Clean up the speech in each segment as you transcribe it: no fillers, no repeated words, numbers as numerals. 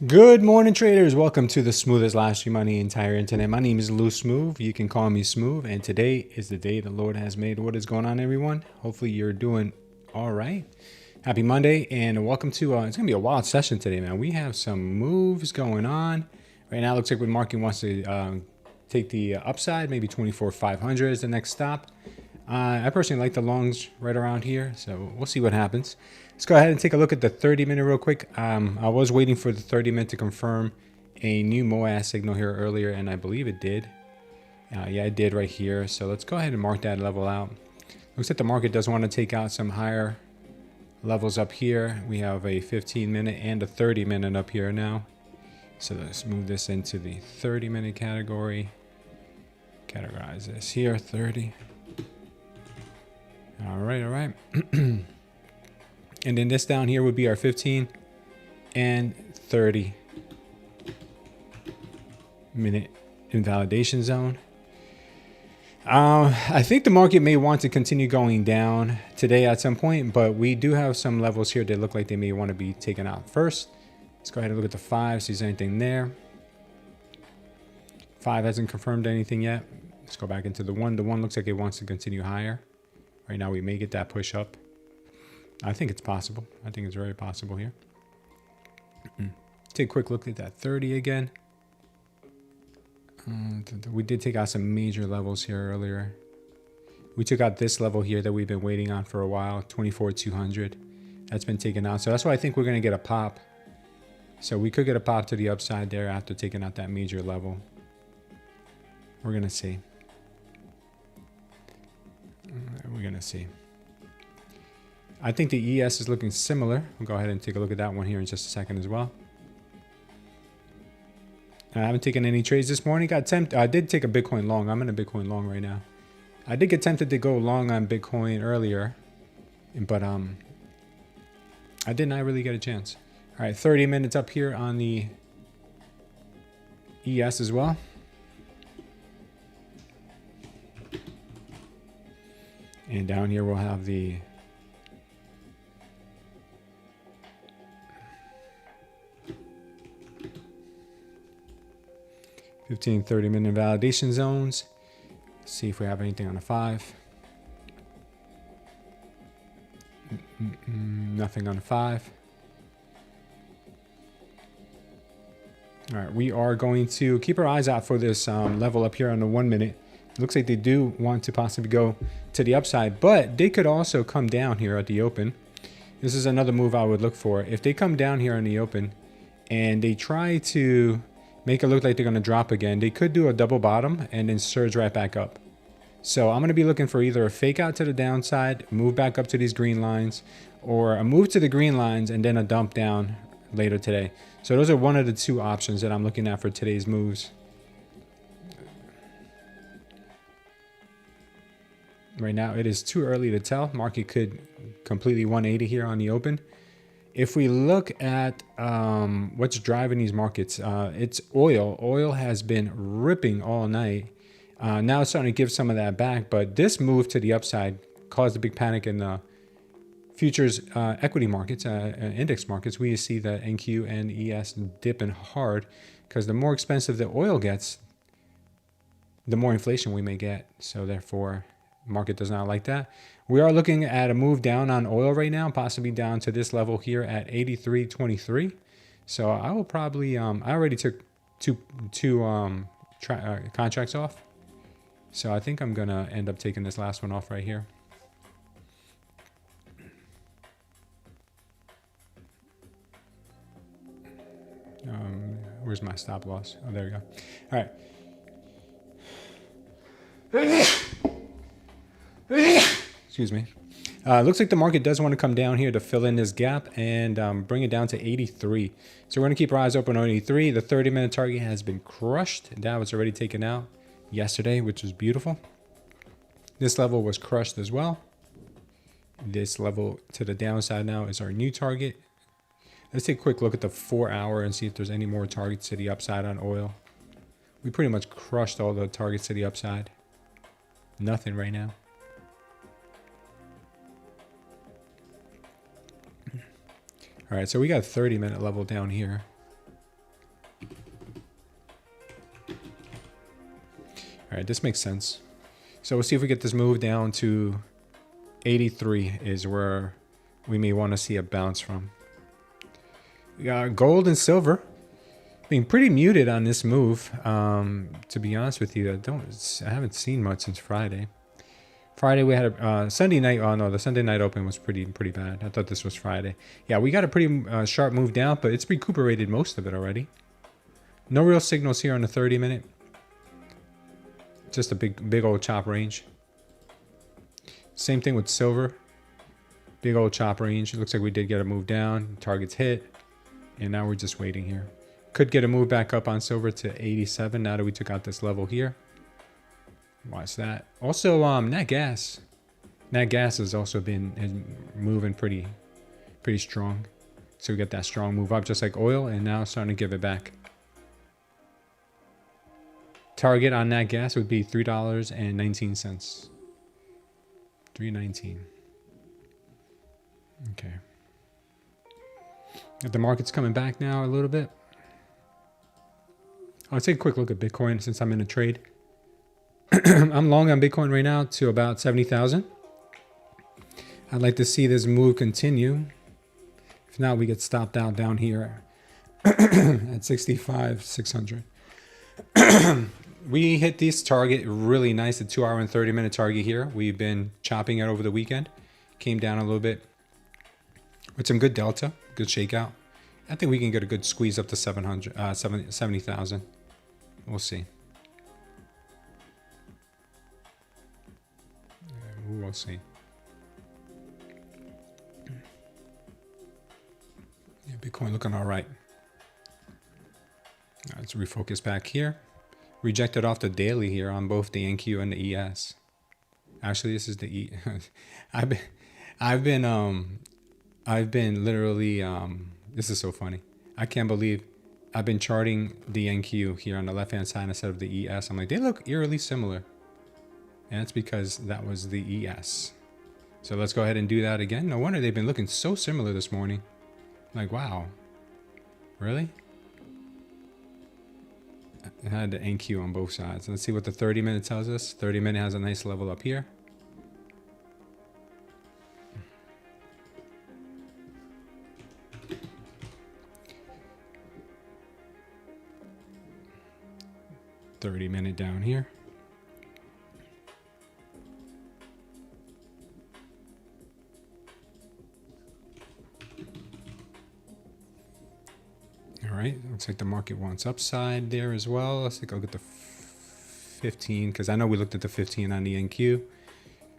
Good morning, traders. Welcome to the smoothest live stream on the entire internet. My name is Lou Smooth. You can call me Smooth. And today is the day the Lord has made. What is going on, everyone? Hopefully you're doing all right. Happy Monday and welcome to, it's going to be a wild session today, man. We have some moves going on. Right now, it looks like the market wants to take the upside, maybe 24,500 is the next stop. I personally like the longs right around here, so we'll see what happens. Let's go ahead and take a look at the 30-minute real quick. I was waiting for the 30-minute to confirm a new MOAS signal here earlier, and I believe it did. Yeah, it did right here. So let's go ahead and mark that level out. Looks like the market does want to take out some higher levels up here. We have a 15-minute and a 30-minute up here now. So let's move this into the 30-minute category. Categorize this here, 30. All right. And then this down here would be our 15 and 30 minute invalidation zone. I think the market may want to continue going down today at some point, but we do have some levels here that look like they may want to be taken out first. Let's go ahead and look at the 5, see if there's anything there. 5 hasn't confirmed anything yet. Let's go back into the 1. The 1 looks like it wants to continue higher. Right now we may get that push up. I think it's possible. I think it's very possible here. Take a quick look at that 30 again. We did take out some major levels here earlier. We took out this level here that we've been waiting on for a while, 24,200. That's been taken out. So that's why I think we're going to get a pop. So we could get a pop to the upside there after taking out that major level. We're going to see. We're going to see. I think the ES is looking similar. We'll go ahead and take a look at that one here in just a second as well. I haven't taken any trades this morning. Got tempted. I did take a Bitcoin long. I'm in a Bitcoin long right now. I did get tempted to go long on Bitcoin earlier, but I did not really get a chance. All right, 30 minutes up here on the ES as well. And down here we'll have the 15, 30-minute validation zones. Let's see if we have anything on a 5. Nothing on a 5. All right, we are going to keep our eyes out for this level up here on the 1 minute. It looks like they do want to possibly go to the upside, but they could also come down here at the open. This is another move I would look for. If they come down here in the open and they try to make it look like they're going to drop again, they could do a double bottom and then surge right back up. So I'm going to be looking for either a fake out to the downside, move back up to these green lines, or a move to the green lines and then a dump down later today. So those are one of the two options that I'm looking at for today's moves. Right now it is too early to tell. Market could completely 180 here on the open. If we look at what's driving these markets, it's oil. Oil has been ripping all night. Now it's starting to give some of that back, but this move to the upside caused a big panic in the futures equity markets, index markets. We see the NQ and ES dipping hard because the more expensive the oil gets, the more inflation we may get. So therefore, market does not like that. We are looking at a move down on oil right now, possibly down to this level here at 83.23. So I will probably, I already took two contracts off. So I think I'm going to end up taking this last one off right here. Where's my stop loss? Oh, there we go. All right. Excuse me. Looks like the market does want to come down here to fill in this gap and bring it down to 83. So we're going to keep our eyes open on 83. The 30-minute target has been crushed. That was already taken out yesterday, which is beautiful. This level was crushed as well. This level to the downside now is our new target. Let's take a quick look at the 4-hour and see if there's any more targets to the upside on oil. We pretty much crushed all the targets to the upside. Nothing right now. All right, so we got a 30-minute level down here. All right, this makes sense. So we'll see if we get this move down to 83 is where we may want to see a bounce from. We got gold and silver being pretty muted on this move. To be honest with you, I haven't seen much since Friday. Friday we had a Sunday night. Oh no, the Sunday night open was pretty bad. I thought this was Friday. Yeah, we got a pretty sharp move down, but it's recuperated most of it already. No real signals here on the 30-minute. Just a big old chop range. Same thing with silver. Big old chop range. It looks like we did get a move down. Targets hit. And now we're just waiting here. Could get a move back up on silver to 87 now that we took out this level here. Watch that. Also, nat gas. Nat gas has also been moving pretty strong. So we got that strong move up just like oil, and now starting to give it back. Target on nat gas would be $3.19. $3.19. Okay. If the market's coming back now a little bit. I'll take a quick look at Bitcoin since I'm in a trade. I'm long on Bitcoin right now to about 70,000. I'd like to see this move continue. If not, we get stopped out down here at 65,600. We hit this target really nice, the 2 hour and 30-minute target here. We've been chopping it over the weekend. Came down a little bit with some good delta, good shakeout. I think we can get a good squeeze up to 70,000. We'll see. We'll see. Yeah, Bitcoin looking all right. Let's refocus back here. Rejected off the daily here on both the NQ and the ES. Actually, this is the E. I've been literally this is so funny. I can't believe I've been charting the NQ here on the left hand side instead of the ES. I'm like, they look eerily similar. And it's because that was the ES. So let's go ahead and do that again. No wonder they've been looking so similar this morning. Like, wow. Really? It had the NQ on both sides. Let's see what the 30-minute tells us. 30-minute has a nice level up here. $30-minute down here. All right, looks like the market wants upside there as well. Let's take a look at the 15, because I know we looked at the 15 on the NQ.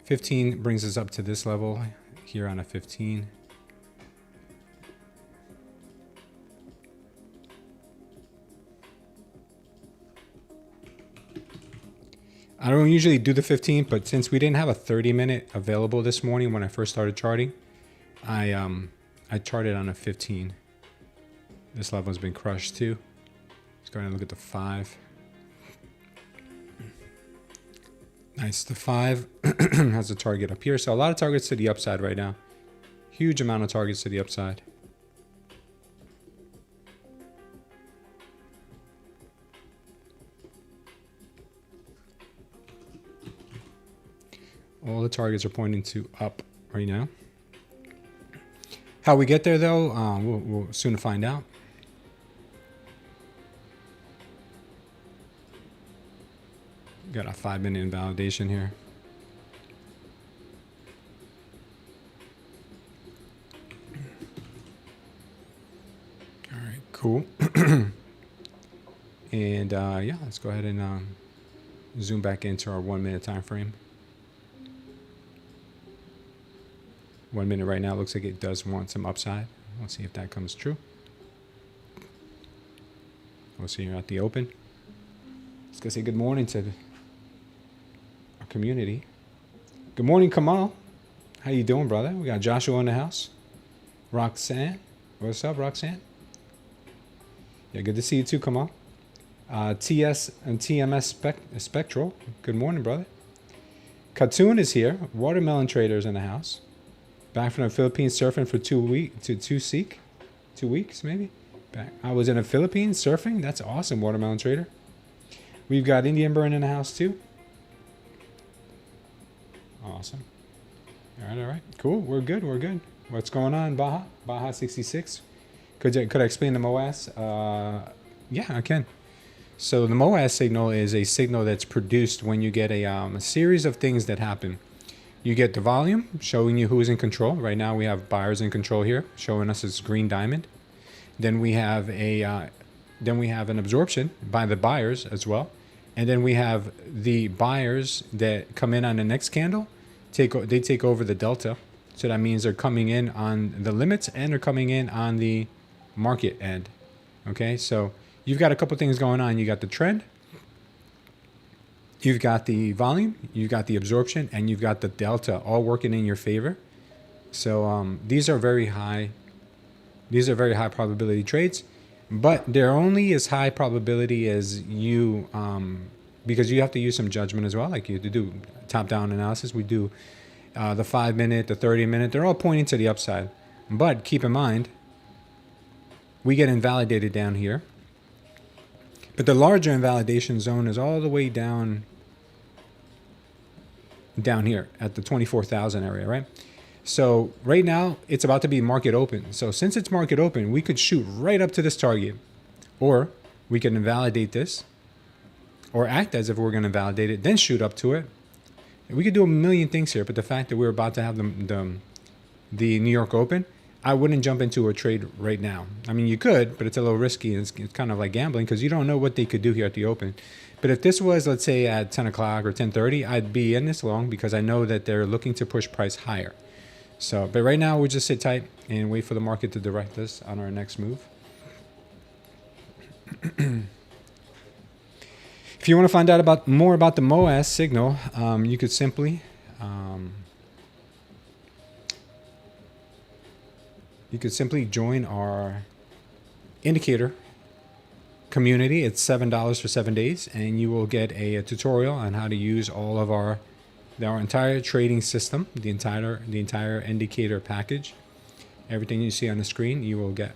15 brings us up to this level here on a 15. I don't usually do the 15, but since we didn't have a 30-minute available this morning when I first started charting, I charted on a 15. This level has been crushed too. Let's go ahead and look at the 5. Nice. The 5 has a target up here. So a lot of targets to the upside right now. Huge amount of targets to the upside. All the targets are pointing to up right now. How we get there though, we'll soon find out. Got a 5-minute invalidation here. All right, cool. And yeah, let's go ahead and zoom back into our 1-minute time frame. 1 minute right now looks like it does want some upside. We'll see if that comes true. We'll see here at the open. Let's go say good morning to our community. Good morning, Kamal. How you doing, brother? We got Joshua in the house. Roxanne. What's up, Roxanne? Yeah, good to see you too, Kamal. TS and TMS Spectral. Good morning, brother. Katoon is here. Watermelon Traders in the house. Back from the Philippines surfing for 2 weeks maybe. Back. I was in the Philippines surfing. That's awesome, Watermelon Trader. We've got Indian Burn in the house too. Awesome. All right. Cool. We're good. What's going on, Baja? Baja 66. Could I explain the MOAS? Yeah, I can. So the MOAS signal is a signal that's produced when you get a series of things that happen. You get the volume showing you who's in control. Right now we have buyers in control here, showing us this green diamond. Then we have an absorption by the buyers as well, and then we have the buyers that come in on the next candle. They take over the delta, so that means they're coming in on the limits and they're coming in on the market end. Okay, so you've got a couple things going on. You got the trend, you've got the volume, you've got the absorption, and you've got the delta all working in your favor. So these are very high probability trades, but they're only as high probability as you, because you have to use some judgment as well. Like you have to do top-down analysis. We do the 5-minute, the 30-minute. They're all pointing to the upside. But keep in mind, we get invalidated down here. But the larger invalidation zone is all the way down here at the 24,000 area, right? So right now it's about to be market open. So since it's market open, we could shoot right up to this target, or we can invalidate this, or act as if we're going to validate it, then shoot up to it. We could do a million things here, but the fact that we're about to have the New York Open, I wouldn't jump into a trade right now. I mean, you could, but it's a little risky, and it's kind of like gambling because you don't know what they could do here at the Open. But if this was, let's say, at 10 o'clock or 10:30, I'd be in this long because I know that they're looking to push price higher. So, but right now, we'll just sit tight and wait for the market to direct us on our next move. If you want to find out more about the MOAS signal, you could simply join our indicator community. It's $7 for 7 days, and you will get a tutorial on how to use all of our entire trading system, the entire indicator package. Everything you see on the screen, you will get,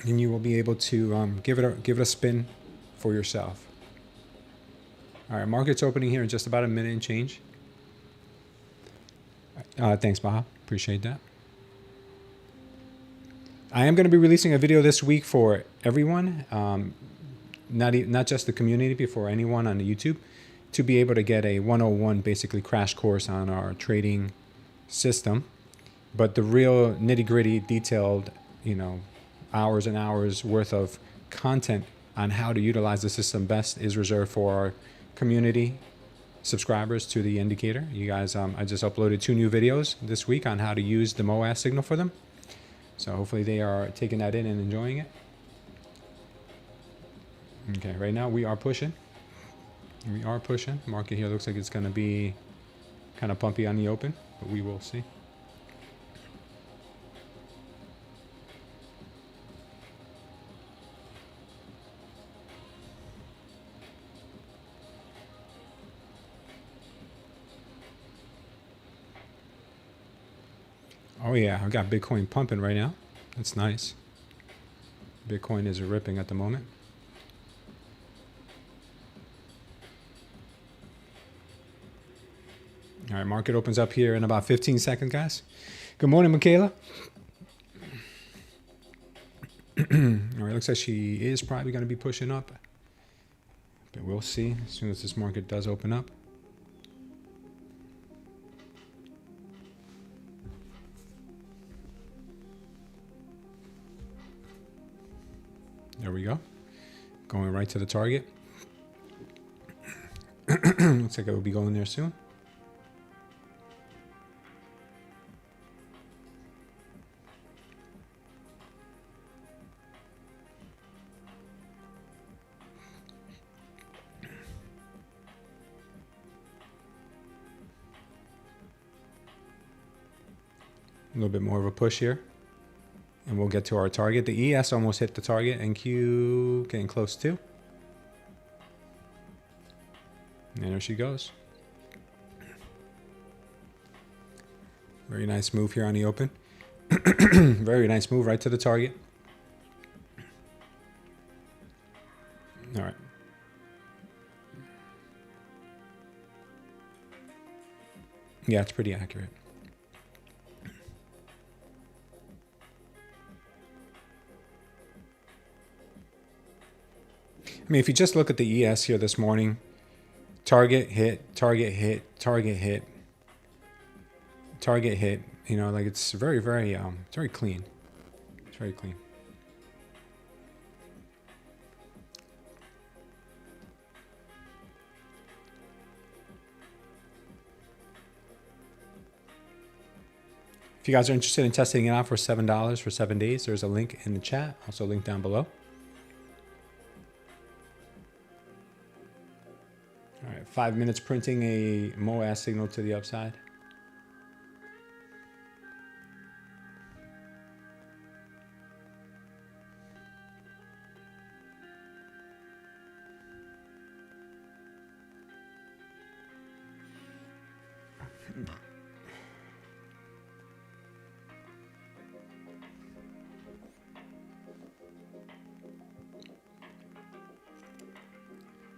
and you will be able to give it a spin for yourself. All right, market's opening here in just about a minute and change. Thanks, Baha. Appreciate that. I am going to be releasing a video this week for everyone, not just the community, but for anyone on the YouTube, to be able to get a 101 basically crash course on our trading system. But the real nitty-gritty, detailed, hours and hours worth of content on how to utilize the system best is reserved for our community subscribers to the indicator. You guys, I just uploaded 2 new videos this week on how to use the MOAS signal for them. So hopefully they are taking that in and enjoying it. Okay, right now we are pushing. Market here looks like it's going to be kind of pumpy on the open, but we will see. Oh yeah, I've got Bitcoin pumping right now. That's nice. Bitcoin is ripping at the moment. All right, market opens up here in about 15 seconds, guys. Good morning, Michaela. All right, looks like she is probably going to be pushing up, but we'll see as soon as this market does open up. There we go. Going right to the target. Looks like I will be going there soon. A little bit more of a push here, and we'll get to our target. The ES almost hit the target, and Q getting close too. And there she goes. Very nice move here on the open. Very nice move right to the target. All right. Yeah, it's pretty accurate. I mean, if you just look at the ES here this morning, target hit, target hit, target hit, target hit. You know, like it's very, very, it's very clean. It's very clean. If you guys are interested in testing it out for $7 for 7 days, there's a link in the chat. Also, a link down below. All right, 5 minutes printing a MOAS signal to the upside.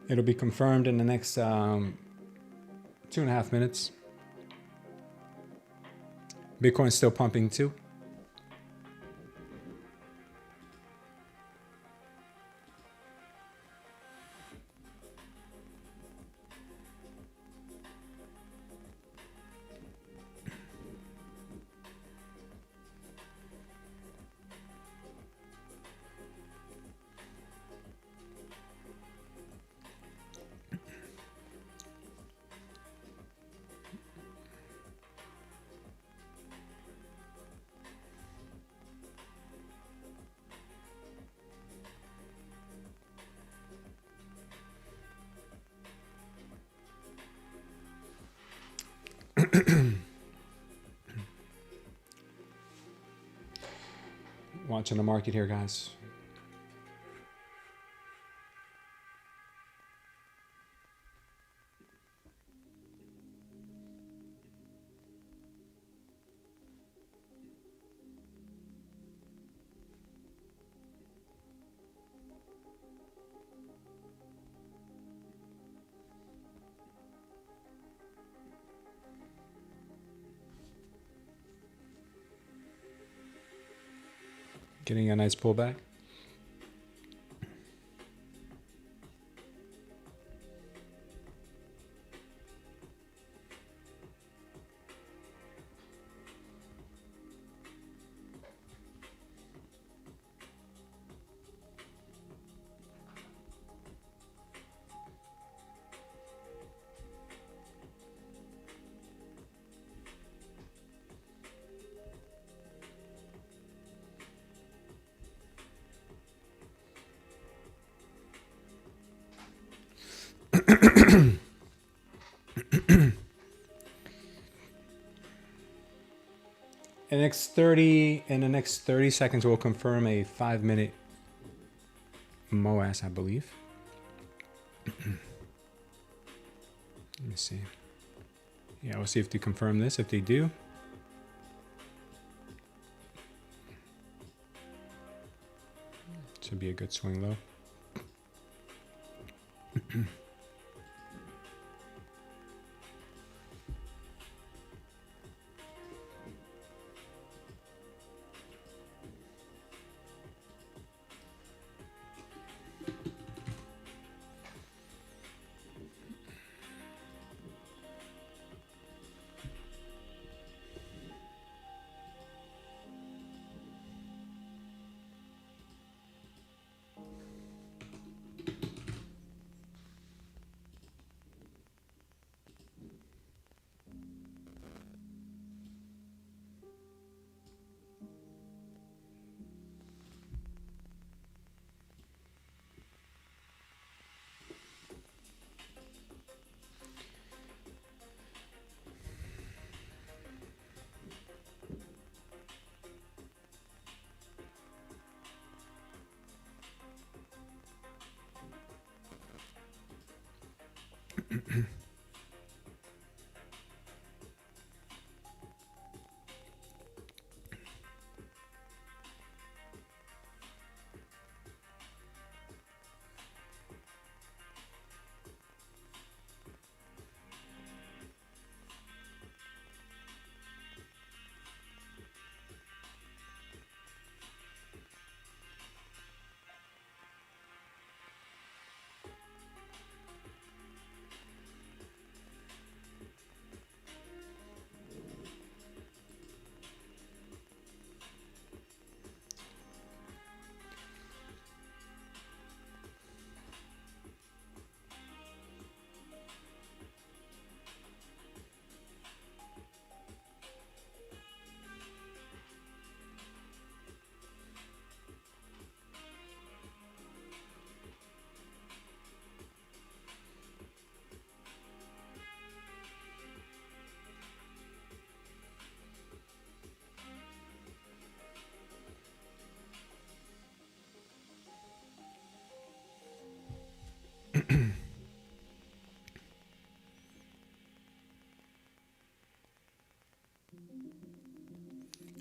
It'll be confirmed in the next 2.5 minutes. Bitcoin's still pumping too. Watching the market here, guys. Getting a nice pullback. In the next 30 seconds, we'll confirm a 5-minute MOAS, I believe. Let me see. Yeah, we'll see if they confirm this. If they do, should be a good swing low.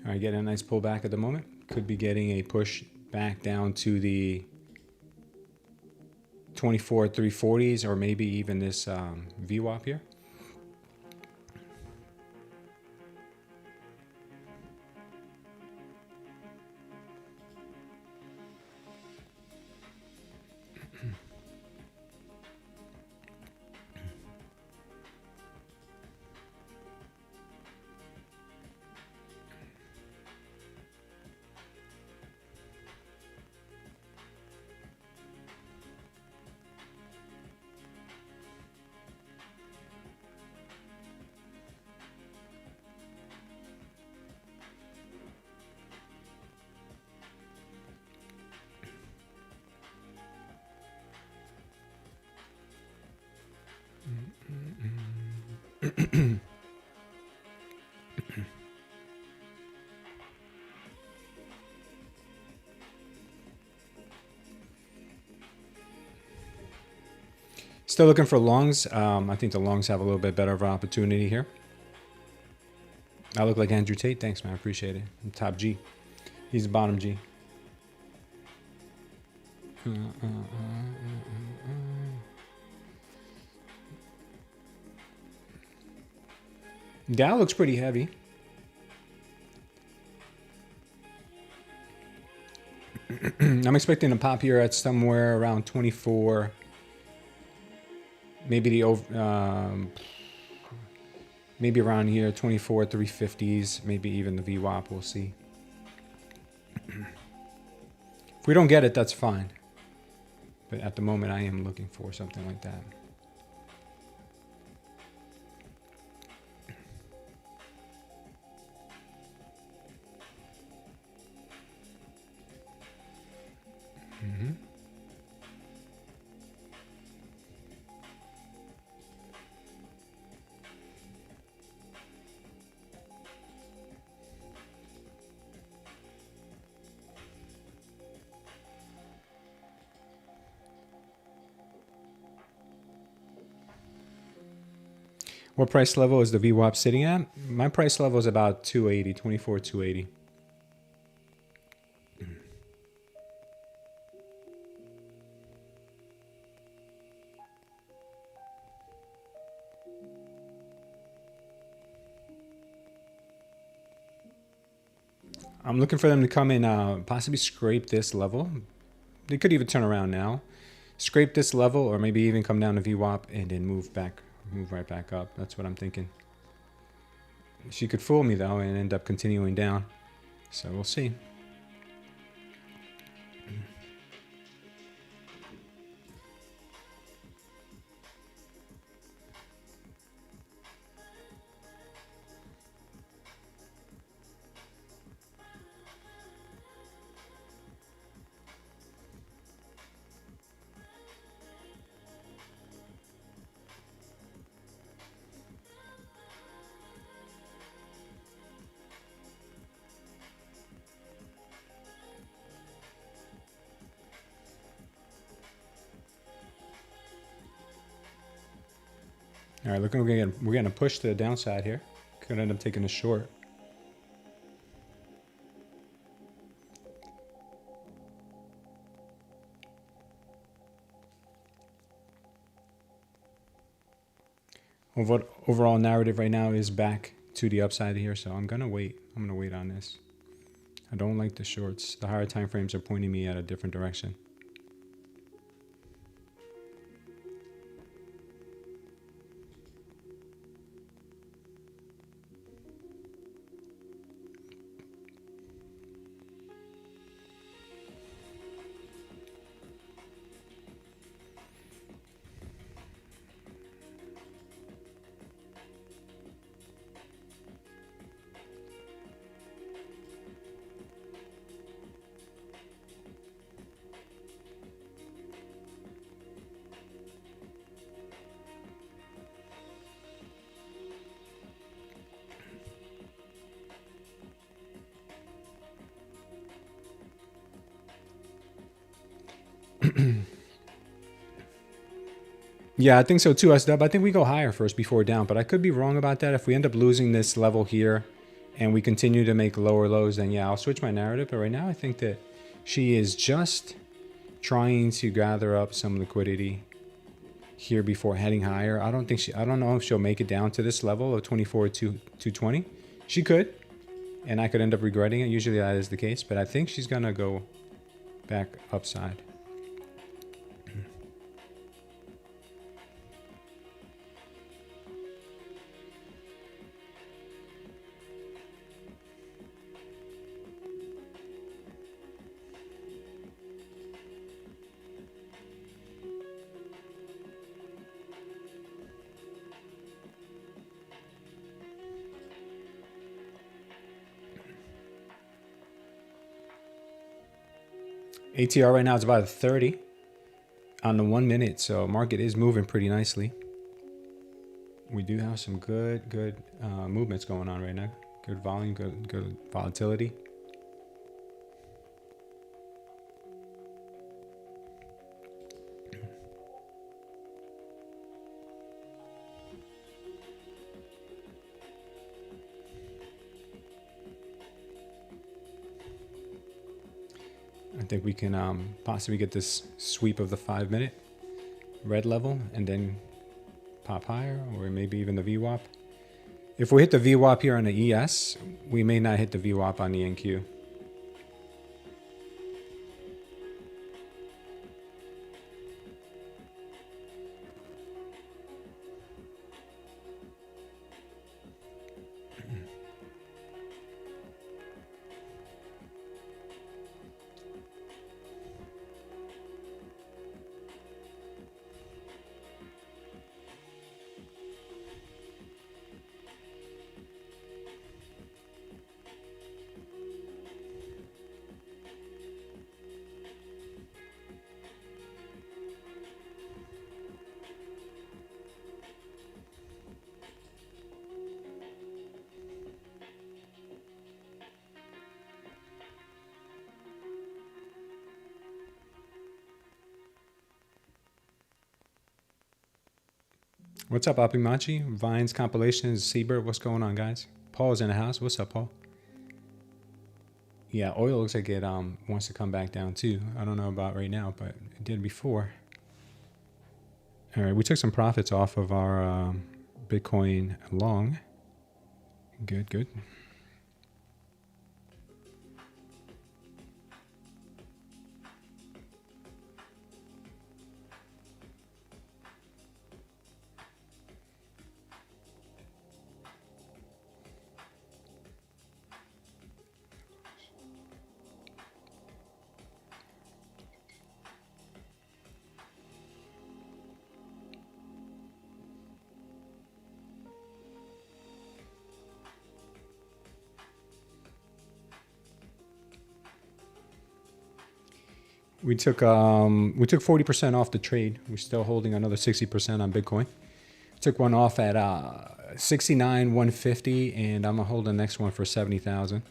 All right, getting a nice pullback at the moment. Could be getting a push back down to the 24 340s, or maybe even this VWAP here. Still looking for longs. I think the longs have a little bit better of an opportunity here. I look like Andrew Tate. Thanks, man. I appreciate it. I'm top G. He's the bottom G. Dow looks pretty heavy. I'm expecting a pop here at somewhere around 24. Maybe the maybe around here 24 350s. Maybe even the VWAP. We'll see. If we don't get it, that's fine. But at the moment, I am looking for something like that. What price level is the VWAP sitting at? My price level is about 280, 24, 280. I'm looking for them to come in, possibly scrape this level. They could even turn around now. Scrape this level, or maybe even come down to VWAP and then move right back up. That's what I'm thinking. She could fool me though and end up continuing down. So we'll see. All right, looking, we're getting a push to the downside here. Could end up taking a short. Overall narrative right now is back to the upside here, so I'm gonna wait. I'm gonna wait on this. I don't like the shorts. The higher time frames are pointing me at a different direction. Yeah, I think so too, SW. I think we go higher first before down, but I could be wrong about that. If we end up losing this level here and we continue to make lower lows, then yeah, I'll switch my narrative. But right now, I think that she is just trying to gather up some liquidity here before heading higher. I don't know if she'll make it down to this level of 24,220. She could, and I could end up regretting it. Usually that is the case, but I think she's gonna go back upside. ATR right now is about a 30 on the 1 minute, so market is moving pretty nicely. We do have some good movements going on right now. Good volume, good volatility. I think we can possibly get this sweep of the 5 minute red level and then pop higher, or maybe even the VWAP. If we hit the VWAP here on the ES, we may not hit the VWAP on the NQ. What's up, Apimachi? Vines compilations, Seabird. What's going on, guys? Paul's in the house. What's up, Paul? Yeah, oil looks like it wants to come back down too. I don't know about right now, but it did before. All right, we took some profits off of our Bitcoin long. Good. We took 40% off the trade. We're still holding another 60% on Bitcoin. Took one off at 69,150, and I'm gonna hold the next one for 70,000.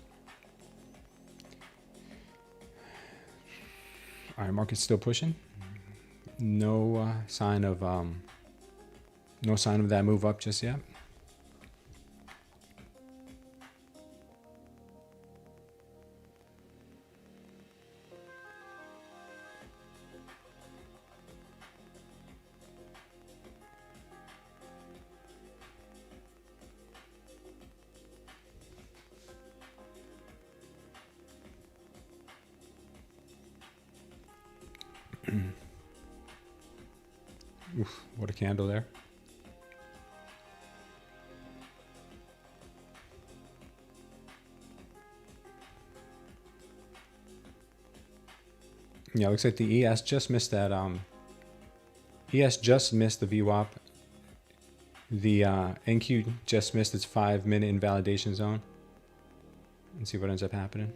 All right, market's still pushing. No sign of that move up just yet. Oof, what a candle there. Yeah, looks like the ES just missed that. ES just missed the VWAP. The NQ just missed its 5 minute invalidation zone. Let's see what ends up happening.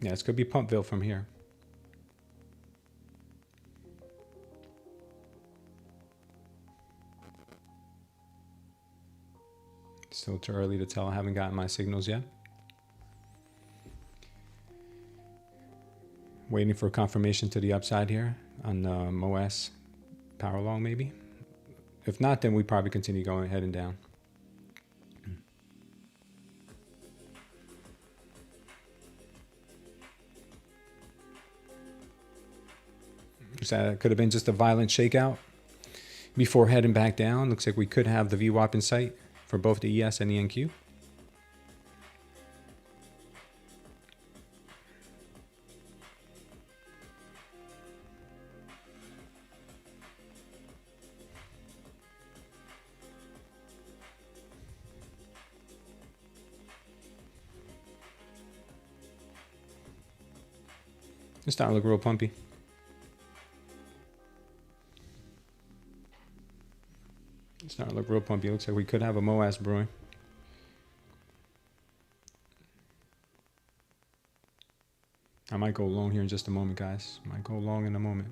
Yeah, it's going to be Pumpville from here. Still too early to tell. I haven't gotten my signals yet. Waiting for confirmation to the upside here on the MOS power long maybe. If not, then we probably continue going heading down. So that could have been just a violent shakeout before heading back down. Looks like we could have the VWAP in sight for both the ES and the NQ. It's starting to look real pumpy. It's starting to look real pumpy. Looks like we could have a MOAS brewing. I might go long here in just a moment, guys. Might go long in a moment.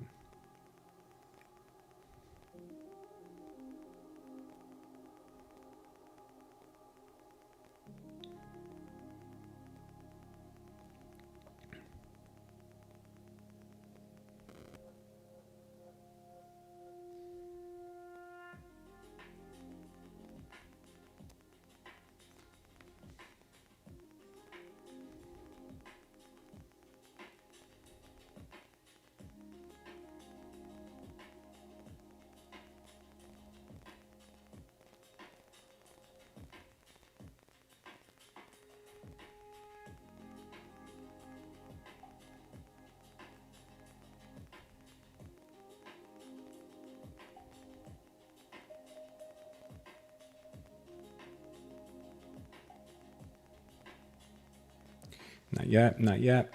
Not yet, not yet.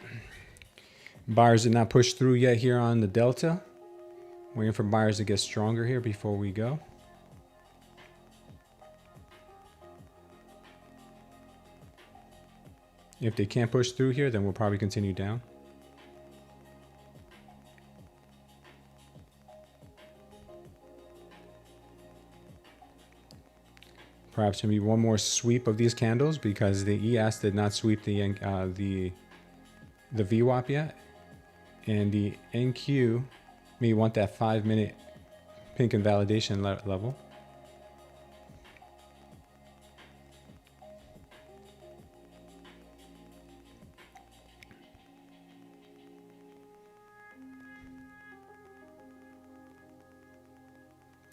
Buyers did not push through yet here on the Delta. Waiting for buyers to get stronger here before we go. If they can't push through here, then we'll probably continue down. Perhaps maybe one more sweep of these candles because the ES did not sweep the VWAP yet, and the NQ may want that 5-minute pink invalidation level.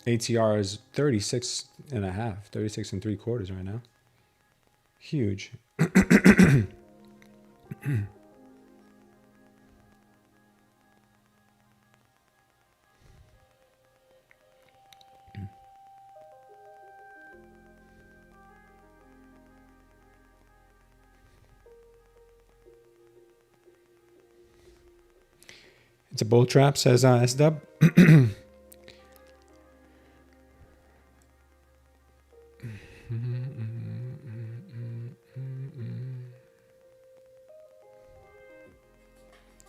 ATR is 36.5, 36 3/4 right now. Huge. It's a bull trap, says S-Dub.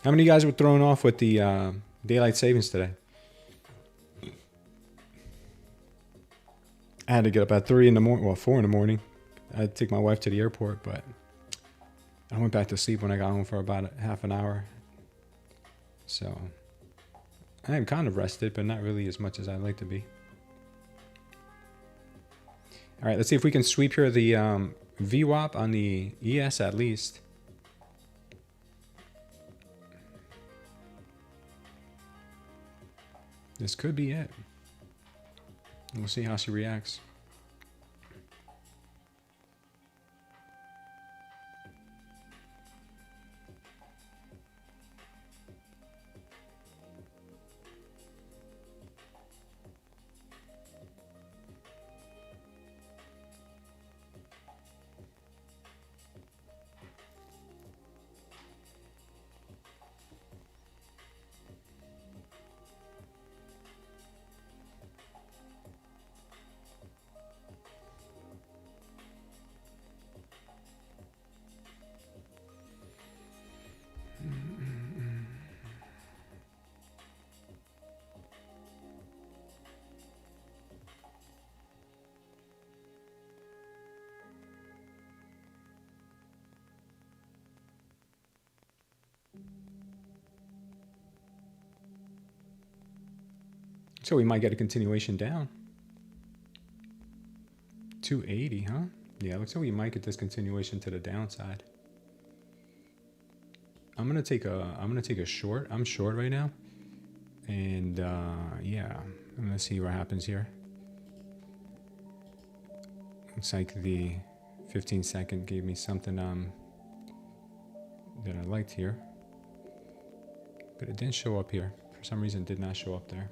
How many of you guys were thrown off with the daylight savings today? I had to get up at 3 in the morning, well, 4 in the morning. I had to take my wife to the airport, but I went back to sleep when I got home for about half an hour. So I am kind of rested, but not really as much as I'd like to be. All right, let's see if we can sweep here the VWAP on the ES at least. This could be it. We'll see how she reacts. So we might get a continuation down. 280, huh? Yeah, looks like we might get this continuation to the downside. I'm gonna take a short. I'm short right now. And yeah, I'm gonna see what happens here. Looks like the 15-second gave me something that I liked here. But it didn't show up here. For some reason, it did not show up there.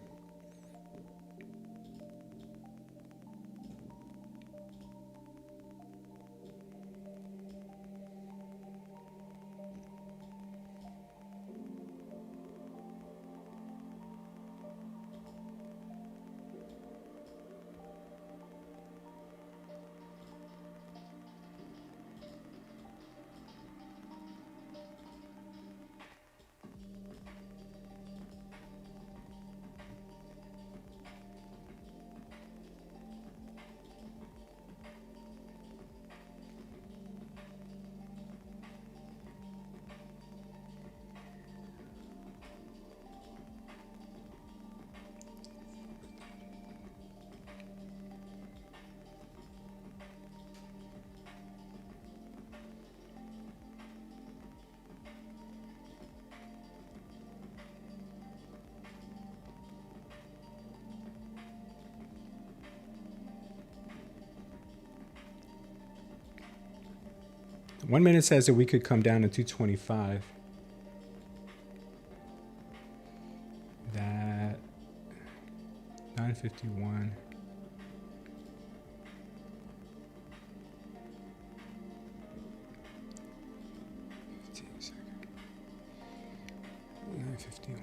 One minute says that we could come down to 225. That 951. Second. 951.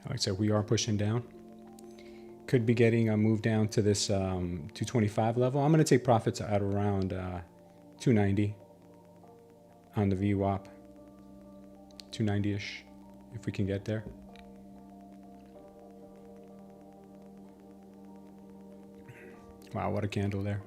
Like I said, we are pushing down. Could be getting a move down to this 225 level. I'm going to take profits at around 290 on the VWAP. 290-ish, if we can get there. Wow, what a candle there.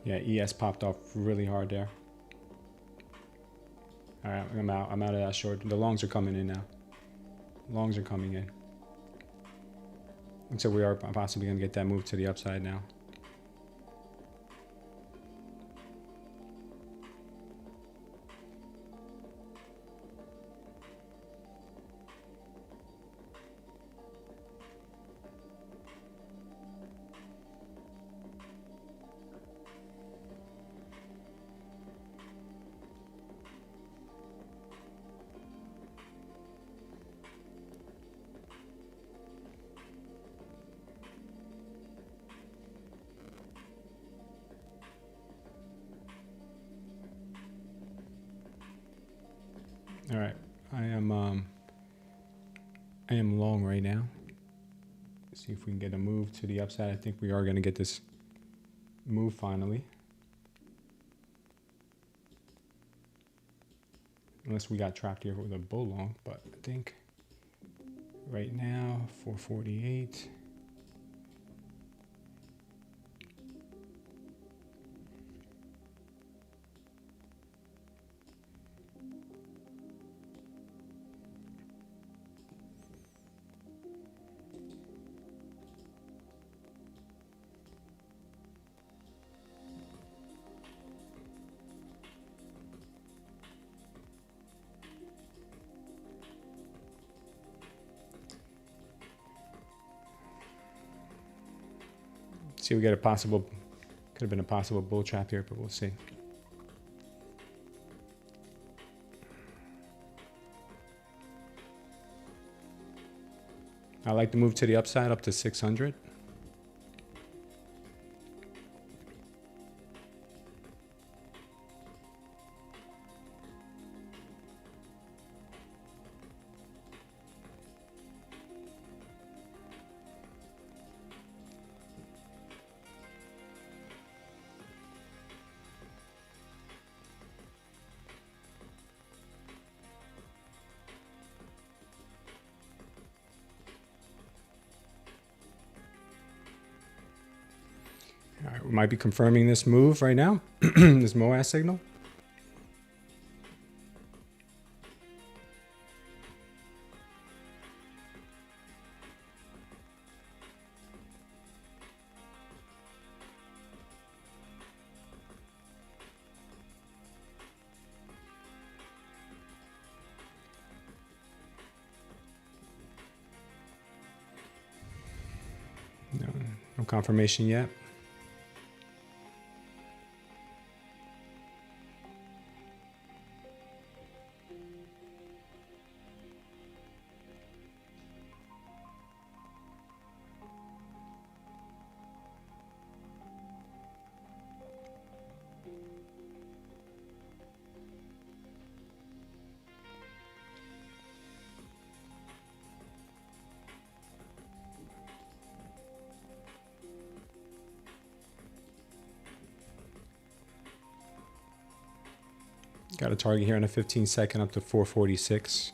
Yeah, ES popped off really hard there. All right, I'm out. I'm out of that short. The longs are coming in now. Longs are coming in. And so we are possibly going to get that move to the upside now. All right, I am long right now. Let's see if we can get a move to the upside. I think we are going to get this move finally. Unless we got trapped here with a bull long, but I think right now 448. See, we got a possible, could have been a possible bull trap here, but we'll see. I like to move to the upside up to 600. All right, we might be confirming this move right now, this MOAS signal. No confirmation yet. Got a target here on a 15-second up to 446.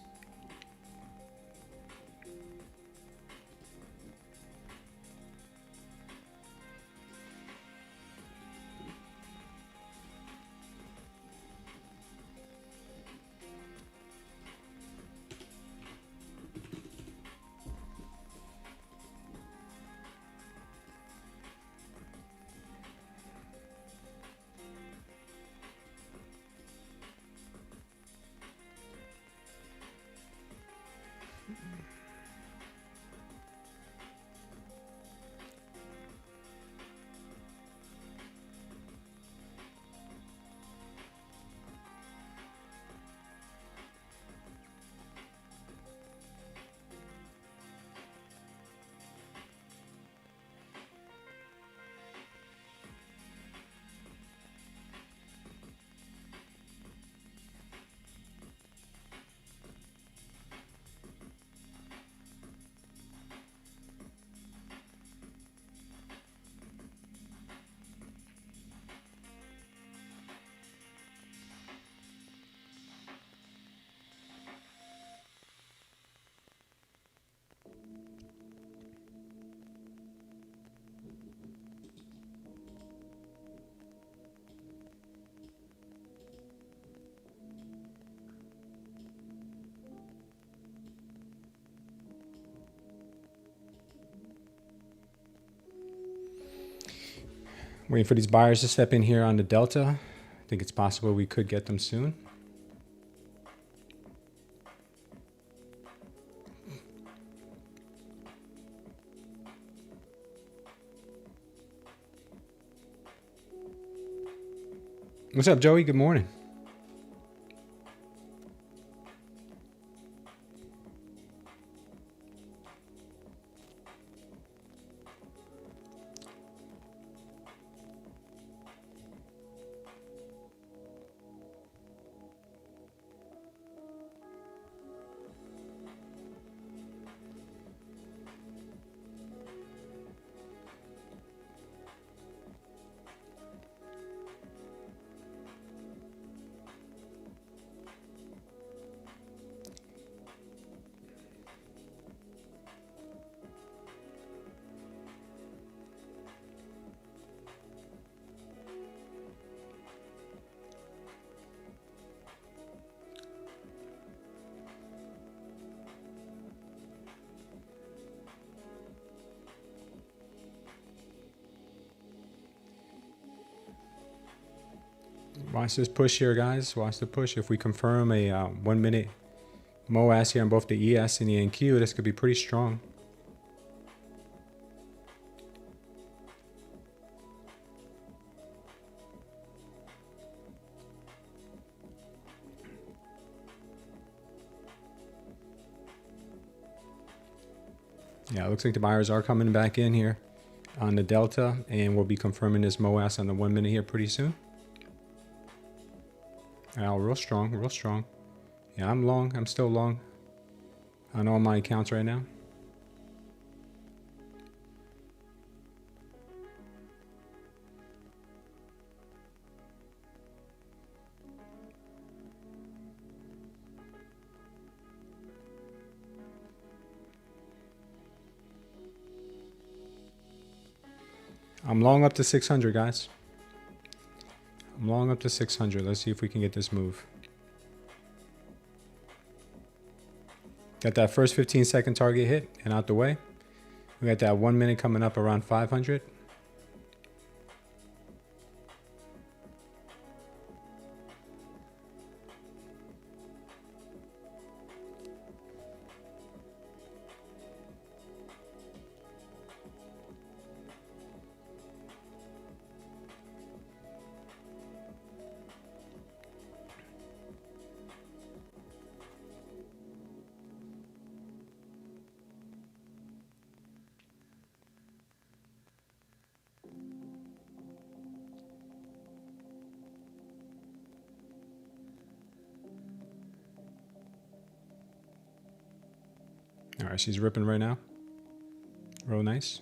Waiting for these buyers to step in here on the delta. I think it's possible we could get them soon. What's up, Joey? Good morning. Watch this push here, guys. Watch the push. If we confirm a 1 minute MOAS here on both the ES and the NQ, this could be pretty strong. Yeah, it looks like the buyers are coming back in here on the delta, and we'll be confirming this MOAS on the 1 minute here pretty soon. Oh, real strong, real strong. Yeah, I'm long. I'm still long on all my accounts right now. I'm long up to 600, guys. I'm long up to 600. Let's see if we can get this move. Got that first 15-second target hit and out the way. We got that 1 minute coming up around 500. All right, she's ripping right now. Real nice.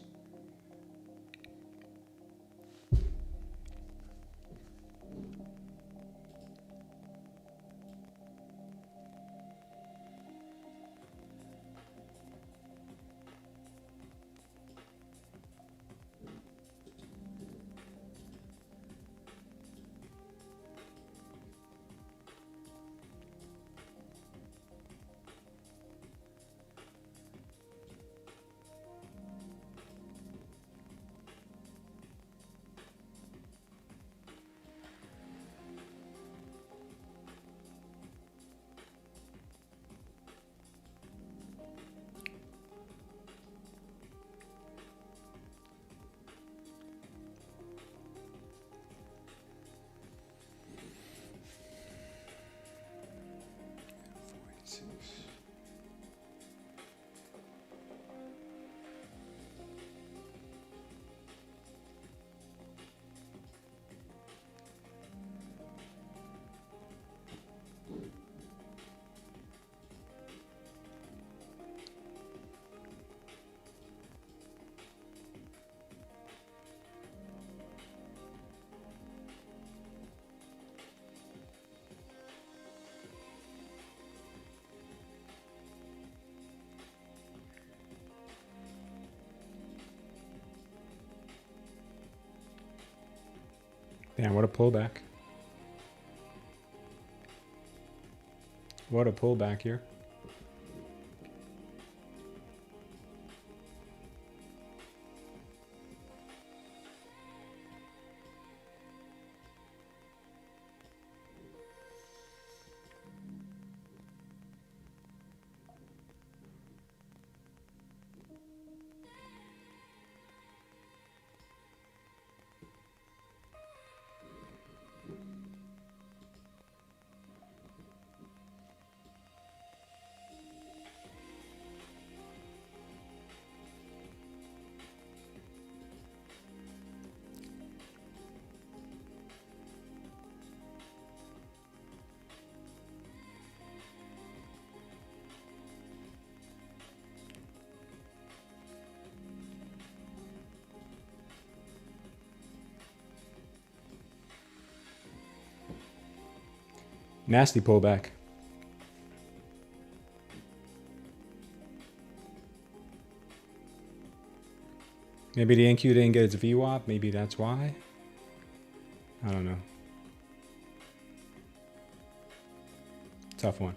Damn, what a pullback. What a pullback here. Nasty pullback. Maybe the NQ didn't get its VWAP. Maybe that's why. I don't know. Tough one.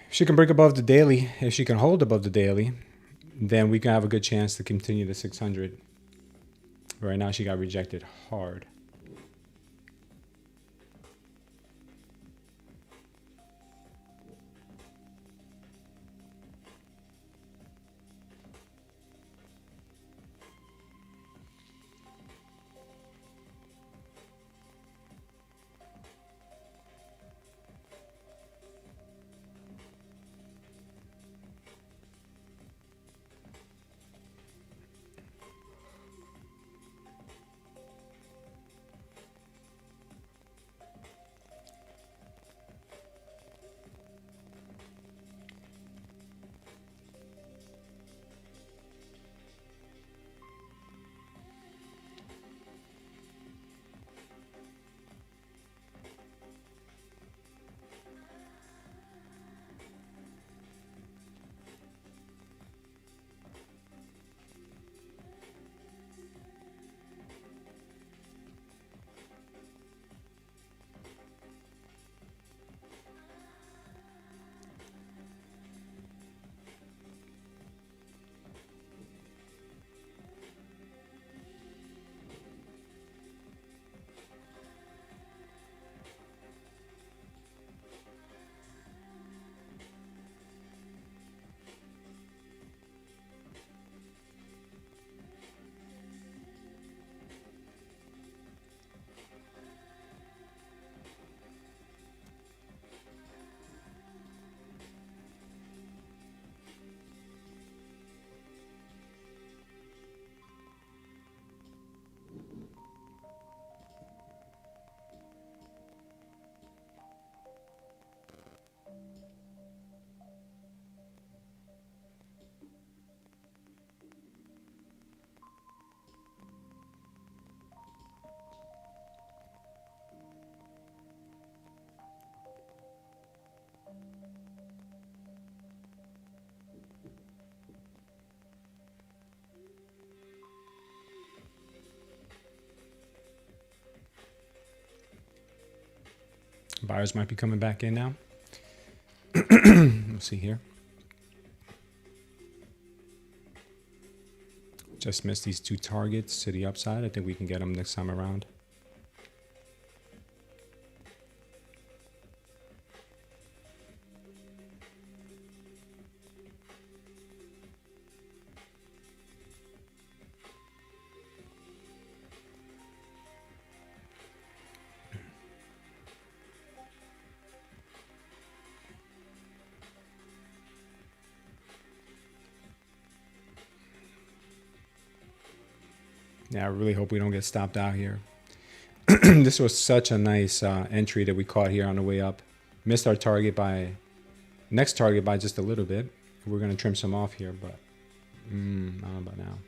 If she can break above the daily, if she can hold above the daily, then we can have a good chance to continue the 600. Right now she got rejected hard. Buyers might be coming back in now. We'll see here. Just missed these two targets to the upside. I think we can get them next time around. Yeah, I really hope we don't get stopped out here. This was such a nice entry that we caught here on the way up. Missed our target by, next target by just a little bit. We're going to trim some off here, but I don't know about now.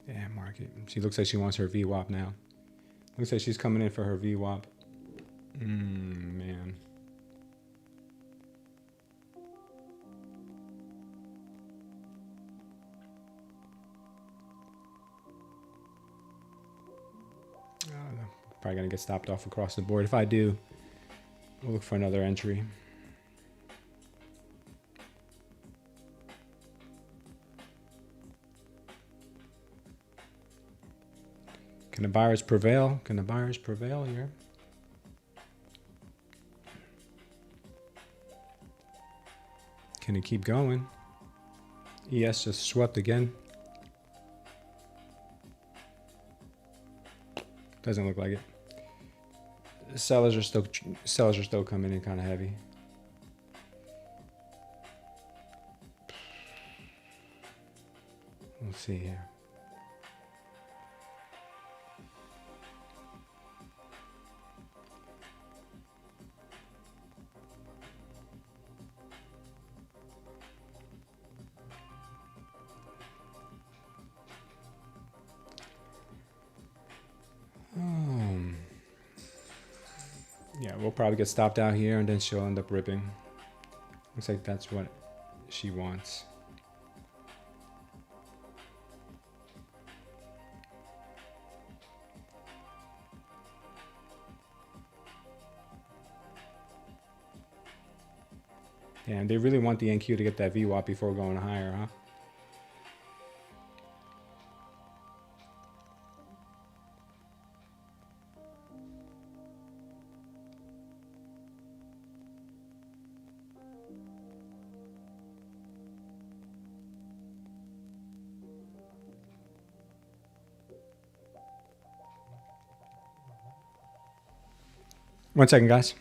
Yeah, market. She looks like she wants her VWAP now. Looks like she's coming in for her VWAP. Man. Probably gonna get stopped off across the board. If I do, we'll look for another entry. Can the buyers prevail? Can the buyers prevail here? Can it keep going? ES just swept again. Doesn't look like it. Sellers are still coming in kind of heavy. We'll see here. Yeah, we'll probably get stopped out here and then she'll end up ripping. Looks like that's what she wants. And they really want the NQ to get that VWAP before going higher, huh? One second, guys.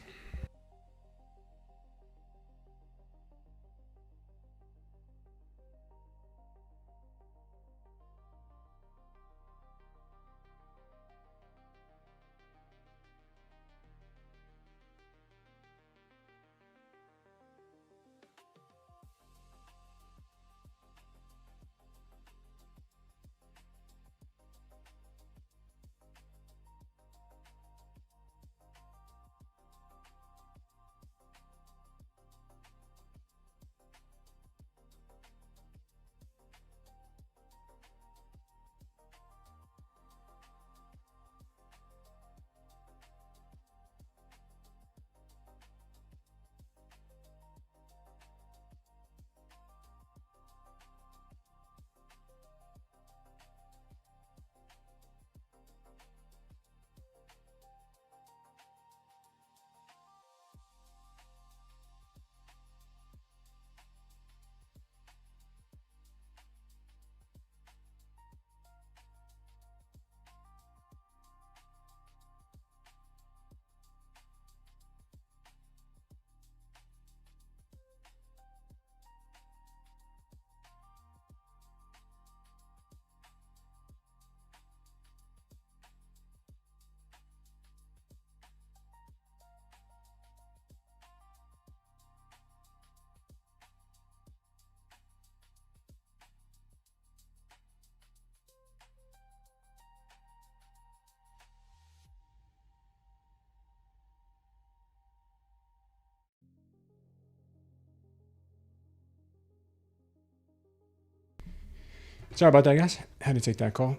Sorry about that, guys. Had to take that call.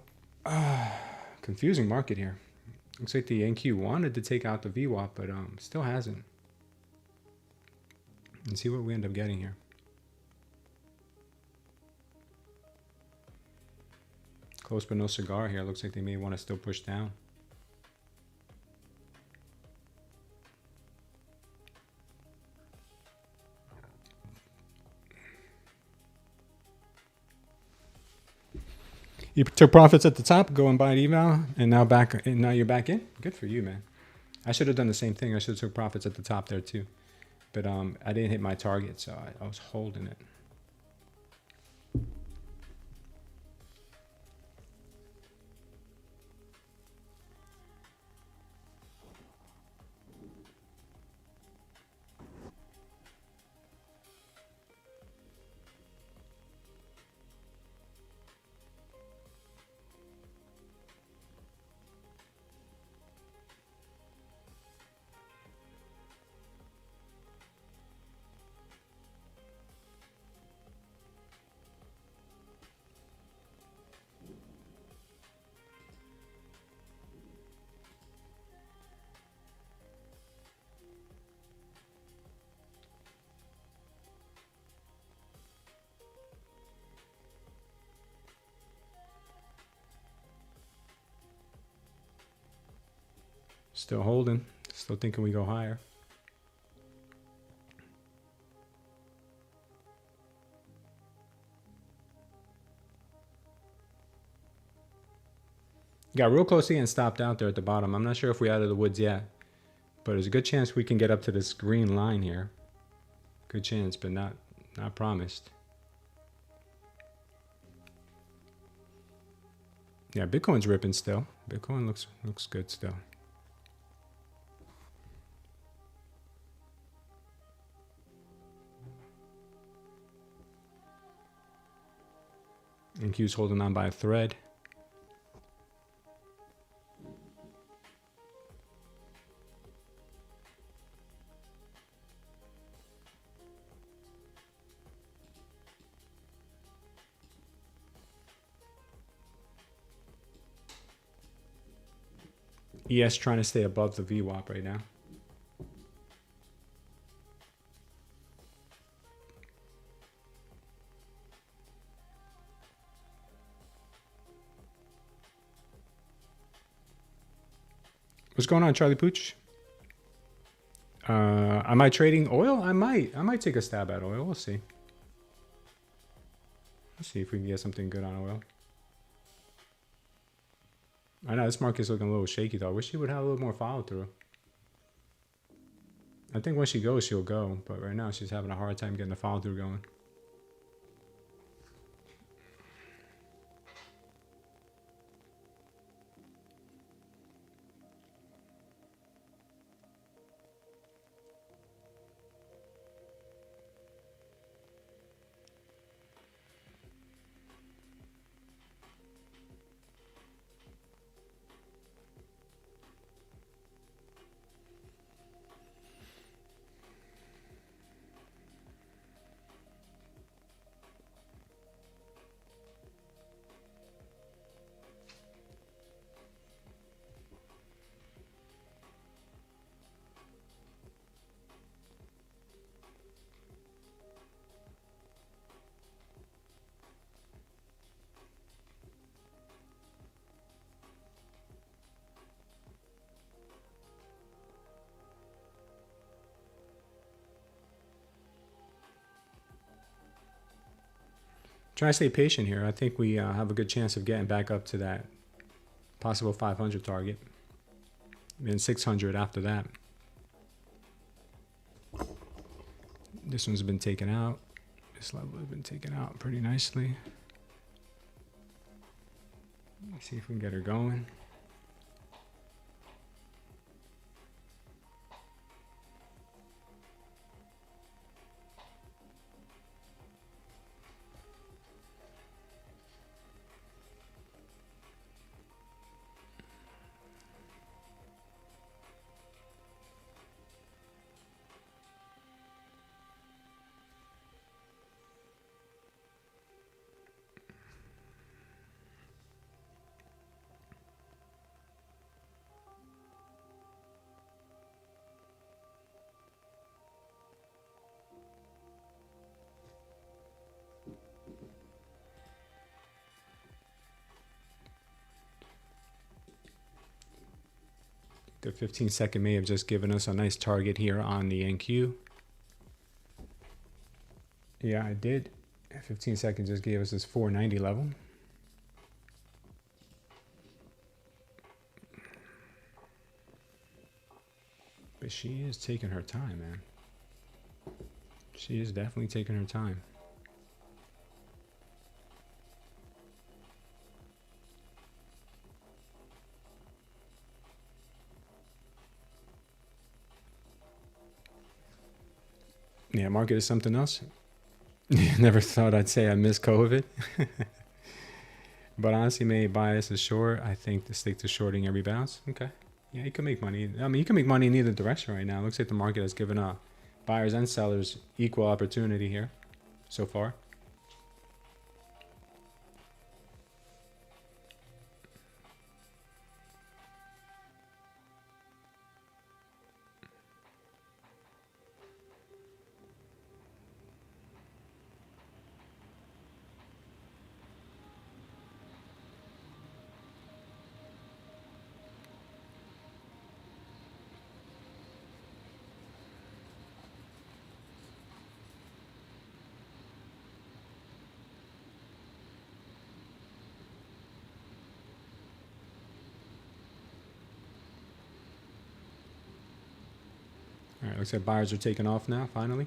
Confusing market here. Looks like the NQ wanted to take out the VWAP, but still hasn't. Let's see what we end up getting here. Close but no cigar here. Looks like they may want to still push down. You took profits at the top, go and buy an eval, and now you're back in. Good for you, man. I should have done the same thing. I should have took profits at the top there too, but I didn't hit my target, so I was holding it. Still holding. Still thinking we go higher. Got real close to and stopped out there at the bottom. I'm not sure if we're out of the woods yet, but there's a good chance we can get up to this green line here. Good chance, but not promised. Yeah, Bitcoin's ripping still. Bitcoin looks good still. And Q's holding on by a thread. ES trying to stay above the VWAP right now. What's going on, Charlie Pooch? Am I trading oil? I might take a stab at oil. We'll see. Let's see if we can get something good on oil. I know this market's looking a little shaky though. I wish she would have a little more follow through. I think when she goes, she'll go. But right now she's having a hard time getting the follow through going. Try to stay patient here. I think we have a good chance of getting back up to that possible 500 target. And 600 after that. This one's been taken out. This level has been taken out pretty nicely. Let's see if we can get her going. The 15-second may have just given us a nice target here on the NQ. Yeah, I did. 15 seconds just gave us this 490 level. But she is taking her time, man. She is definitely taking her time. Yeah, market is something else. Never thought I'd say I miss COVID. But honestly, may bias is short. I think to stick to shorting every bounce. Okay. Yeah, you can make money. I mean, you can make money in either direction right now. It looks like the market has given buyers and sellers equal opportunity here so far. All right, looks like buyers are taking off now, finally.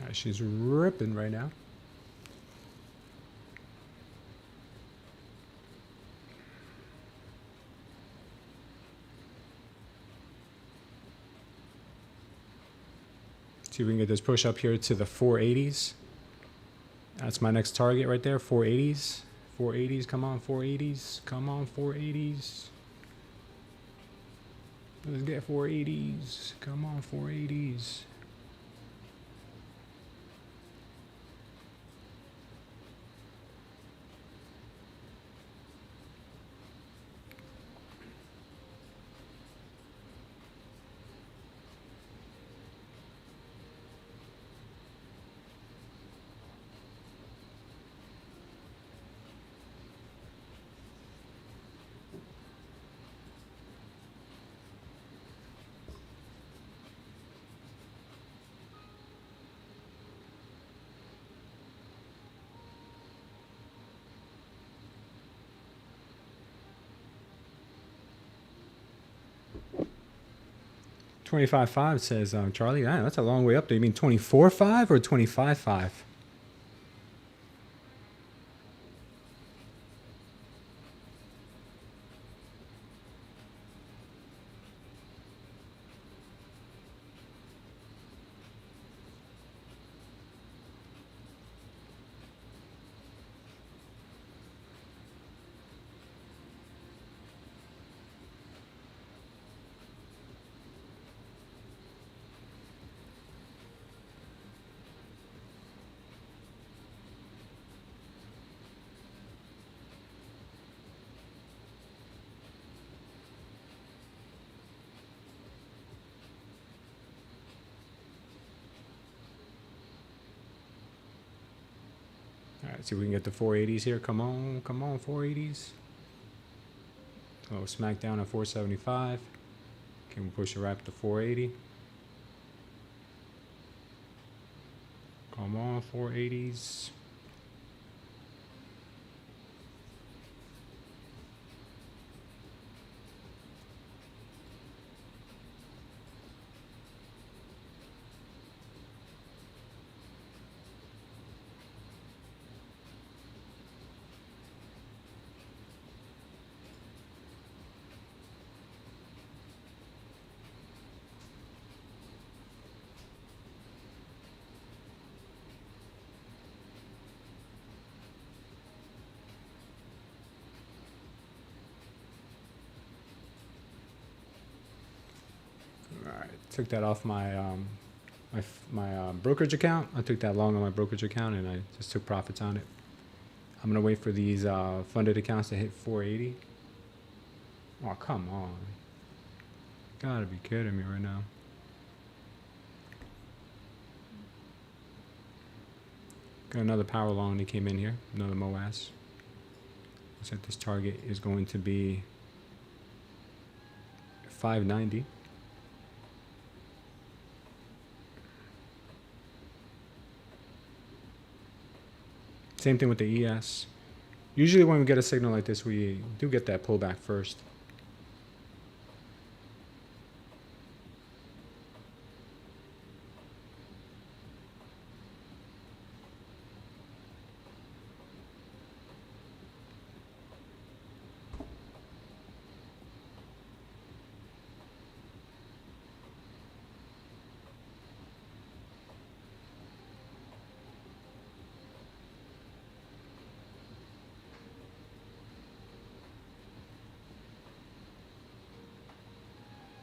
All right, she's ripping right now. See if we can get this push up here to the 480s. That's my next target right there, 480s. 480s, come on, 480s. Come on, 480s. Let's get 480s. Come on, 480s. $25.5 says Charlie. Man, that's a long way up there. You mean 24.5 or 25.5? All right, see if we can get the 480s here. Come on, 480s. Oh, smack down at 475. Can we push it right up to 480? Come on, 480s. Alright, took that off my my brokerage account. I took that long on my brokerage account and I just took profits on it. I'm gonna wait for these funded accounts to hit 480. Oh, come on. Gotta be kidding me right now. Got another power long that came in here, another MOAS. Looks like this target is going to be 590. Same thing with the ES. Usually when we get a signal like this, we do get that pullback first.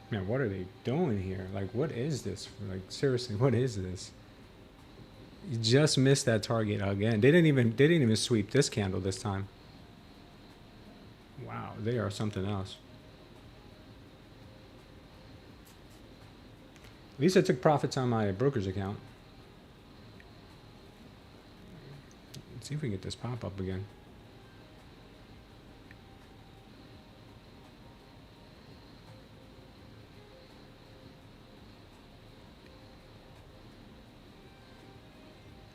Man, what are they doing here? Like, what is this? Like, seriously, what is this? You just missed that target again. They didn't even sweep this candle this time. Wow, they are something else. At least I took profits on my broker's account. Let's see if we can get this pop up again.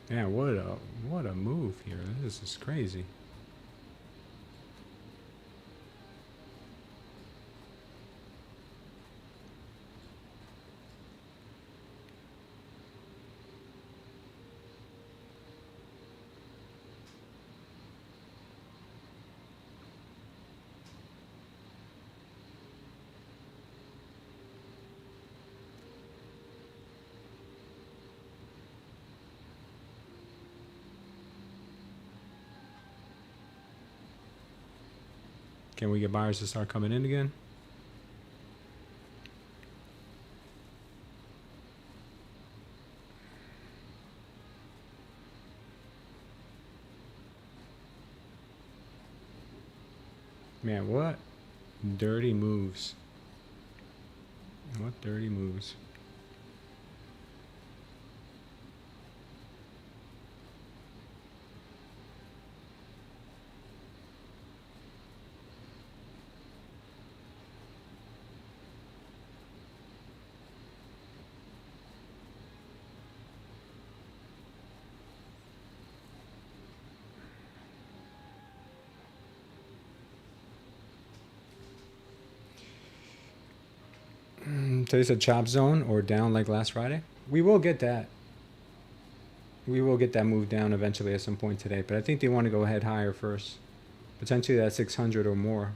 Yeah, what a move here. This is crazy. Can we get buyers to start coming in again? what dirty moves. What dirty moves. Today's a chop zone or down like last Friday. We will get that. We will get that move down eventually at some point today, but I think they want to go ahead higher first. Potentially that 600 or more.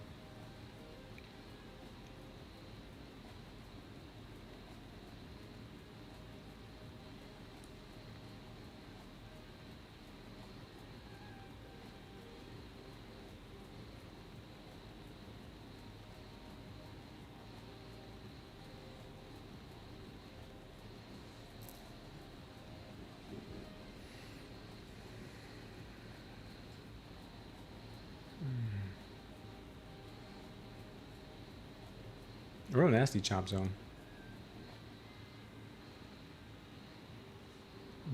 Real nasty chop zone.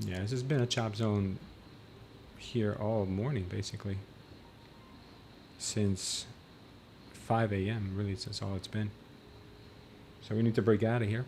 Yeah, this has been a chop zone here all morning, basically. Since 5 a.m., really, that's all it's been. So we need to break out of here.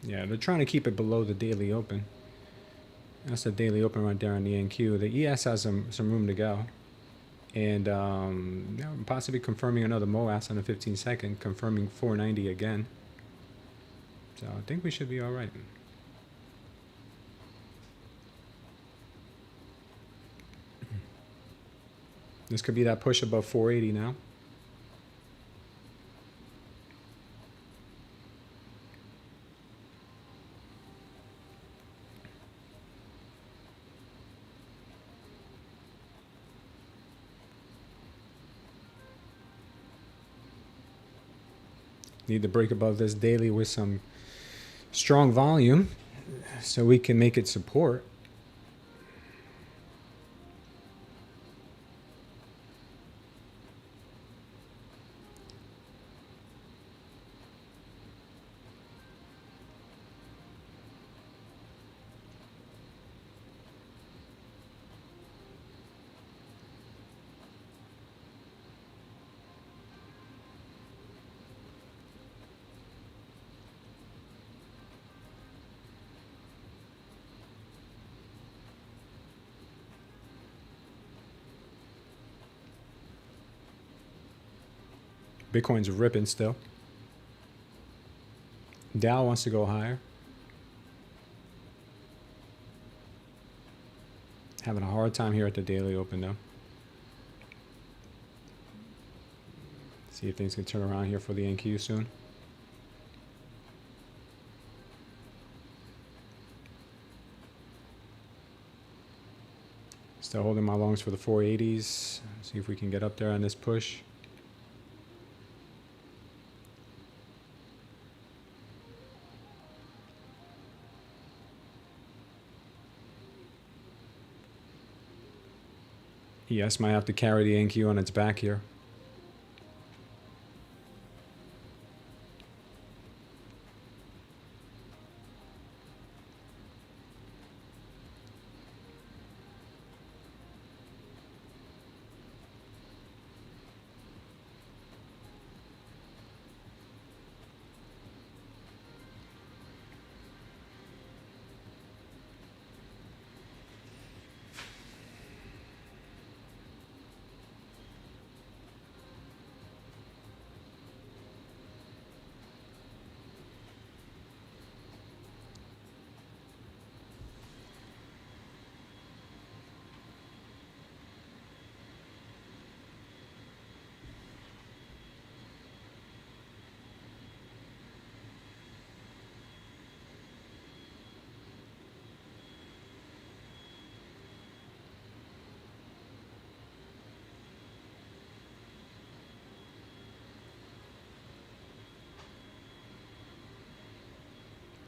Yeah, they're trying to keep it below the daily open. That's the daily open right there on the NQ. The ES has some room to go. And yeah, possibly confirming another MOAS on the 15-second, confirming 490 again. So I think we should be all right. This could be that push above 480 now. Need to break above this daily with some strong volume so we can make it support. Bitcoin's ripping still. Dow wants to go higher. Having a hard time here at the daily open though. See if things can turn around here for the NQ soon. Still holding my longs for the 480s. See if we can get up there on this push. ES might have to carry the NQ on its back here.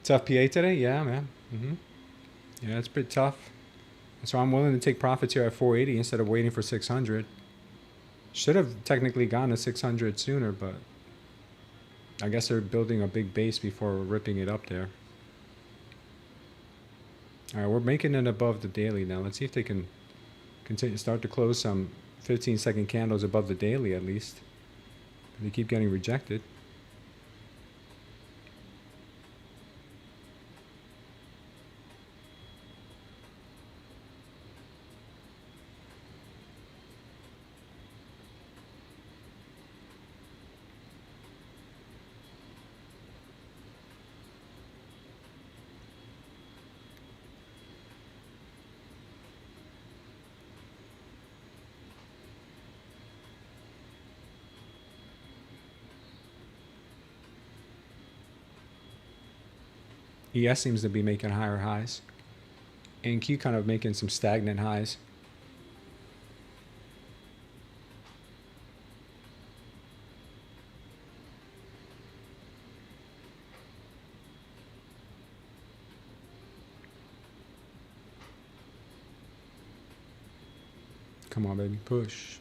Tough PA today? Yeah, man. Yeah, it's a bit tough. So I'm willing to take profits here at 480 instead of waiting for 600. Should have technically gone to 600 sooner, but I guess they're building a big base before ripping it up there. All right, we're making it above the daily now. Let's see if they can continue start to close some 15-second candles above the daily at least. They keep getting rejected. ES seems to be making higher highs. And Q kind of making some stagnant highs. Come on, baby, push.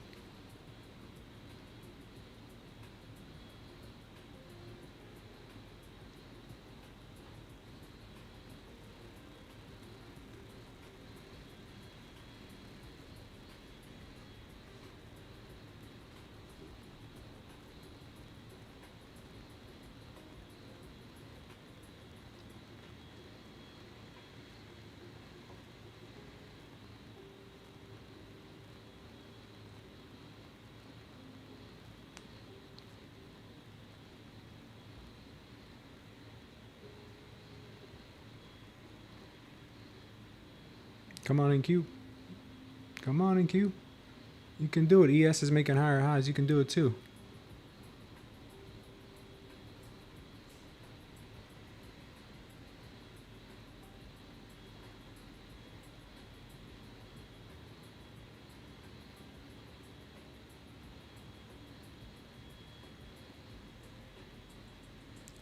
Come on in Q. Come on in Q. You can do it. ES is making higher highs. You can do it too.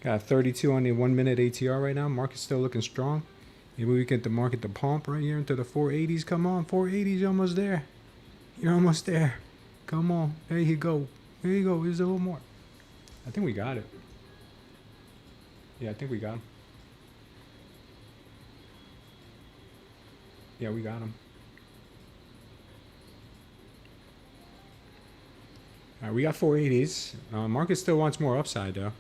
Got 32 on the 1 minute ATR right now. Market's still looking strong. Maybe we get the market to pump right here into the 480s. Come on, 480s, you're almost there. You're almost there. Come on, there you go. There you go, there's a little more. I think we got it. Yeah, I think we got him. Yeah, we got him. All right, we got 480s. Market still wants more upside though.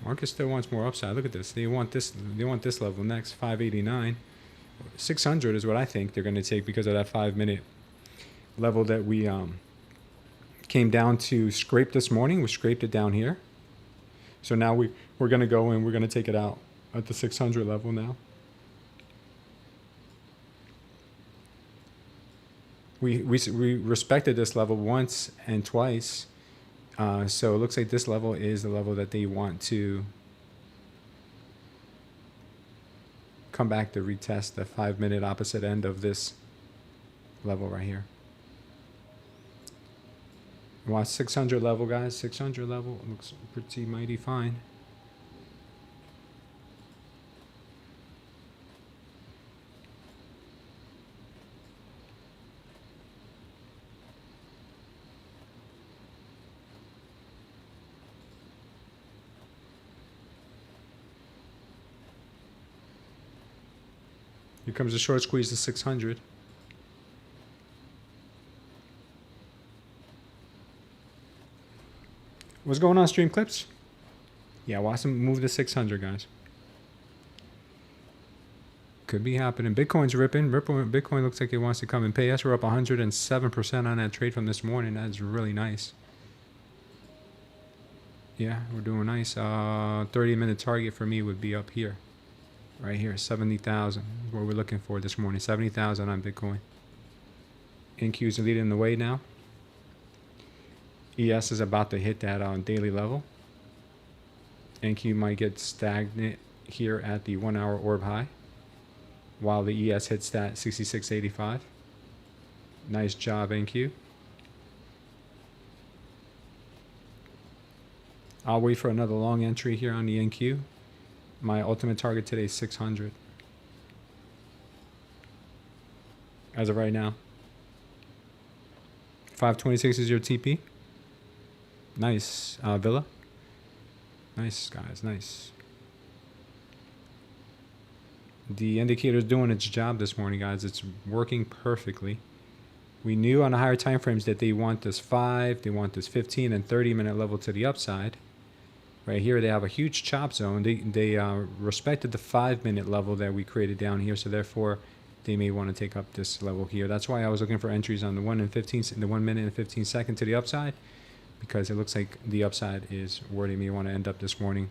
Market still wants more upside. Look at this. They want this level next, 589. 600 is what I think they're going to take because of that 5 minute level that we came down to scrape this morning. We scraped it down here. So now we're going to go and we're going to take it out at the 600 level now. We respected this level once and twice. So it looks like this level is the level that they want to come back to retest the 5 minute opposite end of this level right here. We want 600 level, guys. 600 level looks pretty mighty fine. Here comes the short squeeze to 600. What's going on, Stream Clips? Yeah, watch them move to 600, guys. Could be happening. Bitcoin's ripping. Bitcoin looks like it wants to come and pay us. We're up 107% on that trade from this morning. That's really nice. Yeah, we're doing nice. 30-minute target for me would be up here. Right here, 70,000. What we're looking for this morning. 70,000 on Bitcoin. NQ's leading the way now. ES is about to hit that on daily level. NQ might get stagnant here at the 1 hour orb high, while the ES hits that 66.85. Nice job, NQ. I'll wait for another long entry here on the NQ. My ultimate target today is 600. As of right now. 526 is your TP. Nice, Villa. Nice, guys, nice. The indicator is doing its job this morning, guys. It's working perfectly. We knew on the higher time frames that they want this 5, they want this 15 and 30-minute level to the upside. Right here, they have a huge chop zone. They respected the 5-minute level that we created down here, so therefore they may want to take up this level here. That's why I was looking for entries on the 1 minute and 15 second to the upside, because it looks like the upside is where they may want to end up this morning.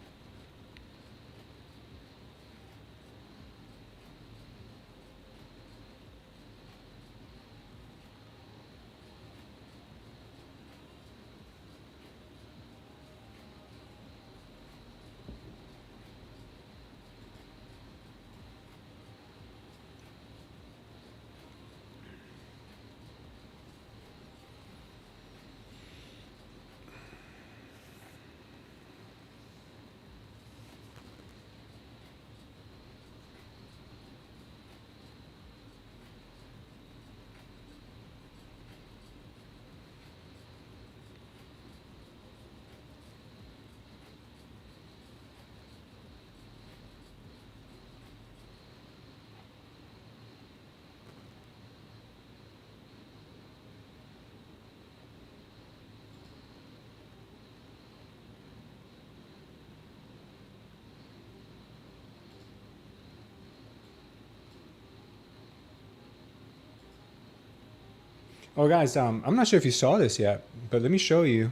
Oh, guys, I'm not sure if you saw this yet, but let me show you.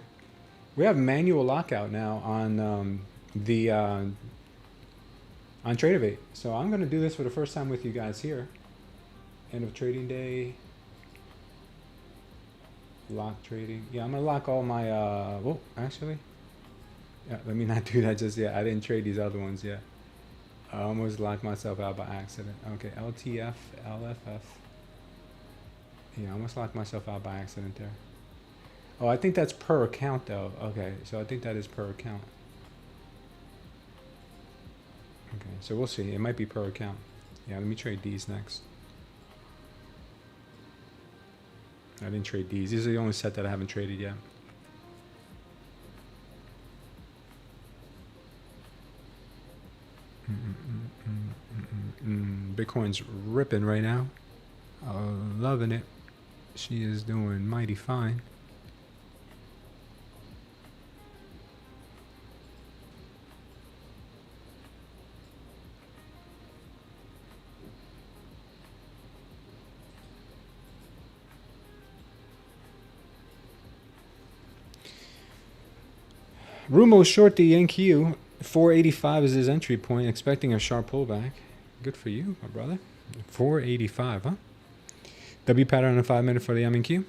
We have manual lockout now on on Tradeify. So I'm going to do this for the first time with you guys here. End of trading day. Lock trading. Yeah, I'm going to lock all my, well, actually, yeah, let me not do that just yet. I didn't trade these other ones yet. I almost locked myself out by accident. Okay, LTF, LFF. Yeah, I almost locked myself out by accident there. Oh, I think that's per account though. Okay, so I think that is per account. Okay, so we'll see. It might be per account. Yeah, let me trade these next. I didn't trade these. These are the only set that I haven't traded yet. Bitcoin's ripping right now. Loving it. She is doing mighty fine. Rumo short the NQ. 485 is his entry point, expecting a sharp pullback. Good for you, my brother. 485, huh? W pattern on a 5 minute for the MNQ.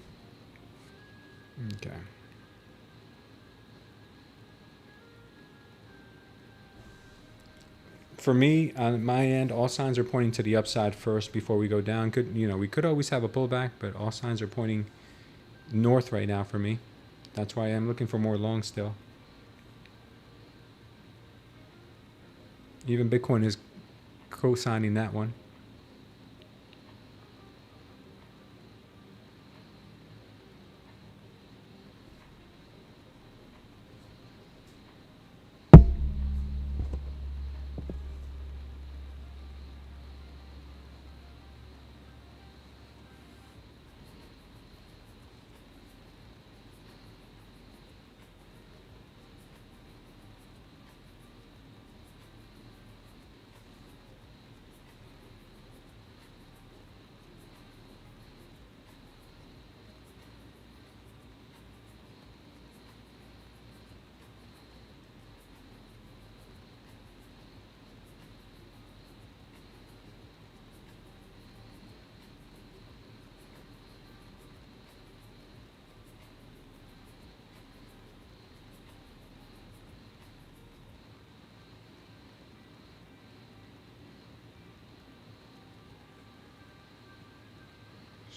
Okay. For me, on my end, all signs are pointing to the upside first before we go down. We could always have a pullback, but all signs are pointing north right now for me. That's why I'm looking for more long still. Even Bitcoin is co-signing that one.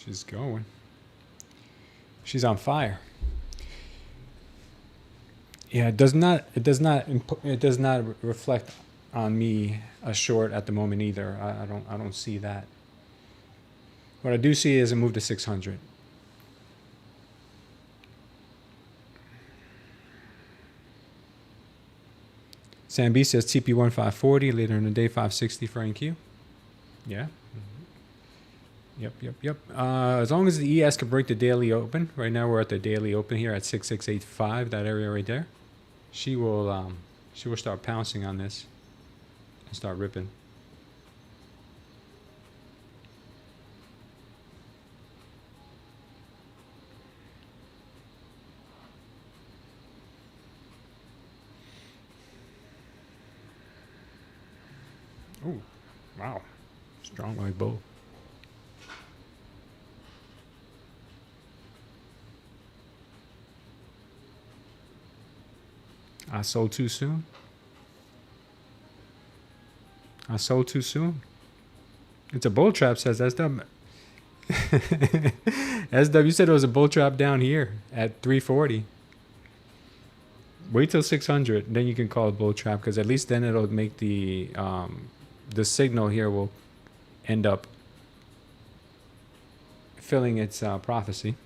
She's going. She's on fire. Yeah, it does not reflect on me a short at the moment either. I don't see that. What I do see is a move to 600. Sam B says TP1 540, later in the day 560 for NQ. Yeah. Yep. As long as the ES can break the daily open, right now we're at the daily open here at 6685, that area right there. She will start pouncing on this and start ripping. Oh, wow. Strong like bull. I sold too soon. I sold too soon. It's a bull trap, says SW. SW said it was a bull trap down here at 340. Wait till 600, then you can call it bull trap, because at least then it'll make the signal here will end up filling its prophecy.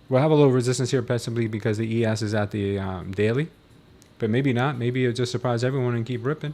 We'll have a little resistance here possibly because the ES is at the daily, but maybe not. Maybe it'll just surprise everyone and keep ripping.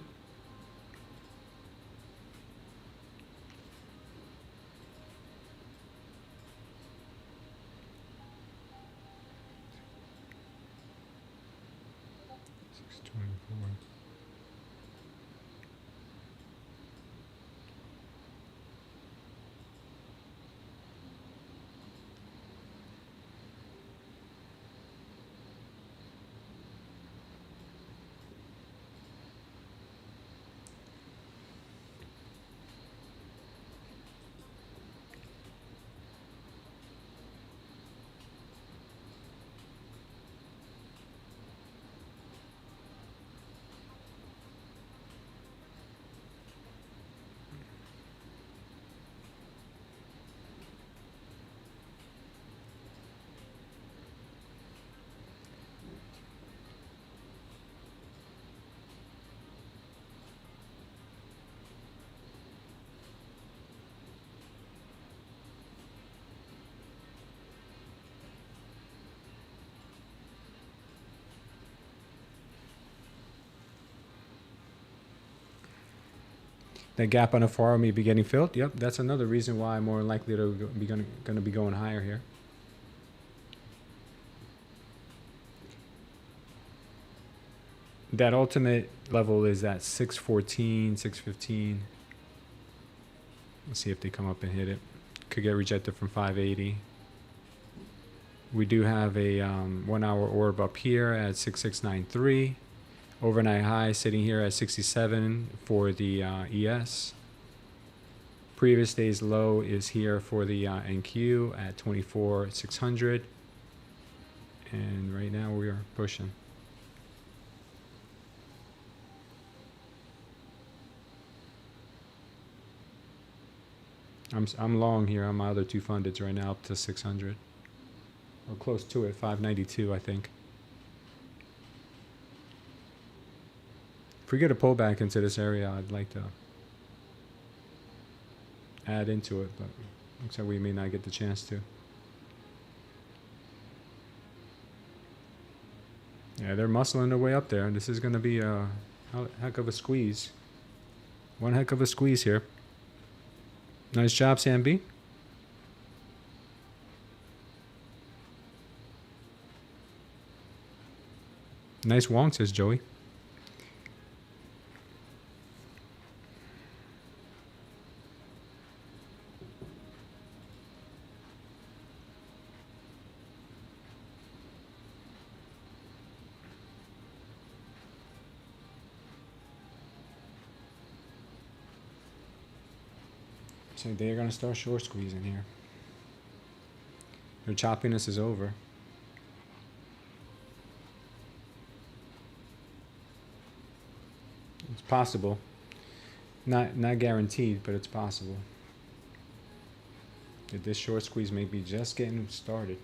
That gap on the 4 may be getting filled. Yep, that's another reason why I'm more likely to be going to be going higher here. That ultimate level is at 614, 615. Let's see if they come up and hit it. Could get rejected from 580. We do have a 1 hour orb up here at 6693. Overnight high sitting here at 67 for the ES. Previous day's low is here for the NQ at 24,600. And right now we are pushing. I'm long here on my other two fundeds right now up to 600. Or close to it, 592 I think. If we get a pullback into this area, I'd like to add into it, but looks like we may not get the chance to. Yeah, they're muscling their way up there. This is going to be a heck of a squeeze. One heck of a squeeze here. Nice job, Sam B. Nice wong, says Joey. So they're going to start short squeezing here. Their choppiness is over. It's possible. Not guaranteed, but it's possible. That this short squeeze may be just getting started.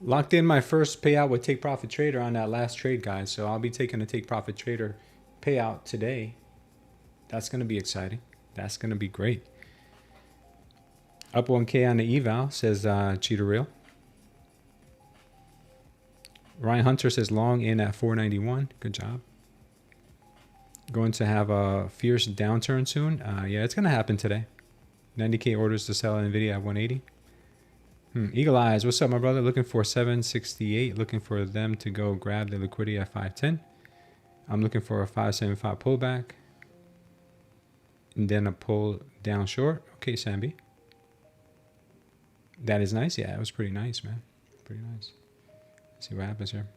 Locked in my first payout with Take Profit Trader on that last trade, guys. So I'll be taking a Take Profit Trader payout today. That's going to be exciting. That's going to be great. Up 1K on the eval, says Cheetah Real. Ryan Hunter says long in at 491. Good job. Going to have a fierce downturn soon. Yeah, it's going to happen today. 90K orders to sell NVIDIA at 180. Eagle Eyes, what's up, my brother? Looking for 768. Looking for them to go grab the liquidity at 510. I'm looking for a 575 pullback. And then a pull down short. Okay, Sambi. That is nice. Yeah, it was pretty nice, man. Pretty nice. Let's see what happens here.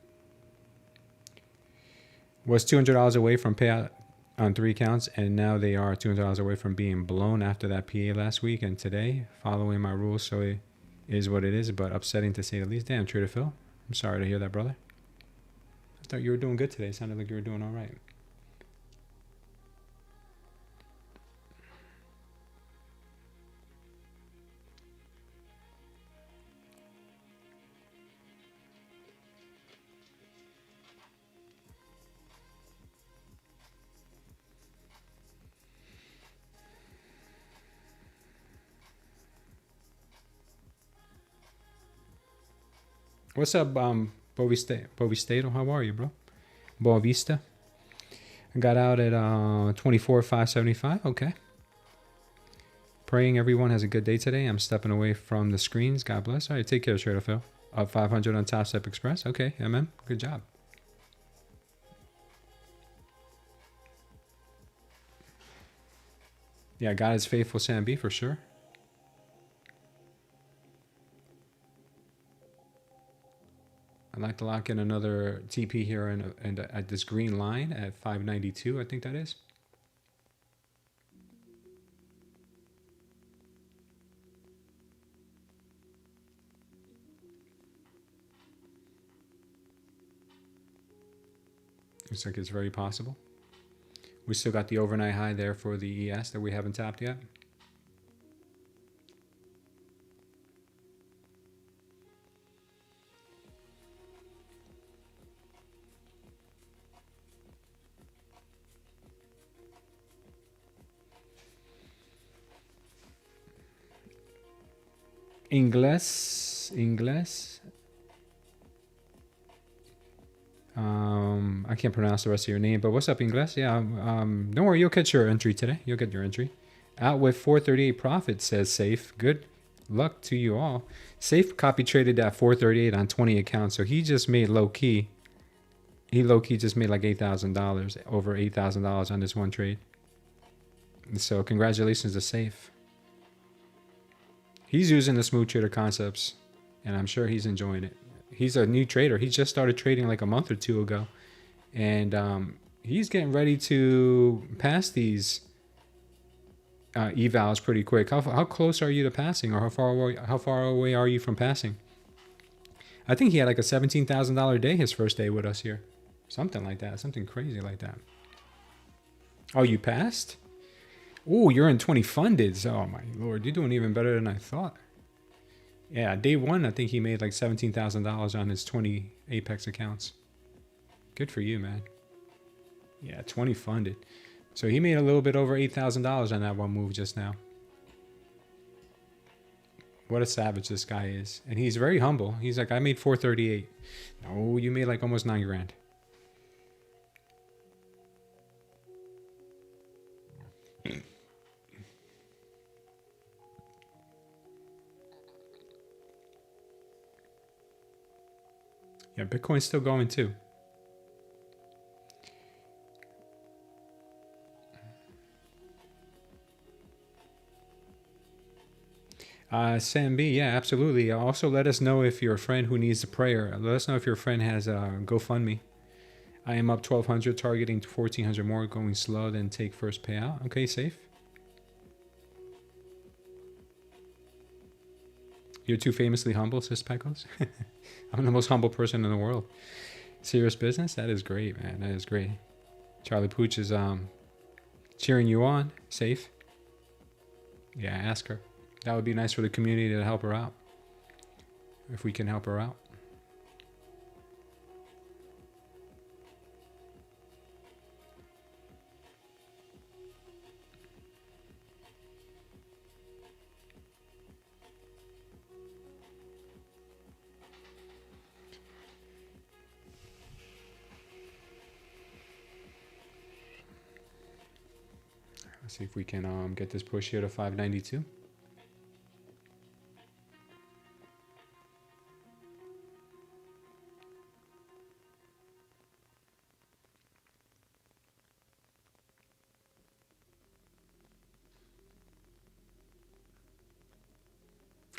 Was $200 away from payout on 3 accounts, and now they are $200 away from being blown after that PA last week and today, following my rules. So it is what it is, but upsetting to say the least. Damn, Trader Phil. I'm sorry to hear that, brother. I thought you were doing good today. It sounded like you were doing all right. What's up, Bovistado? How are you, bro? Boa Vista. I got out at 24,575. Okay. Praying everyone has a good day today. I'm stepping away from the screens. God bless. All right, take care, Trader Phil. Up 500 on TopStep Express. Okay, MM. Good job. Yeah, God is faithful, Sam B, for sure. I'd like to lock in another TP here and at this green line at 592, I think that is. Looks like it's very possible. We still got the overnight high there for the ES that we haven't tapped yet. Ingles. I can't pronounce the rest of your name, but what's up, Ingles? Yeah, don't worry, you'll get your entry today. You'll get your entry. Out with 438 profit, says Safe. Good luck to you all. Safe copy traded at 438 on 20 accounts, so he just made low key. He low key just made like $8,000, over $8,000 on this one trade. So congratulations to Safe. He's using the smooth trader concepts, and I'm sure he's enjoying it. He's a new trader. He just started trading like a month or two ago, and he's getting ready to pass these evals pretty quick. How close are you to passing, or how far away are you from passing? I think he had like a $17,000 day his first day with us here, something like that, something crazy like that. Oh, you passed? Oh, you're in 20 funded. Oh my Lord, you're doing even better than I thought. Yeah, day one, I think he made like $17,000 on his 20 Apex accounts. Good for you, man. Yeah, 20 funded. So he made a little bit over $8,000 on that one move just now. What a savage this guy is. And he's very humble. He's like, I made 438. No, you made like almost 9 grand. Yeah, Bitcoin's still going too. Sam B, yeah, absolutely. Also, let us know if you're a friend who needs a prayer. Let us know if your friend has a GoFundMe. I am up 1,200, targeting 1,400 more, going slow, then take first payout. Okay, Safe. You're too famously humble, says Pecos. I'm the most humble person in the world. Serious business? That is great, man. That is great. Charlie Pooch is cheering you on. Safe. Yeah, ask her. That would be nice for the community to help her out. If we can help her out. Let's see if we can get this push here to 592.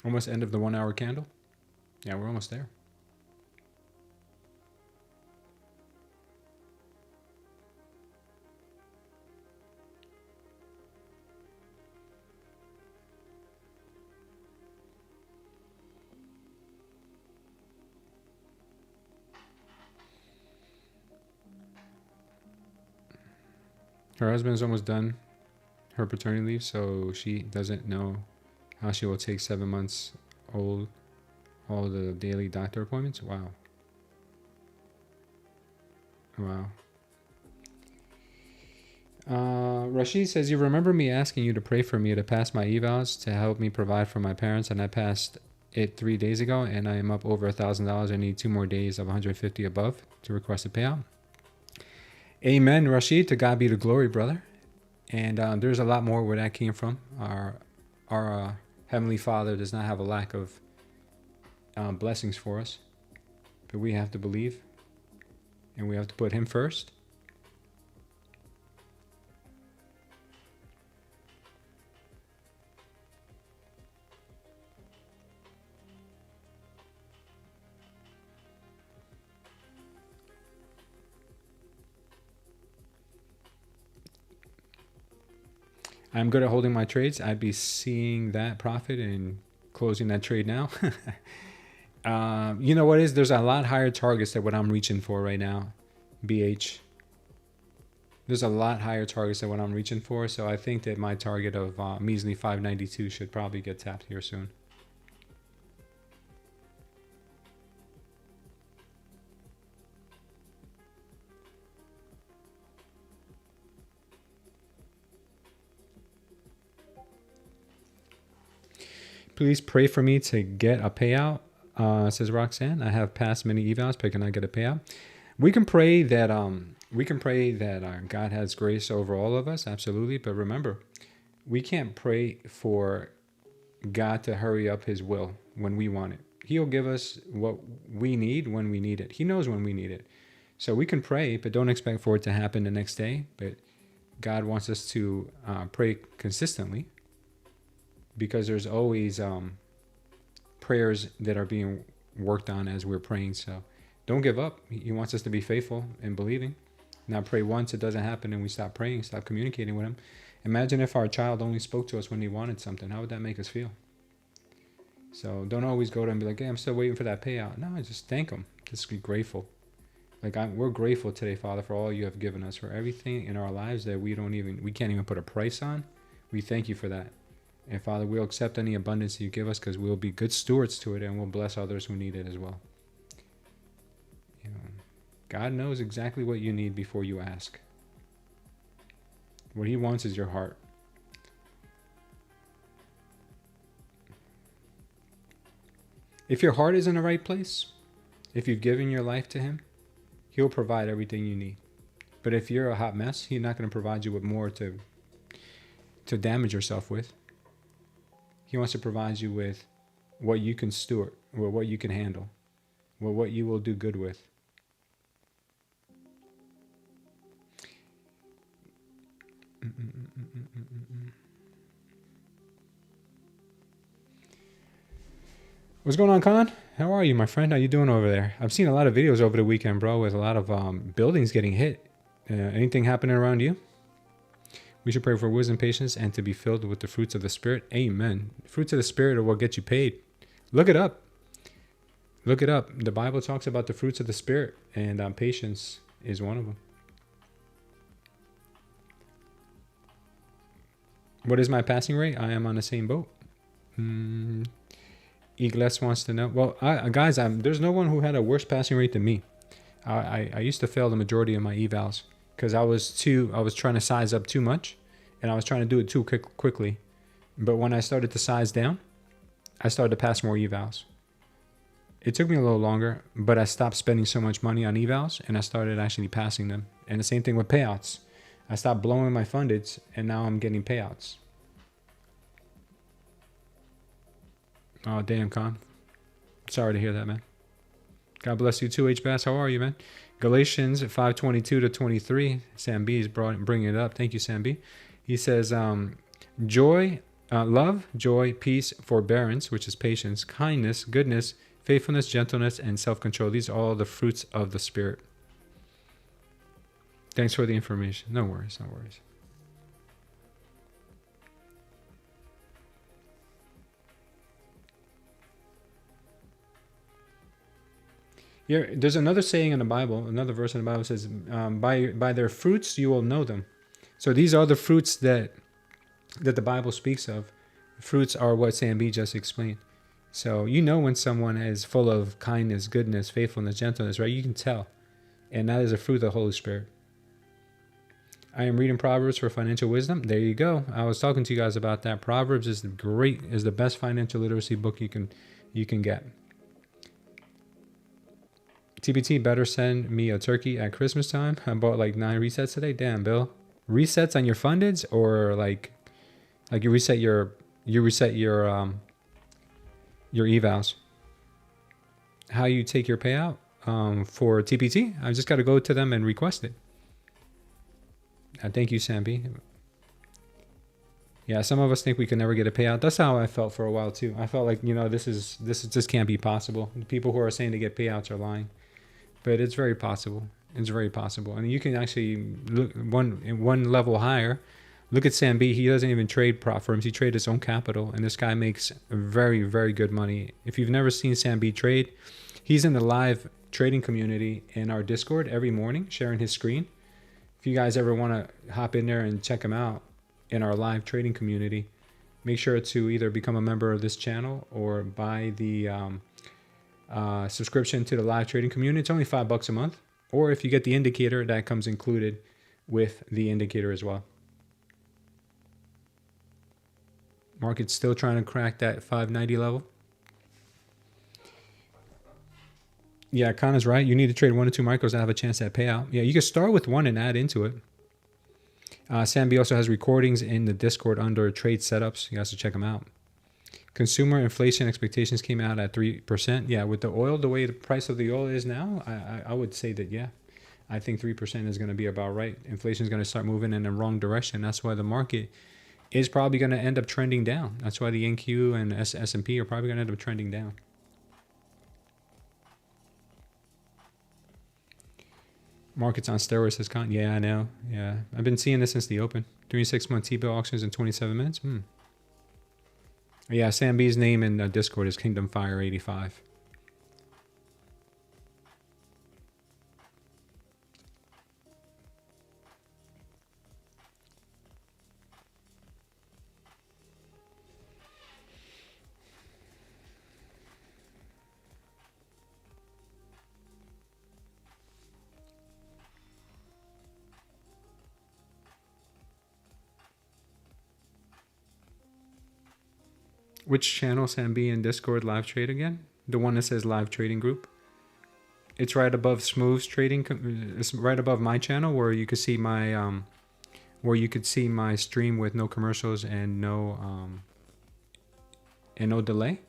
Almost end of the 1 hour candle. Yeah, we're almost there. Her husband's almost done her paternity leave, so she doesn't know how she will take 7 months old, all the daily doctor appointments. Wow. Wow. Rashid says, you remember me asking you to pray for me to pass my evals to help me provide for my parents, and I passed it 3 days ago, and I am up over $1,000. I need 2 more days of 150 above to request a payout. Amen, Rashid. To God be the glory, brother. And there's a lot more where that came from. Our Heavenly Father does not have a lack of blessings for us, but we have to believe, and we have to put Him first. I'm good at holding my trades. I'd be seeing that profit and closing that trade now. You know what is? There's a lot higher targets than what I'm reaching for right now, BH. There's a lot higher targets than what I'm reaching for. So I think that my target of measly 592 should probably get tapped here soon. Please pray for me to get a payout, says Roxanne. I have passed many evals, but can I get a payout? We can pray that God has grace over all of us, absolutely. But remember, we can't pray for God to hurry up His will when we want it. He'll give us what we need when we need it. He knows when we need it. So we can pray, but don't expect for it to happen the next day. But God wants us to pray consistently, because there's always prayers that are being worked on as we're praying. So don't give up. He wants us to be faithful and believing. Not pray once, it doesn't happen, and we stop praying, stop communicating with Him. Imagine if our child only spoke to us when he wanted something. How would that make us feel? So don't always go to him and be like, hey, I'm still waiting for that payout. No, just thank Him. Just be grateful. We're grateful today, Father, for all you have given us, for everything in our lives that we can't even put a price on. We thank you for that. And Father, we'll accept any abundance you give us, because we'll be good stewards to it, and we'll bless others who need it as well. You know, God knows exactly what you need before you ask. What He wants is your heart. If your heart is in the right place, if you've given your life to Him, He'll provide everything you need. But if you're a hot mess, He's not going to provide you with more to damage yourself with. He wants to provide you with what you can steward, or what you can handle, or what you will do good with. What's going on, Khan? How are you, my friend? How you doing over there? I've seen a lot of videos over the weekend, bro, with a lot of buildings getting hit. Anything happening around you? We should pray for wisdom, patience, and to be filled with the fruits of the Spirit. Amen. Fruits of the Spirit are what get you paid. Look it up. Look it up. The Bible talks about the fruits of the Spirit, and patience is one of them. What is my passing rate? I am on the same boat. Igles wants to know. Well, guys, there's no one who had a worse passing rate than me. I used to fail the majority of my evals, because I was trying to size up too much, and I was trying to do it too quickly. But when I started to size down, I started to pass more evals. It took me a little longer, but I stopped spending so much money on evals, and I started actually passing them. And the same thing with payouts. I stopped blowing my fundeds, and now I'm getting payouts. Oh, damn, Con. Sorry to hear that, man. God bless you too, H-Bass. How are you, man? Galatians 5:22 to 23. Sam B is bringing it up. Thank you, Sam B. He says, joy, love, joy, peace, forbearance, which is patience, kindness, goodness, faithfulness, gentleness, and self-control. These are all the fruits of the Spirit. Thanks for the information. No worries, no worries. Yeah, there's another saying in the Bible, another verse in the Bible says, by their fruits you will know them. So these are the fruits that the Bible speaks of. Fruits are what Sam B just explained. So you know when someone is full of kindness, goodness, faithfulness, gentleness, right? You can tell. And that is a fruit of the Holy Spirit. I am reading Proverbs for financial wisdom. There you go. I was talking to you guys about that. Proverbs is the best financial literacy book you can get. TBT better send me a turkey at Christmas time. I bought like 9 resets today. Damn, Bill. Resets on your fundeds, or like you reset your evals. How you take your payout for TPT? I just got to go to them and request it. Thank you, Sambi. Yeah, some of us think we can never get a payout. That's how I felt for a while too. I felt like, this just can't be possible. The people who are saying they get payouts are lying, but it's very possible. It's very possible, and you can actually look one level higher. Look at Sam B. He doesn't even trade prop firms. He trades his own capital, and this guy makes very, very good money. If you've never seen Sam B trade, he's in the live trading community in our Discord every morning, sharing his screen. If you guys ever want to hop in there and check him out in our live trading community, make sure to either become a member of this channel or buy the subscription to the live trading community. It's only $5 a month. Or if you get the indicator, that comes included with the indicator as well. Market's still trying to crack that 590 level. Yeah, Connor's right. You need to trade 1 to 2 micros to have a chance at payout. Yeah, you can start with 1 and add into it. Sam B also has recordings in the Discord under trade setups. You guys should check them out. Consumer inflation expectations came out at 3%. Yeah, with the oil, the way the price of the oil is now, I would say that, yeah, I think 3% is going to be about right. Inflation is going to start moving in the wrong direction. That's why the market is probably going to end up trending down. That's why the NQ and S&P are probably going to end up trending down. Markets on steroids, says Con. Yeah, I know. Yeah, I've been seeing this since the open. 3-6-month T-bill auctions in 27 minutes. Yeah, Sam B's name in Discord is Kingdom Fire 85. Which channel, Sam B in Discord live trade again? The one that says live trading group. It's right above Smooth's trading. It's right above my channel where you could see my stream with no commercials and no delay.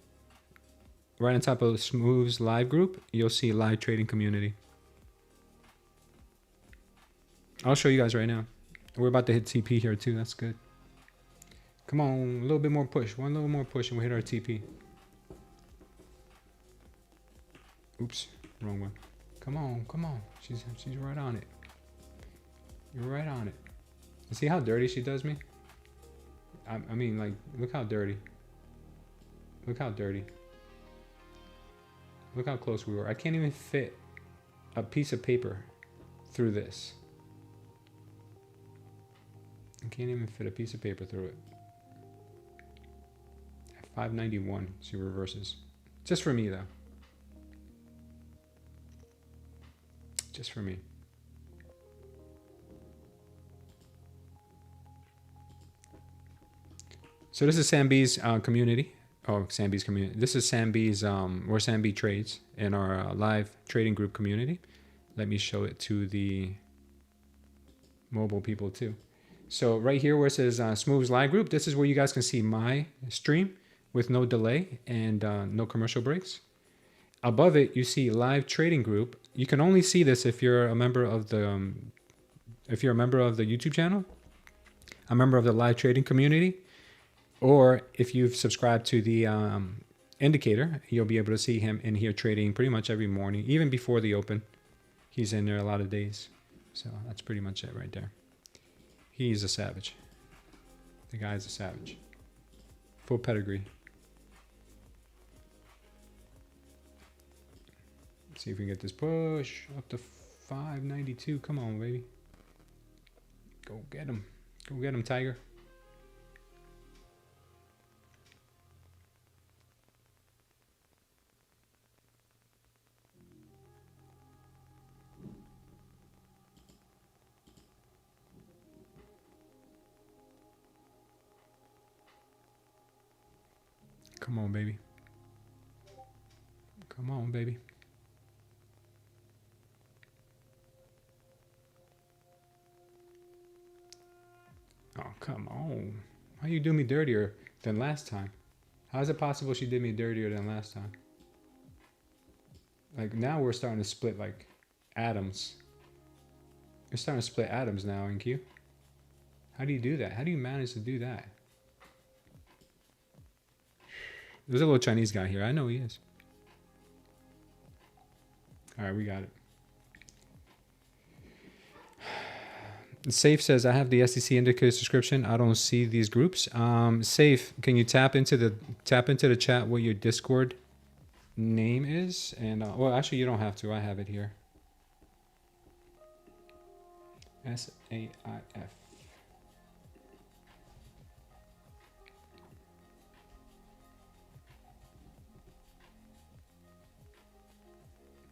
Right on top of Smooth's live group, you'll see live trading community. I'll show you guys right now. We're about to hit TP here too. That's good. Come on, a little bit more push. One little more push and we'll hit our TP. Oops, wrong one. Come on, come on. She's right on it. You're right on it. You see how dirty she does me? I mean, like, look how dirty. Look how dirty. Look how close we were. I can't even fit a piece of paper through this. I can't even fit a piece of paper through it. 591, she reverses. Just for me, though. Just for me. So this is Sam B's community. Oh, Sam B's community. This is Sam B's, where Sam B trades in our live trading group community. Let me show it to the mobile people too. So right here where it says Smooth's live group, this is where you guys can see my stream with no delay and no commercial breaks. Above it, you see live trading group. You can only see this if you're a member of the YouTube channel, a member of the live trading community, or if you've subscribed to the indicator, you'll be able to see him in here trading pretty much every morning, even before the open. He's in there a lot of days. So that's pretty much it right there. He's a savage. The guy's a savage. Full pedigree. Let's see if we can get this push up to 592. Come on, baby. Go get him. Go get him, Tiger. Come on, baby. Come on, baby. Oh, come on. How you do me dirtier than last time? How is it possible she did me dirtier than last time? Like, now we're starting to split like atoms. We're starting to split atoms now in Q. How do you do that? How do you manage to do that? There's a little Chinese guy here. I know he is. All right, we got it. Safe says, I have the SEC indicator subscription. I don't see these groups. Safe, can you tap into the chat what your Discord name is? And well, actually, you don't have to. I have it here. SAIF.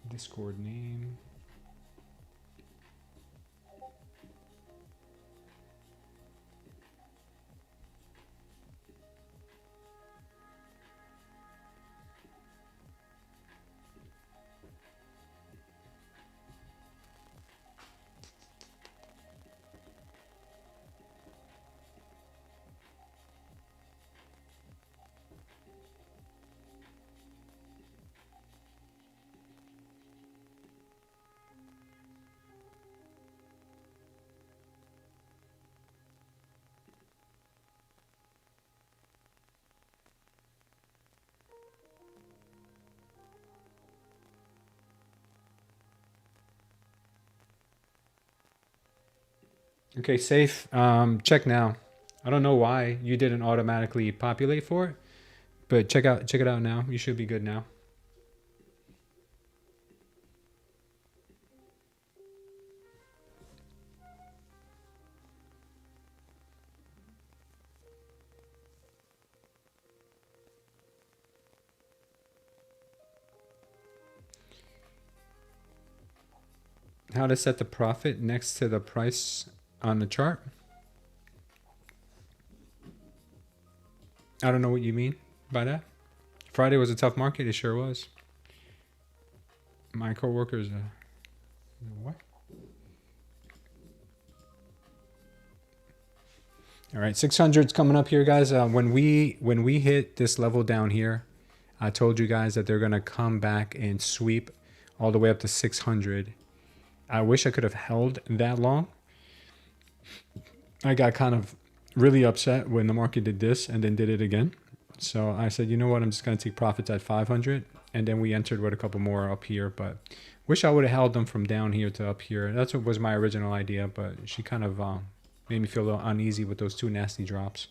Discord name. Okay, safe. Check now. I don't know why you didn't automatically populate for it, but check it out now. You should be good now. How to set the profit next to the price on the chart? I don't know what you mean by that. Friday was a tough market. It sure was. My coworkers, what? All right, 600's coming up here, guys. When we hit this level down here, I told you guys that they're gonna come back and sweep all the way up to 600. I wish I could have held that long. I got kind of really upset when the market did this and then did it again. So I said, you know what, I'm just going to take profits at 500. And then we entered with a couple more up here. But wish I would have held them from down here to up here. That's what was my original idea. But she kind of made me feel a little uneasy with those two nasty drops.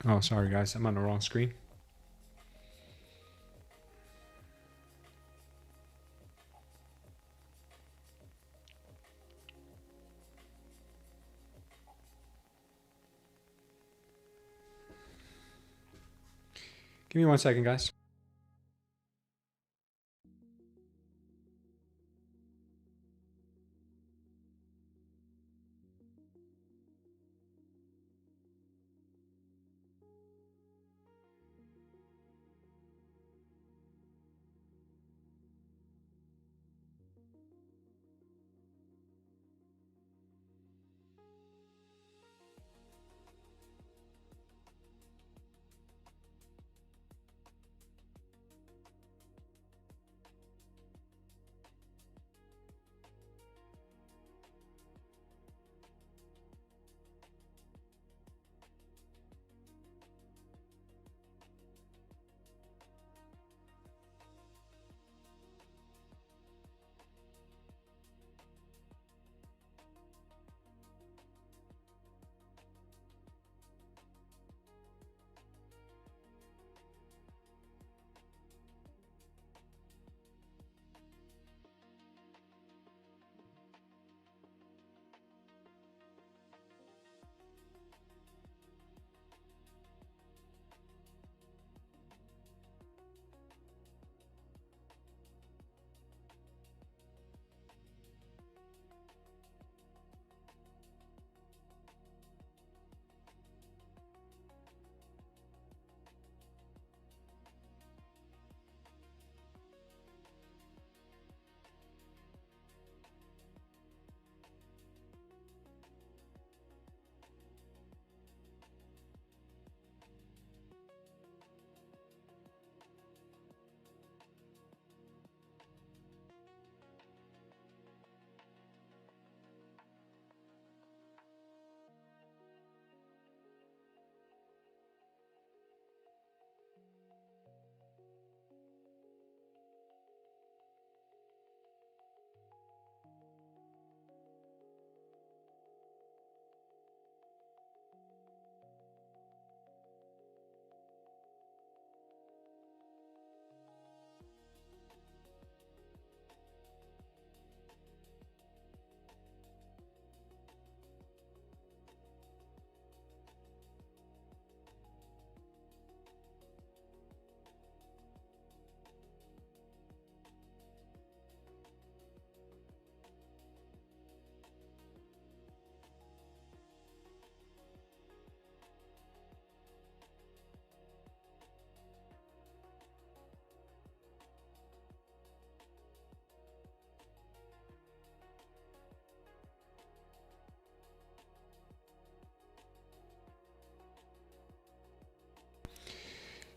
Oh, sorry, guys. I'm on the wrong screen. Give me 1 second, guys.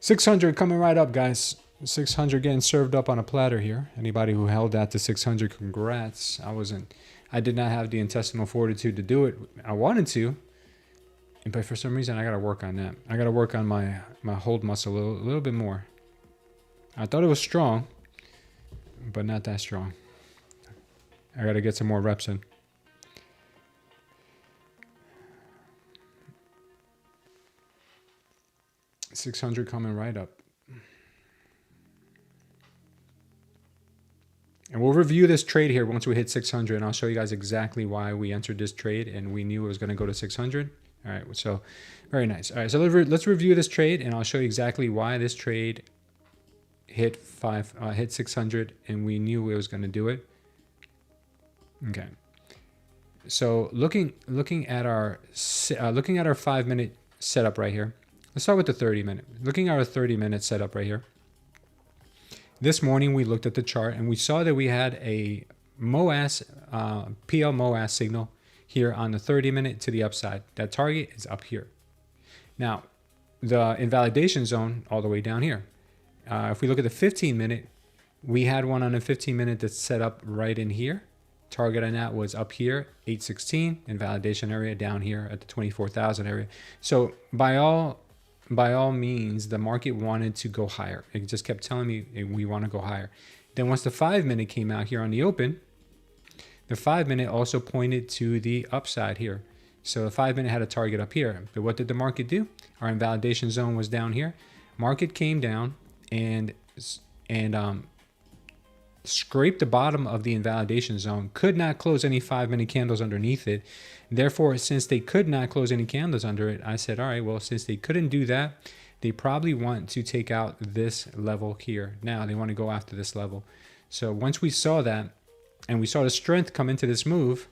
600 coming right up, guys. 600 getting served up on a platter here. Anybody who held that to 600, congrats. I did not have the intestinal fortitude to do it. I wanted to, but for some reason I gotta work on that. I gotta work on my hold muscle a little bit more. I thought it was strong, but not that strong. I gotta get some more reps in. $600 coming right up. And we'll review this trade here once we hit 600, and I'll show you guys exactly why we entered this trade and we knew it was going to go to 600. All right, so very nice. All right, so let's review this trade, and I'll show you exactly why this trade hit 600, and we knew it was going to do it. Okay. So looking at our 5-minute setup right here. Let's start with the 30-minute. Looking at our 30-minute setup right here. This morning we looked at the chart and we saw that we had a MOAS, PL MOAS signal here on the 30-minute to the upside. That target is up here. Now, the invalidation zone all the way down here. If we look at the 15-minute, we had one on the 15-minute that's set up right in here. Target on that was up here, 816, invalidation area down here at the 24,000 area. So by all means, the market wanted to go higher. It just kept telling me we want to go higher. Then once the 5-minute came out here on the open, the 5-minute also pointed to the upside here. So the 5-minute had a target up here. But what did the market do? Our invalidation zone was down here. Market came down and scraped the bottom of the invalidation zone. Could not close any 5-minute candles underneath it. Therefore, since they could not close any candles under it, I said, all right, well, since they couldn't do that, they probably want to take out this level here. Now they want to go after this level. So once we saw that and we saw the strength come into this move,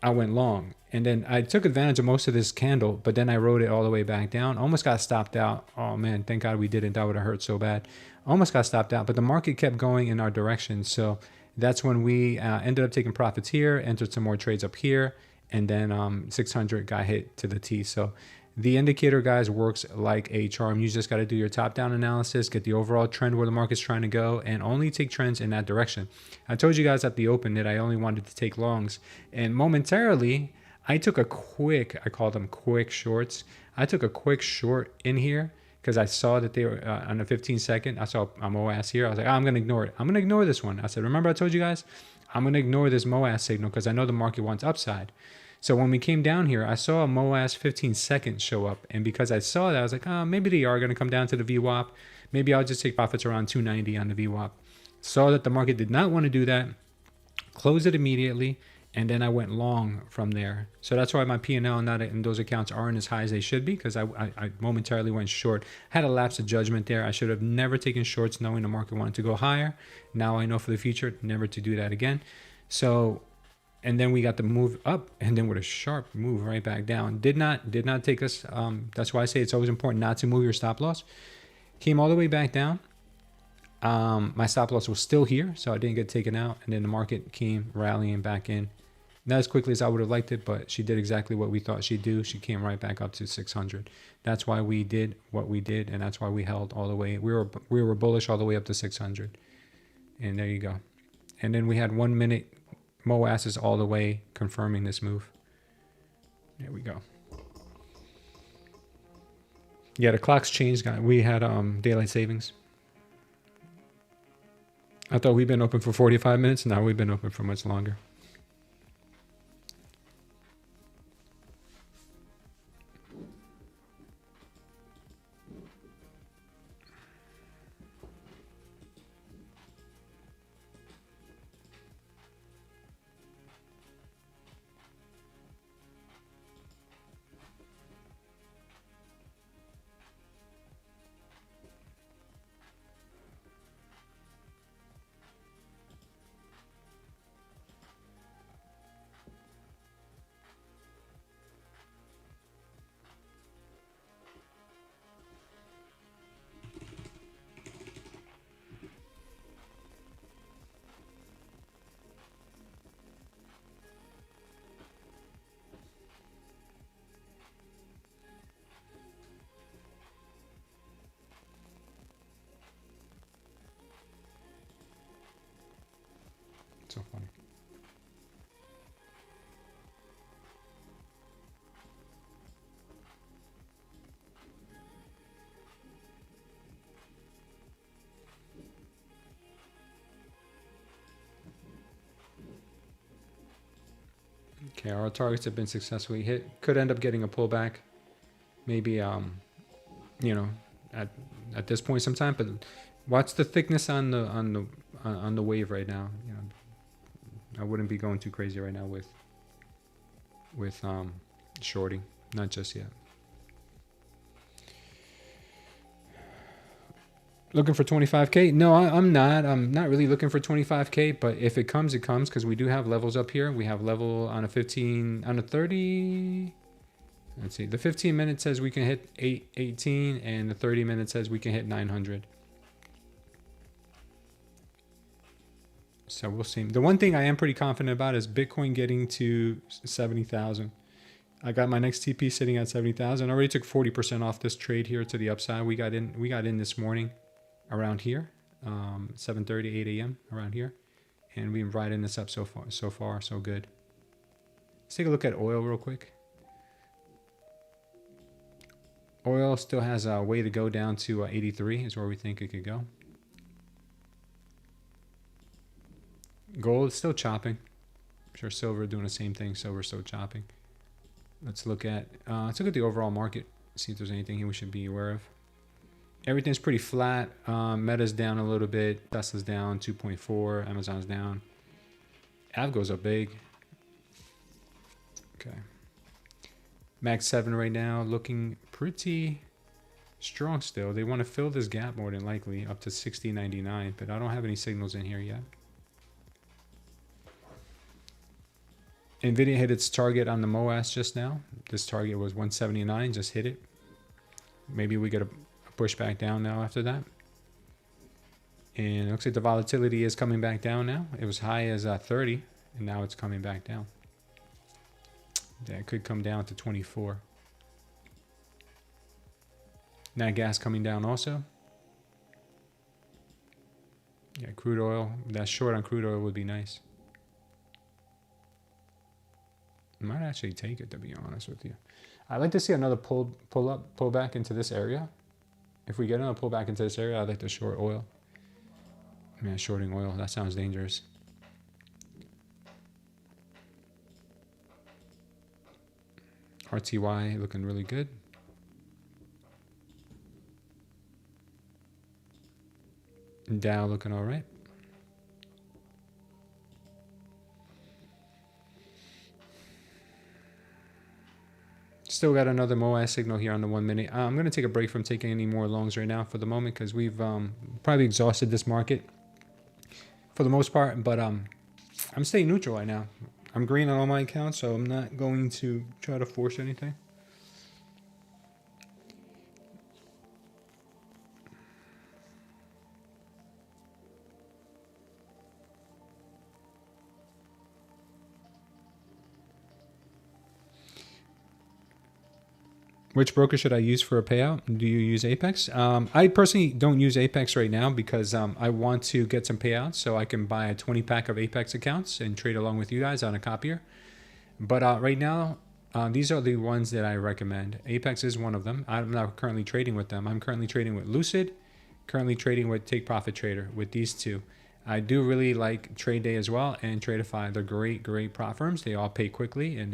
I went long. And then I took advantage of most of this candle, but then I rode it all the way back down. Almost got stopped out. Oh man, thank God we didn't. That would have hurt so bad. Almost got stopped out, but the market kept going in our direction. So that's when we ended up taking profits here, entered some more trades up here, and then 600 got hit to the T. So the indicator, guys, works like a charm. You just got to do your top-down analysis, get the overall trend where the market's trying to go, and only take trends in that direction. I told you guys at the open that I only wanted to take longs, and momentarily I took a quick, I call them quick shorts. I took a quick short in here because I saw that they were on a 15-second. I saw a MOAS here. I was like, oh, I'm going to ignore it. I'm going to ignore this one. I said, remember I told you guys, I'm going to ignore this MOAS signal because I know the market wants upside. So when we came down here, I saw a MOAS 15-second show up. And because I saw that, I was like, oh, maybe they are going to come down to the VWAP. Maybe I'll just take profits around 290 on the VWAP. Saw that the market did not want to do that. Closed it immediately. And then I went long from there. So that's why my P&L and those accounts aren't as high as they should be, because I momentarily went short. Had a lapse of judgment there. I should have never taken shorts knowing the market wanted to go higher. Now I know for the future never to do that again. So, and then we got the move up, and then with a sharp move right back down. Did not take us. That's why I say it's always important not to move your stop loss. Came all the way back down. My stop loss was still here, so I didn't get taken out. And then the market came rallying back in. Not as quickly as I would have liked it, but she did exactly what we thought she'd do. She came right back up to 600. That's why we did what we did, and that's why we held all the way. We were bullish all the way up to 600. And there you go. And then we had 1 minute MOASs all the way confirming this move. There we go. Yeah, the clocks changed, guys. We had daylight savings. I thought we'd been open for 45 minutes. Now we've been open for much longer. So funny. Okay, our targets have been successfully hit. Could end up getting a pullback. Maybe, you know, at this point sometime. But watch the thickness on the wave right now. You know, I wouldn't be going too crazy right now with shorting. Not just yet. Looking for 25K? No, I'm not. I'm not really looking for 25K, but if it comes, it comes, because we do have levels up here. We have level on a 15, on a 30. Let's see. The 15 minute says we can hit 818, and the 30 minute says we can hit 900. So we'll see. The one thing I am pretty confident about is Bitcoin getting to 70,000. I got my next TP sitting at 70,000. I already took 40% off this trade here to the upside. We got in this morning around here, 7:30, 8 a.m. around here. And we've been riding this up so far, so good. Let's take a look at oil real quick. Oil still has a way to go down to 83 is where we think it could go. Gold is still chopping. I'm sure silver doing the same thing. Silver's still chopping. Let's look at the overall market. See if there's anything here we should be aware of. Everything's pretty flat. Meta's down a little bit. Tesla's down 2.4. Amazon's down. Av goes up big. Okay. Max 7 right now looking pretty strong still. They want to fill this gap more than likely up to 60.99, but I don't have any signals in here yet. Nvidia hit its target on the MOAS just now. This target was 179, just hit it. Maybe we get a push back down now after that. And it looks like the volatility is coming back down now. It was high as 30, and now it's coming back down. That could come down to 24. Nat gas coming down also. Yeah, crude oil. That short on crude oil would be nice. I might actually take it, to be honest with you. I'd like to see another pull back into this area. If we get another pullback into this area, I'd like to short oil. Man, shorting oil, that sounds dangerous. RTY looking really good. Dow looking all right. Still got another MOAS signal here on the 1 minute. I'm going to take a break from taking any more longs right now for the moment, because we've probably exhausted this market for the most part. But I'm staying neutral right now. I'm green on all my accounts, so I'm not going to try to force anything. Which broker should I use for a payout? Do you use Apex? I personally don't use Apex right now because I want to get some payouts so I can buy a 20 pack of Apex accounts and trade along with you guys on a copier. But right now, these are the ones that I recommend. Apex is one of them. I'm not currently trading with them. I'm currently trading with Lucid, currently trading with Take Profit Trader, with these two. I do really like Tradeday as well and Tradeify. They're great prop firms. They all pay quickly, and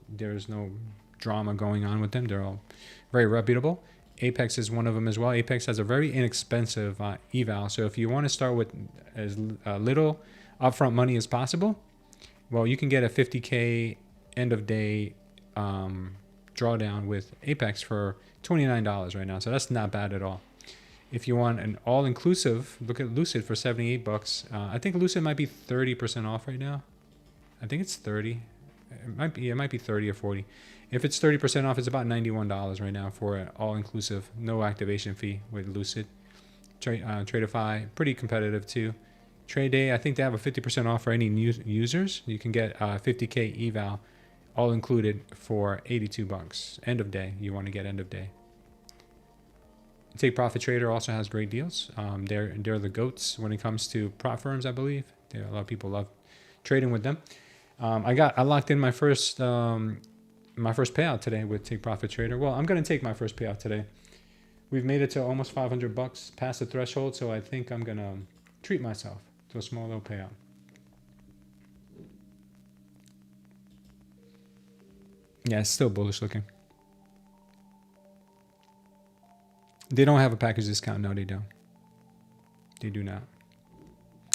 there's no drama going on with them. They're all very reputable. Apex is one of them as well. Apex has a very inexpensive eval. So if you want to start with as little upfront money as possible, well, you can get a 50K end of day drawdown with Apex for $29 right now. So that's not bad at all. If you want an all-inclusive, look at Lucid for 78 bucks. I think Lucid might be 30% off right now. I think it's 30. It might be 30 or 40. If it's 30% off, it's about $91 right now for an all-inclusive, no activation fee with Lucid. Tradeify, pretty competitive too. Tradeday, I think they have a 50% off for any new users. You can get 50K eval, all included, for 82 bucks. End of day, you want to get end of day. Take Profit Trader also has great deals. They're the goats when it comes to prop firms, I believe. A lot of people trading with them. I locked in my first payout today with Take Profit Trader. Well, I'm gonna take my first payout today. We've made it to almost 500 bucks past the threshold, so I think I'm gonna treat myself to a small little payout. Yeah, it's still bullish looking. They don't have a package discount. No, they don't. They do not.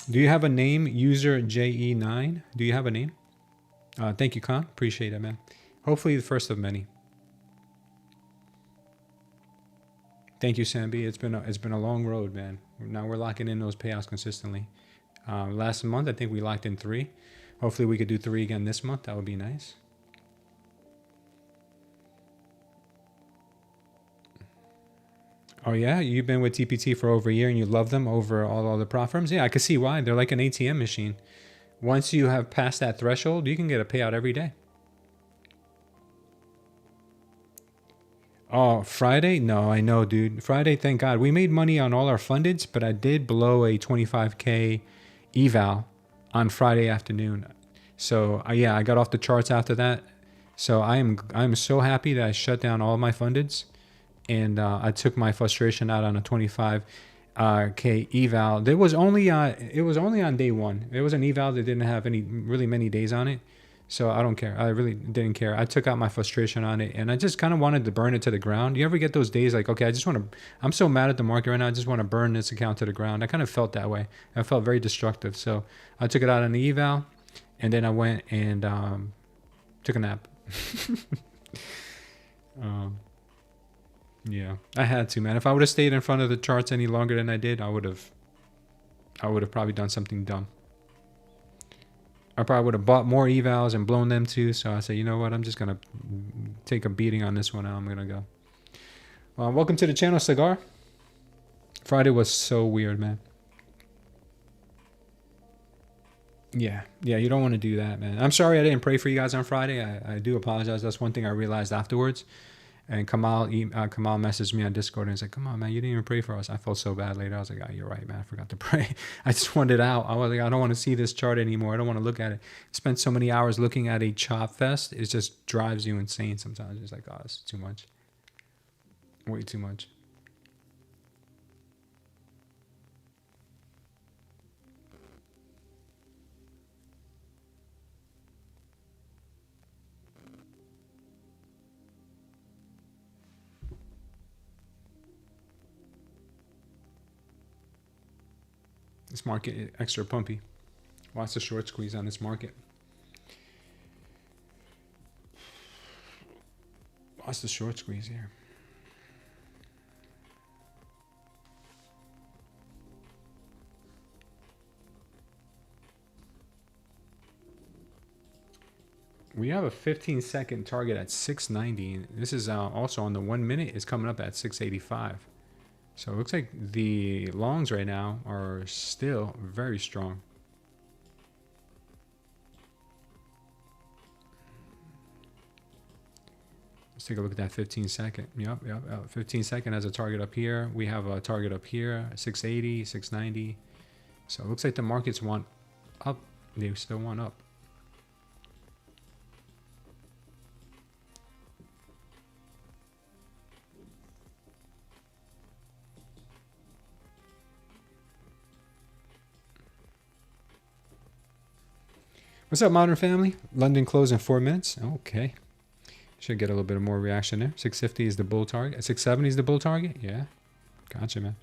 Do you have a name? User JE9. Do you have a name? Thank you, Khan. Appreciate it, man. Hopefully the first of many. Thank you, Sambi. It's been a long road, man. Now we're locking in those payouts consistently. Last month, I think we locked in 3. Hopefully we could do 3 again this month. That would be nice. Oh yeah, you've been with TPT for over a year and you love them over all the prop firms? Yeah, I can see why. They're like an ATM machine. Once you have passed that threshold, you can get a payout every day. Oh, Friday? No, I know, dude. Friday, thank God. We made money on all our fundeds, but I did blow a 25K eval on Friday afternoon. So yeah, I got off the charts after that. So I'm so happy that I shut down all my fundeds. And I took my frustration out on a 25K eval. It was only on day one. It was an eval that didn't have really many days on it, so I don't care. I really didn't care. I took out my frustration on it, and I just kind of wanted to burn it to the ground. You ever get those days like, okay, I'm so mad at the market right now. I just want to burn this account to the ground. I kind of felt that way. I felt very destructive. So I took it out on the eval, and then I went and took a nap. Yeah, I had to, man. If I would have stayed in front of the charts any longer than I did, I would have probably done something dumb. I probably would have bought more evals and blown them too. So I said, you know what? I'm just going to take a beating on this one. And I'm going to go. Welcome to the channel, Cigar. Friday was so weird, man. Yeah, you don't want to do that, man. I'm sorry I didn't pray for you guys on Friday. I do apologize. That's one thing I realized afterwards. And Kamal messaged me on Discord and he's like, come on, man, you didn't even pray for us. I felt so bad later. I was like, oh, you're right, man. I forgot to pray. I just wanted out. I was like, I don't want to see this chart anymore. I don't want to look at it. Spent so many hours looking at a chop fest. It just drives you insane sometimes. It's like, oh, this is too much. Way too much. This market is extra pumpy. Watch the short squeeze on this market. Watch the short squeeze here. We have a 15-second target at 690. This is also on the 1 minute. It's coming up at 685. So it looks like the longs right now are still very strong. Let's take a look at that 15-second. Yep. 15-second has a target up here. We have a target up here, 680, 690. So it looks like the markets want up. They still want up. What's up, Modern Family? London closed in 4 minutes. Okay. Should get a little bit more reaction there. 650 is the bull target. 670 is the bull target? Yeah. Gotcha, man.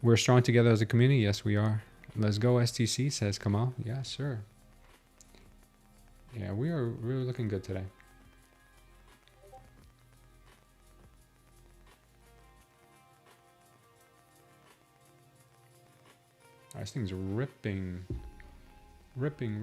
We're strong together as a community. Yes, we are. Let's go, STC, says Kamal. Yes, sir. Yeah, we are really looking good today. This thing's ripping. Ripping.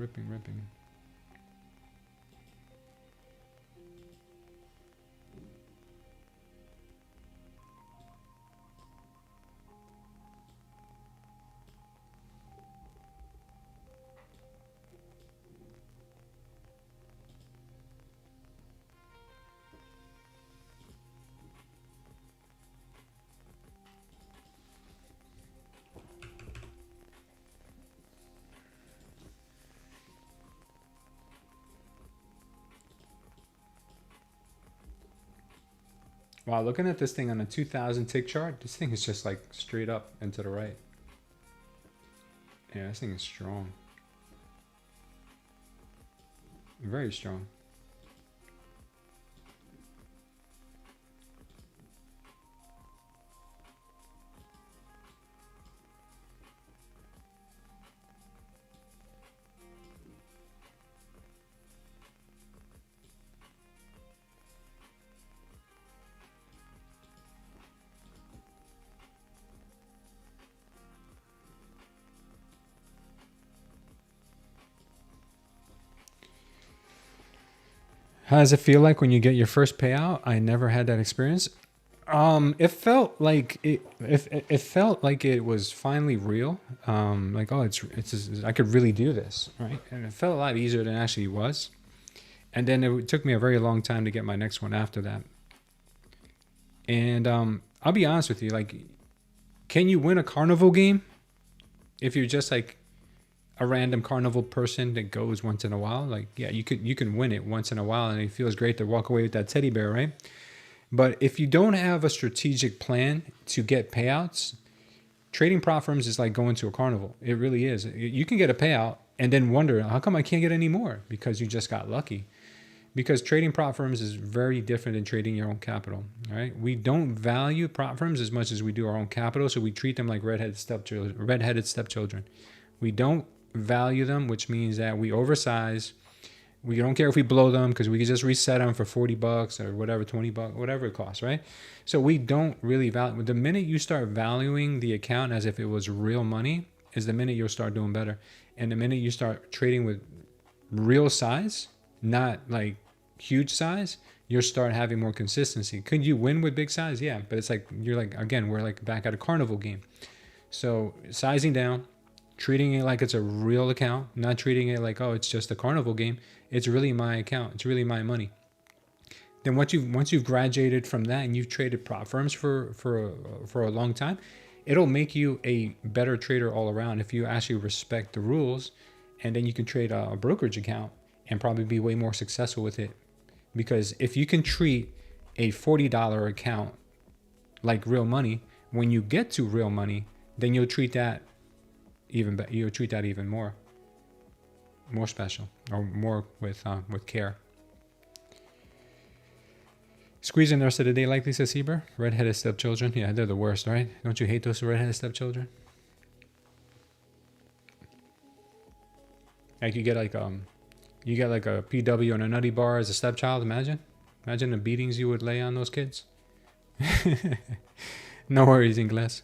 Wow, looking at this thing on a 2000 tick chart, this thing is just like straight up and to the right. Yeah, this thing is strong. Very strong. How does it feel like when you get your first payout? I never had that experience. It felt like it felt like it was finally real. Like, oh, I could really do this, right? And it felt a lot easier than it actually was. And then it took me a very long time to get my next one after that. And I'll be honest with you, like, can you win a carnival game if you're just like a random carnival person that goes once in a while? Like, yeah, you can win it once in a while, and it feels great to walk away with that teddy bear, right? But if you don't have a strategic plan to get payouts, trading prop firms is like going to a carnival. It really is. You can get a payout and then wonder, how come I can't get any more? Because you just got lucky. Because trading prop firms is very different than trading your own capital. All right, we don't value prop firms as much as we do our own capital, so we treat them like redheaded stepchildren. We don't value them, which means that we oversize. We don't care if we blow them because we can just reset them for $40 or whatever, $20, whatever it costs, right? So we don't really value. The minute you start valuing the account as if it was real money is the minute you'll start doing better. And the minute you start trading with real size, not like huge size, you'll start having more consistency. Could you win with big size? Yeah, but it's like, you're like, again, we're like back at a carnival game. So sizing down, treating it like it's a real account, not treating it like, oh, it's just a carnival game. It's really my account. It's really my money. Then once you've graduated from that and you've traded prop firms for a long time, it'll make you a better trader all around if you actually respect the rules. And then you can trade a brokerage account and probably be way more successful with it. Because if you can treat a $40 account like real money, when you get to real money, then you'll treat that even more special, or more with care. Squeezing the rest of the day likely, says Heber. Redheaded stepchildren. Yeah, they're the worst, right? Don't you hate those redheaded stepchildren? Like you get like a PW and a nutty bar as a stepchild. Imagine the beatings you would lay on those kids. No worries, Ingles.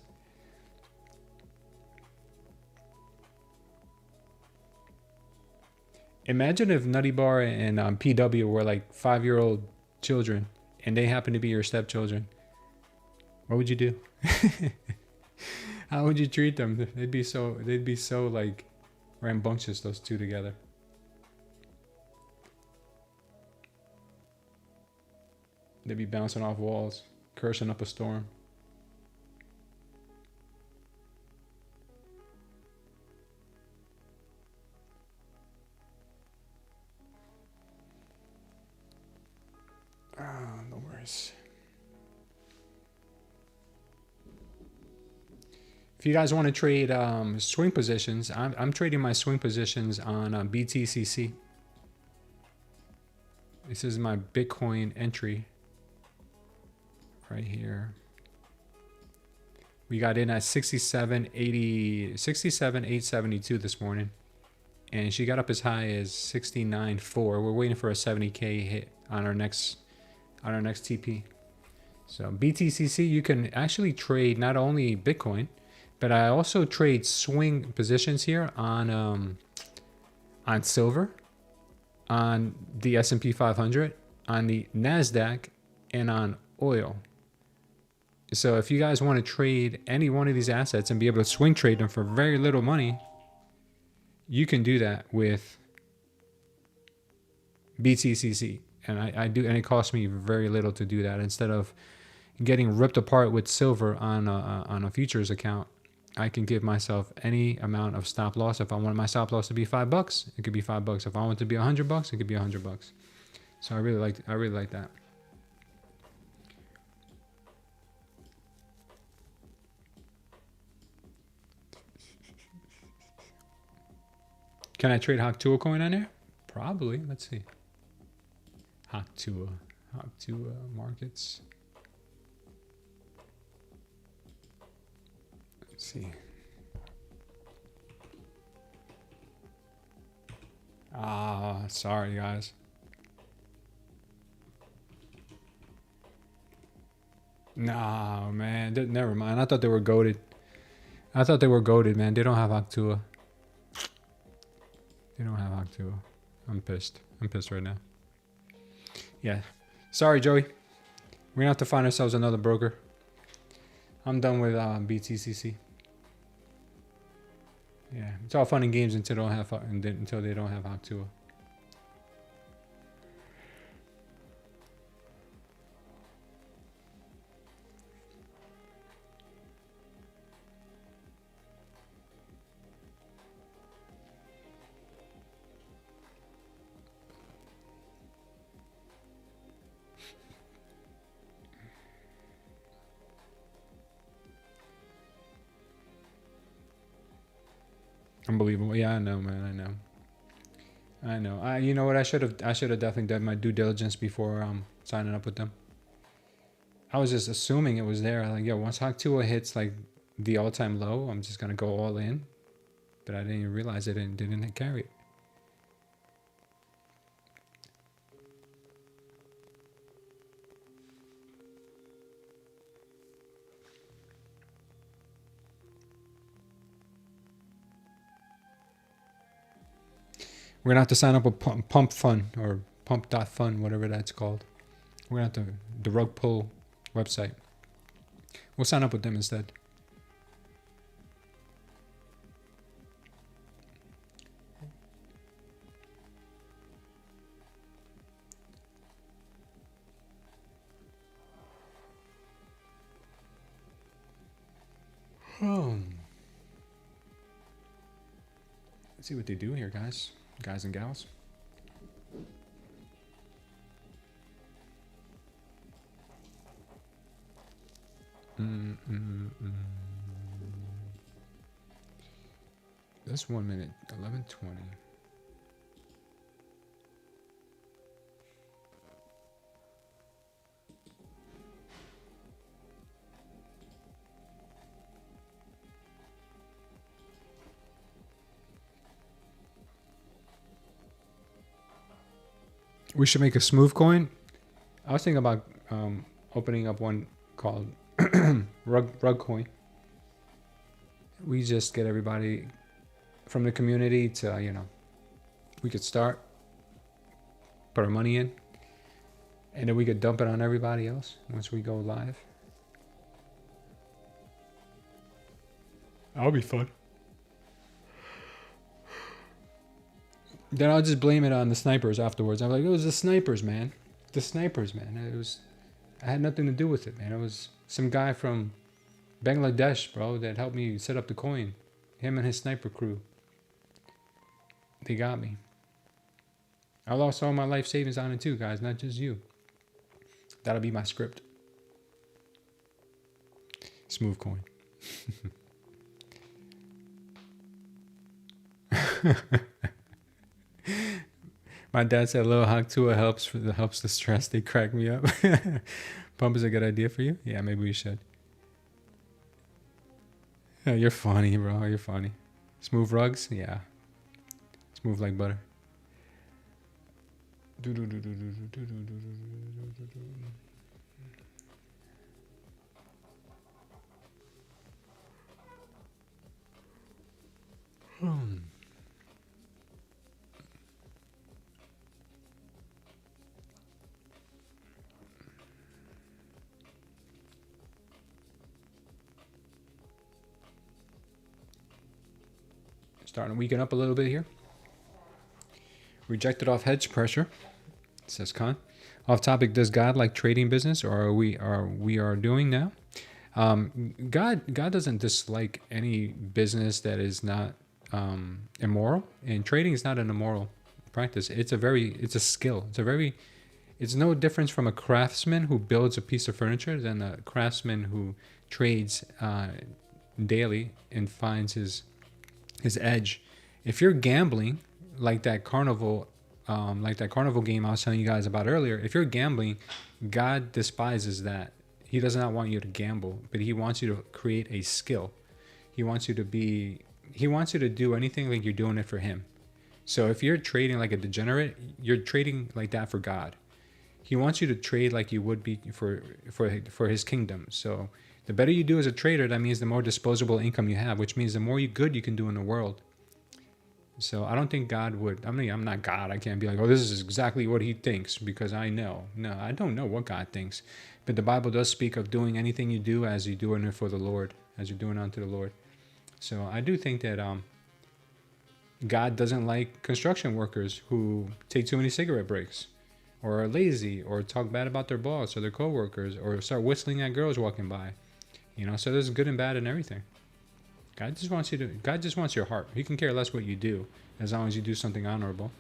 Imagine if Nutty Bar and PW were like 5-year-old children, and they happen to be your stepchildren. What would you do? How would you treat them? They'd be so like rambunctious, those two together. They'd be bouncing off walls, cursing up a storm. No worries. If you guys want to trade swing positions, I'm trading my swing positions on BTCC. This is my Bitcoin entry right here. We got in at 67,872 this morning, and she got up as high as 69.4. We're waiting for a 70K hit on our next TP. So BTCC, you can actually trade not only Bitcoin, but I also trade swing positions here on silver, on the S&P 500, on the Nasdaq, and on oil. So if you guys want to trade any one of these assets and be able to swing trade them for very little money, you can do that with BTCC. And I do, and it costs me very little to do that. Instead of getting ripped apart with silver on a futures account, I can give myself any amount of stop loss. If I want my stop loss to be $5, it could be $5. If I want it to be $100, it could be $100. So I really like that. Can I trade Haktua coin on there? Probably. Let's see. Haktua markets. Let's see. Sorry guys. Nah, man. Never mind. I thought they were goated. Man. They don't have Haktua. I'm pissed. Right now. Yeah. Sorry, Joey. We're gonna have to find ourselves another broker. I'm done with BTCC. Yeah, it's all fun and games until they don't have Haktua. Unbelievable. Yeah, I know, man. I know. You know what? I should have definitely done my due diligence before signing up with them. I was just assuming it was there. Like, yo, once Haktua hits like the all-time low, I'm just gonna go all in. But I didn't even realize it didn't carry it. We're gonna have to sign up with Pump Fun or Pump.fun, whatever that's called. We're gonna have to the rug pull website. We'll sign up with them instead. Let's see what they do here, guys and gals. That's 1 minute, 11:20. We should make a smooth coin. I was thinking about opening up one called rug coin. We just get everybody from the community to, you know, we could start, put our money in, and then we could dump it on everybody else once we go live. That'll be fun. Then I'll just blame it on the snipers afterwards. I'm like, it was the snipers, man. The snipers, man. I had nothing to do with it, man. It was some guy from Bangladesh, bro, that helped me set up the coin. Him and his sniper crew. They got me. I lost all my life savings on it too, guys, not just you. That'll be my script. Smooth coin. My dad said a little Haktua helps the stress. They crack me up. Pump is a good idea for you? Yeah, maybe we should. Yeah, you're funny, bro. You're funny. Smooth rugs? Yeah. Smooth like butter. Starting to weaken up a little bit here. Rejected off hedge pressure, says Khan. Off topic, does God like trading business, or are we doing now? God doesn't dislike any business that is not immoral, and trading is not an immoral practice. It's a skill. It's no difference from a craftsman who builds a piece of furniture than a craftsman who trades daily and finds his edge. If you're gambling like that carnival game I was telling you guys about earlier. If you're gambling, God despises that. He does not want you to gamble, but he wants you to create a skill. He wants you to do anything like you're doing it for him. So if you're trading like a degenerate, you're trading like that for God. He wants you to trade like you would be for his kingdom. So the better you do as a trader, that means the more disposable income you have, which means the more good you can do in the world. So I don't think God would, I'm not God. I can't be like, oh, this is exactly what he thinks because I know. No, I don't know what God thinks. But the Bible does speak of doing anything you do as you're doing it for the Lord, as you're doing it unto the Lord. So I do think that God doesn't like construction workers who take too many cigarette breaks or are lazy or talk bad about their boss or their coworkers or start whistling at girls walking by. So there's good and bad in everything. God just wants your heart. He can care less what you do as long as you do something honorable.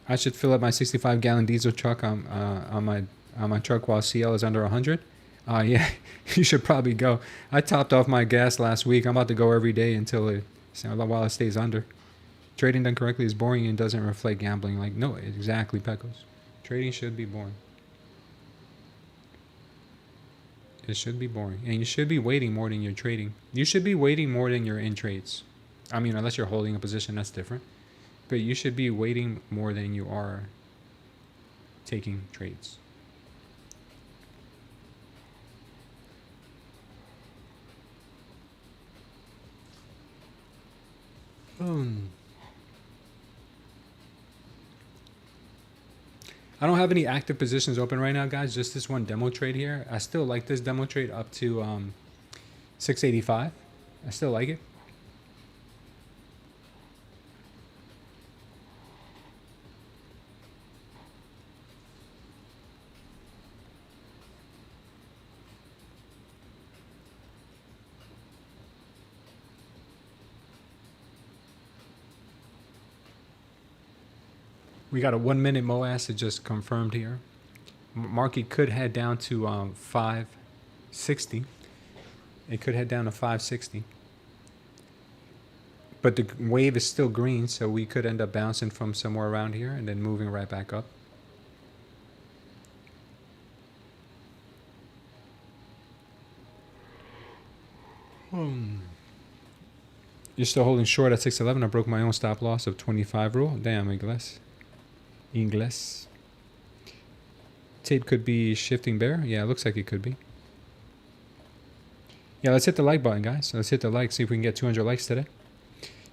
I should fill up my 65-gallon diesel truck on my truck while CL is under 100. Yeah, you should probably go. I topped off my gas last week. I'm about to go every day while it stays under. Trading done correctly is boring and doesn't reflect gambling. Like, no, exactly, Pecos. Trading should be boring. It should be boring. And you should be waiting more than you're trading. You should be waiting more than you're in trades. I mean, unless you're holding a position, that's different. But you should be waiting more than you are taking trades. I don't have any active positions open right now, guys. Just this one demo trade here. I still like this demo trade up to 685. I still like it. We got a 1 minute MOAS that just confirmed here. Market could head down to 560. It could head down to 560. But the wave is still green, so we could end up bouncing from somewhere around here and then moving right back up. You're still holding short at 611. I broke my own stop loss of 25 rule. Damn, Ingles. Tape could be shifting bear. Yeah, it looks like it could be. Yeah, let's hit the like button, guys. Let's hit the like, see if we can get 200 likes today.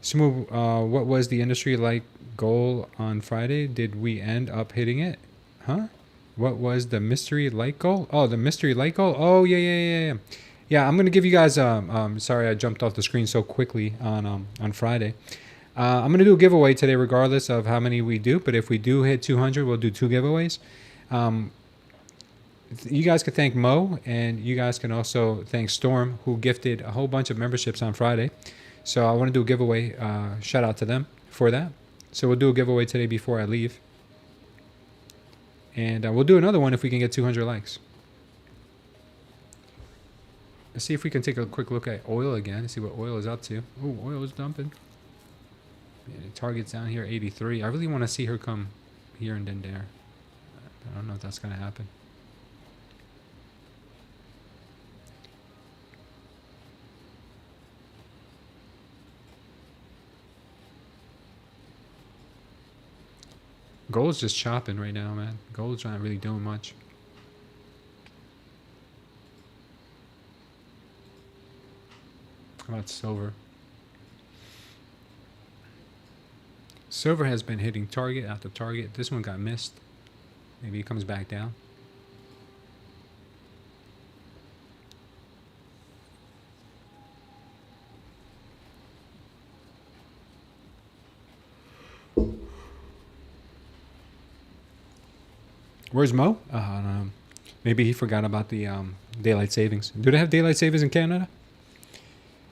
Smooth, what was the industry like goal on Friday? Did we end up hitting it? Huh? What was the mystery light goal? Oh, the mystery light goal? Oh, yeah. Yeah, I'm going to give you guys, sorry I jumped off the screen so quickly on Friday. I'm going to do a giveaway today regardless of how many we do, but if we do hit 200, we'll do 2 giveaways. You guys can thank Mo, and you guys can also thank Storm, who gifted a whole bunch of memberships on Friday. So I want to do a giveaway. Shout out to them for that. So we'll do a giveaway today before I leave. And we'll do another one if we can get 200 likes. Let's see if we can take a quick look at oil again and see what oil is up to. Oh, oil is dumping. Yeah, the target's down here, 83. I really want to see her come here and then there. I don't know if that's going to happen. Gold's just chopping right now, man. Gold's not really doing much. How about silver? Silver has been hitting target after target. This one got missed. Maybe it comes back down. Where's Mo? Maybe he forgot about the daylight savings. Do they have daylight savings in Canada?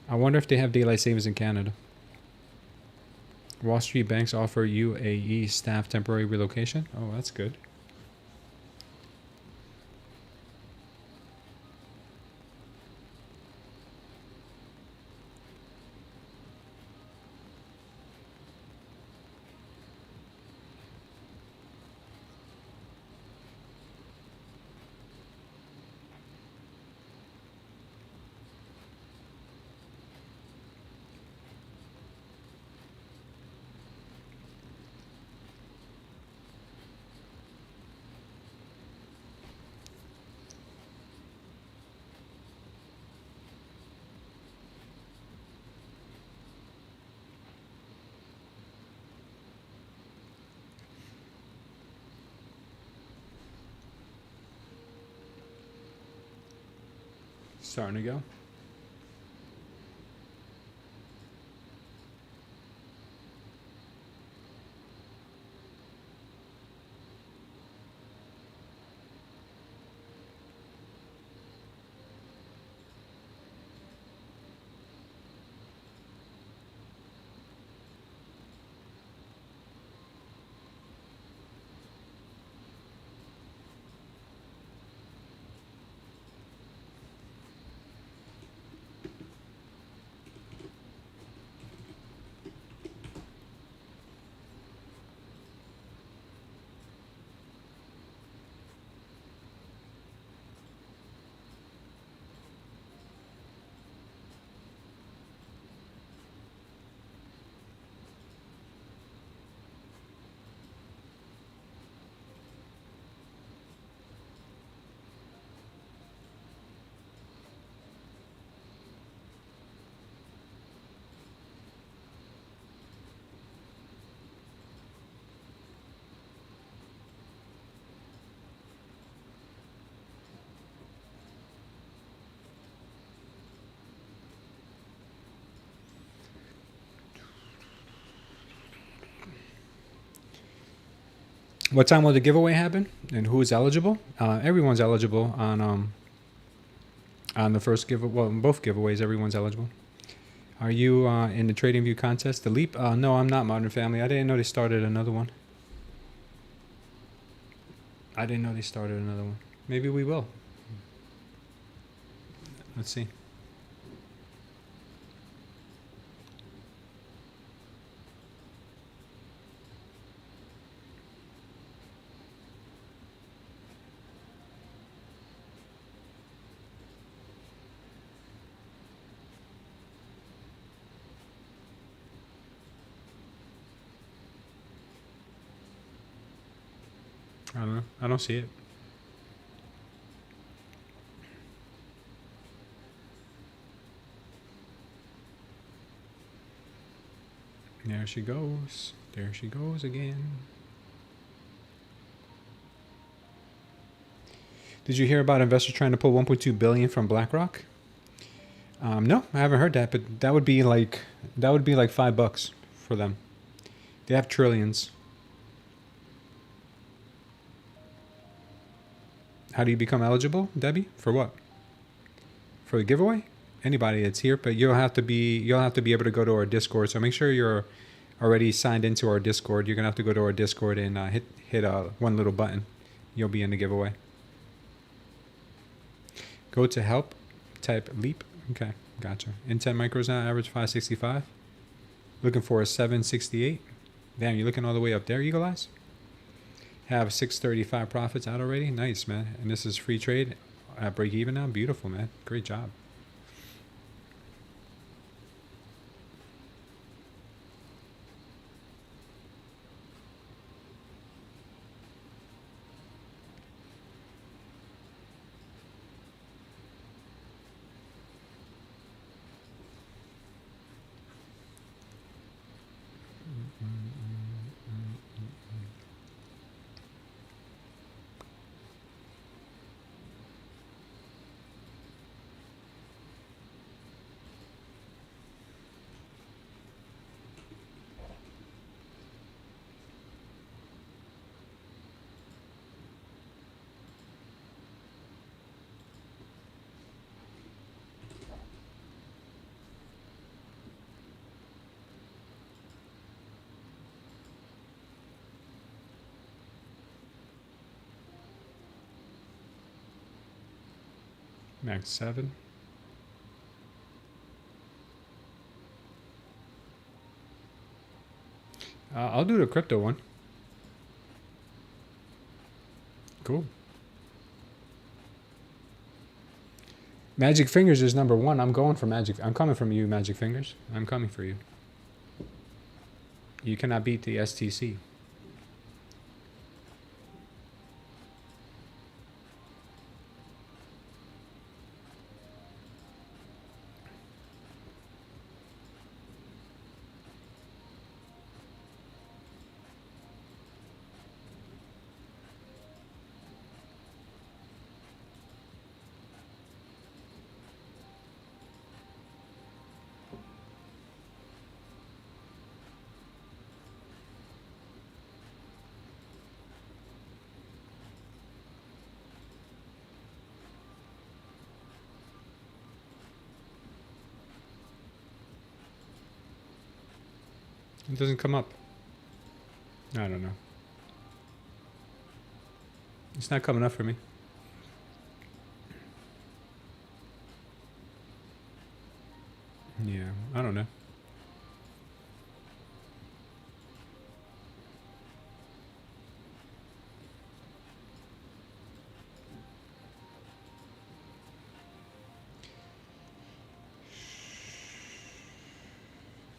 I wonder if they have daylight savings in Canada. Wall Street banks offer UAE staff temporary relocation. Oh, that's good. Starting to go. What time will the giveaway happen, and who is eligible? Everyone's eligible on the first giveaway. Well, in both giveaways, everyone's eligible. Are you in the Trading View contest? The Leap? No, I'm not, Modern Family. I didn't know they started another one. Maybe we will. Let's see. I don't know. I don't see it. There she goes. There she goes again. Did you hear about investors trying to pull 1.2 billion from BlackRock? No, I haven't heard that, but that would be like $5 for them. They have trillions. How do you become eligible, Debbie? For what? For the giveaway? Anybody that's here, but you'll have to be able to go to our Discord. So make sure you're already signed into our Discord. You're gonna have to go to our Discord and hit one little button. You'll be in the giveaway. Go to help, type Leap. Okay, gotcha. In 10 micros now, average 565. Looking for a 768. Damn, you're looking all the way up there, Eagle Eyes. Have 635 profits out already. Nice, man. And this is free trade at break even now. Beautiful, man. Great job. Max 7. I'll do the crypto one. Cool. Magic Fingers is number 1. I'm going for Magic. I'm coming from you, Magic Fingers. I'm coming for you. You cannot beat the STC. It doesn't come up. I don't know. It's not coming up for me. Yeah, I don't know.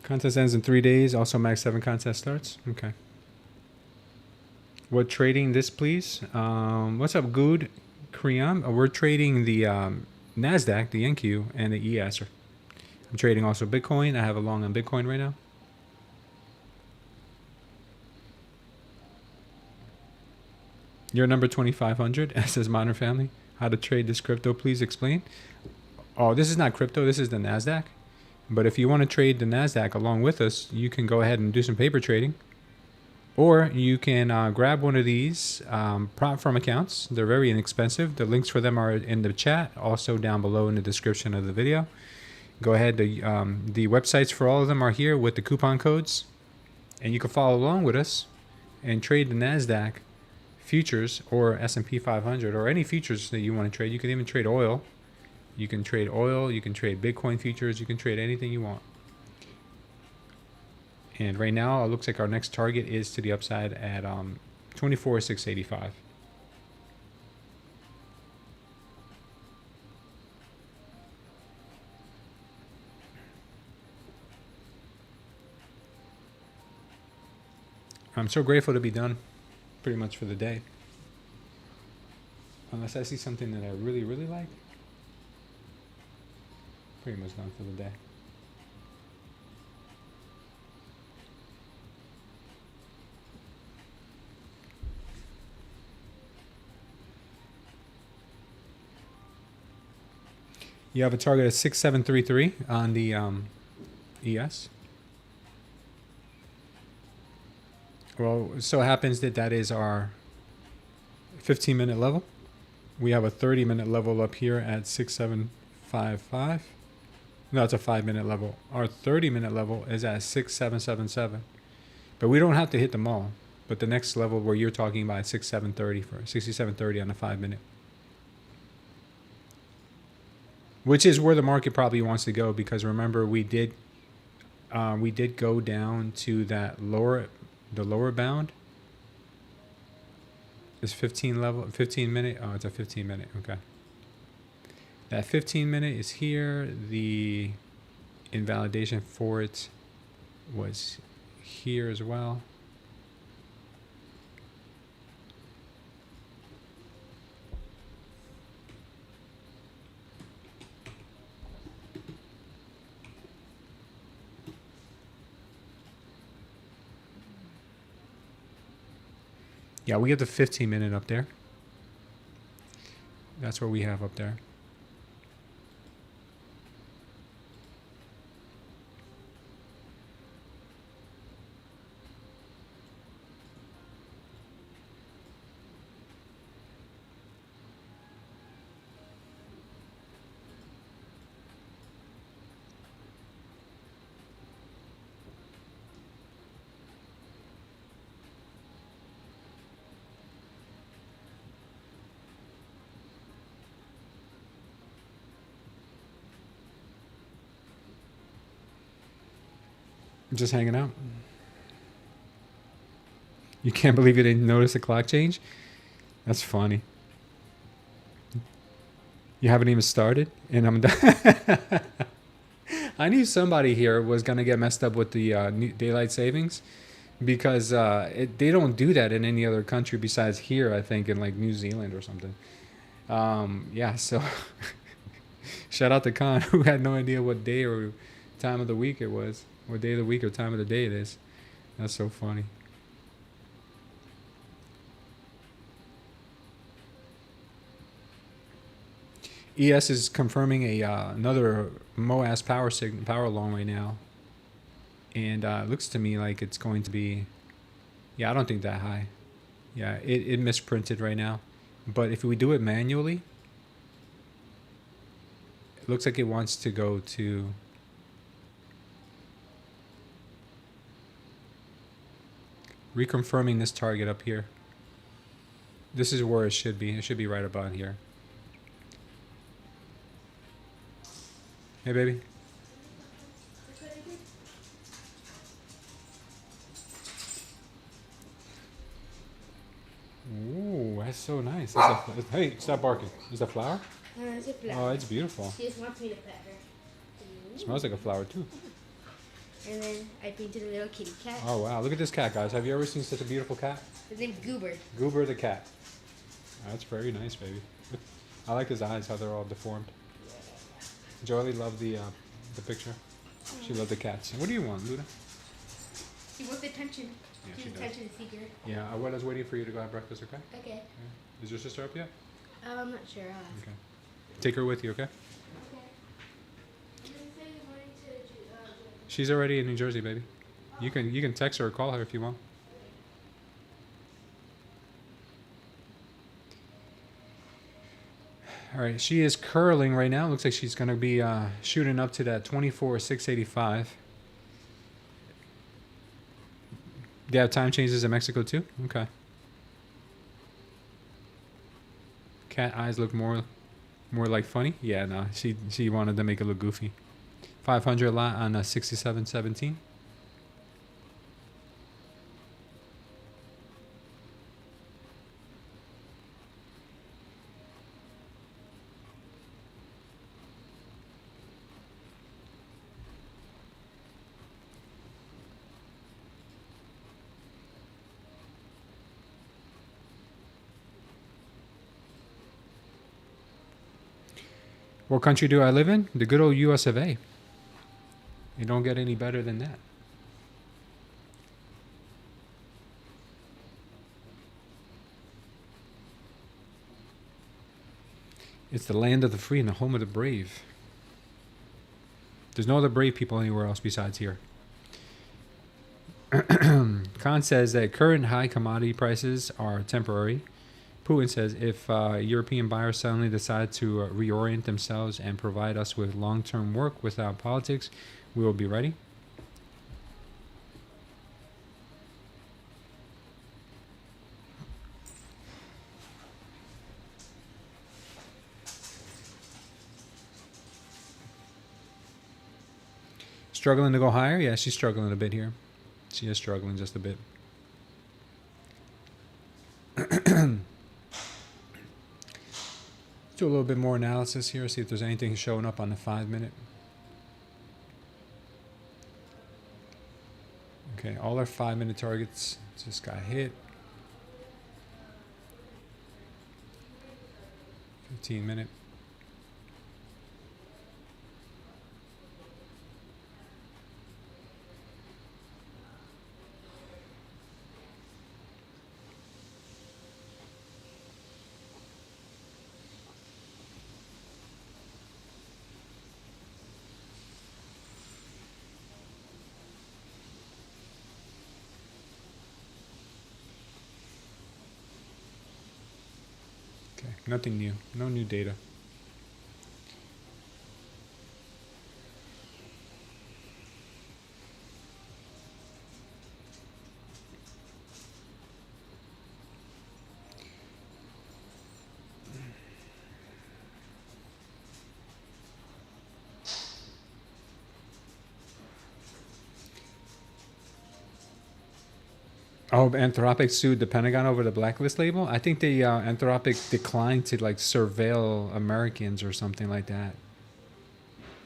Contest ends in 3 days. Also, max 7 contest starts. Okay. What trading this, please? What's up, Good Kriam? We're trading the Nasdaq, the NQ, and the ES. I'm trading also Bitcoin. I have a long on Bitcoin right now. Your number 2500, says Modern Family. How to trade this crypto, please explain. Oh, this is not crypto. This is the Nasdaq. But if you want to trade the Nasdaq along with us, you can go ahead and do some paper trading. Or you can grab one of these prop firm accounts. They're very inexpensive. The links for them are in the chat, also down below in the description of the video. Go ahead. The websites for all of them are here with the coupon codes. And you can follow along with us and trade the Nasdaq futures or S&P 500 or any futures that you want to trade. You can even trade oil. You can trade oil. You can trade Bitcoin futures. You can trade anything you want. And right now, it looks like our next target is to the upside at 24,685. I'm so grateful to be done pretty much for the day. Unless I see something that I really, really like. Pretty much done for the day. You have a target of 6733 on the ES. Well, it so happens that that is our 15-minute level. We have a 30-minute level up here at 6755. No, it's a 5-minute level. Our 30-minute level is at 6777. But we don't have to hit them all. But the next level where you're talking about is 6730 for 6730 on the 5-minute. Which is where the market probably wants to go, because remember we did go down to that the lower bound. This 15 minute. Oh, it's a 15-minute. Okay. That 15-minute is here. The invalidation for it was here as well. Yeah, we have the 15-minute up there. That's what we have up there. Just hanging out. You can't believe you didn't notice the clock change? That's funny. You haven't even started, and I'm done. I knew somebody here was gonna get messed up with the daylight savings, because they don't do that in any other country besides here. I think in like New Zealand or something. Yeah. So shout out to Khan, who had no idea what day or time of the week it was. What day of the week or time of the day it is. That's so funny. ES is confirming another MOAS power long right now. And it looks to me like it's going to be, yeah, I don't think that high. Yeah, it misprinted right now. But if we do it manually, it looks like it wants to go to Reconfirming this target up here. This is where it should be. It should be right about here. Hey, baby. Ooh, that's so nice. Hey, stop barking. Is that flower? It's a flower. Oh, it's beautiful. She just wants me to pet her. It smells like a flower, too. And then I painted a little kitty cat. Oh, wow. Look at this cat, guys. Have you ever seen such a beautiful cat? His name's Goober. Goober the cat. That's very nice, baby. I like his eyes, how they're all deformed. Jolie loved the picture. She loved the cats. What do you want, Luda? She wants attention. Yeah, She's she does. attention seeker. Yeah, I was waiting for you to go have breakfast, okay? Okay. Yeah. Is your sister up yet? I'm not sure. I'll ask. Okay. Take her with you, okay? Okay. She's already in New Jersey, baby. You can text her or call her if you want. All right, she is curling right now. Looks like she's going to be shooting up to that 24,685. They have time changes in Mexico too? Okay. Cat eyes look more like funny? Yeah, no. She wanted to make it look goofy. 500 lot on a 67.17. What country do I live in? The good old US of A. You don't get any better than that. It's the land of the free and the home of the brave. There's no other brave people anywhere else besides here. Khan says that current high commodity prices are temporary. Putin says if European buyers suddenly decide to reorient themselves and provide us with long-term work without politics, we will be ready. Struggling to go higher? Yeah, she's struggling a bit here. She is struggling just a bit. Do a little bit more analysis here, see if there's anything showing up on the 5-minute. Okay, all our 5-minute targets just got hit. 15-minute. Okay, nothing new, no new data. Oh, Anthropic sued the Pentagon over the blacklist label? I think the Anthropic declined to like surveil Americans or something like that.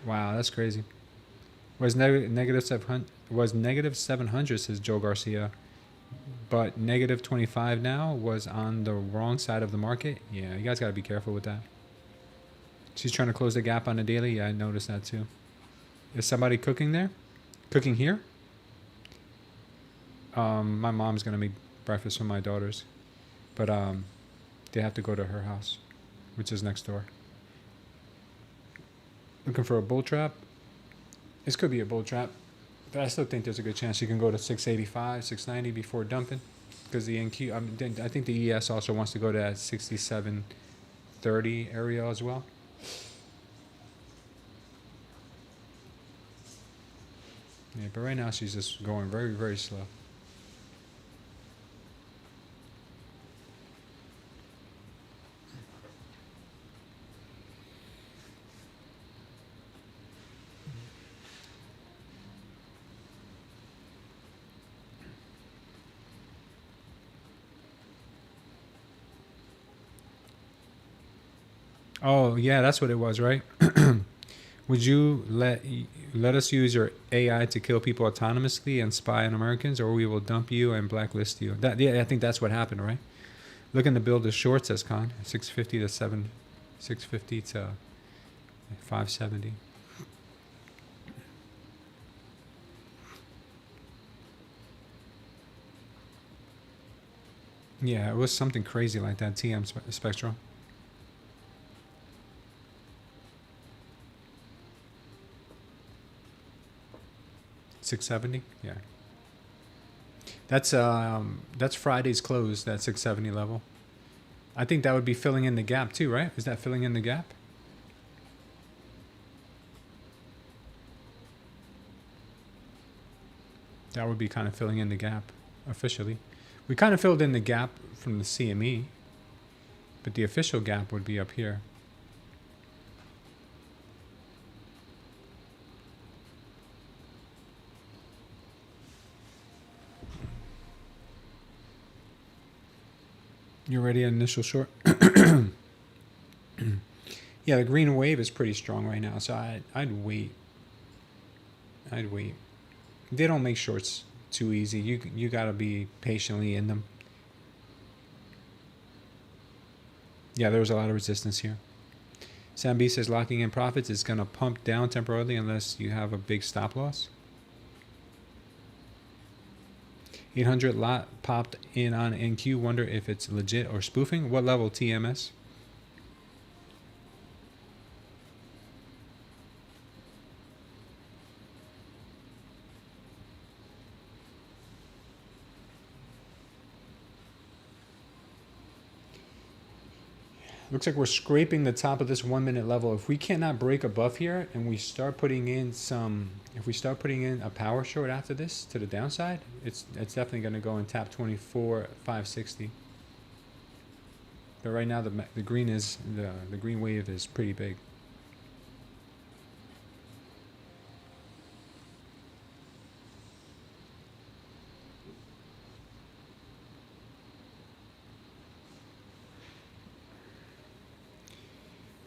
Wow, that's crazy. Was negative 700, says Joe Garcia, but negative 25 now was on the wrong side of the market. Yeah, you guys got to be careful with that. She's trying to close the gap on the daily. Yeah, I noticed that too. Is somebody cooking there? Cooking here? My mom's gonna make breakfast for my daughters, but they have to go to her house, which is next door. Looking for a bull trap. This could be a bull trap, but I still think there's a good chance you can go to 685, 690 before dumping, because the NQ. I think the ES also wants to go to that 6730 area as well. Yeah, but right now she's just going very, very slow. Oh, yeah, that's what it was, right? Would you let us use your AI to kill people autonomously and spy on Americans, or we will dump you and blacklist you? That, yeah, I think that's what happened, right? Looking to build a short, says Khan. 650 to 570. Yeah, it was something crazy like that. TM Spectral. 670. Yeah. That's Friday's close. That 670 level. I think that would be filling in the gap too, right? Is that filling in the gap? That would be kind of filling in the gap officially. We kind of filled in the gap from the CME, but the official gap would be up here. You ready? Initial short. Yeah, the green wave is pretty strong right now, so I'd wait. I'd wait. They don't make shorts too easy. You gotta be patiently in them. Yeah, there was a lot of resistance here. Sam B says locking in profits is gonna pump down temporarily unless you have a big stop loss. 800 lot popped in on NQ. Wonder if it's legit or spoofing. What level? TMS? Looks like we're scraping the top of this 1 minute level. If we cannot break above here and we start putting in if we start putting in a power short after this to the downside, it's definitely going to go and tap 24,560. But right now the green is the green wave is pretty big.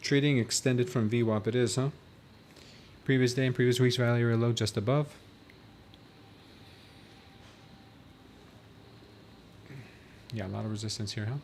Trading extended from VWAP. It is, huh? Previous day and previous week's value are low just above. Yeah, a lot of resistance here, huh?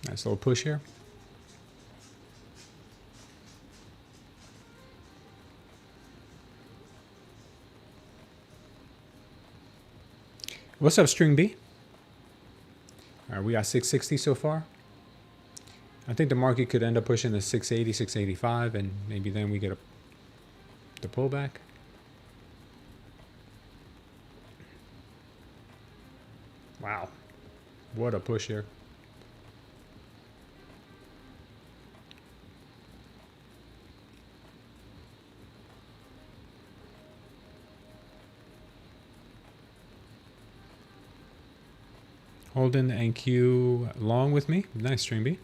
Nice little push here. What's up, String B? All right, we got 660 so far. I think the market could end up pushing to 680, 685, and maybe then we get the pullback. Wow, what a push here. Holding NQ long with me. Nice, String B.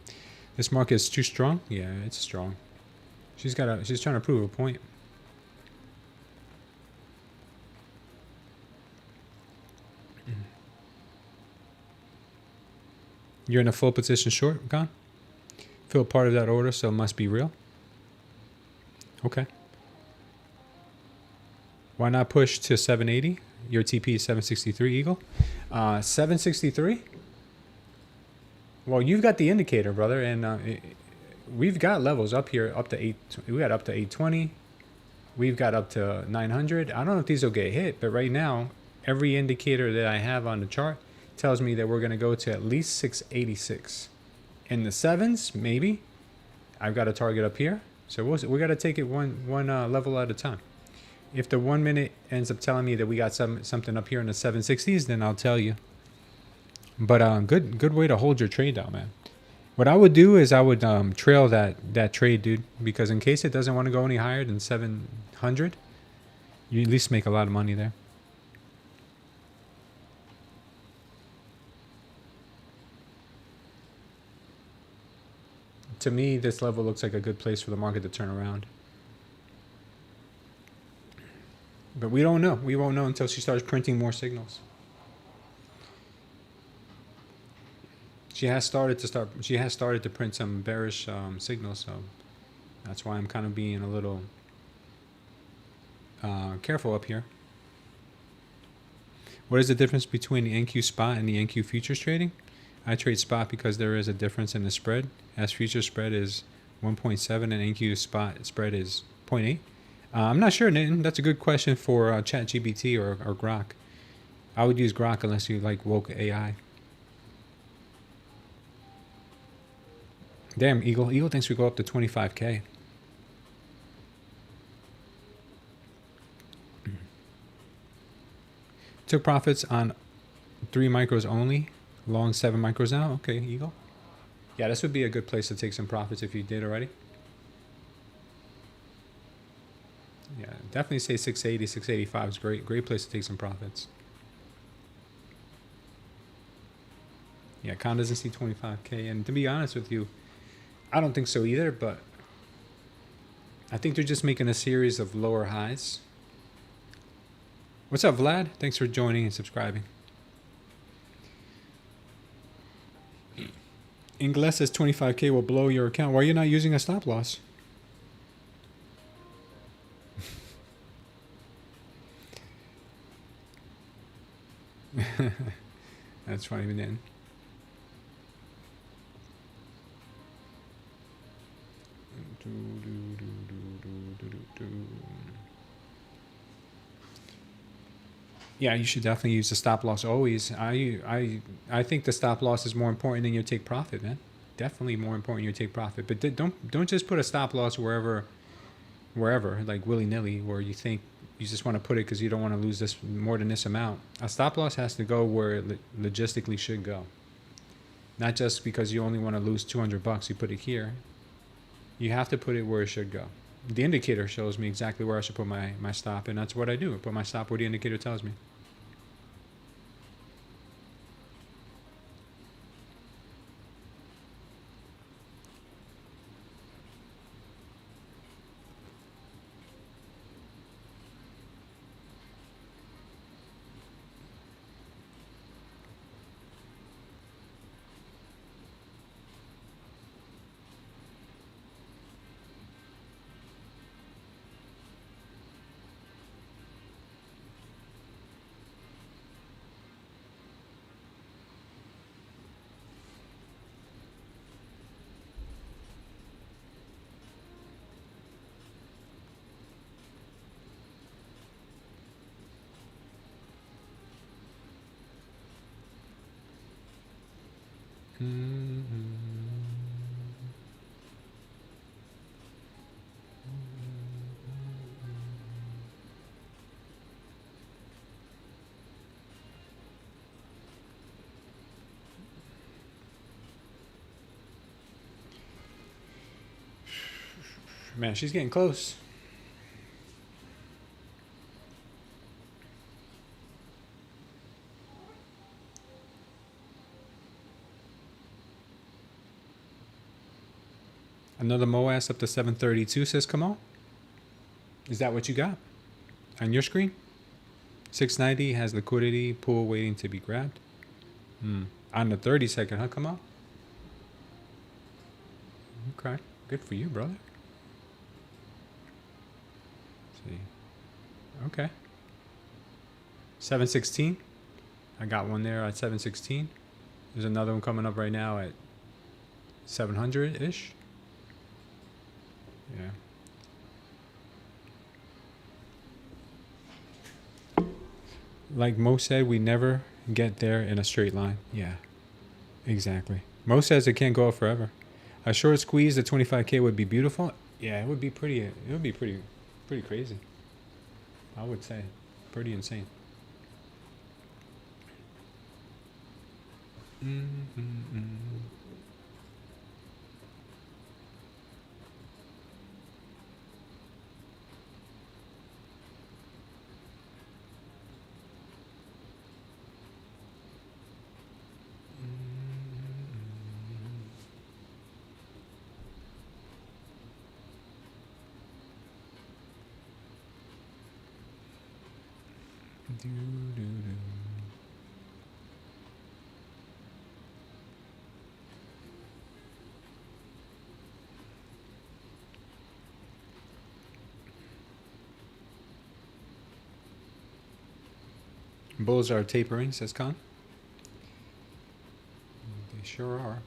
This market is too strong. Yeah, it's strong. She's trying to prove a point. You're in a full position short, Gone? Feel part of that order, so it must be real. Okay. Why not push to 780? Your TP is 763, Eagle. 763? Well, you've got the indicator, brother, and we've got levels up here up to 8. We got up to 820. We've got up to 900. I don't know if these will get hit, but right now, every indicator that I have on the chart tells me that we're going to go to at least 686. In the sevens, maybe. I've got a target up here. So we got to take it one level at a time. If the 1 minute ends up telling me that we got something up here in the 760s, then I'll tell you. But good way to hold your trade down, man. What I would do is I would trail that trade, dude, because in case it doesn't want to go any higher than 700, you at least make a lot of money there. To me, this level looks like a good place for the market to turn around. But we don't know. We won't know until she starts printing more signals. She has started to print some bearish signals, so that's why I'm kind of being a little careful up here. What is the difference between the NQ spot and the NQ futures trading? I trade spot because there is a difference in the spread, as future spread is 1.7 and NQ spot spread is 0.8. I'm not sure, Nathan. That's a good question for ChatGPT or Grok. I would use Grok unless you like woke AI. Damn, Eagle. Eagle thinks we go up to 25K. Took profits on 3 micros only. Long 7 micros now. Okay, Eagle. Yeah, this would be a good place to take some profits if you did already. Yeah, definitely say 680, 685 is great. Great place to take some profits. Yeah, Con doesn't see 25K. And to be honest with you, I don't think so either, but I think they're just making a series of lower highs. What's up, Vlad? Thanks for joining and subscribing. Ingles says 25K will blow your account. Why are you not using a stop loss? That's funny, man. Yeah, you should definitely use the stop loss always. I think the stop loss is more important than your take profit, man. Definitely more important than your take profit. But don't just put a stop loss wherever, like willy nilly, where you think you just want to put it because you don't want to lose this more than this amount. A stop loss has to go where it logistically should go. Not just because you only want to lose $200, you put it here. You have to put it where it should go. The indicator shows me exactly where I should put my stop, and that's what I do. I put my stop where the indicator tells me. Man, she's getting close. Another MOAS up to 732, says Kamal. Is that what you got on your screen? 690 has liquidity pool waiting to be grabbed. On the 30-second, huh, Kamal? Okay, good for you, brother. Let's see. Okay. 716. I got one there at 716. There's another one coming up right now at 700-ish. Yeah. Like Mo said, we never get there in a straight line. Yeah, exactly. Mo says it can't go up forever. A short squeeze at 25K would be beautiful. Yeah, it would be pretty. It would be pretty crazy. I would say, pretty insane. Bulls are tapering, says Khan. They sure are.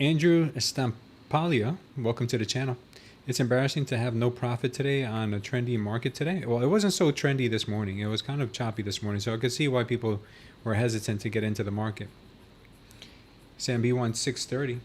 Andrew Stampalia, welcome to the channel. It's embarrassing to have no profit today on a trendy market today. Well, it wasn't so trendy this morning. It was kind of choppy this morning, so I could see why people were hesitant to get into the market. Sam B won 630.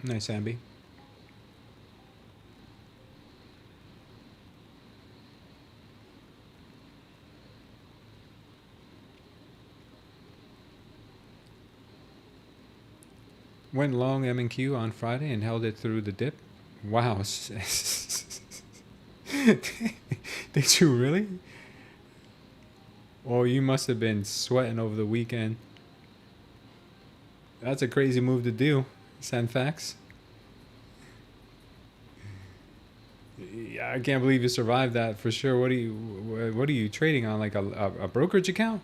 Nice, Ambi. Went long M&Q on Friday and held it through the dip. Wow. Did you really? Oh, you must have been sweating over the weekend. That's a crazy move to do. Send facts. Yeah, I can't believe you survived that for sure. What are you trading on? Like a brokerage account?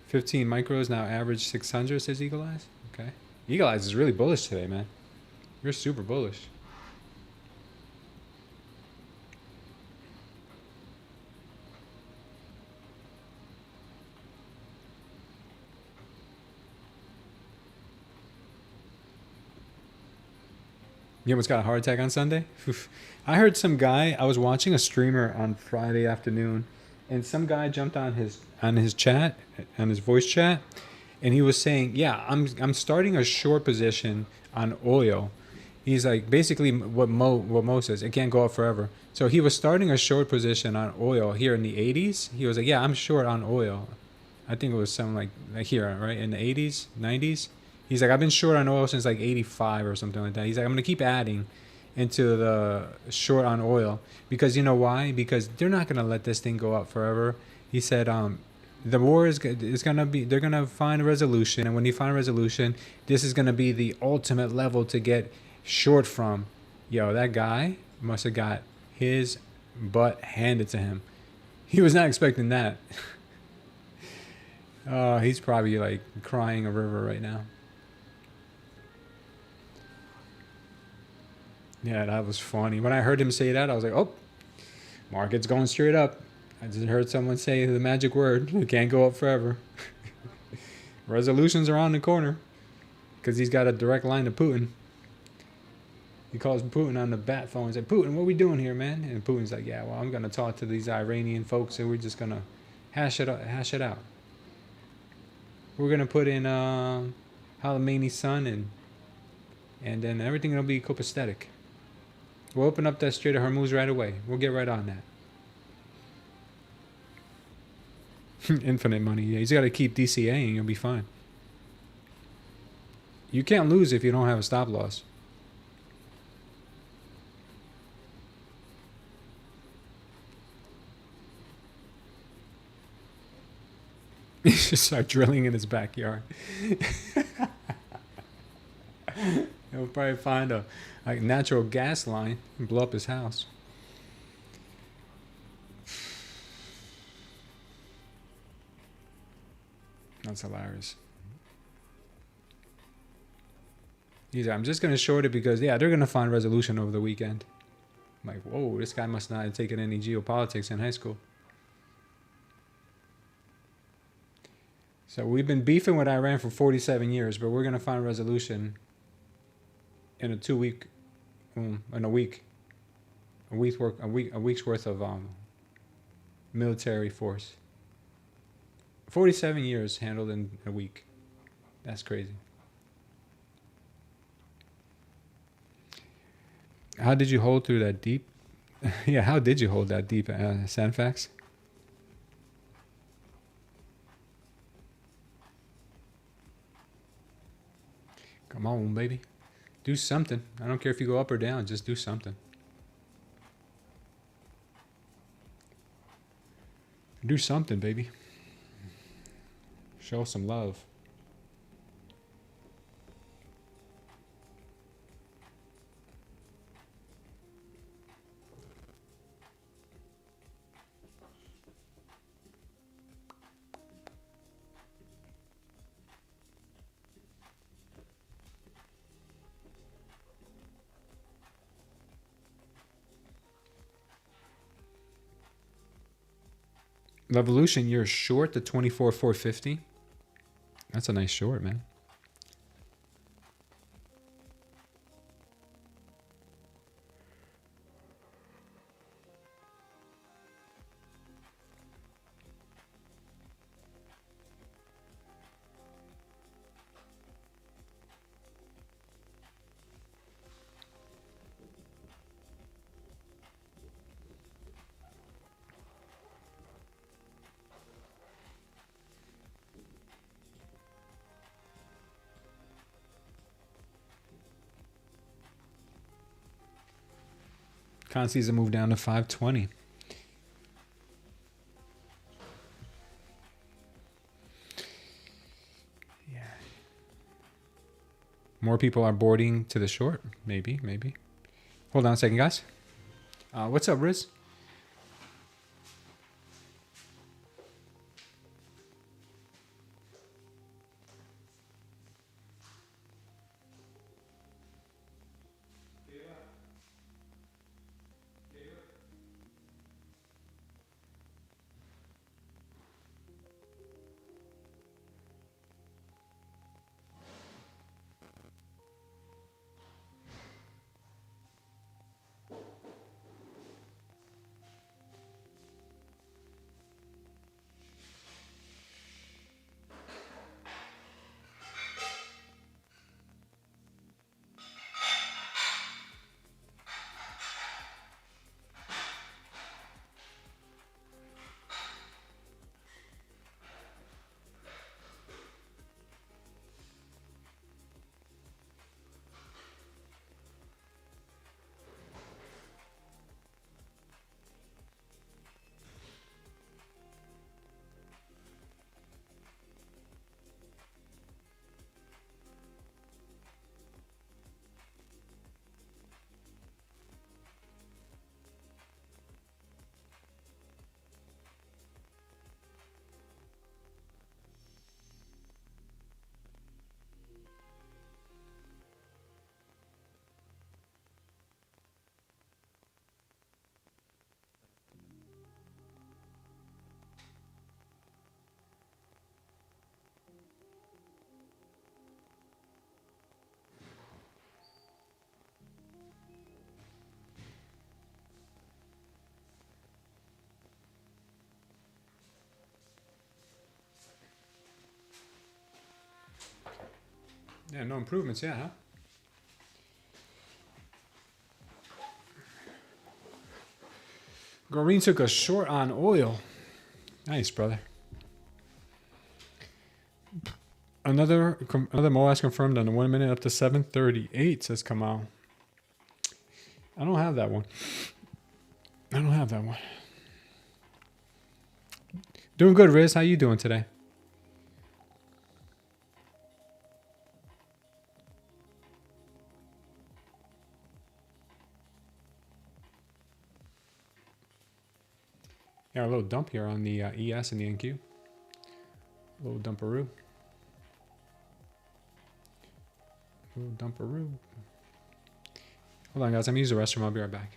15 micros now average 600, says Eagle Eyes. Okay. Eagle Eyes is really bullish today, man. You're super bullish. You almost got a heart attack on Sunday? I heard some guy, I was watching a streamer on Friday afternoon, and some guy jumped on his chat, on his voice chat, and he was saying, yeah, I'm starting a short position on oil. He's like, basically what Mo says, it can't go up forever. So he was starting a short position on oil here in the 80s. He was like, yeah, I'm short on oil. I think it was something like here, right, in the 80s, 90s. He's like, I've been short on oil since like 85 or something like that. He's like, I'm going to keep adding into the short on oil because you know why? Because they're not going to let this thing go up forever. He said, the war is going to be, they're going to find a resolution. And when you find a resolution, this is going to be the ultimate level to get short from, yo, that guy must have got his butt handed to him. He was not expecting that. He's probably like crying a river right now. Yeah, that was funny. When I heard him say that, I was like, oh, market's going straight up. I just heard someone say the magic word. It can't go up forever. Resolutions are on the corner because he's got a direct line to Putin. He calls Putin on the bat phone and said, Putin, what are we doing here, man? And Putin's like, yeah, well, I'm going to talk to these Iranian folks and we're just going to hash it out. We're going to put in Khamenei's son and then everything will be copacetic. We'll open up that Strait of Hormuz right away. We'll get right on that. Infinite money. Yeah, he's got to keep DCAing. You'll be fine. You can't lose if you don't have a stop loss. He just start drilling in his backyard. He'll probably find a natural gas line and blow up his house. That's hilarious. He's like, I'm just going to short it because, yeah, they're going to find resolution over the weekend. I'm like, whoa, this guy must not have taken any geopolitics in high school. So we've been beefing with Iran for 47 years, but we're going to find resolution in a 2 week, in a week's worth of military force. 47 years handled in a week. That's crazy. How did you hold through that deep? Yeah, how did you hold that deep, Sandfax? Come on, baby. Do something. I don't care if you go up or down. Just do something. Do something, baby. Show some love. Revolution, you're short the 24,450. That's a nice short, man. Consi's a move down to 520. Yeah. More people are boarding to the short. Maybe. Hold on a second, guys. What's up, Riz? Yeah, no improvements yet, huh? Goreen took a short on oil. Nice, brother. Another MOAS confirmed on the 1 minute up to 738, says Kamal. I don't have that one. Doing good, Riz. How you doing today? Yeah, a little dump here on the ES and the NQ. A little dumperoo. Hold on, guys. I'm gonna use the restroom. I'll be right back.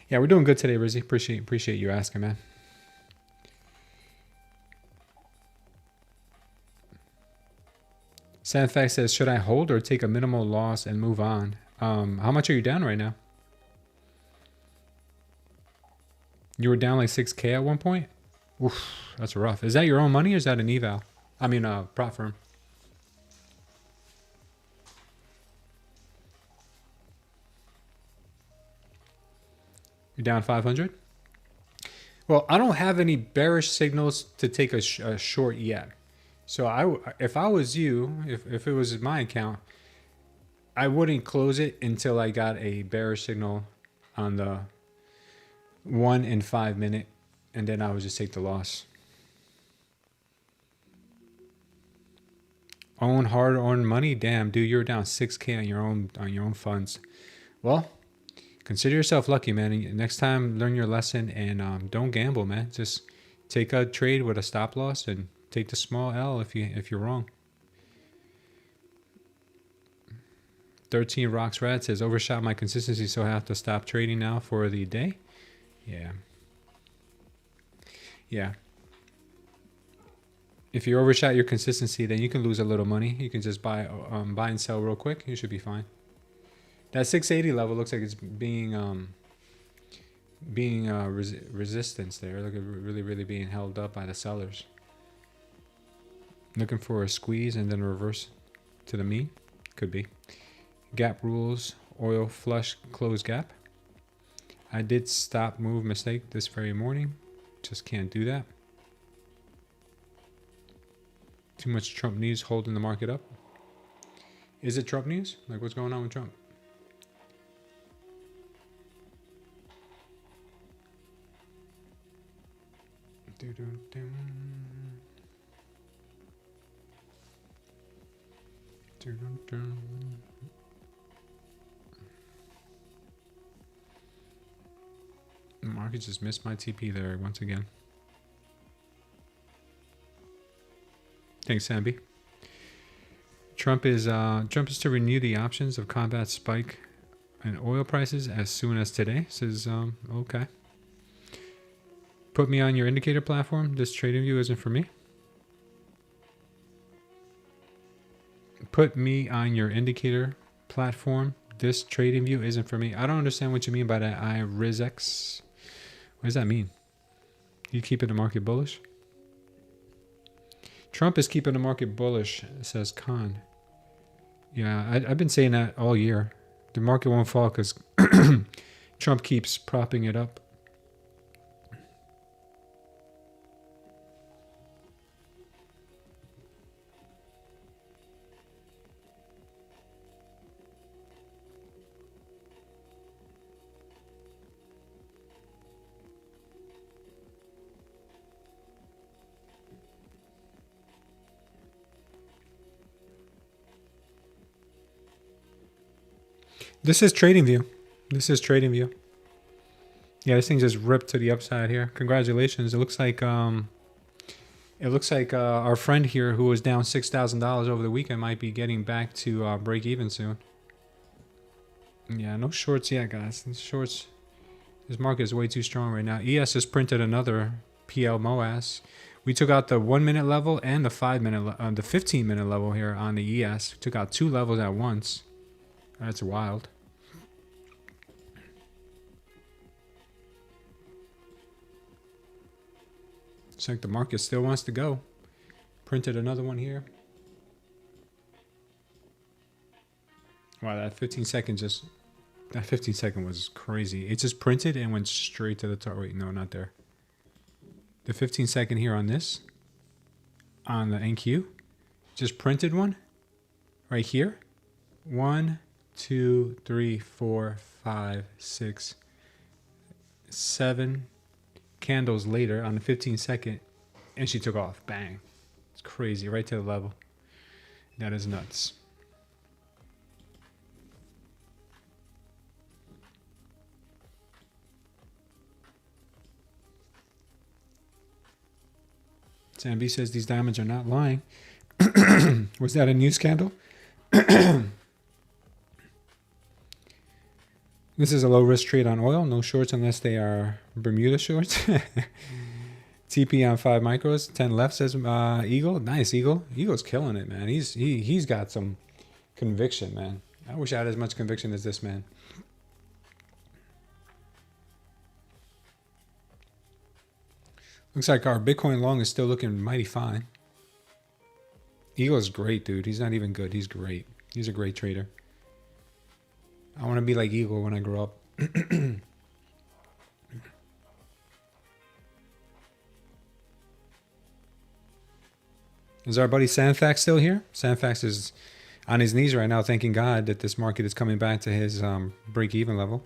Yeah, we're doing good today, Rizzy. Appreciate you asking, man. Sandfax says, should I hold or take a minimal loss and move on? How much are you down right now? You were down like 6K at one point? Oof, that's rough. Is that your own money or is that an eval? I mean, prop firm. You're down 500? Well, I don't have any bearish signals to take a short yet. So if I was you, if it was my account, I wouldn't close it until I got a bearish signal on the 1 and 5 minute, and then I would just take the loss. Own hard-earned money? Damn, dude, you're down 6K on your own funds. Well, consider yourself lucky, man. Next time, learn your lesson and don't gamble, man. Just take a trade with a stop loss and take the small L if you're wrong. 13 Rocks Red says, overshot my consistency, so I have to stop trading now for the day. Yeah. If you overshot your consistency, then you can lose a little money. You can just buy and sell real quick. You should be fine. That 680 level looks like it's being resistance there. Look at really being held up by the sellers. Looking for a squeeze and then reverse to the mean. Could be. Gap rules, oil flush, close gap. I did stop move mistake this very morning. Just can't do that. Too much Trump news holding the market up. Is it Trump news? Like, what's going on with Trump? Market just missed my TP there once again. Thanks, Samby. Trump is to renew the options of combat spike in oil prices as soon as today. Says okay. Put me on your indicator platform. This trading view isn't for me. Put me on your indicator platform. This trading view isn't for me. I don't understand what you mean by that. IRISX. What does that mean? You keeping the market bullish? Trump is keeping the market bullish, says Khan. Yeah, I've been saying that all year. The market won't fall because Trump keeps propping it up. This is Trading View. This is Trading View. Yeah, this thing just ripped to the upside here. Congratulations. It looks like our friend here who was down $6,000 over the weekend might be getting back to break even soon. Yeah, no shorts yet, guys. Shorts. This market is way too strong right now. ES just printed another PL MOAS. We took out the 1 minute level and the 5 minute, the 15 minute level here on the ES. Took out 2 levels at once. That's wild. Looks like the market still wants to go. Printed another one here. Wow, that 15 second was crazy. It just printed and went straight to the top. Wait, no, not there. The 15 second here on this, on the NQ, just printed one right here. 1, 2, 3, 4, 5, 6, 7 candles later on the 15 second, and she took off. Bang. It's crazy. Right to the level. That is nuts. Sam B says these diamonds are not lying. Was that a news scandal? This is a low risk trade on oil. No shorts unless they are Bermuda shorts. TP on 5 micros. 10 left, says Eagle. Nice, Eagle. Eagle's killing it, man. He's got some conviction, man. I wish I had as much conviction as this man. Looks like our Bitcoin long is still looking mighty fine. Eagle is great, dude. He's not even good. He's great. He's a great trader. I want to be like Eagle when I grow up. Is our buddy Sandfax still here? Sandfax is on his knees right now thanking God that this market is coming back to his break-even level.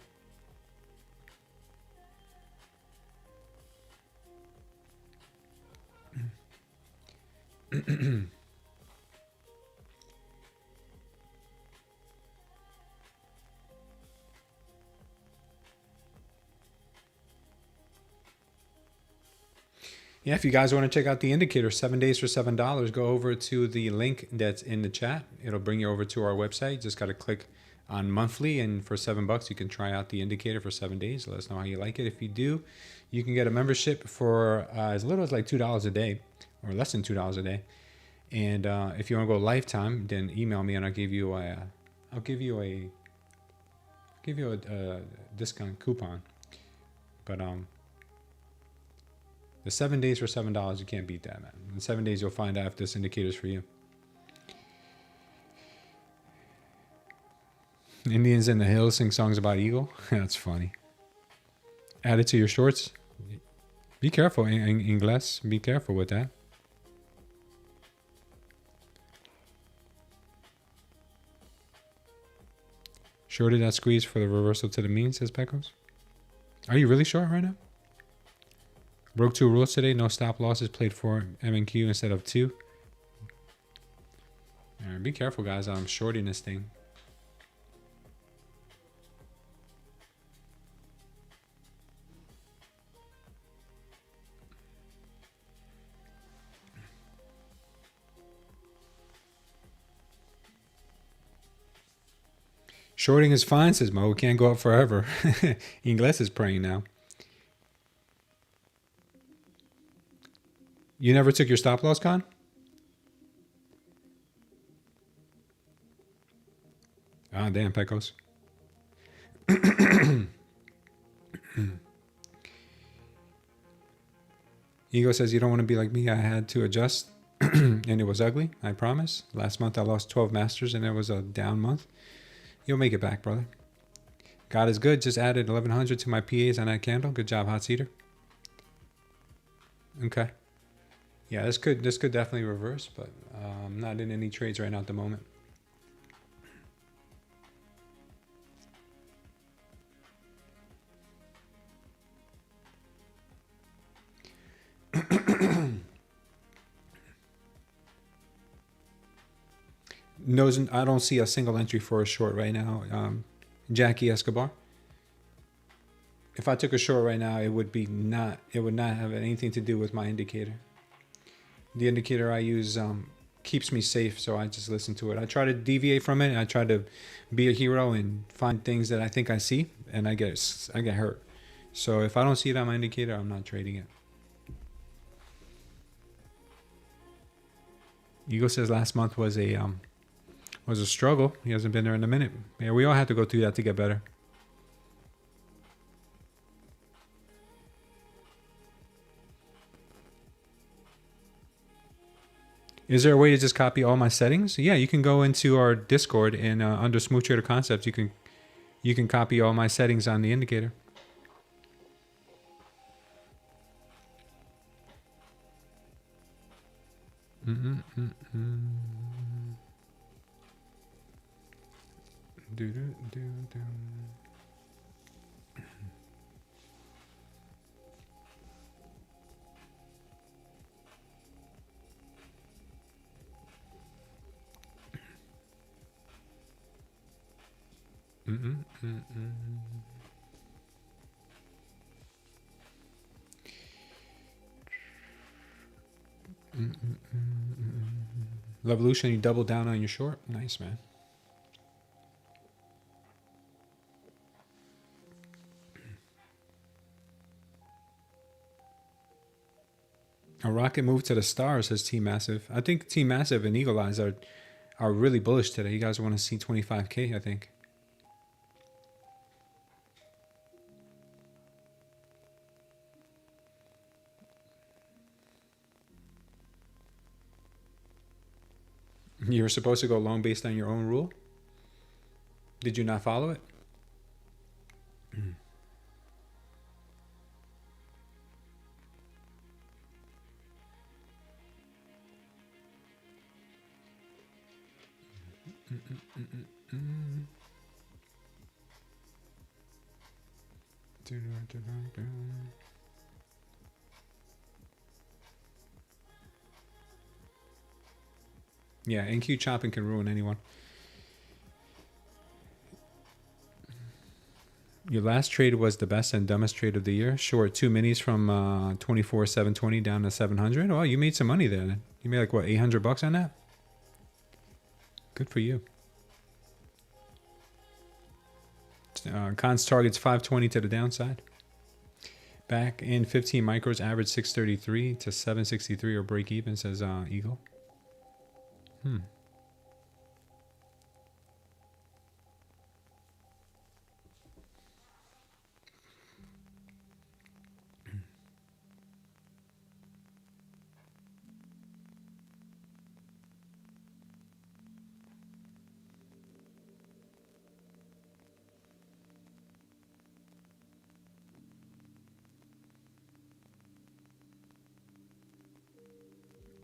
Yeah, if you guys want to check out the indicator, 7 days for $7, go over to the link that's in the chat. It'll bring you over to our website. Just got to click on monthly, and for $7, you can try out the indicator for 7 days. Let us know how you like it. If you do, you can get a membership for as little as like $2 a day, or less than $2 a day. And if you want to go lifetime, then email me and I'll give you a discount coupon. But the 7 days for $7, you can't beat that, man. In 7 days, you'll find out if this indicator's for you. Indians in the hills sing songs about eagle. That's funny. Add it to your shorts. Be careful, Ingles. Be careful with that. Shorted that squeeze for the reversal to the mean, says Pecos. Are you really short right now? Broke 2 rules today. No stop losses. Played 4 M&Q instead of 2. All right, be careful, guys. I'm shorting this thing. Shorting is fine, says Mo. We can't go up forever. Ingles is praying now. You never took your stop loss, Con? Ah, damn, Pecos. Ego says you don't want to be like me. I had to adjust and it was ugly, I promise. Last month I lost 12 masters and it was a down month. You'll make it back, brother. God is good. Just added 1100 to my PAs on that candle. Good job, Hot Cedar. Okay. Yeah, this could definitely reverse, but I'm not in any trades right now at the moment. No, I don't see a single entry for a short right now. Jackie Escobar. If I took a short right now, it would not have anything to do with my indicator. The indicator I use keeps me safe, so I just listen to it. I try to deviate from it. I try to be a hero and find things that I think I see, and I get hurt. So if I don't see it on my indicator, I'm not trading it. Eagle says last month was a struggle. He hasn't been there in a minute. Yeah, we all have to go through that to get better. Is there a way to just copy all my settings? Yeah, you can go into our Discord and under Smooth Trader Concepts, you can copy all my settings on the indicator. Revolution, you double down on your short. Nice, man. A rocket move to the stars, says T Massive. I think T Massive and Eagle Eyes are really bullish today. You guys want to see 25K, I think. You were supposed to go long based on your own rule? Did you not follow it? Yeah, NQ chopping can ruin anyone. Your last trade was the best and dumbest trade of the year. Short 2 minis from 24,720 down to 700. Oh, you made some money there then. You made like what, 800 bucks on that? Good for you. Cons targets 520 to the downside. Back in 15 micros, average 633 to 763 or break even, says Eagle.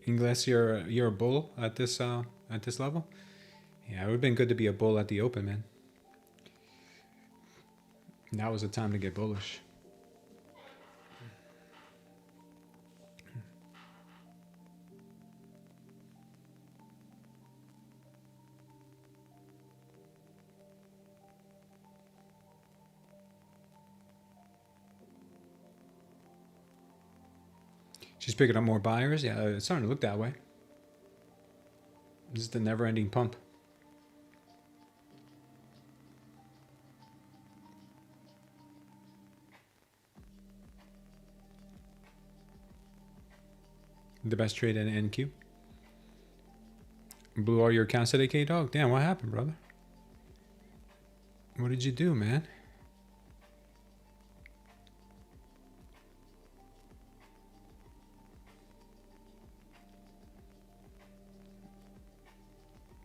Ingles, you're a bull at this level. Yeah, it would have been good to be a bull at the open, man. Now was the time to get bullish. She's picking up more buyers. Yeah, it's starting to look that way. This is the never-ending pump. The best trade in NQ. Blew all your accounts today, K-Dog? Damn, what happened, brother? What did you do, man?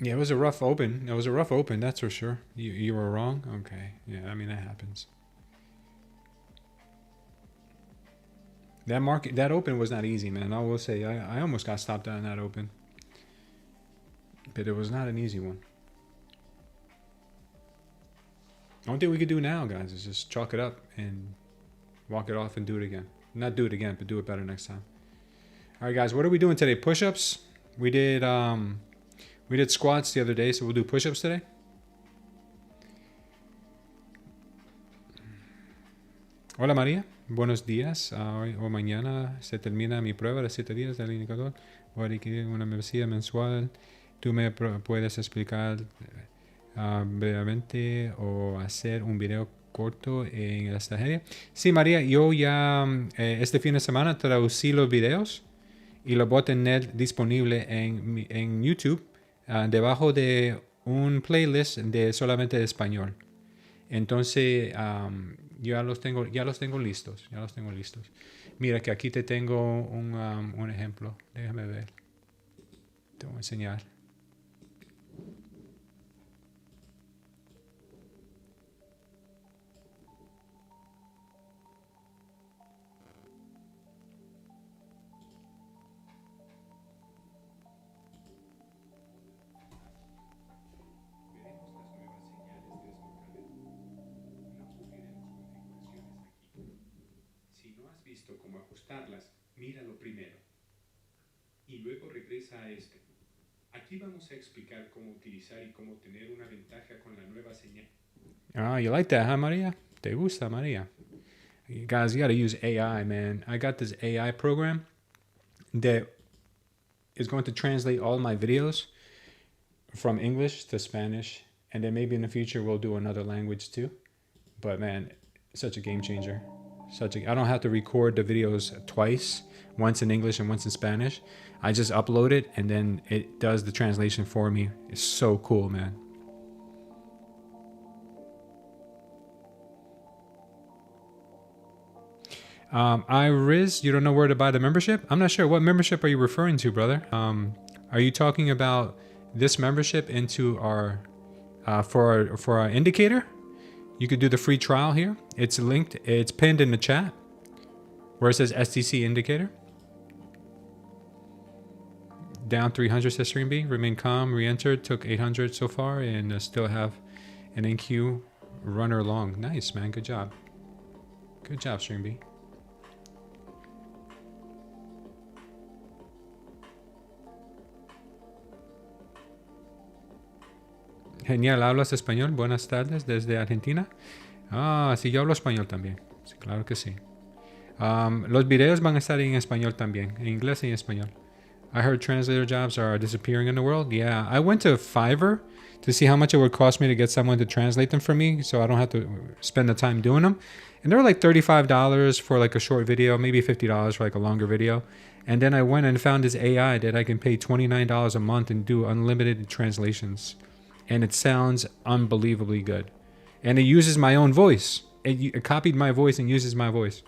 Yeah, it was a rough open. It was a rough open, that's for sure. You were wrong? Okay. Yeah, I mean, that happens. That market, that open was not easy, man. I will say, I almost got stopped out in that open. But it was not an easy one. Only thing we could do now, guys, is just chalk it up and walk it off and do it again. Not do it again, but do it better next time. All right, guys, what are we doing today? Push-ups. We did squats the other day, so we'll do push-ups today. Hola, María. Buenos días. Hoy o mañana se termina mi prueba de 7 días del indicador. Voy a adquirir una membresía mensual. ¿Tú me puedes explicar brevemente o hacer un video corto en la estrategia? Sí, María, yo ya este fin de semana traducí los videos y los voy a tener disponible en YouTube debajo de un playlist de solamente de español. Entonces, ya los tengo listos. Mira que aquí te tengo un ejemplo. Déjame ver. Te voy a enseñar. Cómo ajustarlas, míralo primero y luego regresa a este. Aquí vamos a explicar cómo utilizar y cómo tener una ventaja con la nueva señal. Ah, you like that, huh, Maria? Te gusta, Maria? You guys, you gotta use AI, man. I got this AI program that is going to translate all my videos from English to Spanish, and then maybe in the future we'll do another language too. But man, such a game changer. I don't have to record the videos twice, once in English and once in Spanish. I just upload it and then it does the translation for me. It's so cool, man. Riz, you don't know where to buy the membership? I'm not sure. What membership are you referring to, brother? Are you talking about this membership into our for our indicator? You could do the free trial here. It's linked. It's pinned in the chat where it says STC indicator. Down 300 says Stream B. Remain calm. Re-entered. Took 800 so far and still have an NQ runner long. Nice, man. Good job. Good job, Stream B. Genial, ¿hablas español? Buenas tardes desde Argentina. Ah, sí, yo hablo español también. Sí, claro que sí. Los videos van a estar en español también, en inglés y en español. I heard translator jobs are disappearing in the world. Yeah, I went to Fiverr to see how much it would cost me to get someone to translate them for me so I don't have to spend the time doing them. And they were like $35 for like a short video, maybe $50 for like a longer video. And then I went and found this AI that I can pay $29 a month and do unlimited translations. And it sounds unbelievably good. And it uses my own voice. It copied my voice and uses my voice.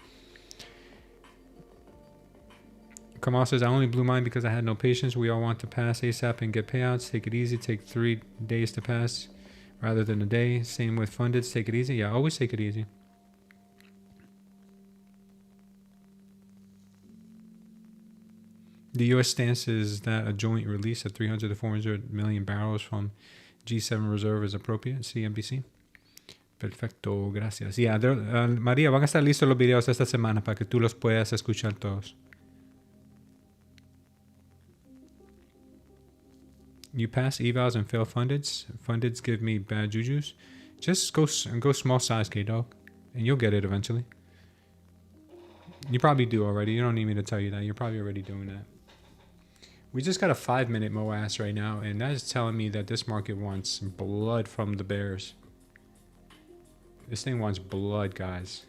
Kamal says, I only blew mine because I had no patience. We all want to pass ASAP and get payouts. Take it easy. Take 3 days to pass rather than a day. Same with fundeds. Take it easy. Yeah, always take it easy. The U.S. stance is that a joint release of 300 to 400 million barrels from G7 reserve is appropriate. CNBC. Perfecto, gracias. Yeah, María, van a estar listos los videos esta semana para que tú los puedas escuchar todos. You pass evals and fail fundeds. Fundeds give me bad jujus. Just go small size, K-Dog, and you'll get it eventually. You probably do already. You don't need me to tell you that. You're probably already doing that. We just got a 5-minute MOAS right now, and that is telling me that this market wants blood from the bears. This thing wants blood, guys.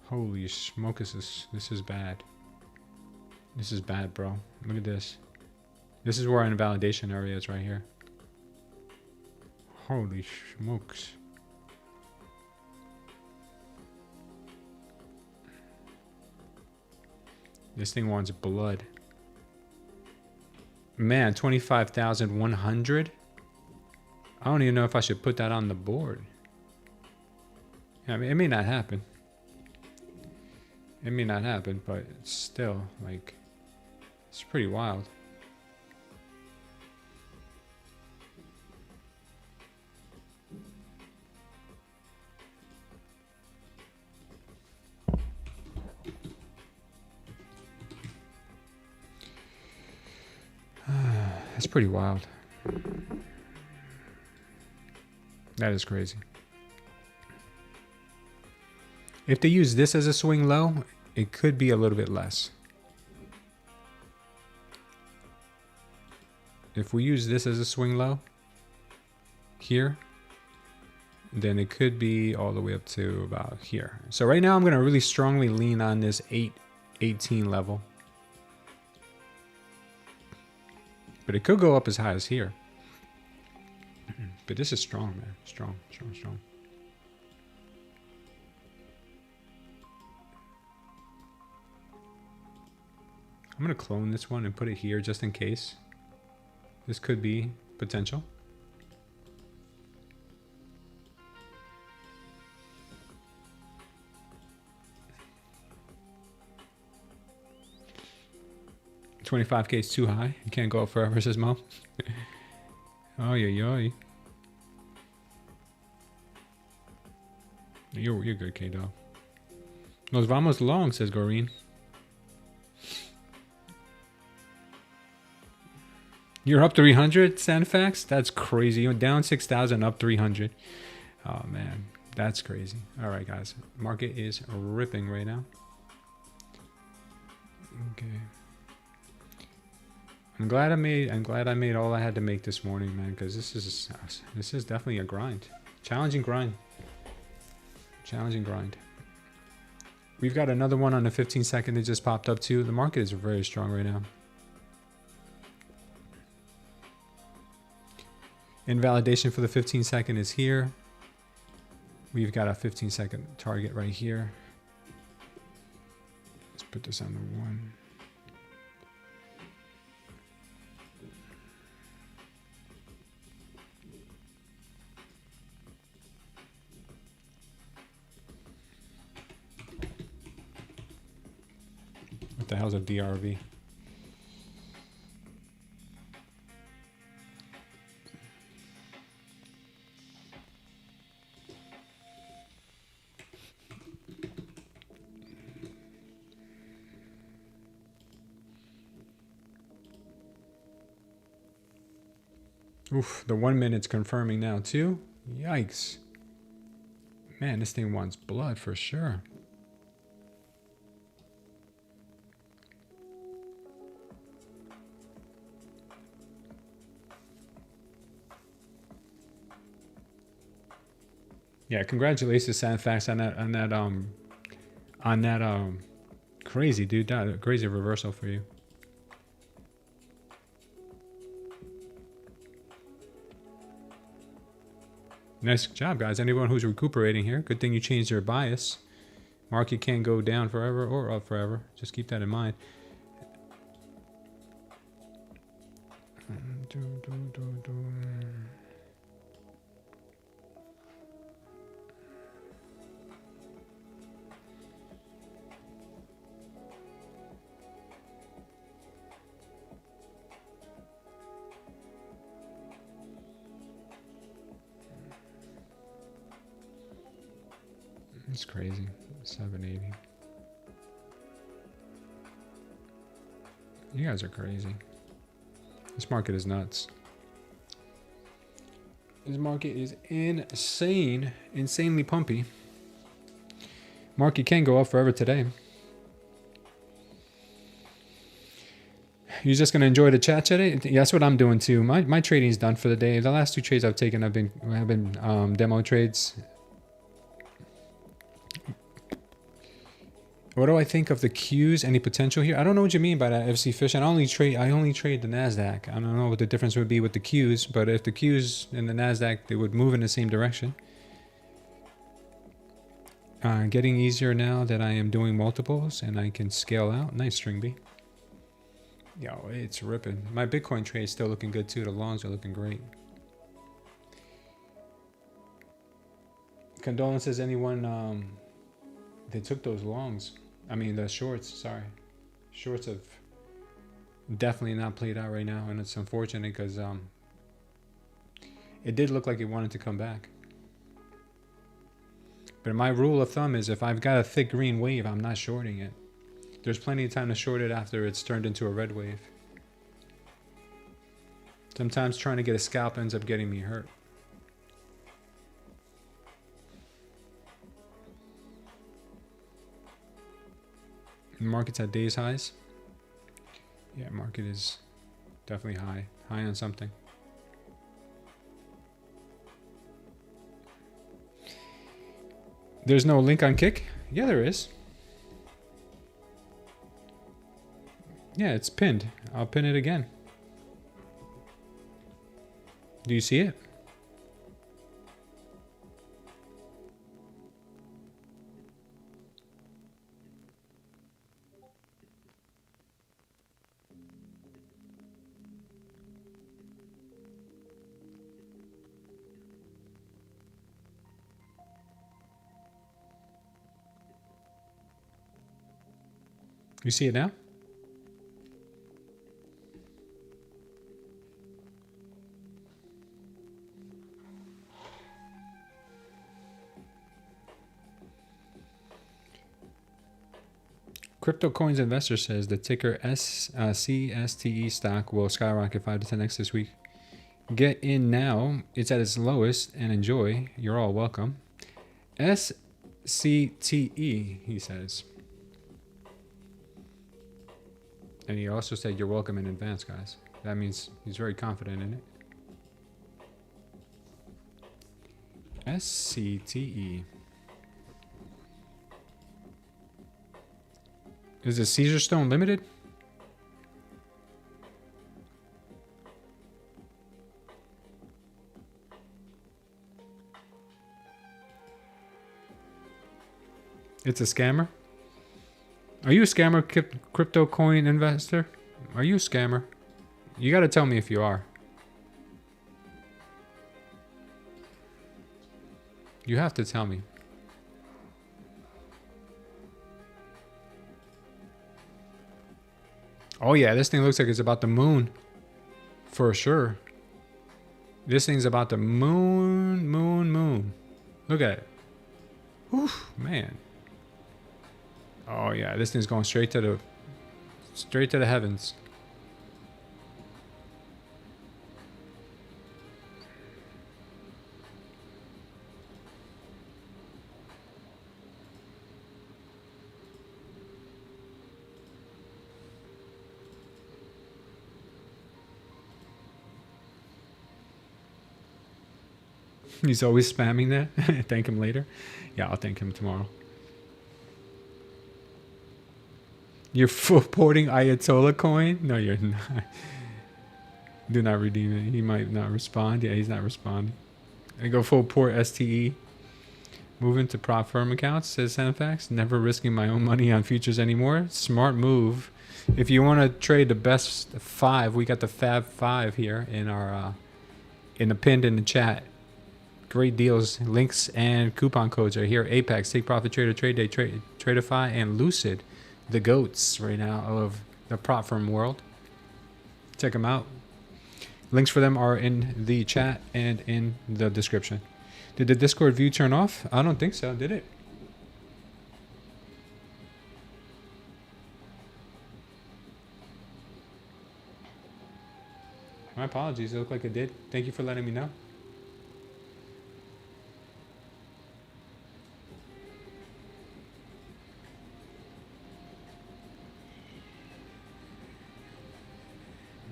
Holy smoke, this is bad. This is bad, bro. Look at this. This is where our invalidation area is right here. Holy smokes. This thing wants blood. Man, 25,100? I don't even know if I should put that on the board. I mean, it may not happen. It may not happen, but it's still, like, it's pretty wild. That's pretty wild. That is crazy. If they use this as a swing low, it could be a little bit less. If we use this as a swing low here, then it could be all the way up to about here. So right now I'm going to really strongly lean on this 818 level. But it could go up as high as here. But this is strong, man. Strong, strong, strong. I'm going to clone this one and put it here just in case. This could be potential. $25K is too high. You can't go up forever, says Mo. Oh, yeah. You're good, K-Dog. Nos vamos long, says Goreen. You're up 300, Sandfax? That's crazy. You're down 6,000, up 300. Oh, man. That's crazy. All right, guys. Market is ripping right now. Okay. I'm glad I made all I had to make this morning, man, because this is definitely a grind. Challenging grind. Challenging grind. We've got another one on the 15 second that just popped up too. The market is very strong right now. Invalidation for the 15 second is here. We've got a 15 second target right here. Let's put this on the 1. What the hell's a DRV? Oof, the 1 minute's confirming now too. Yikes. Man, this thing wants blood for sure. Yeah, congratulations, Sandfax, on that crazy, dude. That crazy reversal for you. Nice job, guys. Anyone who's recuperating here, good thing you changed your bias. Market can't go down forever or up forever. Just keep that in mind. It's crazy. 780. You guys are crazy. This market is nuts. This market is insane. Insanely pumpy. Market can go up forever today. You're just gonna enjoy the chat today? Yeah, that's what I'm doing too. My trading's done for the day. The last 2 trades I've taken have been demo trades. What do I think of the Qs? Any potential here? I don't know what you mean by that, FC Fish. I only trade the Nasdaq. I don't know what the difference would be with the Qs, but if the Qs and the Nasdaq, they would move in the same direction. Getting easier now that I am doing multiples and I can scale out. Nice, String B. Yo, it's ripping. My Bitcoin trade is still looking good too. The longs are looking great. Condolences anyone they took those longs. I mean the shorts, sorry. Shorts have definitely not played out right now, and it's unfortunate because it did look like it wanted to come back. But my rule of thumb is if I've got a thick green wave, I'm not shorting it. There's plenty of time to short it after it's turned into a red wave. Sometimes trying to get a scalp ends up getting me hurt. The market's at days highs. Yeah, market is definitely high. High on something. There's no link on Kick? Yeah, there is. Yeah, it's pinned. I'll pin it again. Do you see it? You see it now? Crypto Coins Investor says the ticker CSTE stock will skyrocket 5 to 10x this week. Get in now. It's at its lowest and enjoy. You're all welcome. SCTE, he says. And he also said you're welcome in advance, guys. That means he's very confident in it. SCTE. Is it Caesar Stone Limited? It's a scammer? Are you a scammer, crypto coin investor? Are you a scammer? You gotta tell me if you are. You have to tell me. Oh yeah, this thing looks like it's about the moon. For sure. This thing's about the moon. Look at it. Oof, man. Oh yeah, this thing's going straight to the heavens. He's always spamming that. Thank him later. Yeah, I'll thank him tomorrow. You're porting Ayatollah coin? No, you're not. Do not redeem it. He might not respond. Yeah, he's not responding. I go full port STE. Moving to prop firm accounts, says Sanfax. Never risking my own money on futures anymore. Smart move. If you want to trade the best 5, we got the Fab 5 here in our in the pinned in the chat. Great deals, links, and coupon codes are here. Apex, Take Profit Trader, Tradeday, Tradeify, and Lucid, the goats right now of the prop firm world. Check them out. Links for them are in the chat and in the description. Did the Discord view turn off? I don't think so, did it? My apologies, it looked like it did. Thank you for letting me know.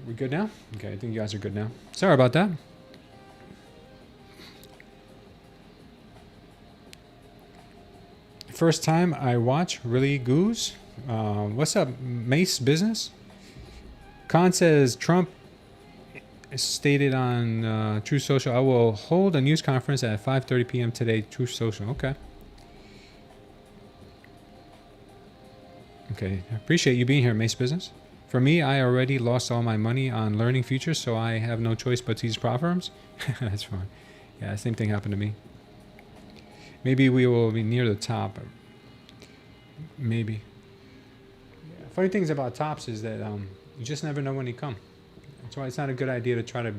We good now? Okay, I think you guys are good now. Sorry about that. First time I watch, really, Goose. What's up, Mace Business? Khan says Trump stated on True Social, I will hold a news conference at 5:30 p.m. today. True Social. Okay. Okay. I appreciate you being here, Mace Business. For me, I already lost all my money on learning futures, so I have no choice but to use prop firms. That's fine. Yeah, same thing happened to me. Maybe we will be near the top. Maybe. Yeah. Funny things about tops is that you just never know when they come. That's why it's not a good idea to try to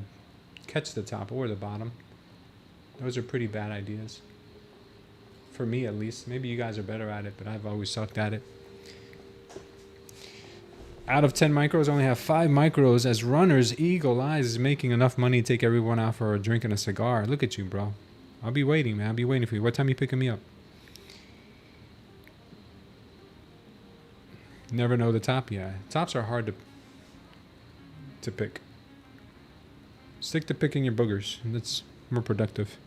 catch the top or the bottom. Those are pretty bad ideas. For me, at least. Maybe you guys are better at it, but I've always sucked at it. Out of 10 micros, only have 5 micros as runners. Eagle Eyes is making enough money to take everyone out for a drink and a cigar. Look at you, bro. I'll be waiting, man. I'll be waiting for you. What time are you picking me up? Never know the top. Yeah, tops are hard to pick. Stick to picking your boogers. That's more productive.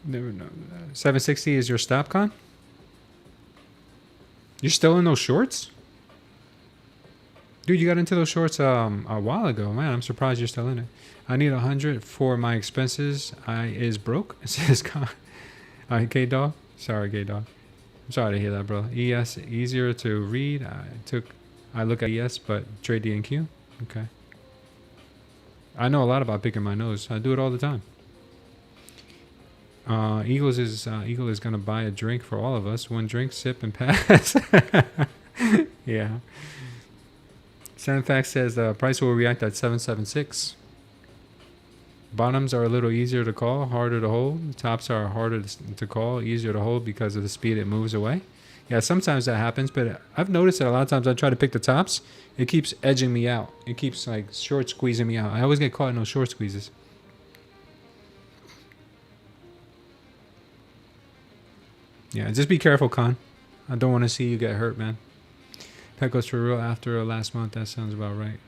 Never know. 760 is your stop, Con? You're still in those shorts? Dude, you got into those shorts a while ago. Man, I'm surprised you're still in it. I need 100 for my expenses. I is broke. It says Con. Gay dog? Sorry, gay dog. I'm sorry to hear that, bro. ES, easier to read. I look at ES, but trade D and Q. Okay. I know a lot about picking my nose. I do it all the time. Eagle is gonna buy a drink for all of us. One drink, sip, and pass. Yeah. Sandfax says the price will react at 776. Bottoms are a little easier to call, harder to hold. Tops are harder to call, easier to hold because of the speed it moves away. Yeah, sometimes that happens, but I've noticed that a lot of times I try to pick the tops, it keeps edging me out. It keeps like short squeezing me out. I always get caught in those short squeezes. Yeah, just be careful, Con. I don't want to see you get hurt, man. Pecos for real after last month. That sounds about right.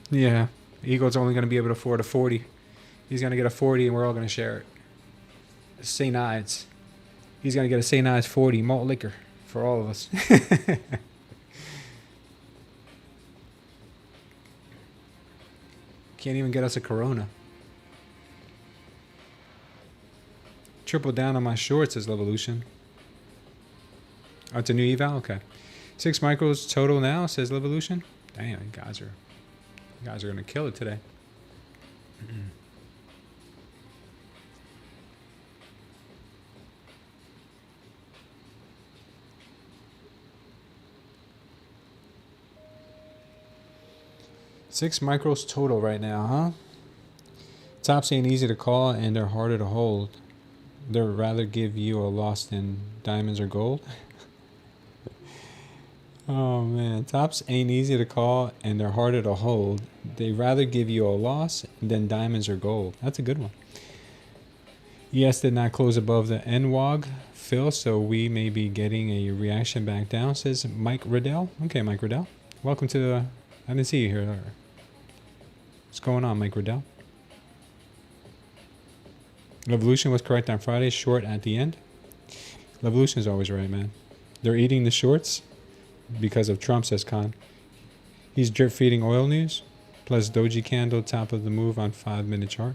Yeah. Eagle's only going to be able to afford a 40. He's going to get a 40 and we're all going to share it. St. Ides. He's going to get a St. Ides 40 malt liquor for all of us. Can't even get us a Corona. Triple down on my shorts, says Levolution. Oh, it's a new eval? Okay. 6 micros total now, says Levolution. Damn, you guys are going to kill it today. Six micros total right now, huh? Tops ain't easy to call and they're harder to hold. They'd rather give you a loss than diamonds or gold. Oh man, tops ain't easy to call and they're harder to hold. They'd rather give you a loss than diamonds or gold. That's a good one. ES did not close above the NWOG fill, so we may be getting a reaction back down, says Mike Riddell. Okay, Mike Riddell. Welcome to the... I didn't see you here. What's going on, Mike Riddell? Levolution was correct on Friday, short at the end. Levolution is always right, man. They're eating the shorts because of Trump, says Khan. He's drip feeding oil news, plus doji candle, top of the move on 5-minute chart.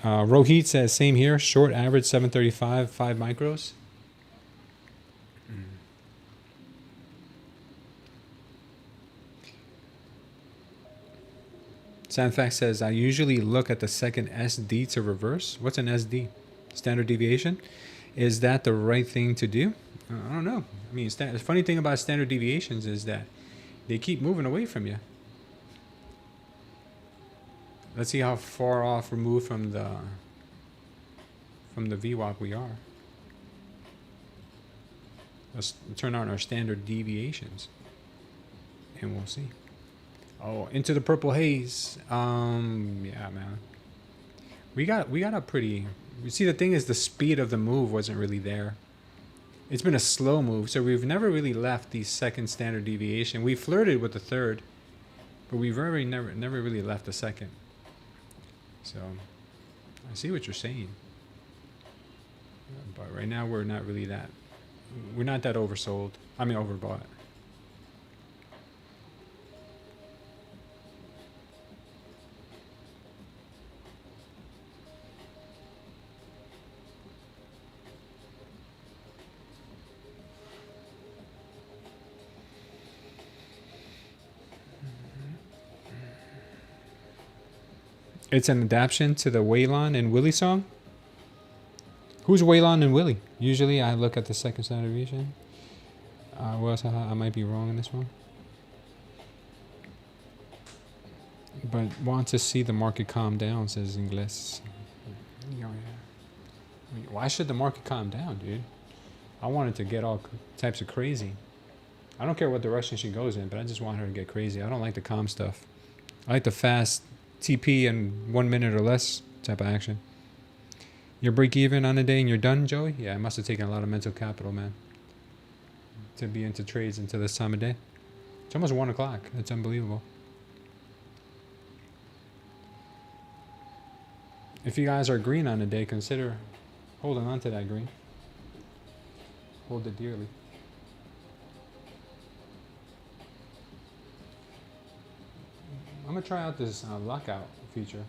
Rohit says, same here, short average 735, 5 micros. Sandfax says, I usually look at the second SD to reverse. What's an SD? Standard deviation? Is that the right thing to do? I don't know. I mean, the funny thing about standard deviations is that they keep moving away from you. Let's see how far off removed from the VWAP we are. Let's turn on our standard deviations, and we'll see. Oh, into the purple haze. Yeah, man. We got a pretty. You see, the thing is, the speed of the move wasn't really there. It's been a slow move, so we've never really left the second standard deviation. We flirted with the third, but we've really never really left the second. So, I see what you're saying. But right now, we're not really that. We're not that oversold. I mean, overbought. It's an adaptation to the Waylon and Willie song. Who's Waylon and Willie? Usually I look at the second standard deviation. What else? I might be wrong in this one. But want to see the market calm down, says Ingles. Why should the market calm down, dude? I want it to get all types of crazy. I don't care what direction she goes in, but I just want her to get crazy. I don't like the calm stuff. I like the fast TP in 1 minute or less type of action. You're break even on a day and you're done, Joey? Yeah, I must have taken a lot of mental capital, man, to be into trades into this time of day. It's almost 1 o'clock. It's unbelievable. If you guys are green on a day, consider holding on to that green. Hold it dearly. I'm going to try out this lockout feature.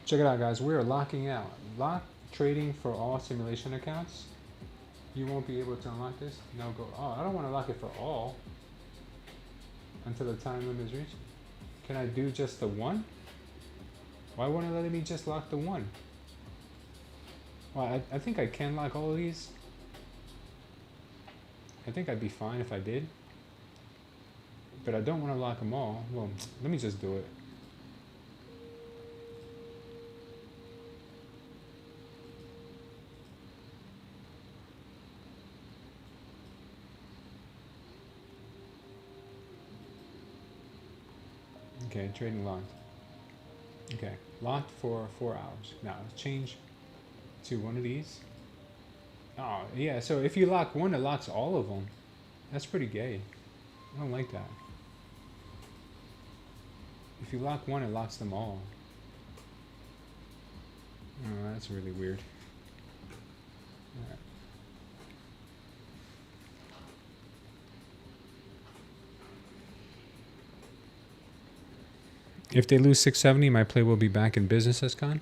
Check it out, guys. We're locking out. Lock trading for all simulation accounts. You won't be able to unlock this. No go. Oh, I don't want to lock it for all until the time limit is reached. Can I do just the one? Why won't it let me just lock the one? Well, I think I can lock all of these. I think I'd be fine if I did. But I don't want to lock them all. Well, let me just do it. Okay, trading locked. Okay, locked for 4 hours. Now let's change to one of these. Oh, yeah, so if you lock one, it locks all of them. That's pretty gay. I don't like that. If you lock one, it locks them all. Oh, that's really weird. All right. If they lose 670, my play will be back in business, says Khan.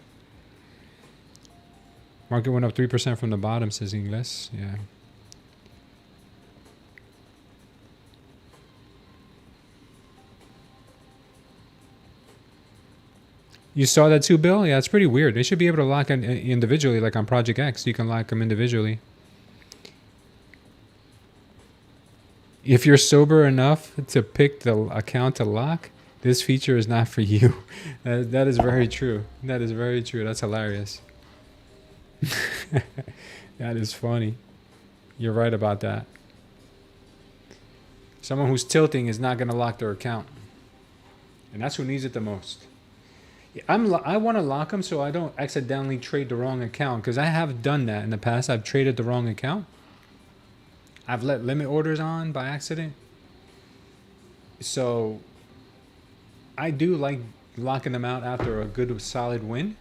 Market went up 3% from the bottom, says Ingles. Yeah. You saw that too, Bill? Yeah, it's pretty weird. They should be able to lock in individually, like on Project X. You can lock them individually. If you're sober enough to pick the account to lock, this feature is not for you. That is very true. That is very true. That's hilarious. That is funny. You're right about that. Someone who's tilting is not going to lock their account. And that's who needs it the most. I want to lock them so I don't accidentally trade the wrong account, because I have done that in the past. I've traded the wrong account. I've let limit orders on by accident. So I do like locking them out after a good solid win.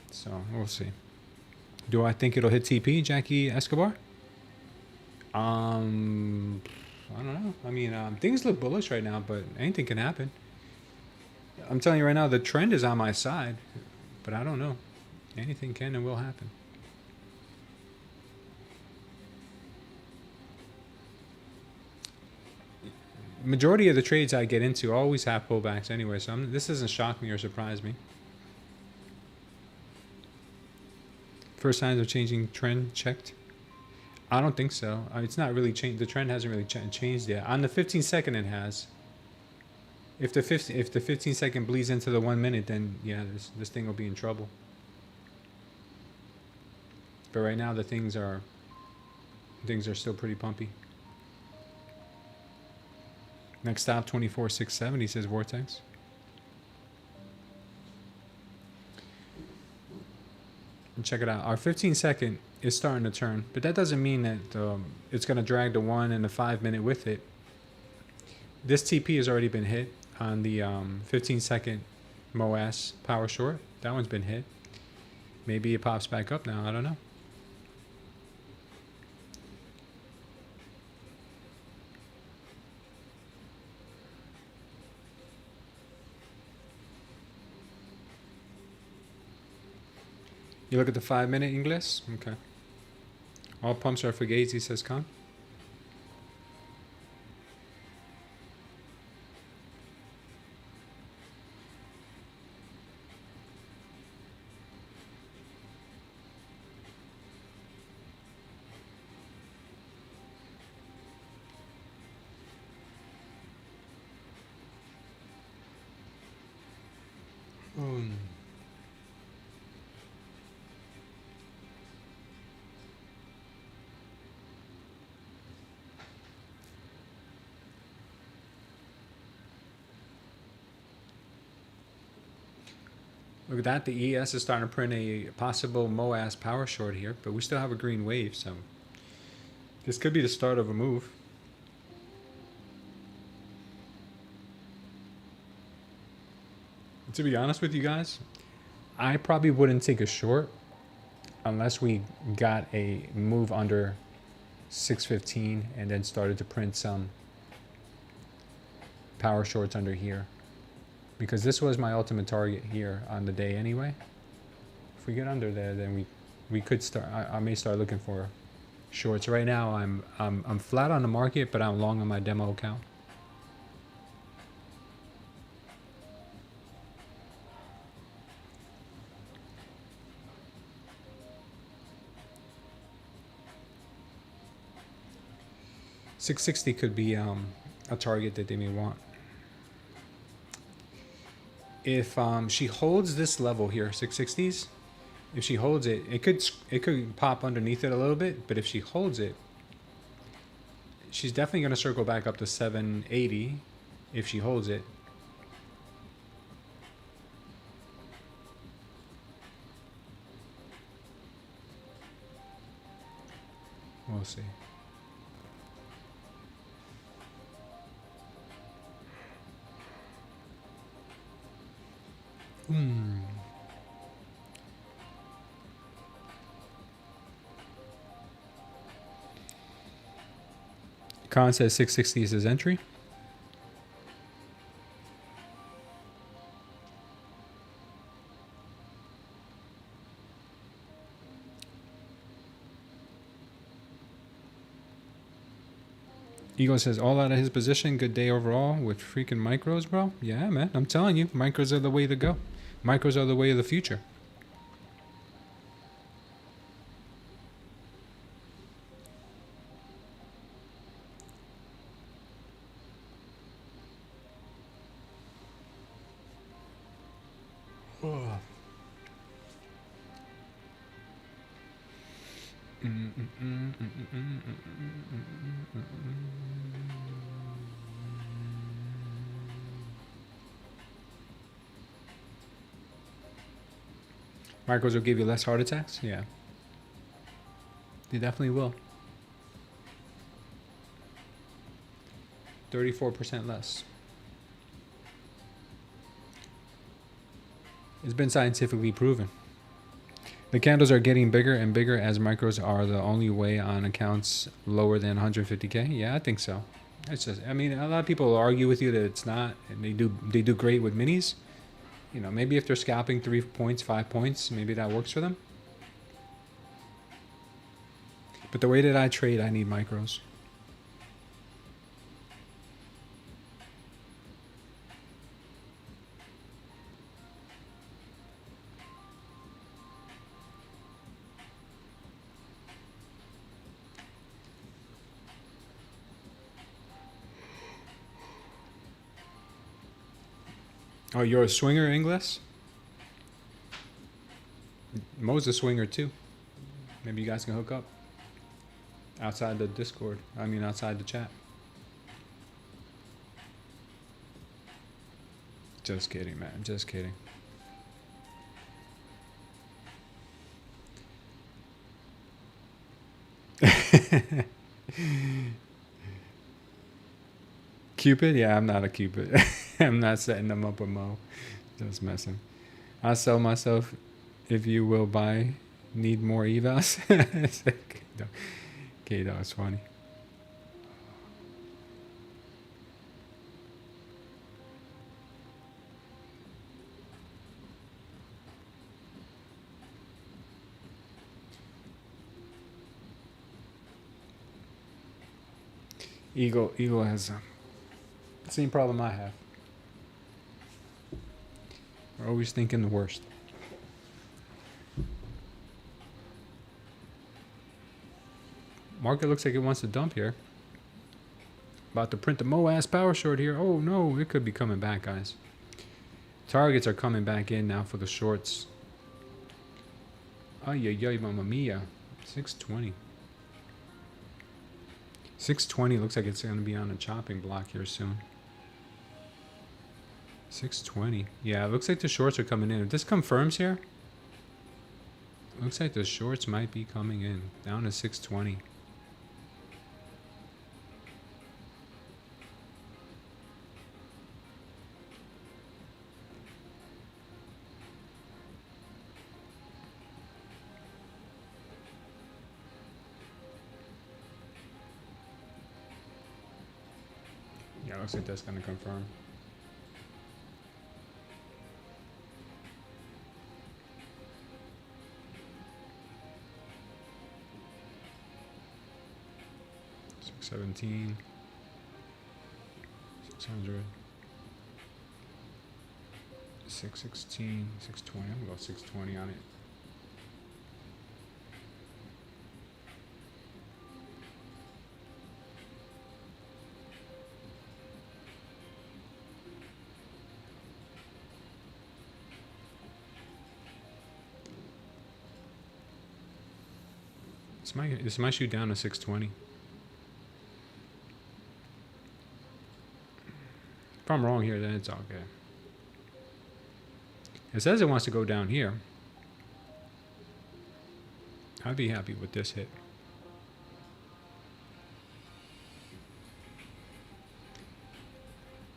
So we'll see. Do I think it'll hit TP, Jackie Escobar? I don't know. I mean, things look bullish right now, but anything can happen. I'm telling you right now, the trend is on my side, but I don't know. Anything can and will happen. Majority of the trades I get into always have pullbacks anyway, so this doesn't shock me or surprise me. First signs of changing trend checked? I don't think so. It's not really changed. The trend hasn't really changed yet. On the 15-second, it has. If the 15-second bleeds into the 1 minute, then yeah, this thing will be in trouble. But right now, the things are still pretty pumpy. Next stop, 24,670, says Vortex. And check it out. Our 15-second is starting to turn, but that doesn't mean that it's going to drag the 1 and the 5 minute with it. This TP has already been hit on the 15-second MOAS power short. That one's been hit. Maybe it pops back up now. I don't know. You look at the 5 minute Ingles? Okay. All pumps are fugazi, says Khan. Look at that. The ES is starting to print a possible MOAS power short here, but we still have a green wave, so this could be the start of a move. To be honest with you guys, I probably wouldn't take a short unless we got a move under 615 and then started to print some power shorts under here. Because this was my ultimate target here on the day anyway. If we get under there, then we could start. I may start looking for shorts. Right now, I'm flat on the market, but I'm long on my demo account. $660 could be a target that they may want. If she holds this level here, 660s, if she holds it, it could pop underneath it a little bit. But if she holds it, she's definitely going to circle back up to 780 if she holds it. We'll see. Khan says 660 is his entry. Eagle says all out of his position. Good day overall with freaking micros, bro. Yeah, man. I'm telling you, micros are the way to go. Micros are the way of the future. Micros will give you less heart attacks? Yeah. They definitely will. 34% less. It's been scientifically proven. The candles are getting bigger and bigger as micros are the only way on accounts lower than 150K. Yeah, I think so. It's just, I mean, a lot of people will argue with you that it's not, and they do great with minis. you know, maybe if they're scalping 3 points, 5 points, maybe that works for them. But the way that I trade, I need micros. Oh, you're a swinger, Inglis? Mo's a swinger too. Maybe you guys can hook up outside the Discord. I mean, outside the chat. Just kidding, man. Just kidding. Cupid? Yeah, I'm not a Cupid. I'm not setting them up with Mo. Just messing. I'll sell myself if you will buy. Need more evals? Okay, that was funny. Eagle has the same problem I have. We're always thinking the worst. Market looks like it wants to dump here. About to print the Mo-ass power short here. Oh no, it could be coming back, guys. Targets are coming back in now for the shorts. Ay, ay, ay, mamma mia. 620. 620 looks like it's going to be on a chopping block here soon. 620. Yeah, it looks like the shorts are coming in. If this confirms here, looks like the shorts might be coming in. Down to 620. Yeah, looks like that's going to confirm. $617, 600, 616, 620. I'm gonna go 620 on it. This might shoot down to 620. If I'm wrong here, then it's all good. It says it wants to go down here. I'd be happy with this hit.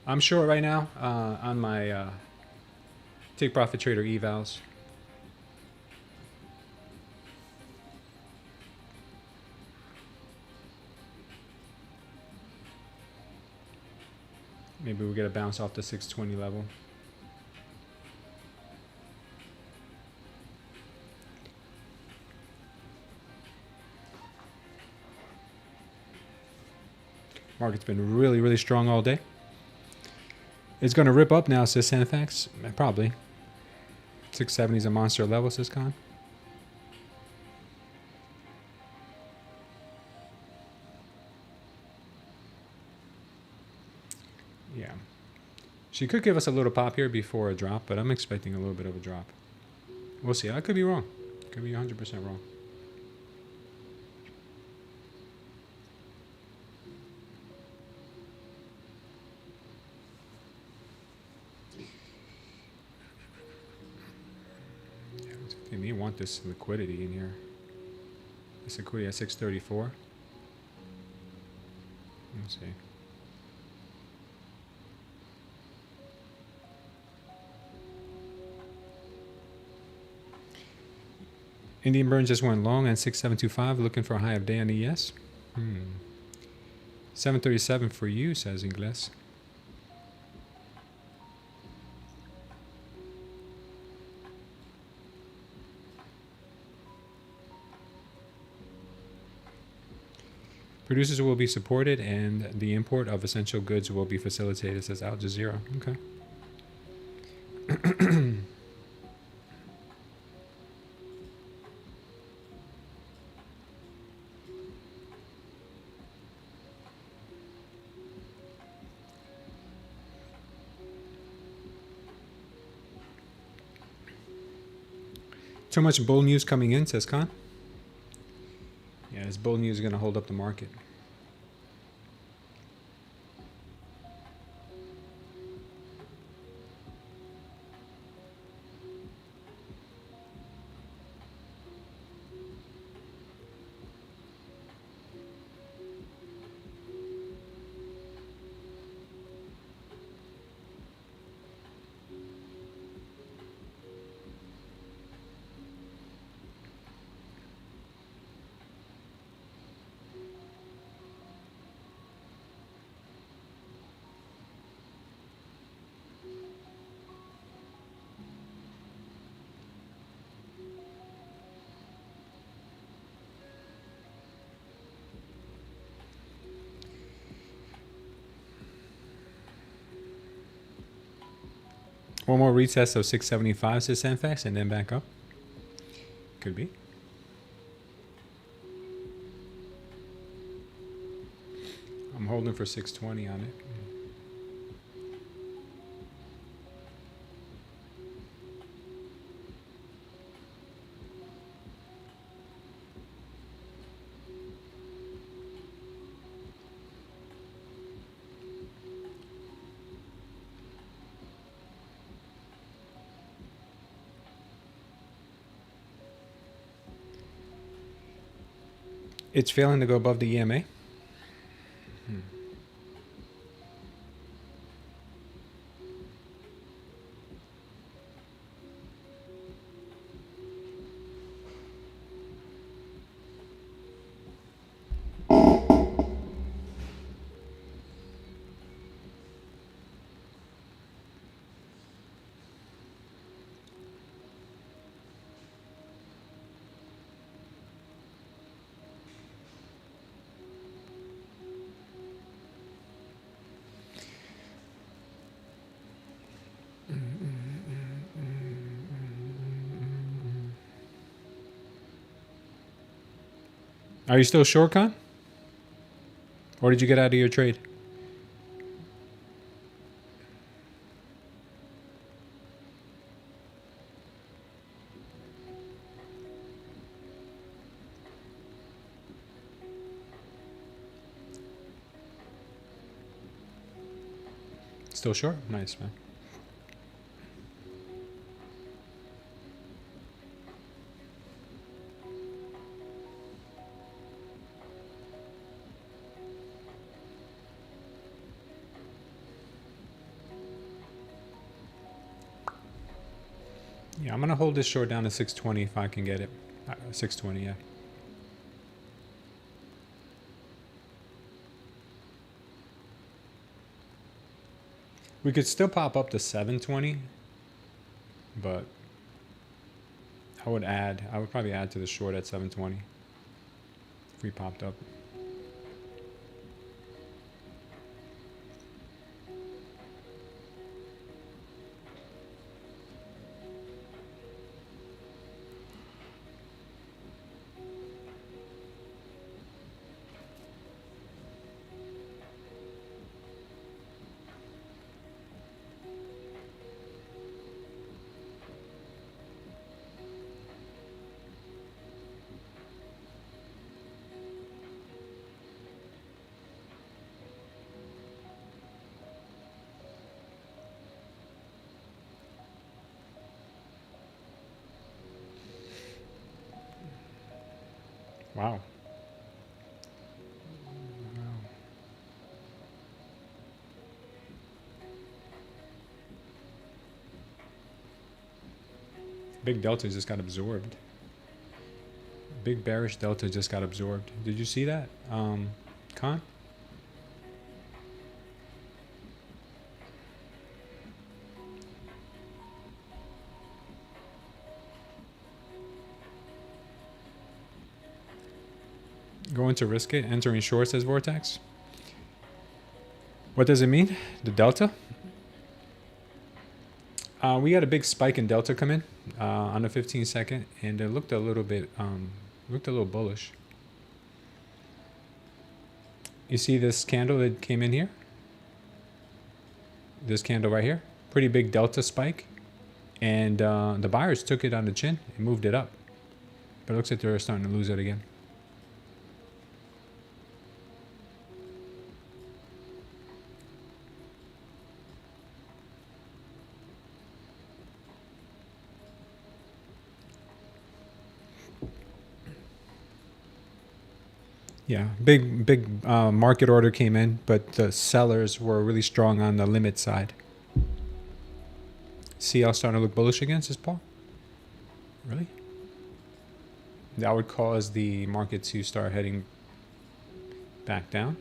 I'm short right now on my take profit trader evals. Maybe we'll get a bounce off the 620 level. Market's been really, really strong all day. It's going to rip up now, says Sanifax. Probably. 670 is a monster level, says Con. Yeah. She could give us a little pop here before a drop, but I'm expecting a little bit of a drop. We'll see. I could be wrong. Could be 100% wrong. They may want this liquidity in here. This liquidity at 634. Let's see. Indian Burns just went long on 6725, looking for a high of day on ES. 737 for you, says Ingles. Producers will be supported and the import of essential goods will be facilitated, says Al Jazeera. Okay. Too much bull news coming in, says Khan. Yeah, this bull news is going to hold up the market. One more retest of 675, says Sanfax, and then back up. Could be. I'm holding for 620 on it. It's failing to go above the EMA. Are you still short, Con? Or did you get out of your trade? Still short? Nice, man. Yeah, I'm going to hold this short down to 620 if I can get it. 620, yeah. We could still pop up to 720, but I would probably add to the short at 720 if we popped up. Wow. Big delta just got absorbed. Big bearish delta just got absorbed. Did you see that, Con? Going to risk it. Entering short, says Vortex. What does it mean? The delta? We had a big spike in delta come in on the 15-second, and it looked a little bit, bullish. You see this candle that came in here? This candle right here? Pretty big delta spike. And the buyers took it on the chin and moved it up. But it looks like they're starting to lose it again. Yeah, big market order came in, but the sellers were really strong on the limit side. CL starting to look bullish again, says Paul. Really? That would cause the market to start heading back down.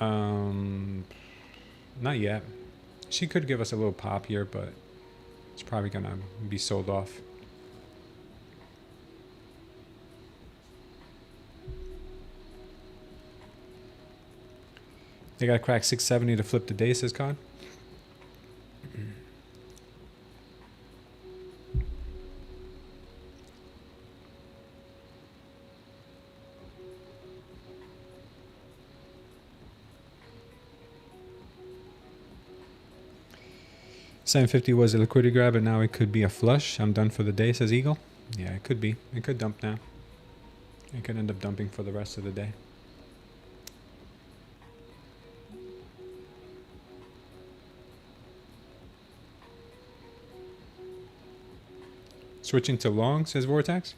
Not yet. She could give us a little pop here, but it's probably gonna be sold off. They got to crack 670 to flip the day, says Con. $750 was a liquidity grab, and now it could be a flush. I'm done for the day, says Eagle. Yeah, it could be. It could dump now. It could end up dumping for the rest of the day. Switching to long, says Vortex.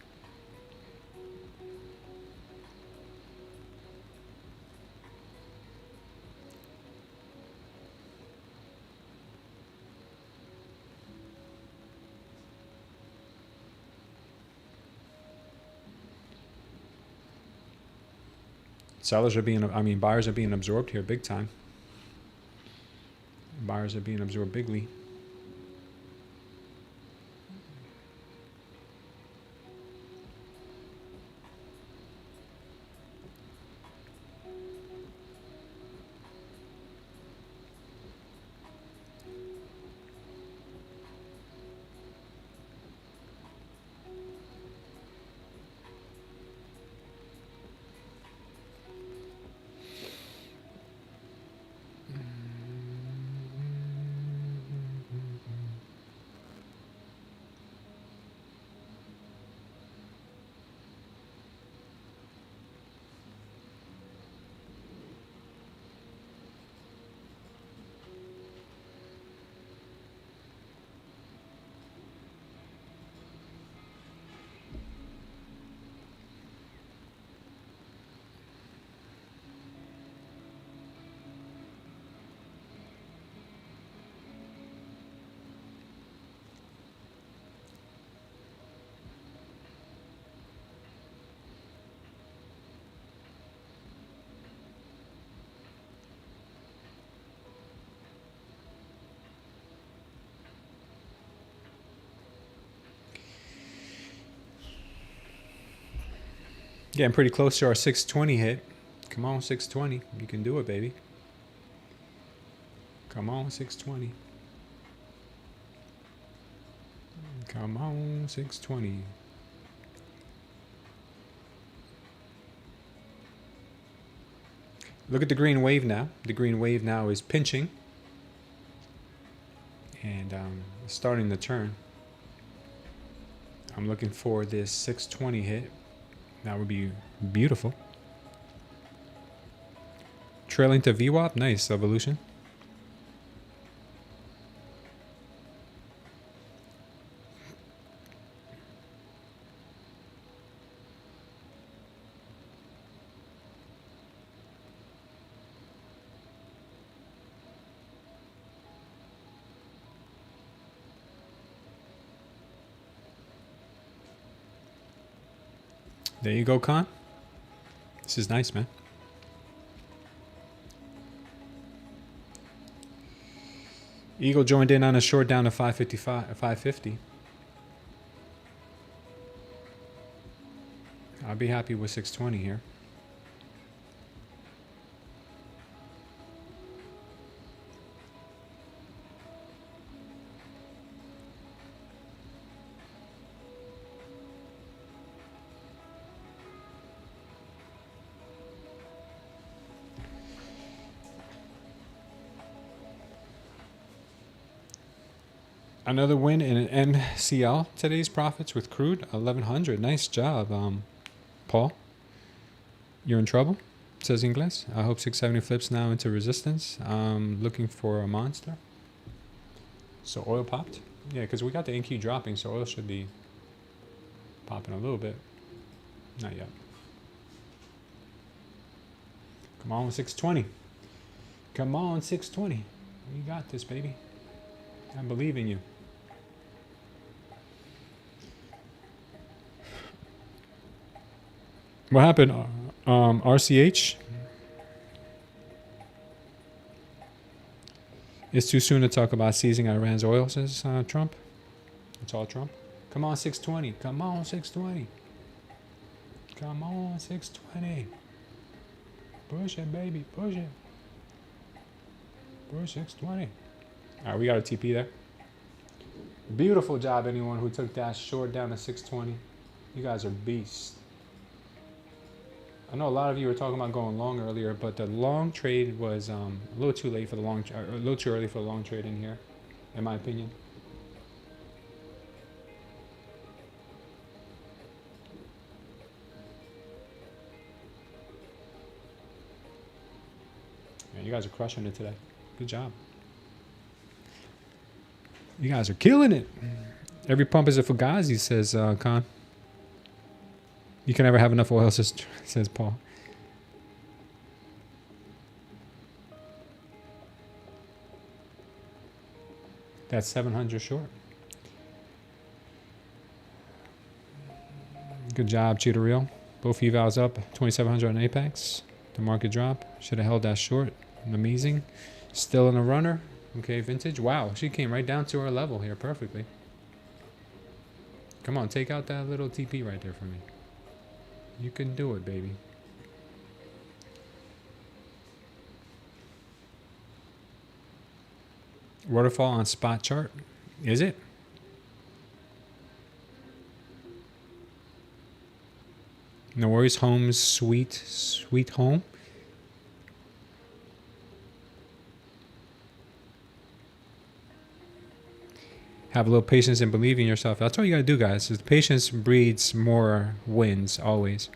Sellers are being, buyers are being absorbed here big time. Buyers are being absorbed bigly. Getting pretty close to our 620 hit. Come on, 620. You can do it, baby. Come on, 620. Come on, 620. Look at the green wave now. The green wave now is pinching. And starting to turn. I'm looking for this 620 hit. That would be beautiful. Trailing to VWAP. Nice, evolution. There you go, Con. This is nice, man. Eagle joined in on a short down to 550. be happy with 620 here. Another win in an MCL. Today's profits with crude 1100. Nice job, Paul. You're in trouble, says Ingles. I hope 670 flips now into resistance. Looking for a monster. So oil popped. Yeah, because we got the NQ dropping, so oil should be popping a little bit. Not yet. Come on, 620. Come on, 620. You got this, baby. I believe in you. What happened? RCH? It's too soon to talk about seizing Iran's oil, says Trump. It's all Trump. Come on, 620. Come on, 620. Come on, 620. Push it, baby. Push it. Push 620. All right, we got a TP there. Beautiful job, anyone who took that short down to 620. You guys are beasts. I know a lot of you were talking about going long earlier, but the long trade was a little too late for the long, a little too early for the long trade in here, in my opinion. Man, you guys are crushing it today. Good job. You guys are killing it. Every pump is a fugazi, says Khan. You can never have enough oil, says Paul. That's 700 short. Good job, Cheetah Real. Both evals up, 2,700 on Apex. The market drop. Should have held that short. Amazing. Still in a runner. Okay, vintage. Wow, she came right down to our level here perfectly. Come on, take out that little TP right there for me. You can do it, baby. Waterfall on spot chart. Is it? No worries. Home's sweet home. Have a little patience and believe in yourself. That's all you gotta do, guys. The patience breeds more wins, always.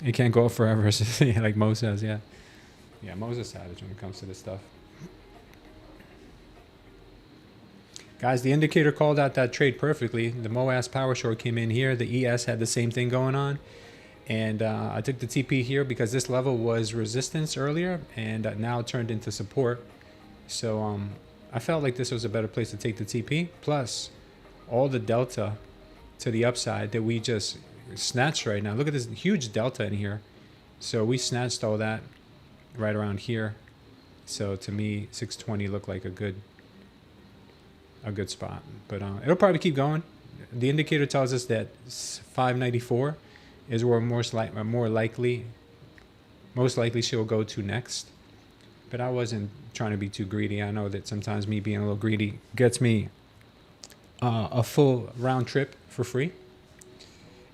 It can't go forever, like Mo says, yeah. Yeah, Mo's a savage when it comes to this stuff. Guys, the indicator called out that trade perfectly. The MOAS power short came in here. The ES had the same thing going on. And I took the TP here because this level was resistance earlier, and now it turned into support. So I felt like this was a better place to take the TP. Plus, all the delta to the upside that we just snatched right now. Look at this huge delta in here. So we snatched all that right around here. So to me, 620 looked like a good spot. But it'll probably keep going. The indicator tells us that 594 is where most likely she'll go to next. But I wasn't trying to be too greedy. I know that sometimes me being a little greedy gets me a full round trip for free.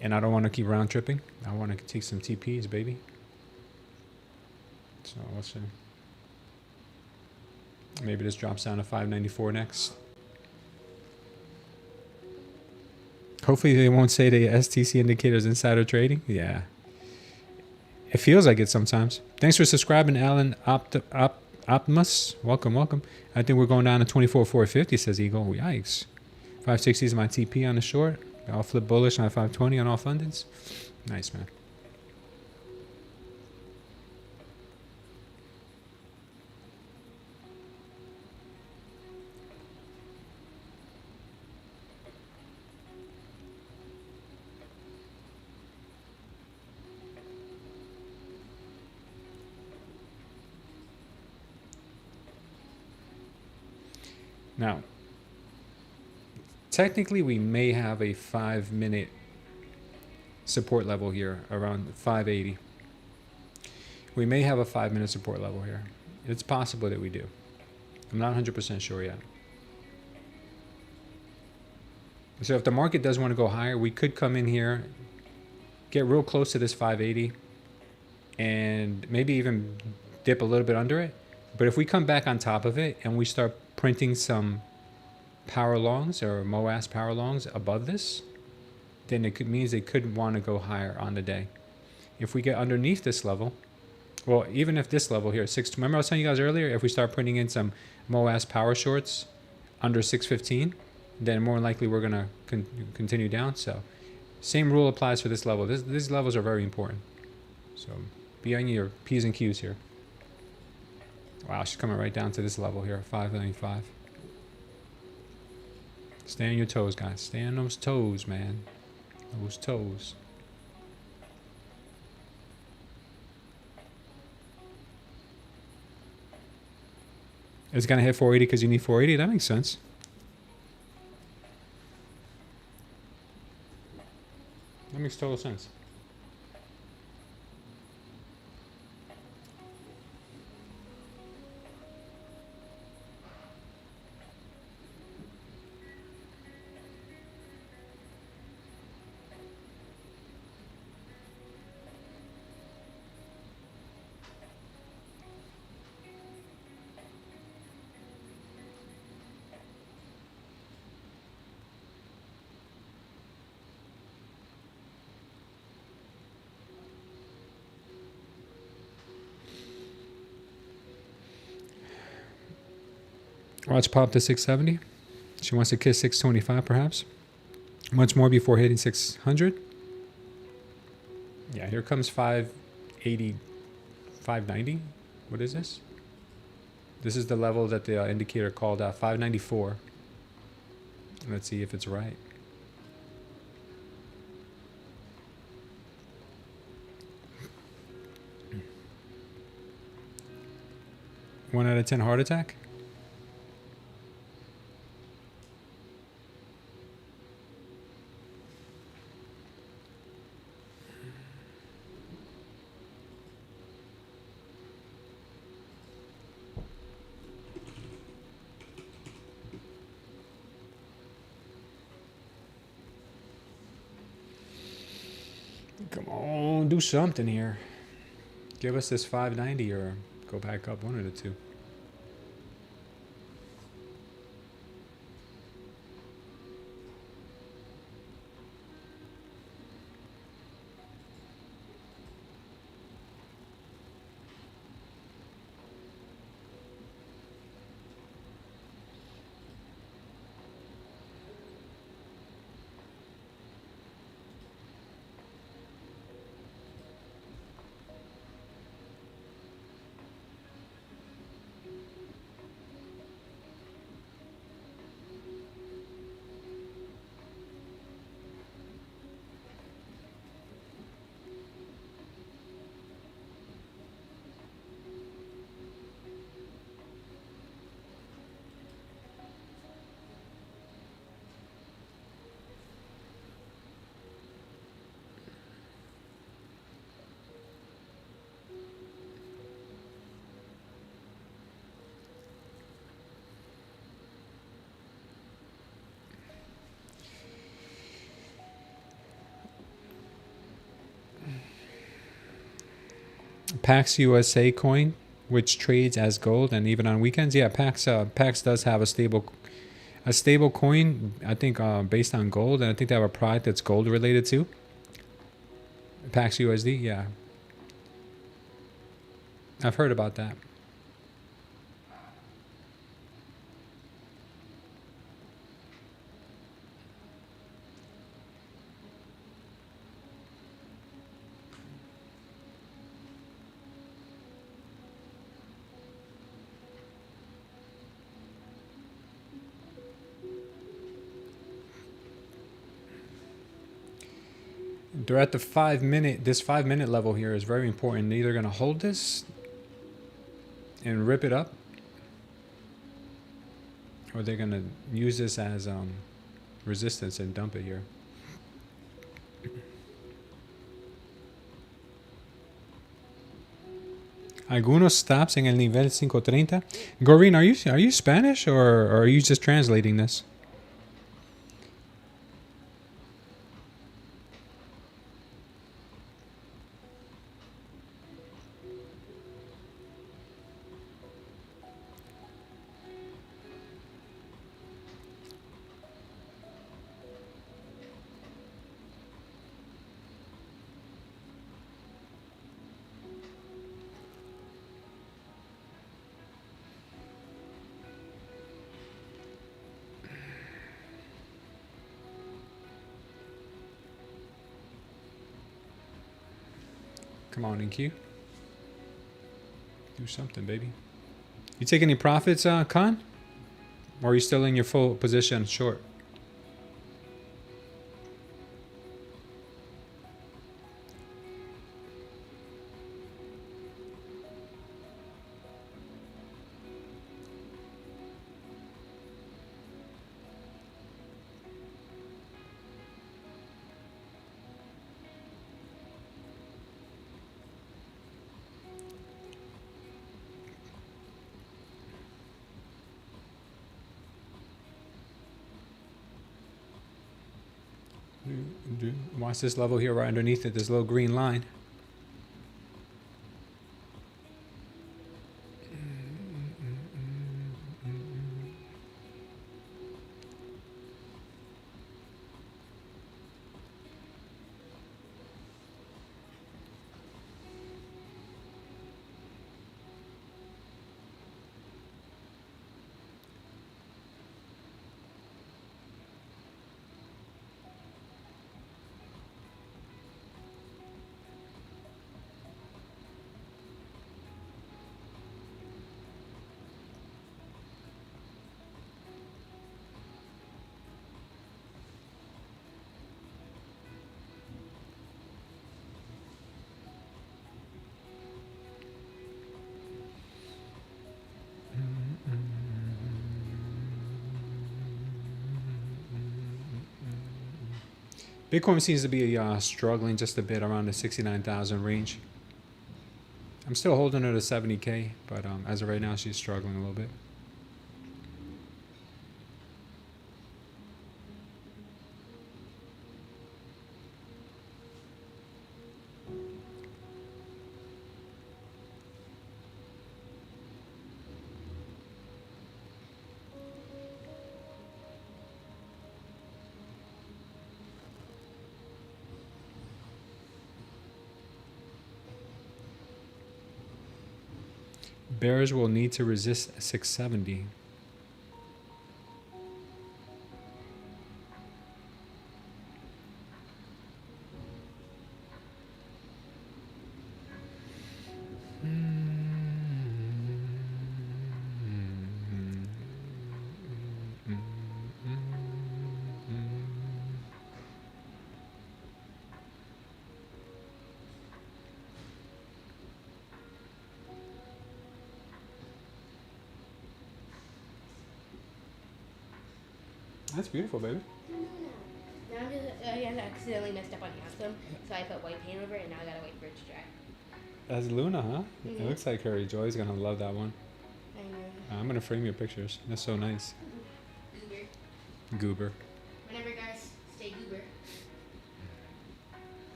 And I don't want to keep round tripping. I want to take some TPs, baby. So let's see. Maybe this drops down to 594 next. Hopefully they won't say the STC indicator's insider trading. Yeah. It feels like it sometimes. Thanks for subscribing, Alan Optimus. Welcome, welcome. I think we're going down to 24,450, says Eagle. Yikes. 560 is my TP on the short. I'll flip bullish on 520 on all fundeds. Nice, man. Now, technically we may have a 5-minute support level here around 580. We may have a 5-minute support level here. It's possible that we do. I'm not 100% sure yet. So if the market does want to go higher, we could come in here, get real close to this 580, and maybe even dip a little bit under it. But if we come back on top of it and we start printing some power longs or MOAS power longs above this, then it means they could want to go higher on the day. If we get underneath this level, well, even if this level here, remember I was telling you guys earlier, if we start printing in some MOAS power shorts under 615, then more likely we're going to continue down. So same rule applies for this level. These levels are very important. So be on your P's and Q's here. Wow, she's coming right down to this level here, 595. Stay on your toes, guys. Stay on those toes, man. Those toes. It's going to hit 480 because you need 480? That makes sense. That makes total sense. Watch pop to 670. She wants to kiss 625 perhaps. Once more before hitting 600. Yeah, here comes 580, 590. What is this? This is the level that the indicator called out, 594. Let's see if it's right. One out of 10 heart attack? Come on, do something here. Give us this 590 or go back up, one of the two. Pax USA coin, which trades as gold and even on weekends. Yeah, Pax does have a stable coin, I think, based on gold, and I think they have a product that's gold related too. Pax USD, yeah. I've heard about that. They're at the 5-minute. This 5-minute level here is very important. They're either going to hold this and rip it up, or they're going to use this as resistance and dump it here. Algunos stops en el nivel 530. Goreen, are you Spanish or are you just translating this? Come on, NQ. Do something, baby. You take any profits, Khan? Or are you still in your full position short? Watch this level here right underneath it, this little green line. Bitcoin seems to be struggling just a bit around the 69,000 range. I'm still holding her to 70K, but as of right now, she's struggling a little bit. Bears will need to resist 670. That's beautiful, baby. Now I'm just, I accidentally messed up on Yaskum, so I put white paint over it, and now I gotta wait for it to dry. That's Luna, huh? It looks like her. Joy's gonna love that one. I know. I'm gonna frame your pictures. That's so nice. Goober. Goober. Whenever guys, stay goober.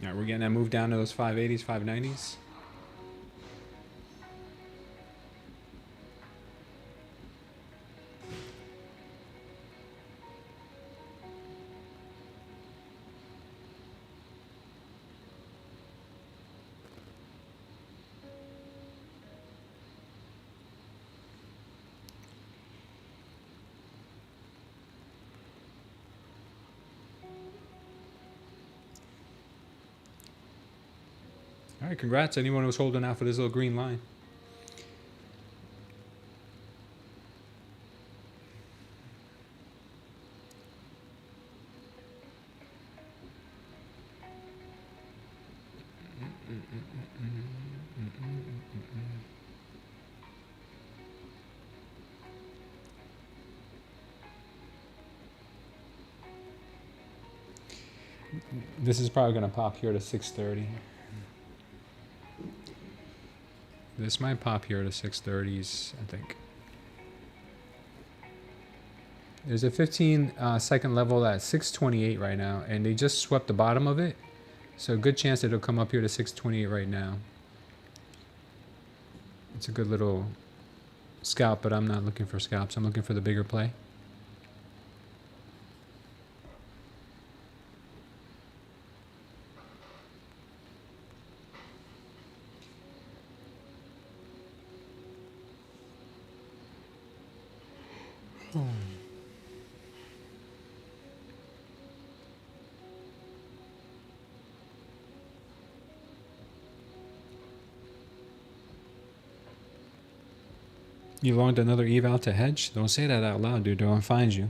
All right, we're getting that move down to those 580s, 590s. All right, congrats anyone who's holding out for this little green line. This is probably going to pop here to 630. This might pop here to 630s, I think. There's a 15 second level at 628 right now, and they just swept the bottom of it. So a good chance that it'll come up here to 628 right now. It's a good little scalp, but I'm not looking for scalps. I'm looking for the bigger play. You longed another eval to hedge? Don't say that out loud, dude. Don't find you.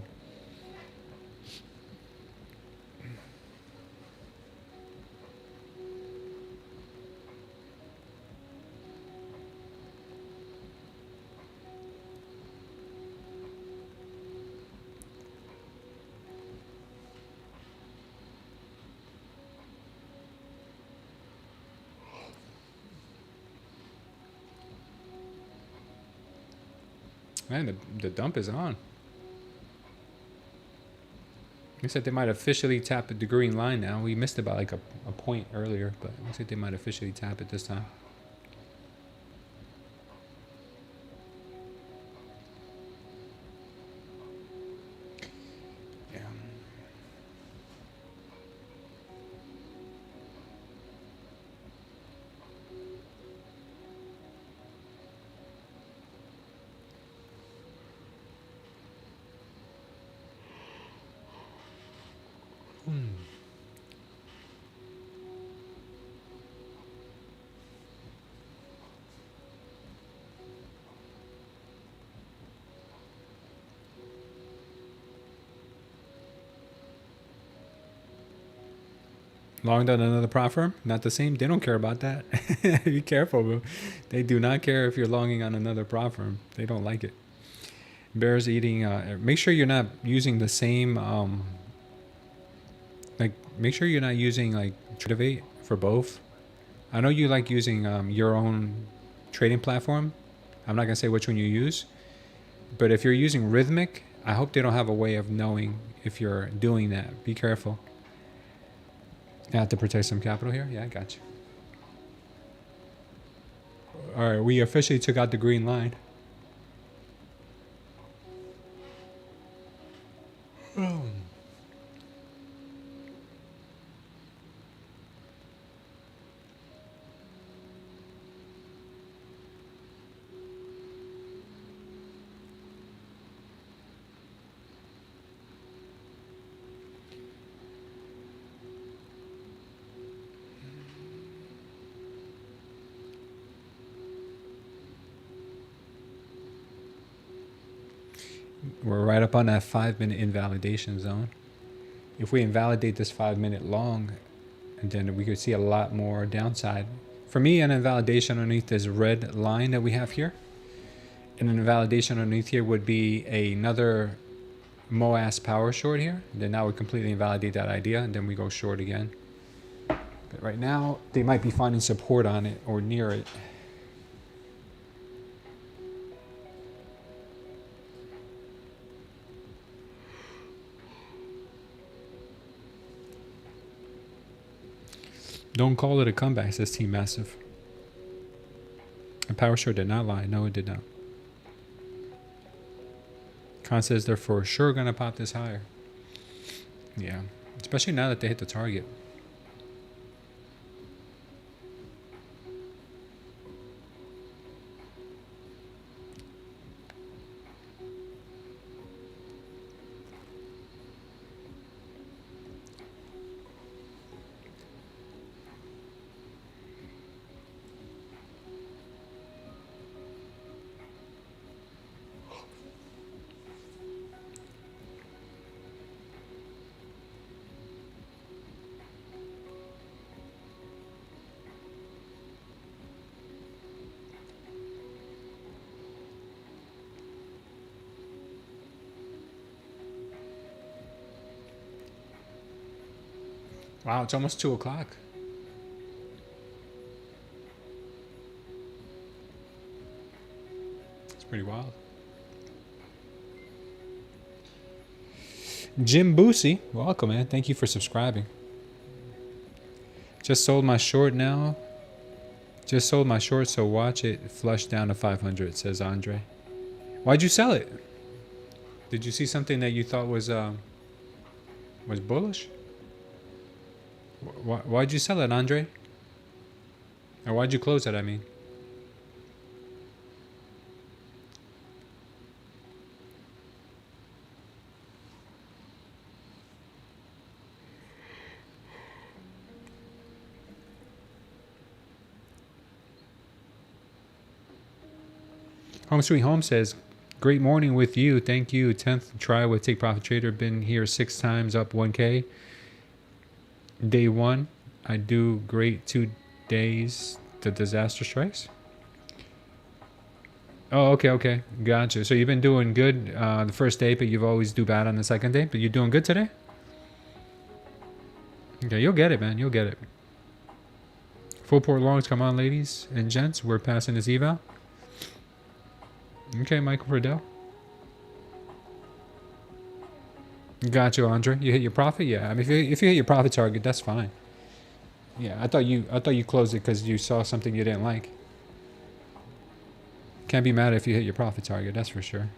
Man, the dump is on. Looks like they might officially tap the green line now. We missed about like a point earlier, but it looks like they might officially tap it this time. Yeah. Longed on another prop firm? Not the same. They don't care about that. Be careful, bro. They do not care if you're longing on another prop firm. They don't like it. Bears eating. Make sure you're not using the same. Make sure you're not using like Tradeify for both. I know you like using your own trading platform. I'm not gonna say which one you use, but if you're using Rhythmic, I hope they don't have a way of knowing if you're doing that. Be careful. I have to protect some capital here. Yeah, I got you. All right, we officially took out the green line. We're right up on that 5-minute invalidation zone. If we invalidate this 5-minute long, then we could see a lot more downside. For me, an invalidation underneath this red line that we have here, and an invalidation underneath here would be another MOAS power short here. Then that would completely invalidate that idea, and then we go short again. But right now, they might be finding support on it or near it. Don't call it a comeback, says Team Massive. A power short did not lie. No, it did not. Khan says they're for sure going to pop this higher. Yeah, especially now that they hit the target. Wow, it's almost 2 o'clock. It's pretty wild. Jim Boosie, welcome, man. Thank you for subscribing. Just sold my short now. Just sold my short, so watch it flush down to 500, says Andre. Why'd you sell it? Did you see something that you thought was bullish? Why'd you sell it, Andre? Or why'd you close it, I mean? Home Sweet Home says, great morning with you. Thank you. 10th try with Take Profit Trader. Been here 6 times, up 1K. Day 1, I do great. 2 days, the disaster strikes. Oh, okay. Gotcha. So you've been doing good the first day, but you've always do bad on the second day. But you're doing good today? Okay, you'll get it, man. You'll get it. Full port longs, come on, ladies and gents. We're passing this eval. Okay, Michael Friedel. Got you, Andre. You hit your profit? Yeah. I mean, if you hit your profit target, that's fine. Yeah, I thought you closed it because you saw something you didn't like. Can't be mad if you hit your profit target, that's for sure.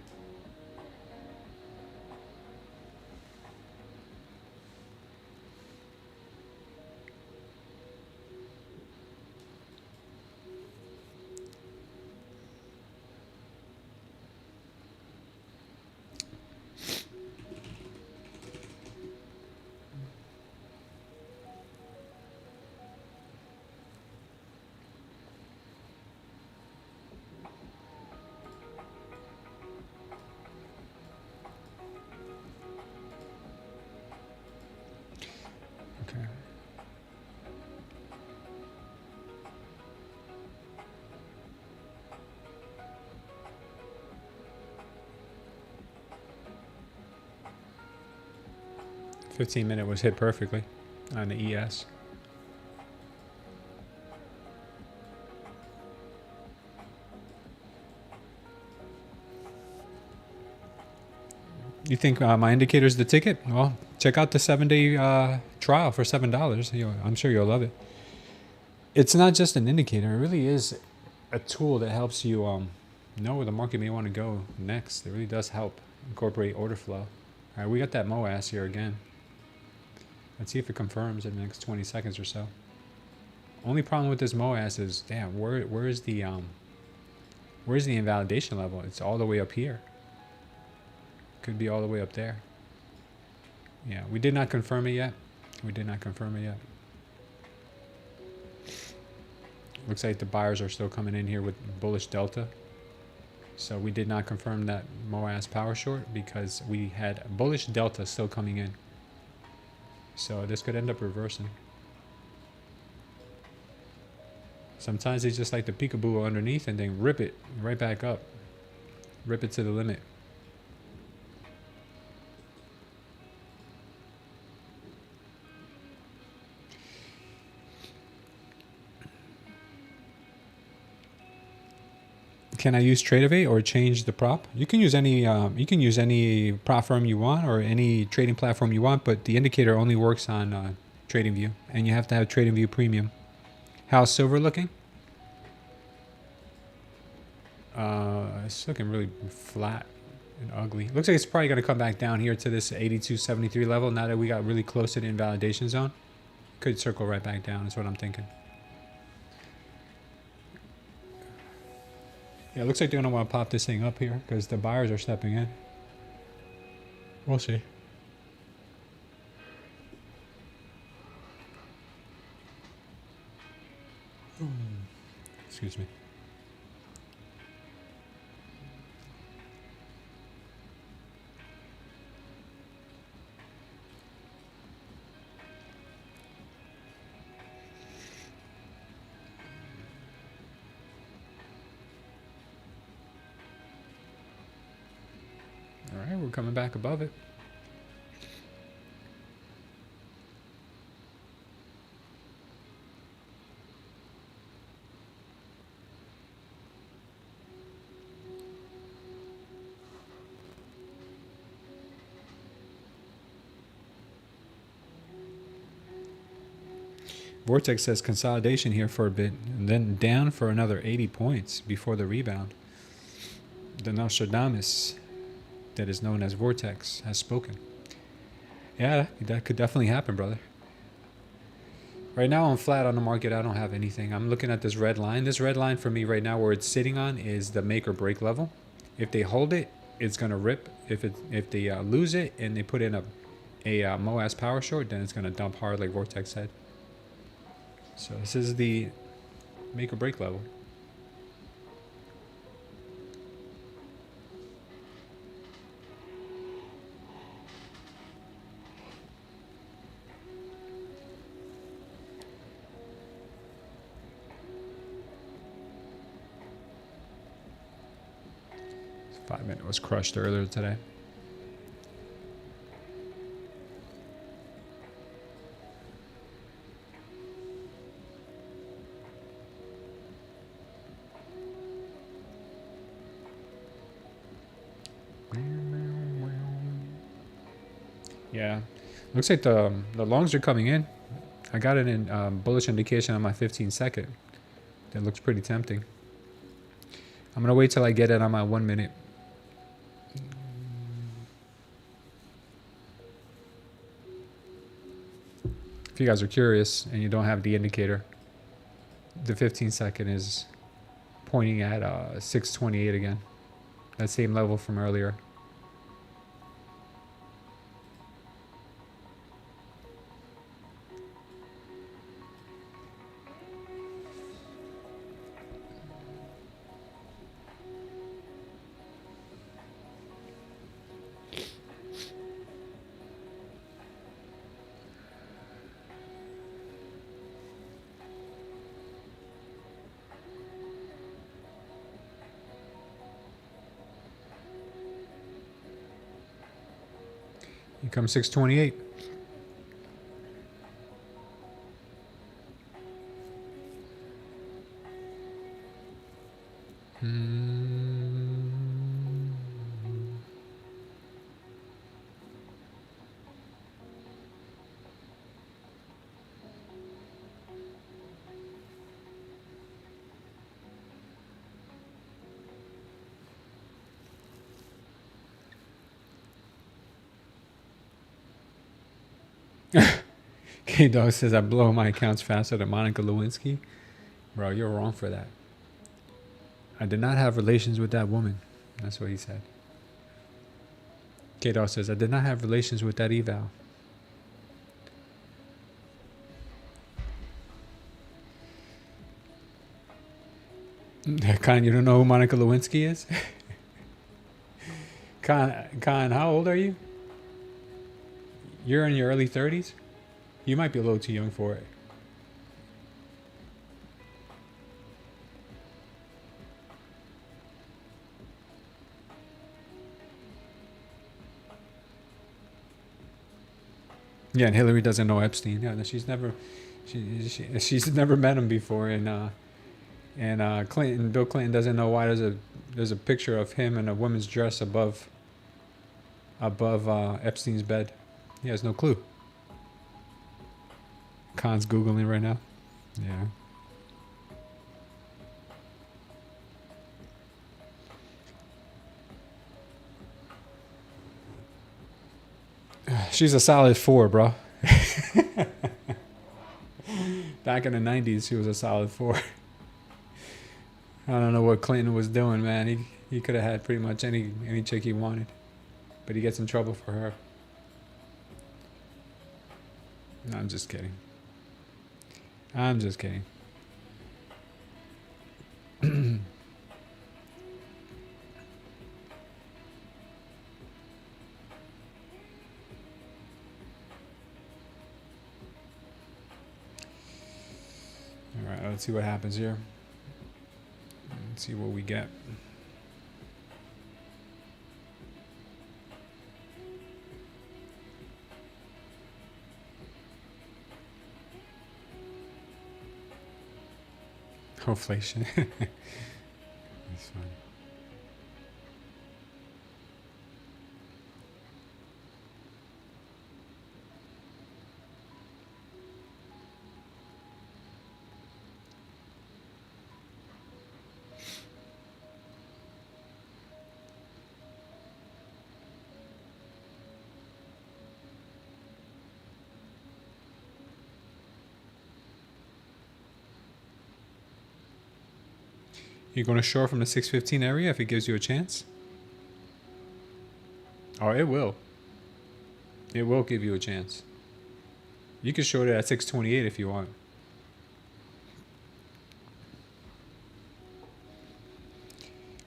Okay. $15-minute was hit perfectly on the ES. You think my indicator is the ticket? Well, check out the 7-day trial for $7. I'm sure you'll love it. It's not just an indicator. It really is a tool that helps you know where the market may want to go next. It really does help incorporate order flow. All right, we got that MOAS here again. Let's see if it confirms in the next 20 seconds or so. Only problem with this MOAS is, damn, where's the invalidation level? It's all the way up here. Could be all the way up there. Yeah, we did not confirm it yet. Looks like the buyers are still coming in here with bullish delta. So we did not confirm that MOAS power short because we had bullish delta still coming in. So this could end up reversing. Sometimes they just like the peekaboo underneath and then rip it right back up. Rip it to the limit. Can I use Tradeify or change the prop? You can use any prop firm you want or any trading platform you want, but the indicator only works on TradingView, and you have to have TradingView Premium. How's silver looking? It's looking really flat and ugly. Looks like it's probably going to come back down here to this 82.73 level now that we got really close to the invalidation zone. Could circle right back down is what I'm thinking. Yeah, it looks like they're going to want to pop this thing up here because the buyers are stepping in. We'll see. Excuse me. All right, we're coming back above it. Vortex says consolidation here for a bit, and then down for another 80 points before the rebound. The Nostradamus, that is known as Vortex, has spoken. Yeah, that could definitely happen, brother. Right now I'm flat on the market. I don't have anything. I'm looking at this red line. This red line for me right now, where it's sitting on, is the make or break level. If they hold it, it's gonna rip. If they lose it and they put in a MOAS power short, then it's gonna dump hard, like Vortex said. So this is the make or break level. This 5 minute was crushed earlier today. Yeah, looks like the longs are coming in. I got it in bullish indication on my 15-second. That looks pretty tempting. I'm gonna wait till I get it on my 1 minute. If you guys are curious and you don't have the indicator, the 15-second is pointing at 628 again. That same level from earlier. Here comes 628. K-Dog says, I blow my accounts faster than Monica Lewinsky. Bro, you're wrong for that. I did not have relations with that woman. That's what he said. K-Dog says, I did not have relations with that eval. Khan, you don't know who Monica Lewinsky is? Khan, how old are you? You're in your early 30s? You might be a little too young for it. Yeah, and Hillary doesn't know Epstein. Yeah, she's never met him before, and Bill Clinton doesn't know why there's a picture of him in a woman's dress above Epstein's bed. He has no clue. Khan's Googling right now. Yeah. She's a solid 4, bro. Back in the 90s, she was a solid 4. I don't know what Clinton was doing, man. He could have had pretty much any chick he wanted. But he gets in trouble for her. No, I'm just kidding. I'm just kidding. All right, let's see what happens here. Let's see what we get. Inflation. That's funny. You're going to short from the 615 area if it gives you a chance? Oh, it will. It will give you a chance. You can short it at 628 if you want.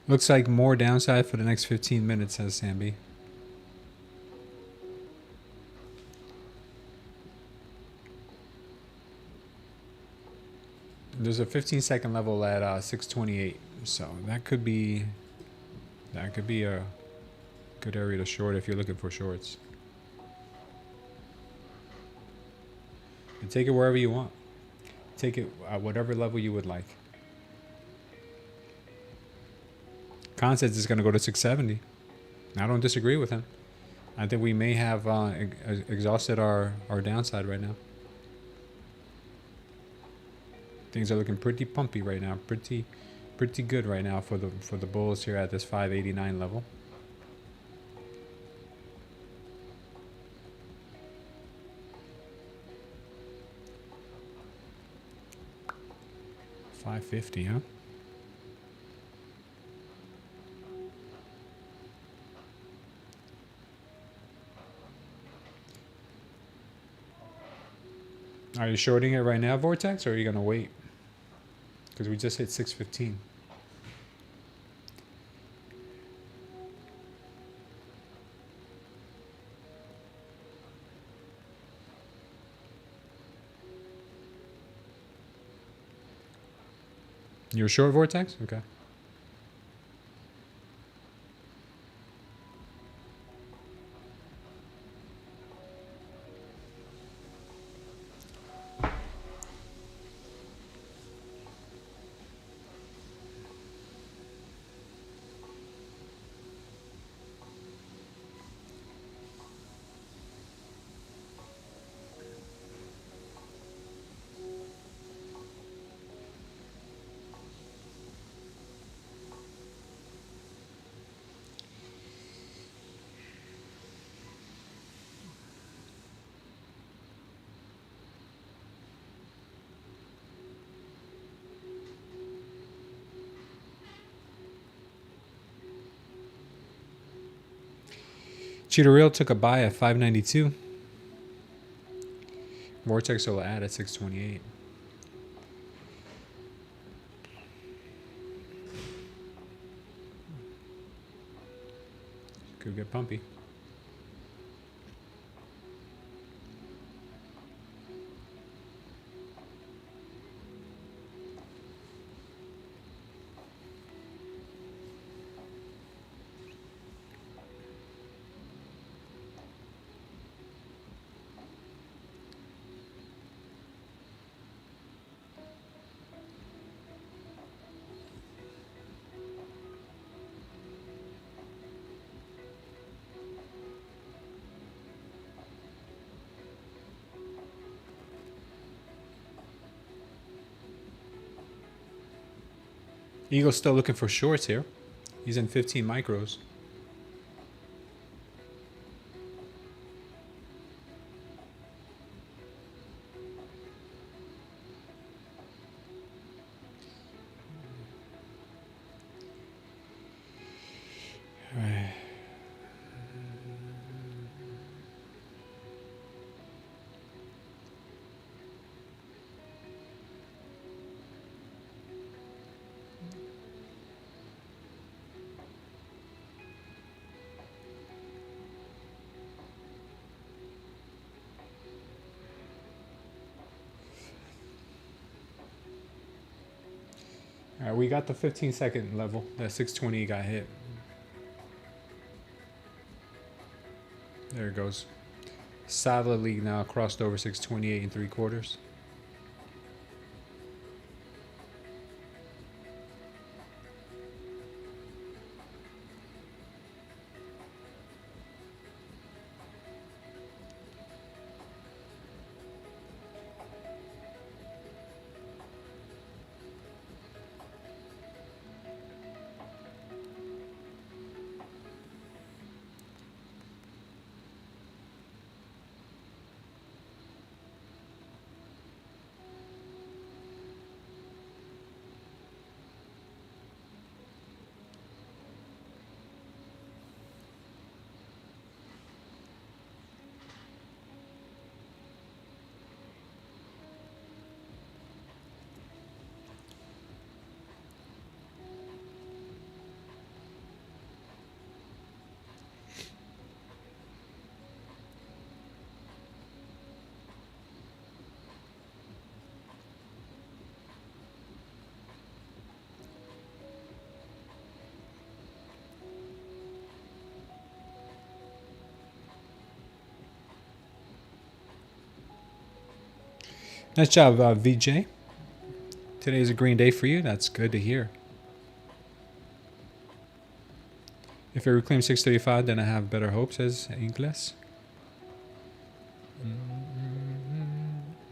Looks like more downside for the next 15 minutes, says Samby. There's a 15-second level at 628, so that could be a good area to short if you're looking for shorts. And take it wherever you want. Take it at whatever level you would like. Concept is going to go to 670. I don't disagree with him. I think we may have exhausted our downside right now. Things are looking pretty pumpy right now. Pretty good right now for the bulls here at this 589 level. $550, huh? Are you shorting it right now, Vortex, or are you going to wait? Because we just hit 615. You're short, Vortex? Okay. Cheetah Real took a buy at 592. Vortex will add at 628. Could get pumpy. Eagle's still looking for shorts here. He's in 15 micros. All right. All right, we got the 15-second level. That 620 got hit. There it goes. Solidly now crossed over 628 and 3/4. Nice job, VJ. Today's a green day for you. That's good to hear. If I reclaim 635, then I have better hope, says Ingles.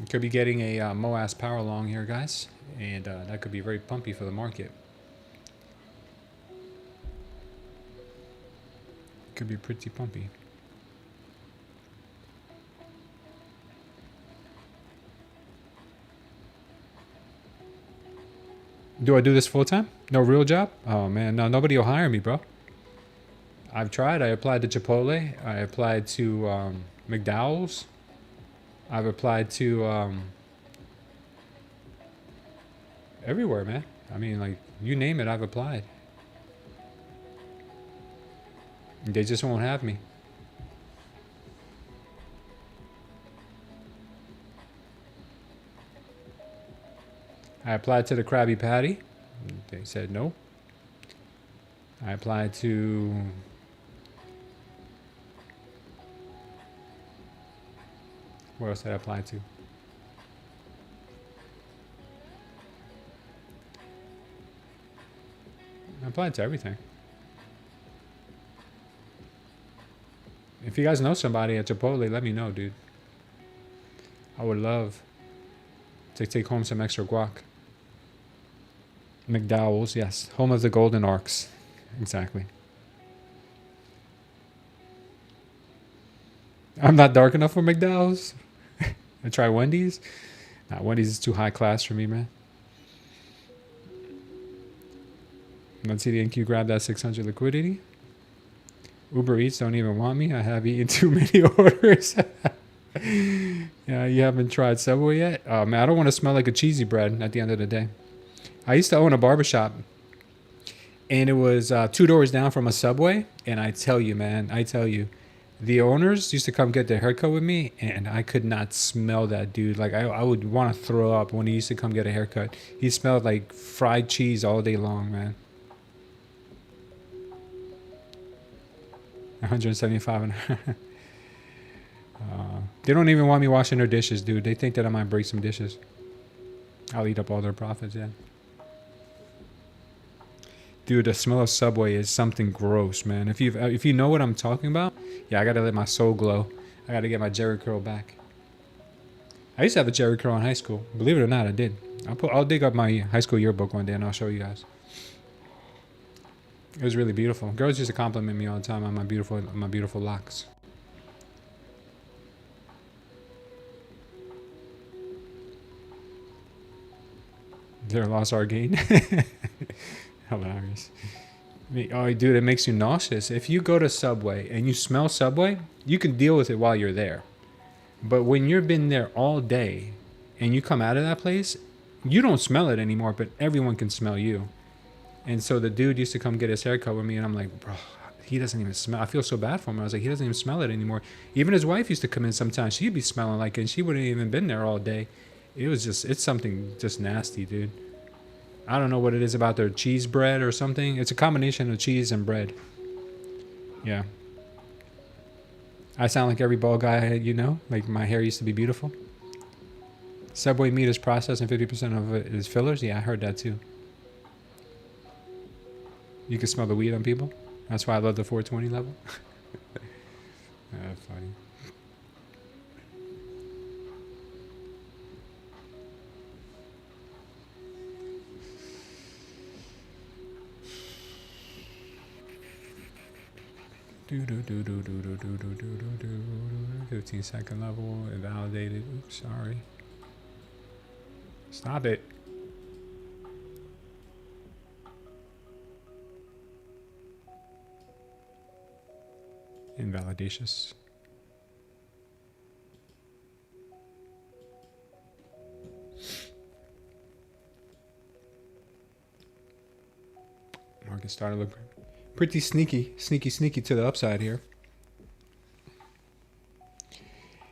Could be getting a MOAS power long here, guys. And that could be very pumpy for the market. Could be pretty pumpy. Do I do this full time? No real job? Oh man, no, nobody will hire me, bro. I've tried. I applied to Chipotle. I applied to McDowell's. I've applied to everywhere, man. I mean, like, you name it, I've applied. They just won't have me. I applied to the Krabby Patty. They said no. I applied to... Where else did I apply to? I applied to everything. If you guys know somebody at Chipotle, let me know, dude. I would love to take home some extra guac. McDowell's, yes. Home of the Golden Arcs. Exactly. I'm not dark enough for McDowell's. I try Wendy's. Nah, Wendy's is too high class for me, man. Let's see the NQ grab that 600 liquidity. Uber Eats don't even want me. I have eaten too many orders. Yeah, you haven't tried Subway yet? Oh, man, I don't want to smell like a cheesy bread at the end of the day. I used to own a barbershop, and it was 2 doors down from a Subway. And I tell you, man, the owners used to come get their haircut with me, and I could not smell that dude. Like, I would want to throw up when he used to come get a haircut. He smelled like fried cheese all day long, man. 175 an hour. They don't even want me washing their dishes, dude. They think that I might break some dishes. I'll eat up all their profits, yeah. Dude, the smell of Subway is something gross, man. If you know what I'm talking about, yeah, I gotta let my soul glow. I gotta get my Jerry curl back. I used to have a Jerry curl in high school. Believe it or not, I did. I'll dig up my high school yearbook one day and I'll show you guys. It was really beautiful. Girls used to compliment me all the time on my beautiful locks. Their loss our gain. Hilarious. Oh, dude, it makes you nauseous. If you go to Subway and you smell Subway, you can deal with it while you're there. But when you've been there all day and you come out of that place, you don't smell it anymore, but everyone can smell you. And so the dude used to come get his haircut with me, and I'm like, bro, he doesn't even smell. I feel so bad for him. I was like, he doesn't even smell it anymore. Even his wife used to come in sometimes. She'd be smelling like it, and she wouldn't even been there all day. It's something just nasty, dude. I don't know what it is about their cheese bread or something. It's a combination of cheese and bread. Yeah. I sound like every bald guy, you know? Like my hair used to be beautiful. Subway meat is processed and 50% of it is fillers. Yeah, I heard that too. You can smell the weed on people. That's why I love the 420 level. Funny. Do do do do do do do do do do. 15-second level invalidated. Oops, sorry. Stop it. Invalidatious. Market started looking pretty sneaky to the upside here.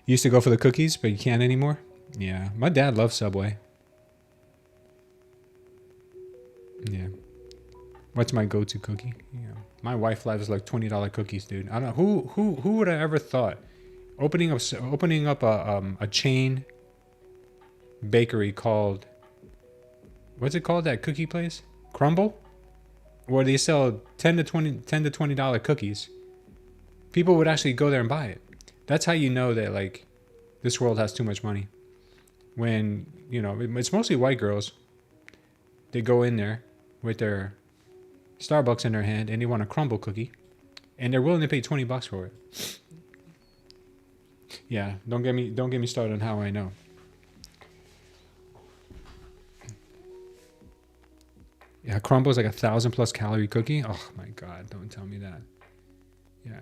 Used to go for the cookies, but you can't anymore. Yeah, my dad loves Subway. Yeah. What's my go-to cookie? Yeah. My wife loves like $20 cookies, dude. I don't know who would have ever thought opening up a chain bakery called, what's it called, that cookie place? Crumble? Where they sell $10 to $20 cookies. People would actually go there and buy it. That's how you know that like this world has too much money. When, you know, it's mostly white girls. They go in there with their Starbucks in their hand and they want a crumble cookie. And they're willing to pay $20 for it. Yeah, don't get me started on how I know. Yeah, crumble is like 1,000+ calorie cookie. Oh my God, don't tell me that. Yeah.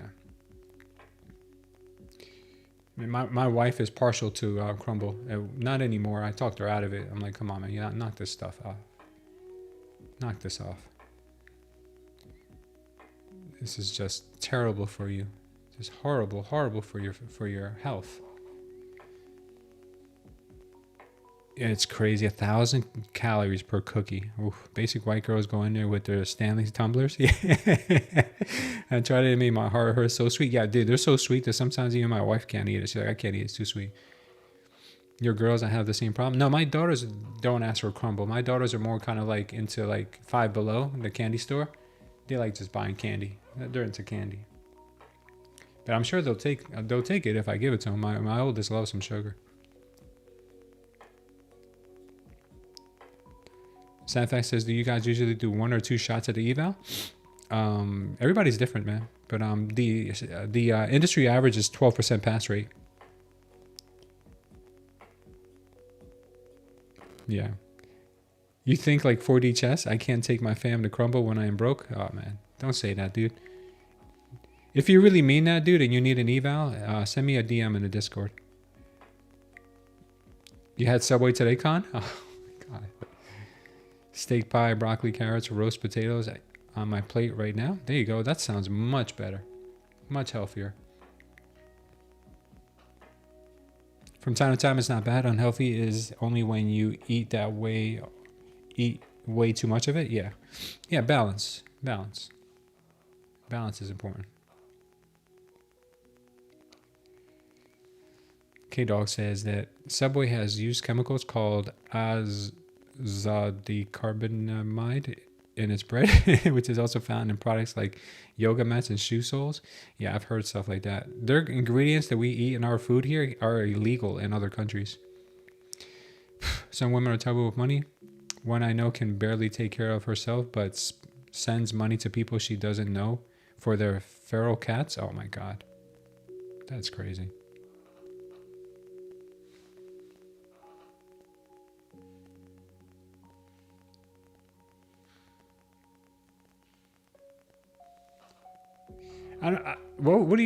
I mean, my wife is partial to crumble. Not anymore. I talked her out of it. I'm like, come on, man, you knock this stuff off. Knock this off. This is just terrible for you. Just horrible for your health. Yeah, it's crazy. 1,000 calories per cookie. Oof. Basic white girls go in there with their Stanley tumblers. Yeah. I tried it. It made my heart hurt. So sweet. Yeah, dude, they're so sweet that sometimes even my wife can't eat it. She's like, I can't eat it. It's too sweet. Your girls that have the same problem? No, my daughters don't ask for crumble. My daughters are more kind of like into like Five Below, the candy store. They like just buying candy. They're into candy. But I'm sure they'll take it if I give it to them. My oldest loves some sugar. Sandfax says, do you guys usually do 1 or 2 shots at the eval? Everybody's different, man. But the industry average is 12% pass rate. Yeah. You think like 4D chess? I can't take my fam to crumble when I am broke? Oh, man. Don't say that, dude. If you really mean that, dude, and you need an eval, send me a DM in the Discord. You had Subway today, Con? Oh, my God. Steak pie, broccoli, carrots, roast potatoes on my plate right now. There you go. That sounds much better. Much healthier. From time to time, it's not bad. Unhealthy is only when you eat way too much of it. Yeah. Yeah, balance. Balance is important. K-Dog says that Subway has used chemicals called azadicarbonamide in its bread, which is also found in products like yoga mats and shoe soles. Yeah, I've heard stuff like that. Their ingredients that we eat in our food here are illegal in other countries. Some women are terrible with money. One I know can barely take care of herself, but sends money to people she doesn't know for their feral cats. Oh my God. That's crazy. What would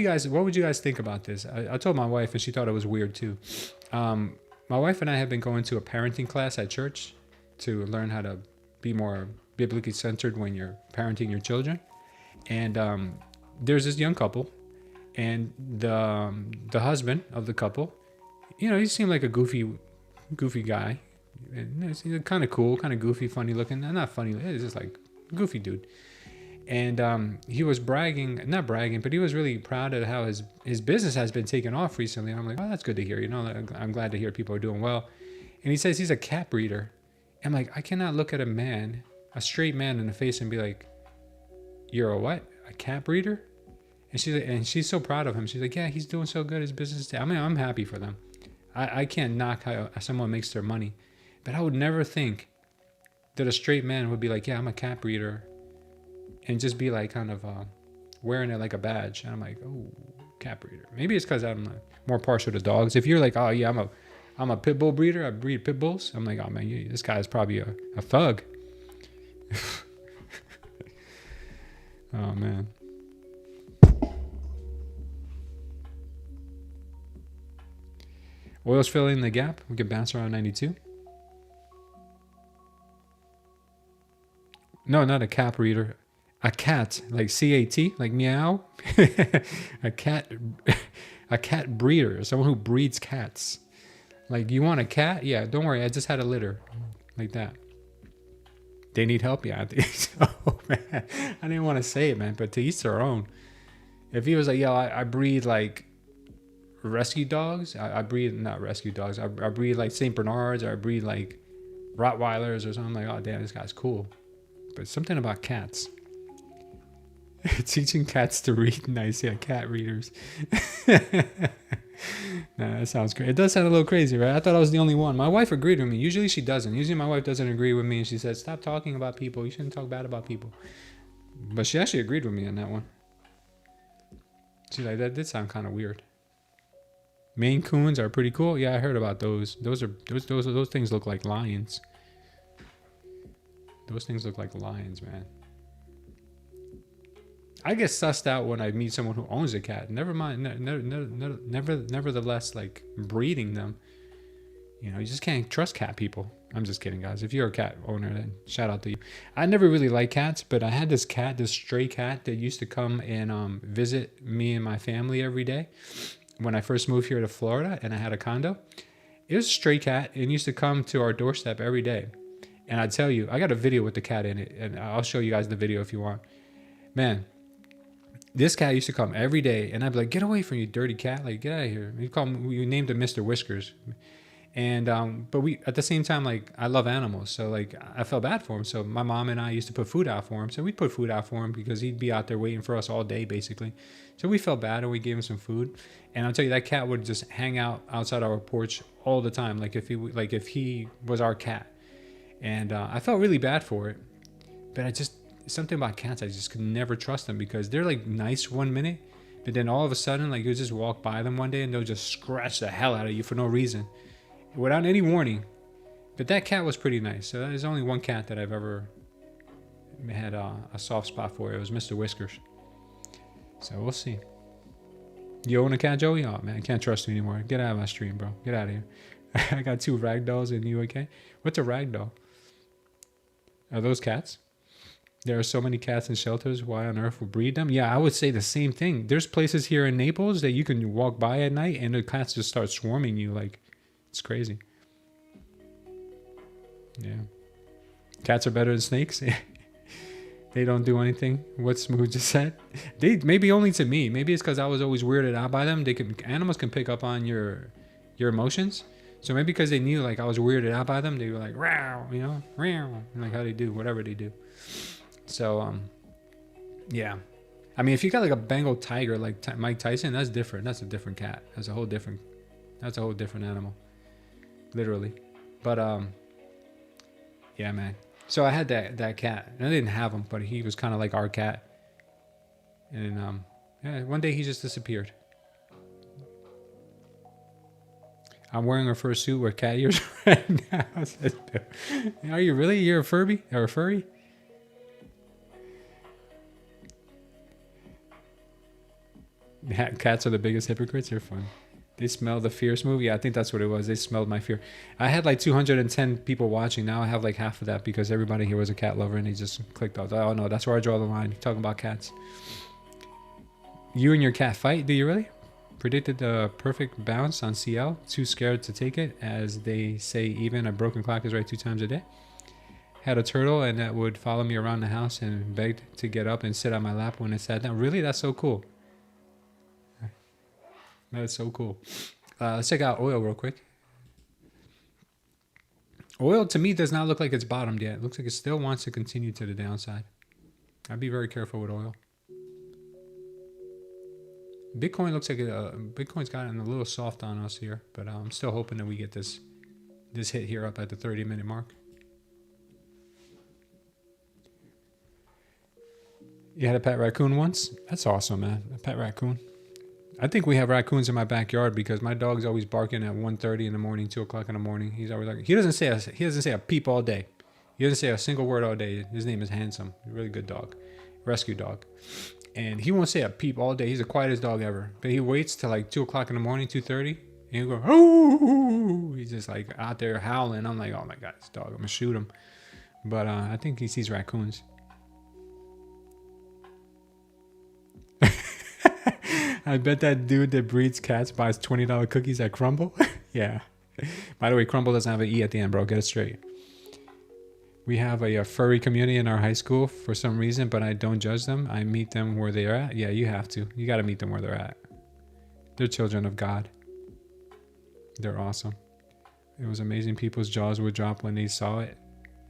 you guys think about this? I told my wife and she thought it was weird too. My wife and I have been going to a parenting class at church to learn how to be more biblically centered when you're parenting your children. And there's this young couple, and the husband of the couple, you know, he seemed like a goofy guy. And he's kind of cool, kind of goofy, funny looking. Not funny, he's just like goofy dude. And he was not bragging, but he was really proud of how his business has been taken off recently. And I'm like, oh, that's good to hear. You know, I'm glad to hear people are doing well. And he says he's a cat breeder. I'm like, I cannot look at a straight man in the face and be like, you're a what? A cat breeder? And she's so proud of him. She's like, yeah, he's doing so good. His business. I mean, I'm happy for them. I can't knock how someone makes their money. But I would never think that a straight man would be like, yeah, I'm a cat breeder. And just be like kind of wearing it like a badge. And I'm like, oh, cat breeder. Maybe it's because I'm more partial to dogs. If you're like, oh yeah, I'm a pit bull breeder. I breed pit bulls. I'm like, oh man, this guy's probably a thug. Oh man. Oil's filling the gap. We can bounce around 92. No, not a cat breeder. A cat, like C-A-T, like meow. a cat breeder, someone who breeds cats. Like, you want a cat? Yeah, don't worry, I just had a litter. Like that. They need help? Yeah, I think so, man. I didn't want to say it, man, but to each their own. If he was like, yo, I breed like rescue dogs. I breed, not rescue dogs. I breed like Saint Bernards, or I breed like Rottweilers or something. I'm like, oh damn, this guy's cool. But something about cats. Teaching cats to read. Nice, yeah, cat readers. Nah, that sounds great. It does sound a little crazy, right? I thought I was the only one. My wife agreed with me. Usually she doesn't. Usually my wife doesn't agree with me, and she says, stop talking about people. You shouldn't talk bad about people. But she actually agreed with me on that one. She's like, that did sound kind of weird. Maine Coons are pretty cool. Yeah, I heard about those. Those things look like lions. Those things look like lions, man. I get sussed out when I meet someone who owns a cat. Never mind, nevertheless, like breeding them. You know, you just can't trust cat people. I'm just kidding, guys. If you're a cat owner, then shout out to you. I never really liked cats, but I had this cat, this stray cat that used to come and visit me and my family every day when I first moved here to Florida and I had a condo. It was a stray cat and used to come to our doorstep every day. And I tell you, I got a video with the cat in it, and I'll show you guys the video if you want. Man, this cat used to come every day, and I'd be like, get away from you, dirty cat. Like, get out of here. We named him Mr. Whiskers. And, but we, at the same time, like, I love animals. So, like, I felt bad for him. So my mom and I used to put food out for him. So we'd put food out for him because he'd be out there waiting for us all day, basically. So we felt bad, and we gave him some food. And I'll tell you, that cat would just hang out outside our porch all the time. Like if he was our cat. And I felt really bad for it. But something about cats, I just could never trust them because they're like nice 1 minute, but then all of a sudden, like, you'll just walk by them one day and they'll just scratch the hell out of you for no reason without any warning. But that cat was pretty nice. So there's only one cat that I've ever had a soft spot for. It was Mr. Whiskers. So we'll see. You own a cat, Joey? Oh man, I can't trust you anymore. Get out of my stream, bro. Get out of here. I got 2 ragdolls in you, okay? What's a ragdoll? Are those cats? There are so many cats in shelters. Why on earth would breed them? Yeah, I would say the same thing. There's places here in Naples that you can walk by at night and the cats just start swarming you. Like, it's crazy. Yeah. Cats are better than snakes. They don't do anything. What Smooth just said. Maybe only to me. Maybe it's because I was always weirded out by them. Animals can pick up on your emotions. So maybe because they knew, like, I was weirded out by them, they were like, "Row," you know, "Row," like how they do, whatever they do. So, yeah. I mean, if you got like a Bengal tiger like Mike Tyson, that's different. That's a different cat. That's a whole different animal, literally. But yeah, man. So I had that cat, and I didn't have him, but he was kind of like our cat. And yeah, one day he just disappeared. I'm wearing a fursuit with cat ears right now. Are you really? You're a Furby or a furry? Cats are the biggest hypocrites. They're fun. They smell the fear Smooth. Yeah, I think that's what it was. They smelled my fear. I had like 210 people watching. Now I have like half of that because everybody here was a cat lover and they just clicked off. Oh no, that's where I draw the line. Talking about cats. You and your cat fight? Do you really? Predicted the perfect bounce on CL. Too scared to take it. As they say, even a broken clock is right 2 times a day. Had a turtle and that would follow me around the house and begged to get up and sit on my lap when it sat down. Really? That's so cool. That's so cool. Let's check out oil real quick. Oil to me does not look like it's bottomed yet. It looks like it still wants to continue to the downside. I'd be very careful with oil. Bitcoin looks like Bitcoin's gotten a little soft on us here, but I'm still hoping that we get this hit here up at the 30-minute mark. You had a pet raccoon once? That's awesome, man. A pet raccoon. I think we have raccoons in my backyard because my dog's always barking at 1:30 in the morning, 2 o'clock in the morning. He's always like, he doesn't say a peep all day. He doesn't say a single word all day. His name is Handsome. He's a really good dog, rescue dog. And he won't say a peep all day. He's the quietest dog ever. But he waits till like 2 o'clock in the morning, 2:30, and he'll go, oh, he's just like out there howling. I'm like, oh my God, this dog, I'm gonna shoot him. But I think he sees raccoons. I bet that dude that breeds cats buys $20 cookies at Crumble. Yeah. By the way, Crumble doesn't have an E at the end, bro. Get it straight. We have a furry community in our high school for some reason, but I don't judge them. I meet them where they are at. Yeah, you have to. You got to meet them where they're at. They're children of God. They're awesome. It was amazing. People's jaws would drop when they saw it.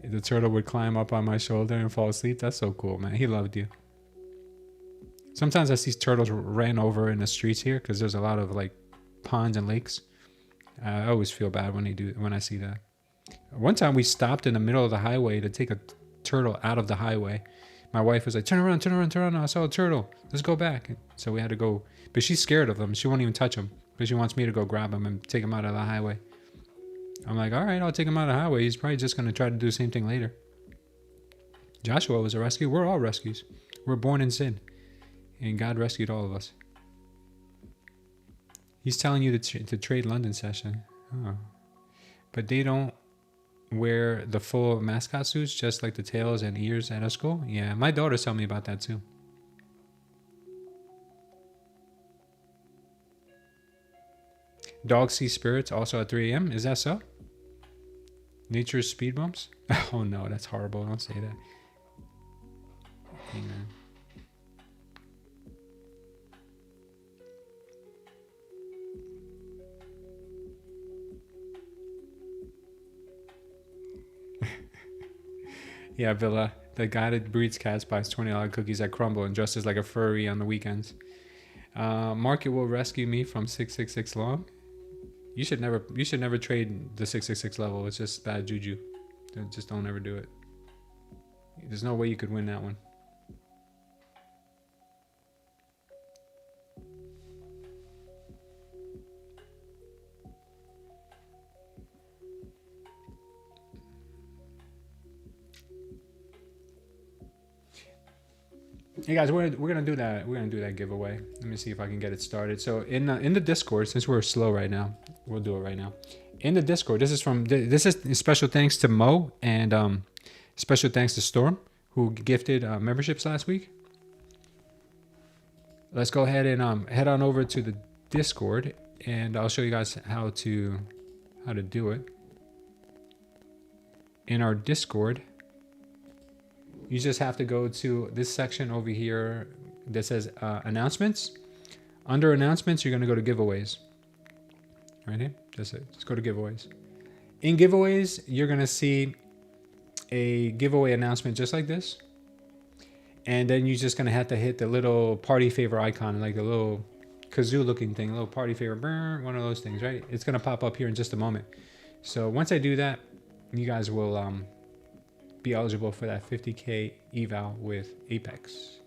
The turtle would climb up on my shoulder and fall asleep. That's so cool, man. He loved you. Sometimes I see turtles ran over in the streets here because there's a lot of like ponds and lakes. I always feel bad when I see that. One time we stopped in the middle of the highway to take a turtle out of the highway. My wife was like, turn around, turn around, turn around. I saw a turtle. Let's go back. So we had to go. But she's scared of them. She won't even touch them. But she wants me to go grab him and take him out of the highway. I'm like, all right, I'll take him out of the highway. He's probably just going to try to do the same thing later. Joshua was a rescue. We're all rescues. We're born in sin. And God rescued all of us. He's telling you to trade London session. Oh. But they don't wear the full mascot suits, just like the tails and ears at our school. Yeah, my daughters tell me about that too. Dogs see spirits also at 3 a.m. Is that so? Nature's speed bumps? Oh no, that's horrible. Don't say that. Amen. Yeah, Villa. The guy that breeds cats buys $20 cookies at Crumble and dresses like a furry on the weekends. Market will rescue me from 666 long. You should never trade the 666 level. It's just bad juju. Just don't ever do it. There's no way you could win that one. Hey guys, we're gonna do that. We're gonna do that giveaway. Let me see if I can get it started. So in the Discord, since we're slow right now, we'll do it right now. In the Discord, this is special thanks to Mo and special thanks to Storm who gifted memberships last week. Let's go ahead and head on over to the Discord, and I'll show you guys how to do it. In our Discord, you just have to go to this section over here that says announcements. Under announcements, you're going to go to giveaways. Right here. That's it. Just go to giveaways. In giveaways, you're going to see a giveaway announcement just like this. And then you're just going to have to hit the little party favor icon, like the little kazoo looking thing, a little party favor, one of those things, right? It's going to pop up here in just a moment. So once I do that, you guys will be eligible for that 50K eval with Apex.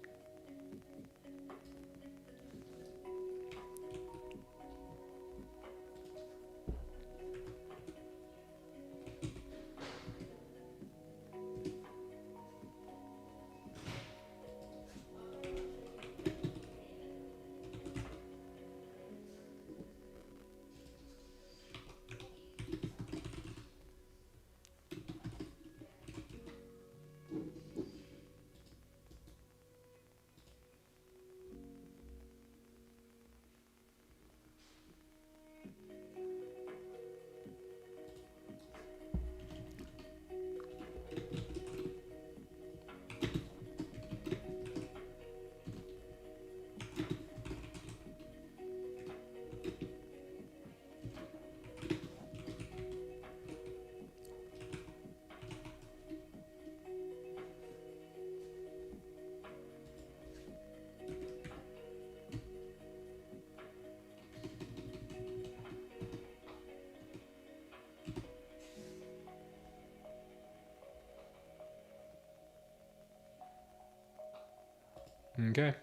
Okay.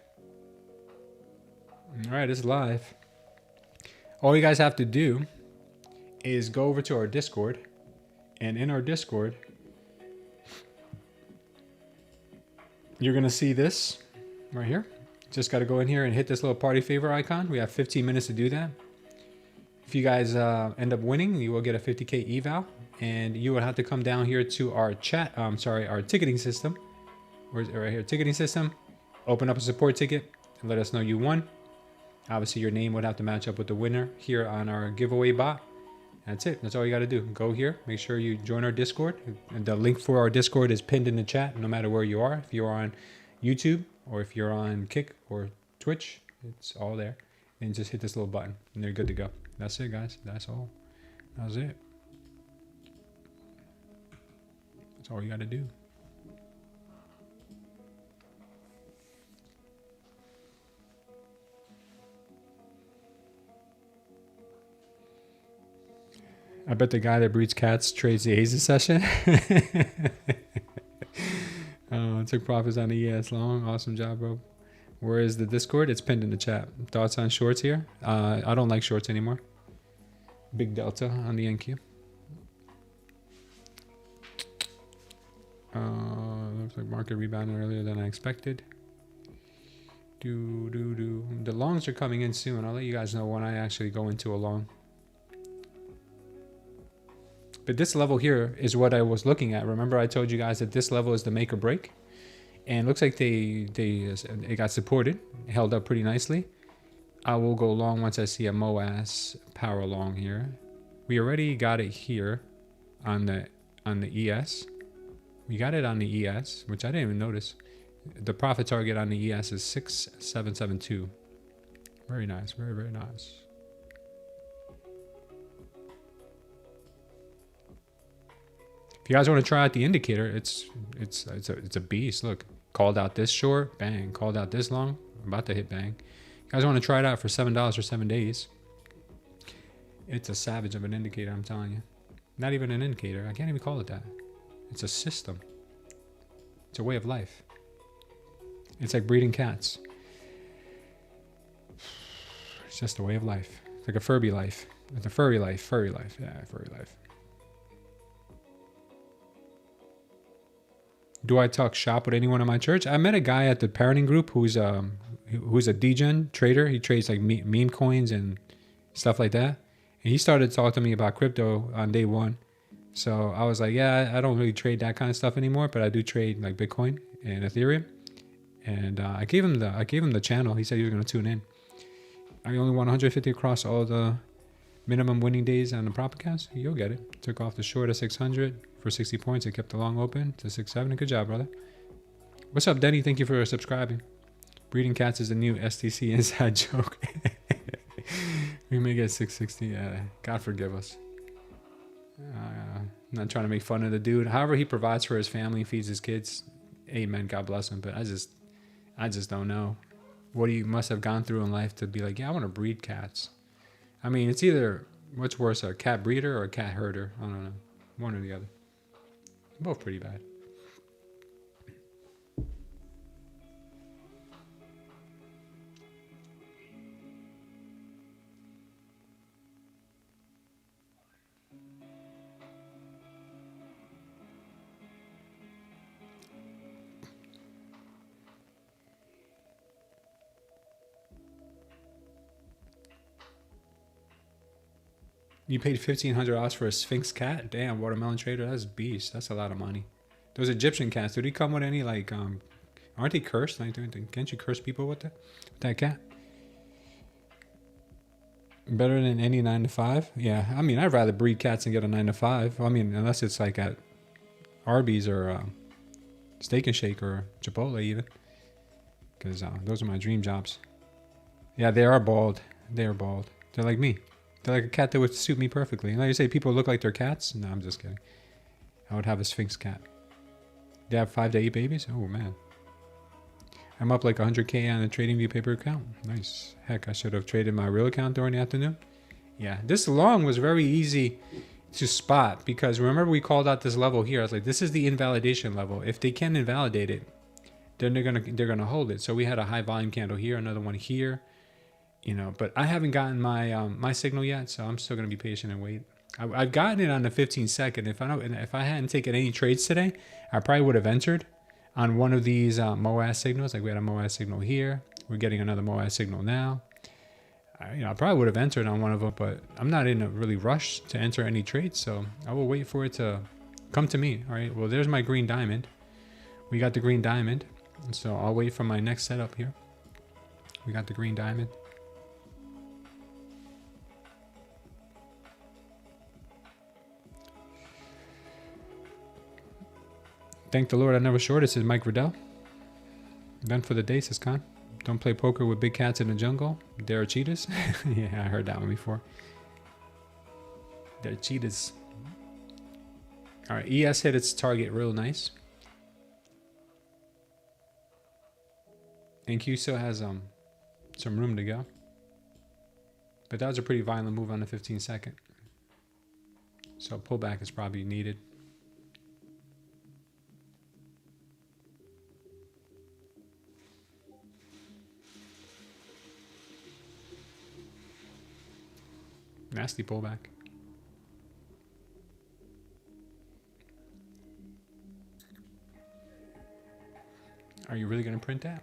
All right, it's live. All you guys have to do is go over to our Discord, and in our Discord, you're going to see this right here. Just got to go in here and hit this little party favor icon. We have 15 minutes to do that. If you guys end up winning, you will get a 50K eval, and you will have to come down here to our our ticketing system. Where's it? Right here, ticketing system. Open up a support ticket and let us know you won. Obviously, your name would have to match up with the winner here on our giveaway bot. That's it. That's all you got to do. Go here. Make sure you join our Discord. And the link for our Discord is pinned in the chat, no matter where you are. If you're on YouTube or if you're on Kick or Twitch, it's all there. And just hit this little button and you're good to go. That's it, guys. That's all. That's it. That's all you got to do. I bet the guy that breeds cats trades the Aces session. Took profits on the ES long. Awesome job, bro. Where is the Discord? It's pinned in the chat. Thoughts on shorts here? I don't like shorts anymore. Big delta on the NQ. Looks like market rebounded earlier than I expected. The longs are coming in soon. I'll let you guys know when I actually go into a long. But this level here is what I was looking at. Remember I told you guys that this level is the make or break. And it looks like it got supported, held up pretty nicely. I will go long once I see a MOAS power long here. We already got it here on the ES. We got it on the ES, which I didn't even notice. The profit target on the ES is 6772. Very nice, very, very nice. If you guys want to try out the indicator, it's a beast. Look, called out this short, bang. Called out this long, I'm about to hit bang. You guys want to try it out for $7 for 7 days? It's a savage of an indicator, I'm telling you. Not even an indicator. I can't even call it that. It's a system. It's a way of life. It's like breeding cats. It's just a way of life. It's like a Furby life. It's a furry life. Furry life. Yeah, furry life. Do I talk shop with anyone in my church? I met a guy at the parenting group who's a degen trader. He trades like meme coins and stuff like that. And he started talking to me about crypto on day one. So I was like, yeah, I don't really trade that kind of stuff anymore, but I do trade like Bitcoin and Ethereum. And I gave him the channel. He said he was going to tune in. I only won 150 across all the minimum winning days on the Propagast. You'll get it. Took off the short at 600 for 60 points. It kept the long open to 670. Good job, brother. What's up, Denny? Thank you for subscribing. Breeding cats is the new STC inside joke. We may get 660. God forgive us. I'm not trying to make fun of the dude. However, he provides for his family, feeds his kids. Amen. God bless him. But I just don't know what he must have gone through in life to be like, yeah, I want to breed cats. I mean, it's either, what's worse, a cat breeder or a cat herder? I don't know. One or the other. Both pretty bad. You paid $1,500 for a Sphinx cat? Damn, watermelon trader, that's beast. That's a lot of money. Those Egyptian cats, do they come with any like aren't they cursed? Like, can't you curse people with that cat? Better than any 9 to 5? Yeah, I mean, I'd rather breed cats and get a 9 to 5. I mean, unless it's like at Arby's or Steak and Shake or Chipotle even, because those are my dream jobs. Yeah, they are bald. They are bald. They're like me. They're like a cat that would suit me perfectly. And like you say, people look like they're cats. No, I'm just kidding. I would have a Sphinx cat. They have 5 to 8 babies? Oh, man. I'm up like 100K on a TradingView paper account. Nice. Heck, I should have traded my real account during the afternoon. Yeah, this long was very easy to spot because remember we called out this level here. I was like, this is the invalidation level. If they can invalidate it, then they're gonna hold it. So we had a high volume candle here, another one here. You know, but I haven't gotten my my signal yet, so I'm still gonna be patient and wait. I've gotten it on the 15-second. If I hadn't taken any trades today, I probably would have entered on one of these MOAS signals. Like we had a MOAS signal here. We're getting another MOAS signal now. I probably would have entered on one of them, but I'm not in a really rush to enter any trades, so I will wait for it to come to me. All right. Well, there's my green diamond. We got the green diamond, so I'll wait for my next setup here. We got the green diamond. Thank the Lord I never shorted, says Mike Riddell. Done for the day, says Khan. Don't play poker with big cats in the jungle. There are cheetahs. Yeah, I heard that one before. They're cheetahs. All right, ES hit its target real nice. And Q still has some room to go. But that was a pretty violent move on the 15-second. So pullback is probably needed. Nasty pullback. Are you really going to print that?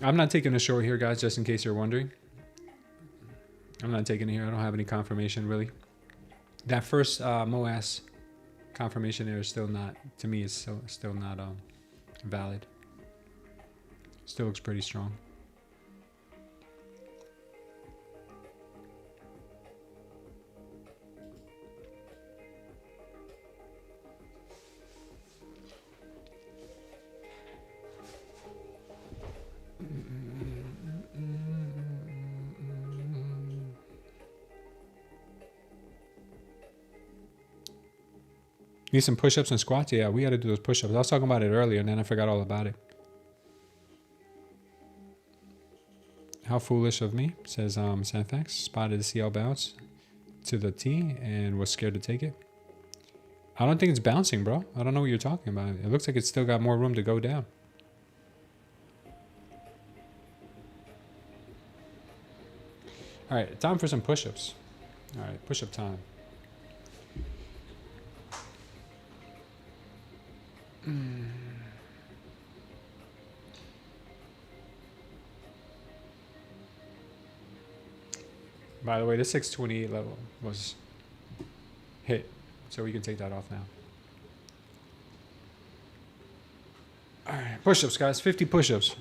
I'm not taking a short here, guys, just in case you're wondering. I'm not taking it here. I don't have any confirmation, really. That first MOAS confirmation there is still not, to me, is still not valid. Still looks pretty strong. Need some push-ups and squats? Yeah, we got to do those push-ups. I was talking about it earlier, and then I forgot all about it. How foolish of me, says Sanfax. Spotted the CL bounce to the T and was scared to take it. I don't think it's bouncing, bro. I don't know what you're talking about. It looks like it's still got more room to go down. All right, time for some push-ups. All right, push-up time. By the way, the 628 level was hit, so we can take that off now. All right, push-ups, guys. 50 push-ups.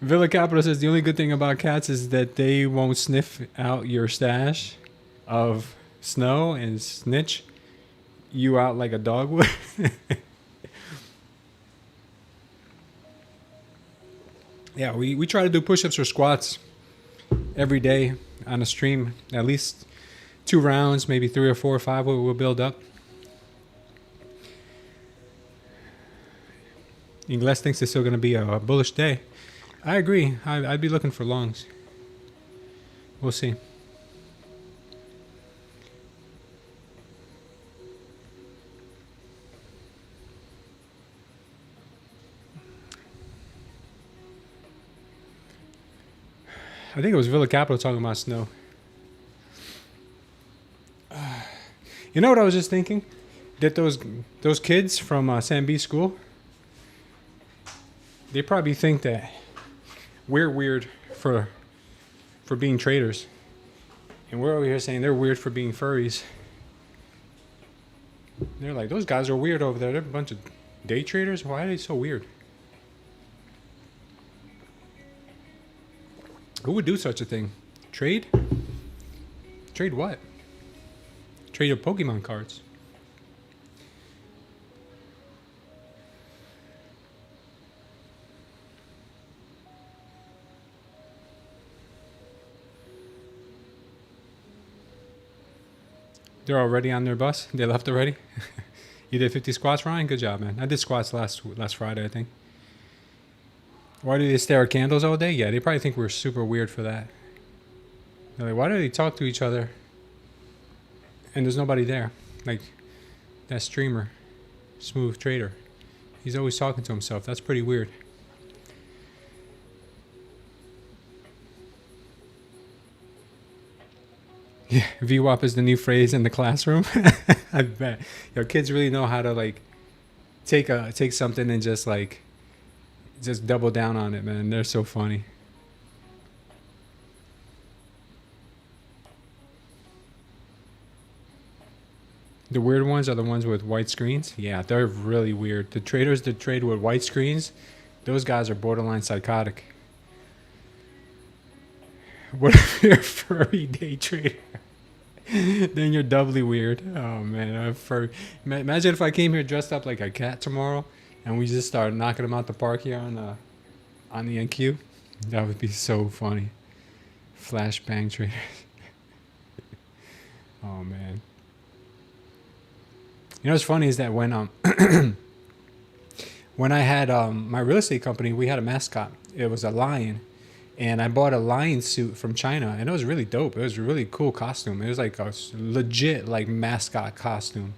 Villa Capital says the only good thing about cats is that they won't sniff out your stash of snow and snitch you out like a dog would. Yeah, we try to do push-ups or squats every day on a stream. At least 2 rounds, maybe 3 or 4 or 5 we'll build up. Ingles thinks it's still going to be a bullish day. I agree. I'd be looking for longs. We'll see. I think it was Villa Capital talking about snow. You know what I was just thinking? That those kids from San B school, they probably think that we're weird for being traders, and we're over here saying they're weird for being furries. They're like, those guys are weird over there. They're a bunch of day traders. Why are they so weird? Who would do such a thing? Trade? Trade what? trade your Pokemon cards. They're already on their bus. They left already. You did 50 squats, Ryan? Good job, man. I did squats last Friday, I think. Why do they stare at candles all day? Yeah, they probably think we're super weird for that. They're like, why do they talk to each other and there's nobody there? Like that streamer, Smooth Trader. He's always talking to himself. That's pretty weird. Yeah, VWAP is the new phrase in the classroom. I bet. Yo, kids really know how to like take something and just double down on it, man. They're so funny. The weird ones are the ones with white screens. Yeah, they're really weird. The traders that trade with white screens, those guys are borderline psychotic. What if you're a furry day trader? Then you're doubly weird. Oh man, I'm furry. Imagine if I came here dressed up like a cat tomorrow, and we just started knocking them out the park here on the NQ. That would be so funny. Flashbang traders. Oh man. You know what's funny is that when when I had my real estate company, we had a mascot. It was a lion. And I bought a lion suit from China, and it was really dope. It was a really cool costume. It was like a legit like mascot costume,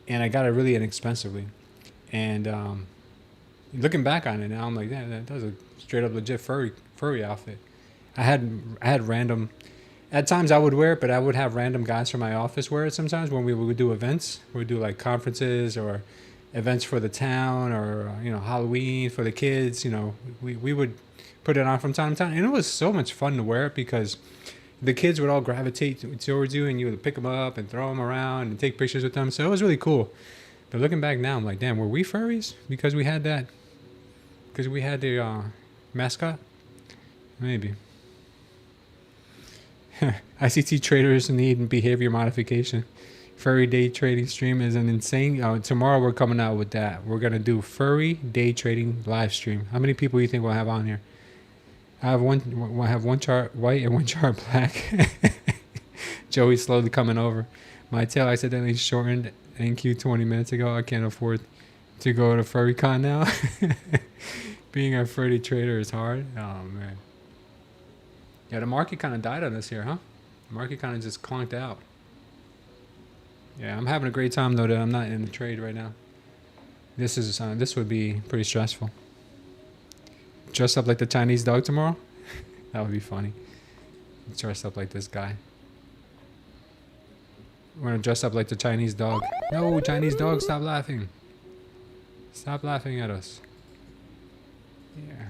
and I got it really inexpensively. And looking back on it now, I'm like, yeah, that was a straight up legit furry outfit. I had random. At times I would wear it, but I would have random guys from my office wear it sometimes when we would do events. We would do like conferences or events for the town, or Halloween for the kids. We would put it on from time to time, and it was so much fun to wear it because the kids would all gravitate towards you, and you would pick them up and throw them around and take pictures with them. So it was really cool. But looking back now, I'm like, damn, were we furries because we had that? Because we had the mascot? Maybe. ICT traders need behavior modification. Furry day trading stream is an insane. Tomorrow we're coming out with that. We're gonna do furry day trading live stream. How many people do you think we'll have on here? I have one chart white and one chart black. Joey's slowly coming over. My tail accidentally shortened NQ 20 minutes ago. I can't afford to go to FurryCon now. Being a furry trader is hard. Oh man. Yeah, the market kind of died on us here, huh? The market kind of just clunked out. Yeah, I'm having a great time though that I'm not in the trade right now. This would be pretty stressful. Dress up like the Chinese dog tomorrow? That would be funny. Dress up like this guy. We're gonna dress up like the Chinese dog. No, Chinese dog, stop laughing. Stop laughing at us. Yeah.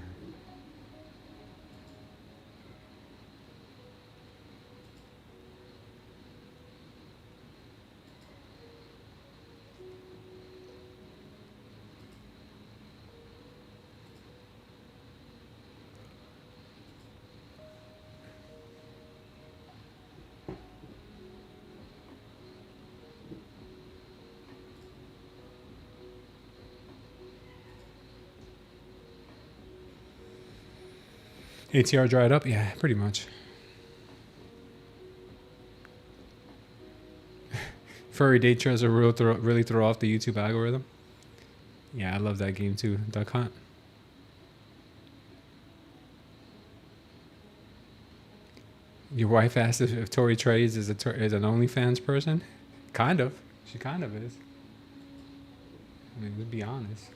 ATR dried up? Yeah, pretty much. Furry day traders really throw off the YouTube algorithm. Yeah, I love that game too. Duck Hunt. Your wife asked if Tori Trades is an OnlyFans person. Kind of. She kind of is. I mean, to be honest.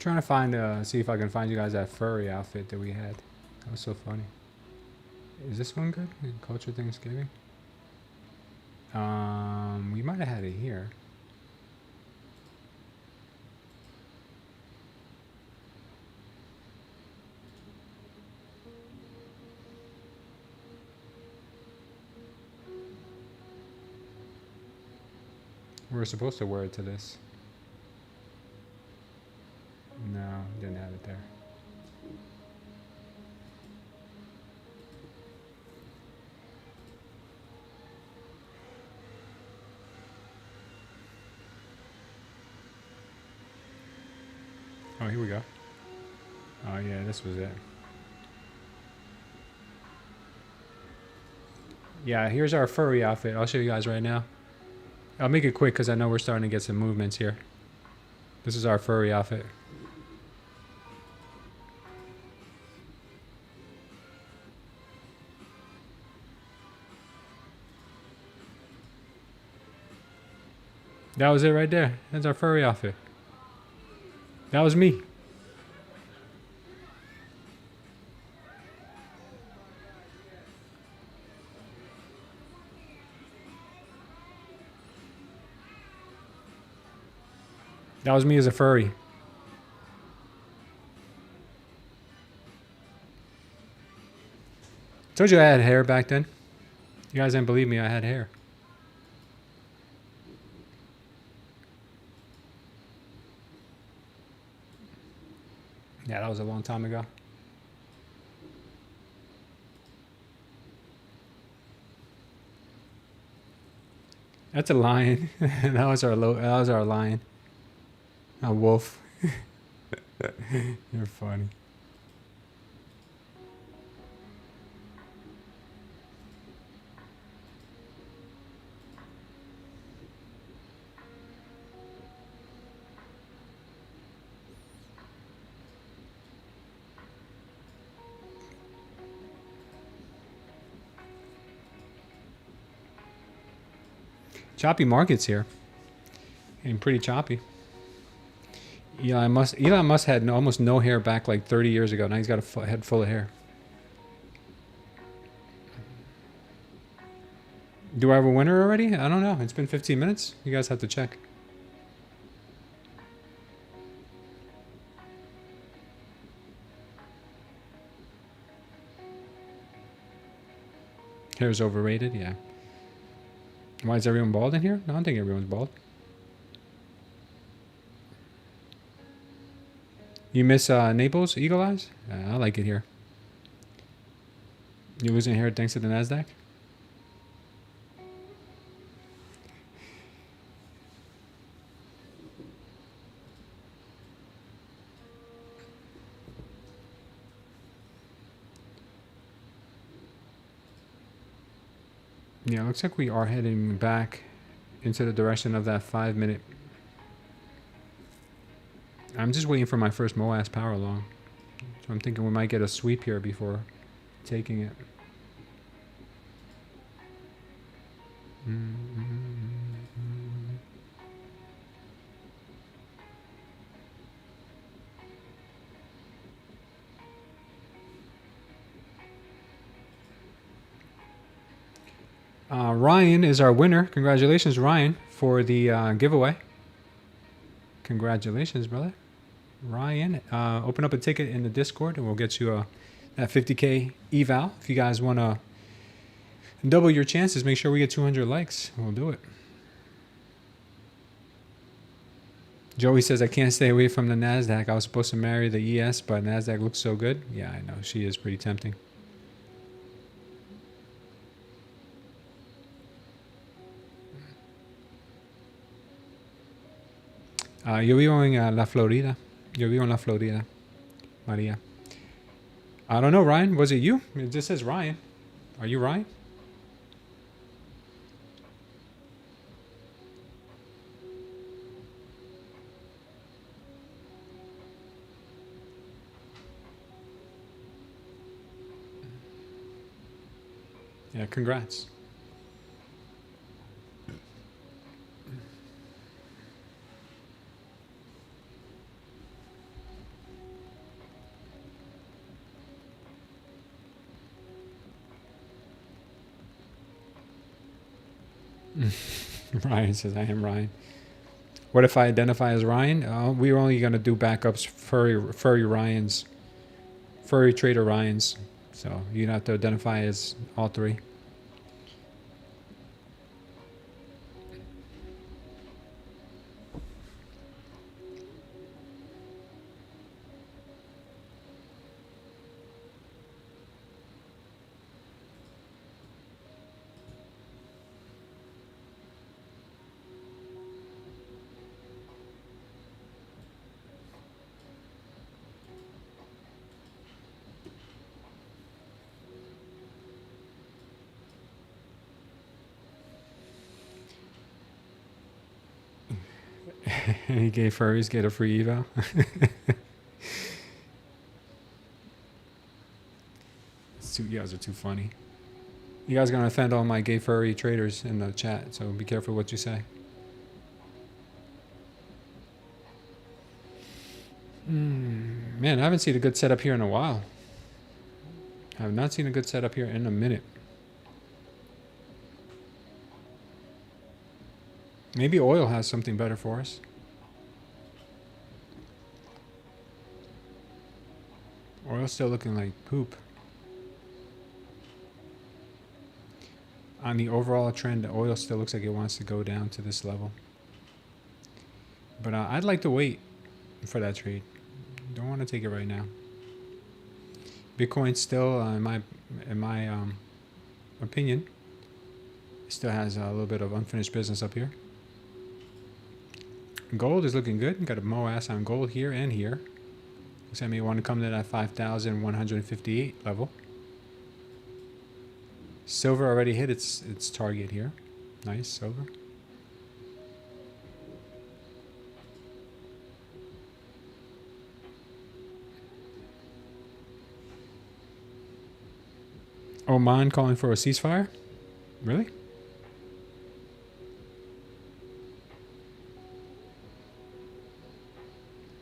Trying to find, see if I can find you guys that furry outfit that we had. That was so funny. Is this one good? Culture Thanksgiving? We might have had it here. We were supposed to wear it to this. No, didn't have it there. Oh, here we go. Oh yeah, this was it. Yeah, here's our furry outfit. I'll show you guys right now. I'll make it quick because I know we're starting to get some movements here. This is our furry outfit. That was it right there. That's our furry outfit. That was me. That was me as a furry. Told you I had hair back then. You guys didn't believe me, I had hair. Yeah, that was a long time ago. That's a lion. That was our lion. A wolf. You're funny. Choppy markets here. Getting pretty choppy. Elon Musk had almost no hair back like 30 years ago. Now he's got a head full of hair. Do I have a winner already? I don't know. It's been 15 minutes. You guys have to check. Hair's overrated? Yeah. Why is everyone bald in here? No, I don't think everyone's bald. You miss Naples, Eagle Eyes? I like it here. You losing hair thanks to the Nasdaq? Yeah, looks like we are heading back into the direction of that 5 minute. I'm just waiting for my first MOAS power long. So I'm thinking we might get a sweep here before taking it. Ryan is our winner. Congratulations, Ryan, for the giveaway. Congratulations, brother. Ryan, open up a ticket in the Discord and we'll get you that 50K eval. If you guys want to double your chances, make sure we get 200 likes. We'll do it. Joey says, I can't stay away from the Nasdaq. I was supposed to marry the ES, but Nasdaq looks so good. Yeah, I know. She is pretty tempting. Yo vivo en La Florida. Yo vivo en La Florida, Maria. I don't know, Ryan. Was it you? It just says Ryan. Are you Ryan? Yeah, congrats. Ryan says, I am Ryan. What if I identify as Ryan? We're only going to do backups furry Ryans. Furry trader Ryans. So you don't have to identify as all three. Any gay furries get a free eval. You guys are too funny. You guys are gonna offend all my gay furry traders in the chat, so be careful what you say. Man, I haven't seen a good setup here in a while. I have not seen a good setup here in a minute. Maybe oil has something better for us. Oil's still looking like poop. On the overall trend, the oil still looks like it wants to go down to this level. But I'd like to wait for that trade. Don't want to take it right now. Bitcoin still, in my opinion, still has a little bit of unfinished business up here. Gold is looking good. Got a MOAS on gold here and here. Looks like I may want to come to that 5,158 level. Silver already hit its target here. Nice, silver. Oman calling for a ceasefire? Really?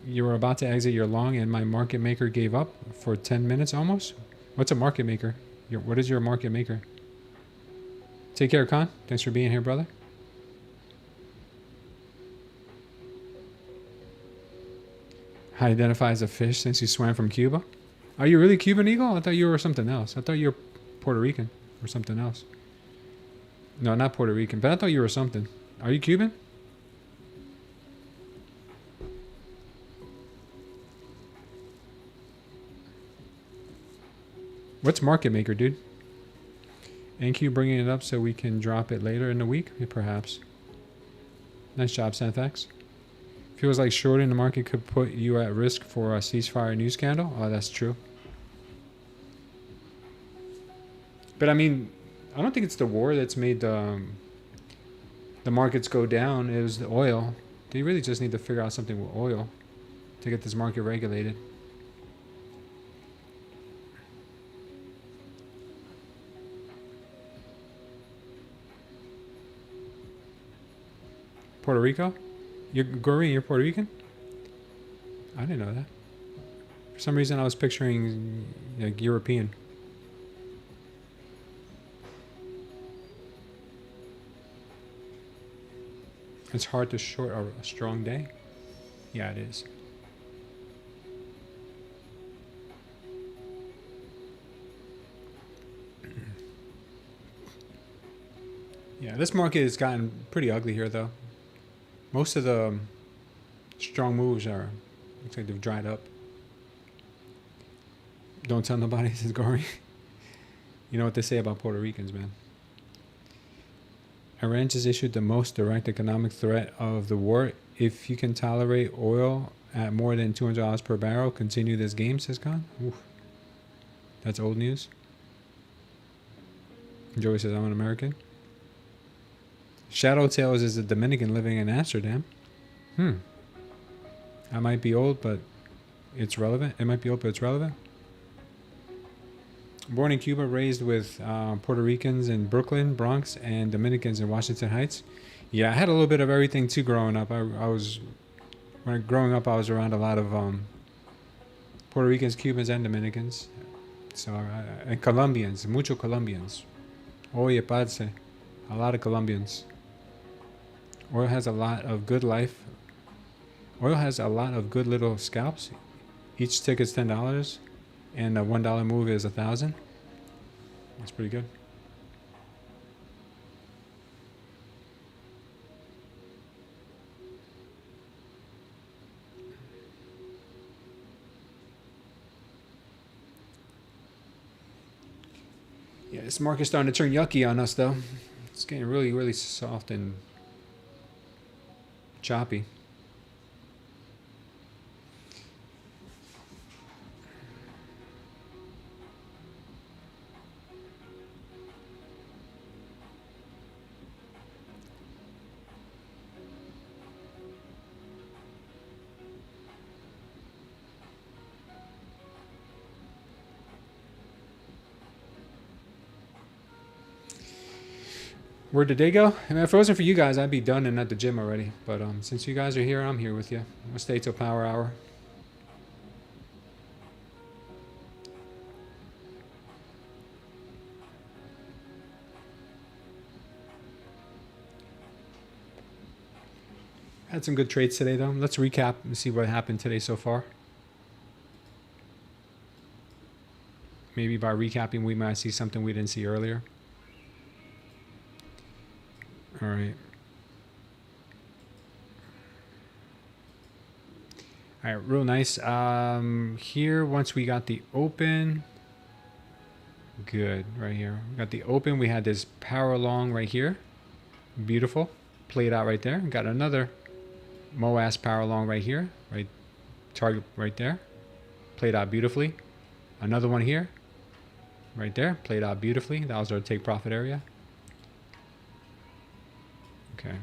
You were about to exit your long and my market maker gave up for 10 minutes almost? What's a market maker? What is your market maker? Take care, Khan. Thanks for being here, brother. I identify as a fish since you swam from Cuba. Are you really Cuban, Eagle? I thought you were something else. I thought you were Puerto Rican or something else. No, not Puerto Rican, but I thought you were something. Are you Cuban? What's market maker, dude? NQ bringing it up so we can drop it later in the week? Yeah, perhaps. Nice job, Sanfax. Feels like shorting the market could put you at risk for a ceasefire news scandal. Oh, that's true. But I mean, I don't think it's the war that's made the markets go down. It was the oil. They really just need to figure out something with oil to get this market regulated. Puerto Rico? You're Gorean, you're Puerto Rican? I didn't know that. For some reason I was picturing like European. It's hard to short a strong day. Yeah, it is. Yeah, this market has gotten pretty ugly here though. Most of the strong moves looks like they've dried up. Don't tell nobody, says Gory. You know what they say about Puerto Ricans, man. Iran just issued the most direct economic threat of the war. If you can tolerate oil at more than $200 per barrel, continue this game, says Khan. Oof. That's old news. Joey says, I'm an American. Shadow Tales is a Dominican living in Amsterdam. I might be old, but it's relevant. It might be old, but it's relevant. Born in Cuba, raised with Puerto Ricans in Brooklyn, Bronx, and Dominicans in Washington Heights. Yeah, I had a little bit of everything too growing up. Growing up, I was around a lot of Puerto Ricans, Cubans, and Dominicans. So, and Colombians, mucho Colombians. Oye, parce, a lot of Colombians. Oil has a lot of good life. Oil has a lot of good little scalps. Each ticket's $10, and a $1 move is 1,000. That's pretty good. Yeah, this market's starting to turn yucky on us, though. It's getting really, really soft and choppy. Where'd the day go? I mean, if it wasn't for you guys, I'd be done and at the gym already. But since you guys are here, I'm here with you. We'll stay till power hour. Had some good trades today, though. Let's recap and see what happened today so far. Maybe by recapping, we might see something we didn't see earlier. All right. All right, real nice. Here, once we got the open, good, right here. We got the open. We had this power long right here. Beautiful. Played out right there. Got another MOAS power long right here. Right, target right there. Played out beautifully. Another one here. Right there. Played out beautifully. That was our take profit area. Okay.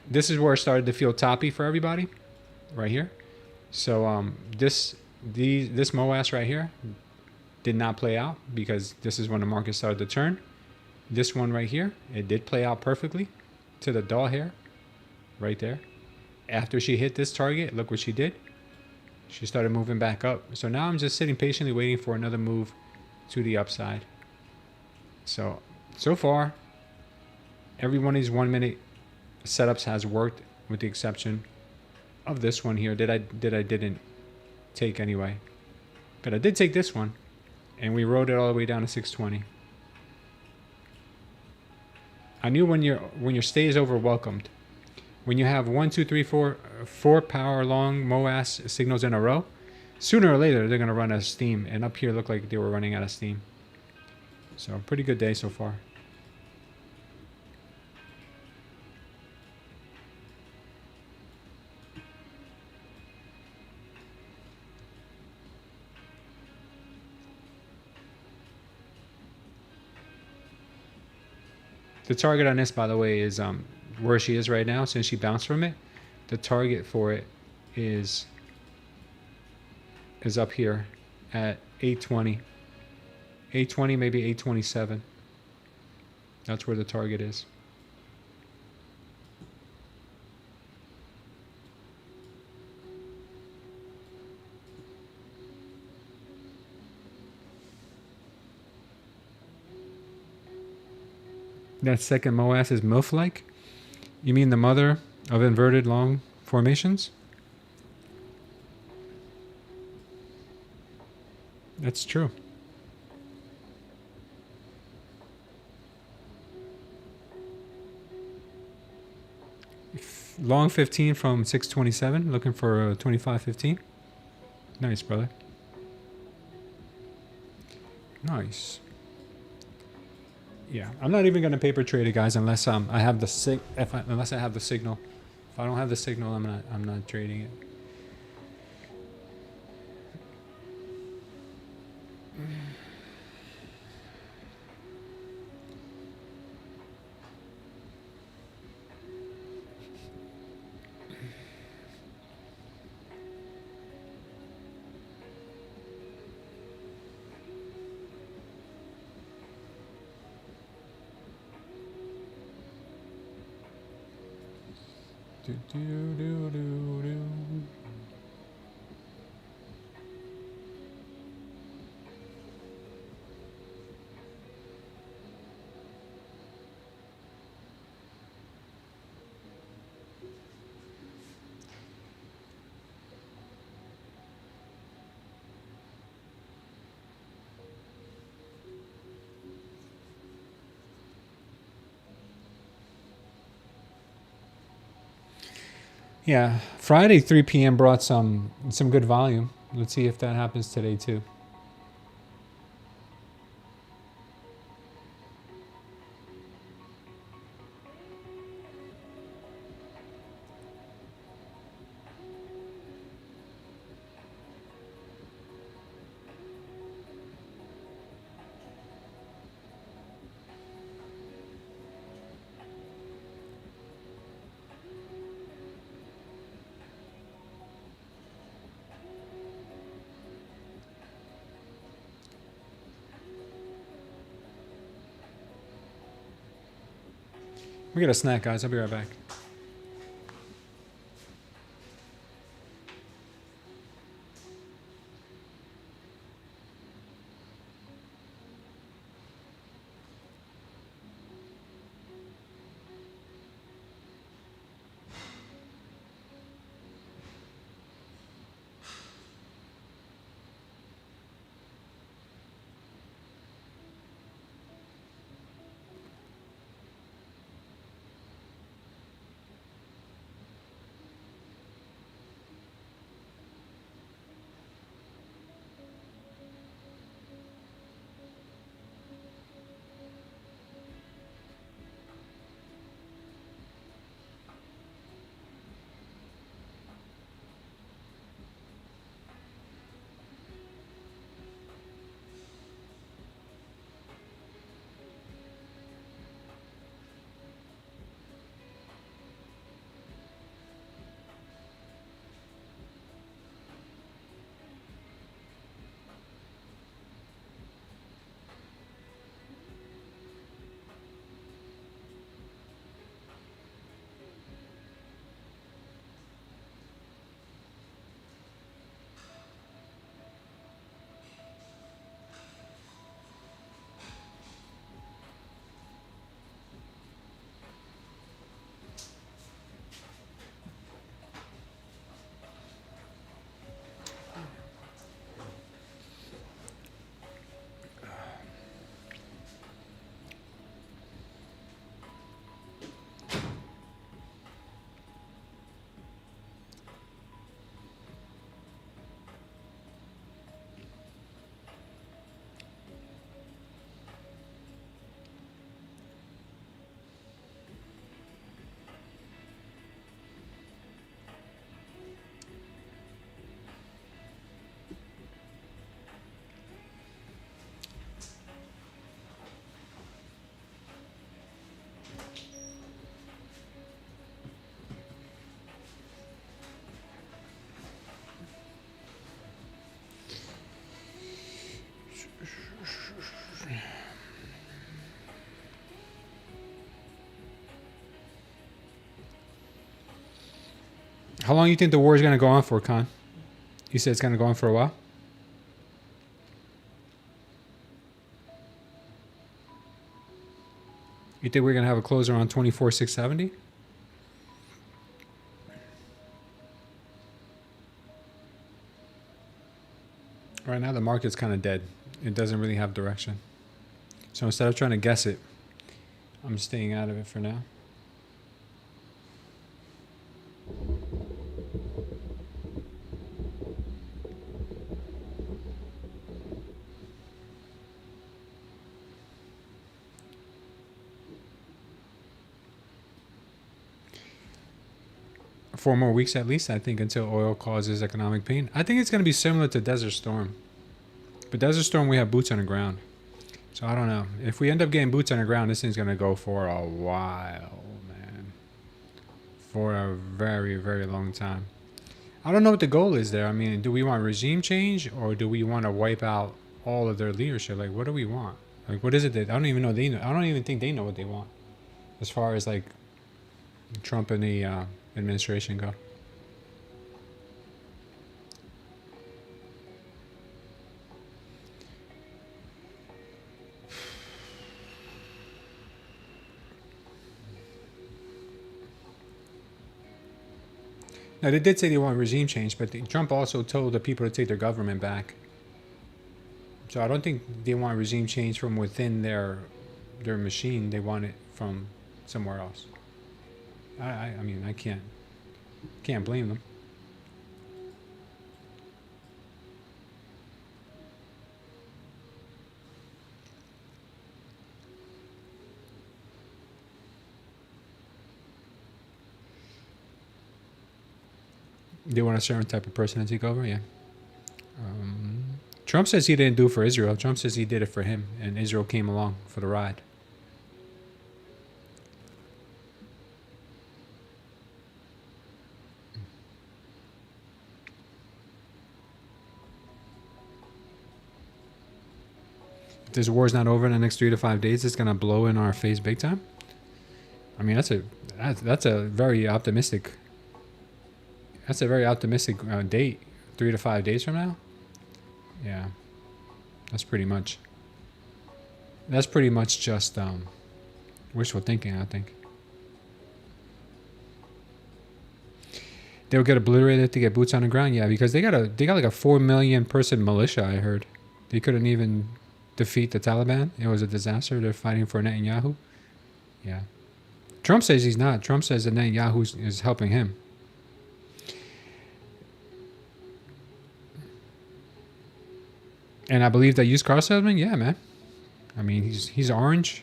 This is where it started to feel toppy for everybody, right here. So this MOAS right here did not play out because this is when the market started to turn. This one right here, it did play out perfectly to the doll hair, right there. After she hit this target, look what she did. She started moving back up. So now I'm just sitting patiently waiting for another move to the upside. So far, every one of these 1 minute setups has worked with the exception of this one here that I didn't take anyway. But I did take this one and we rode it all the way down to 620. I knew when your stay is over welcomed, when you have 1, 2, 3, 4 power long MOAS signals in a row, sooner or later they're gonna run out of steam, and up here looked like they were running out of steam. So pretty good day so far. The target on this, by the way, is where she is right now. Since she bounced from it, the target for it is up here at 820. 820, maybe 827. That's where the target is. That second MOAS is MILF-like? You mean the mother of inverted long formations? That's true. Long 15 from 627, looking for a 25.15. Nice, brother. Nice. Yeah, I'm not even gonna paper trade it, guys, unless I have the unless I have the signal. If I don't have the signal, I'm not trading it. Do, do, do, do, do. Yeah, Friday 3 p.m. brought some good volume. Let's see if that happens today too. We got a snack, guys. I'll be right back. How long do you think the war is going to go on for, Khan? You said it's going to go on for a while? You think we're going to have a close around 24,670? Right now, the market's kind of dead. It doesn't really have direction. So instead of trying to guess it, I'm staying out of it for now. Four more weeks at least, I think, until oil causes economic pain. I think it's going to be similar to Desert Storm. But Desert Storm, we have boots on the ground. So I don't know. If we end up getting boots on the ground, this thing's going to go for a while, man. For a very, very long time. I don't know what the goal is there. I mean, do we want regime change or do we want to wipe out all of their leadership? Like, what do we want? Like, what is it that I don't even know they know? I don't even think they know what they want as far as like Trump and the administration go. Now, they did say they want regime change, but Trump also told the people to take their government back. So I don't think they want regime change from within their machine. They want it from somewhere else. I mean, I can't. Can't blame them. They want a certain type of person to take over, yeah. Trump says he didn't do it for Israel. Trump says he did it for him, and Israel came along for the ride. If this war's not over in the next 3 to 5 days, it's gonna blow in our face big time. I mean, that's a very optimistic. That's a very optimistic date. 3 to 5 days from now. Yeah, that's pretty much. That's pretty much just wishful thinking, I think. They'll get obliterated to get boots on the ground. Yeah, because they got like a 4 million person militia. I heard they couldn't even defeat the Taliban. It was a disaster. They're fighting for Netanyahu. Yeah, Trump says he's not. Trump says that Netanyahu is helping him. And I believe that used car salesman. Yeah, man. I mean, he's orange.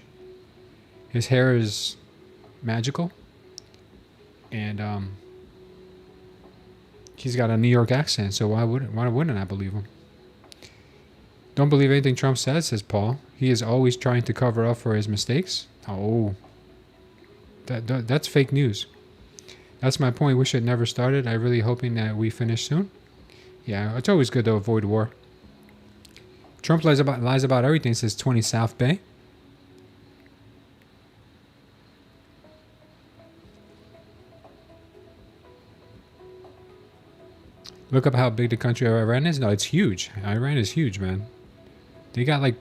His hair is magical, and he's got a New York accent. So why wouldn't I believe him? Don't believe anything Trump says Paul. He is always trying to cover up for his mistakes. Oh, that's fake news. That's my point. Wish it never started. I really hoping that we finish soon. Yeah, it's always good to avoid war. Trump lies about everything since 20 South Bay. Look up how big the country of Iran is. No, it's huge. Iran is huge, man. They got like,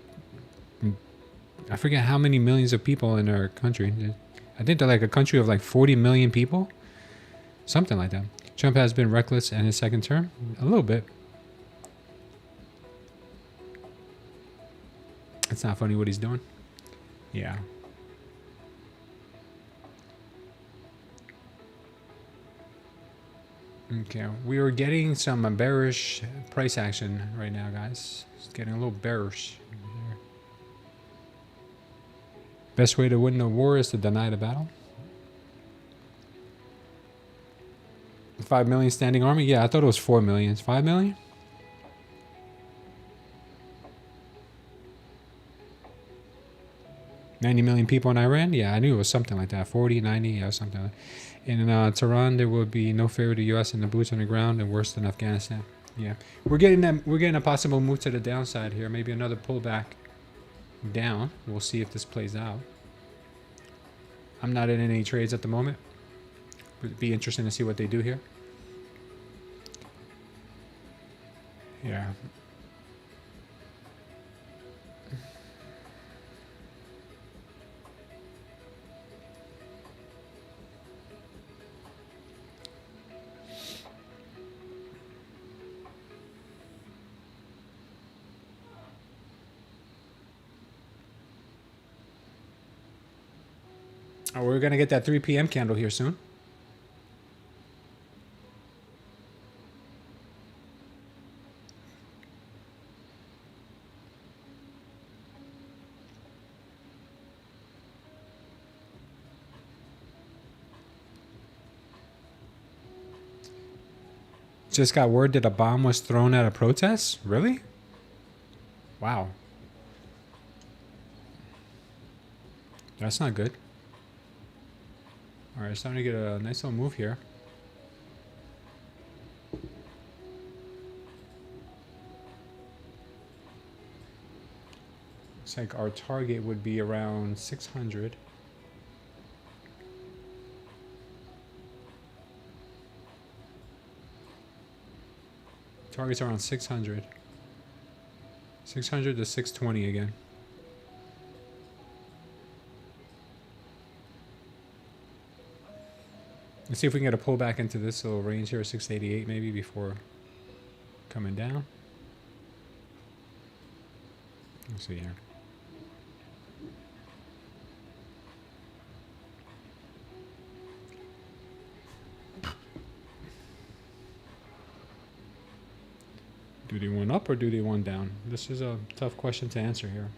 I forget how many millions of people in their country. I think they're like a country of like 40 million people. Something like that. Trump has been reckless in his second term. A little bit. It's not funny what he's doing. Yeah. Okay, we are getting some bearish price action right now, guys. It's getting a little bearish. Best way to win the war is to deny the battle. 5 million standing army? Yeah, I thought it was 4 million. 5 million? $90 million people in Iran? Yeah, I knew it was something like that. 40, 90, yeah, something like that. In Tehran, there will be no favor to the U.S. and the boots on the ground, and worse than Afghanistan. Yeah, we're getting a possible move to the downside here. Maybe another pullback down. We'll see if this plays out. I'm not in any trades at the moment. It'd be interesting to see what they do here. Yeah. Oh, we're going to get that 3 p.m. candle here soon. Just got word that a bomb was thrown at a protest? Really? Wow. That's not good. All right, it's time to get a nice little move here. Looks like our target would be around 600. Target's around 600. 600 to 620 again. Let's see if we can get a pullback into this little range here, 688 maybe, before coming down. Let's see here. Do they want up or do they want down? This is a tough question to answer here.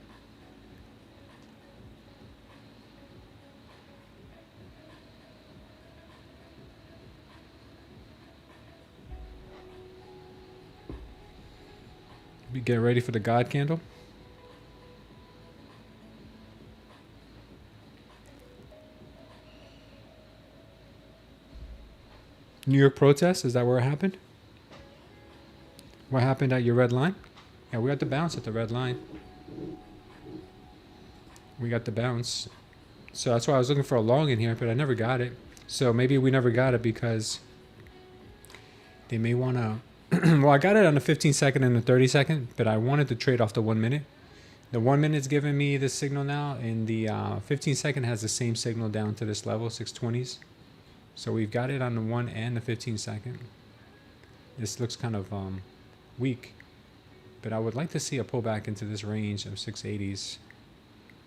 We get ready for the God candle. New York protest, is that where it happened? What happened at your red line? Yeah, we got the bounce at the red line. We got the bounce. So that's why I was looking for a long in here, but I never got it. So maybe we never got it because they may want to... well, I got it on the 15 second and the 30 second, but I wanted to trade off the 1 minute. The 1 minute's giving me this signal now, and the 15 second has the same signal down to this level, 620s. So we've got it on the 1 and the 15 second. This looks kind of weak, but I would like to see a pullback into this range of 680s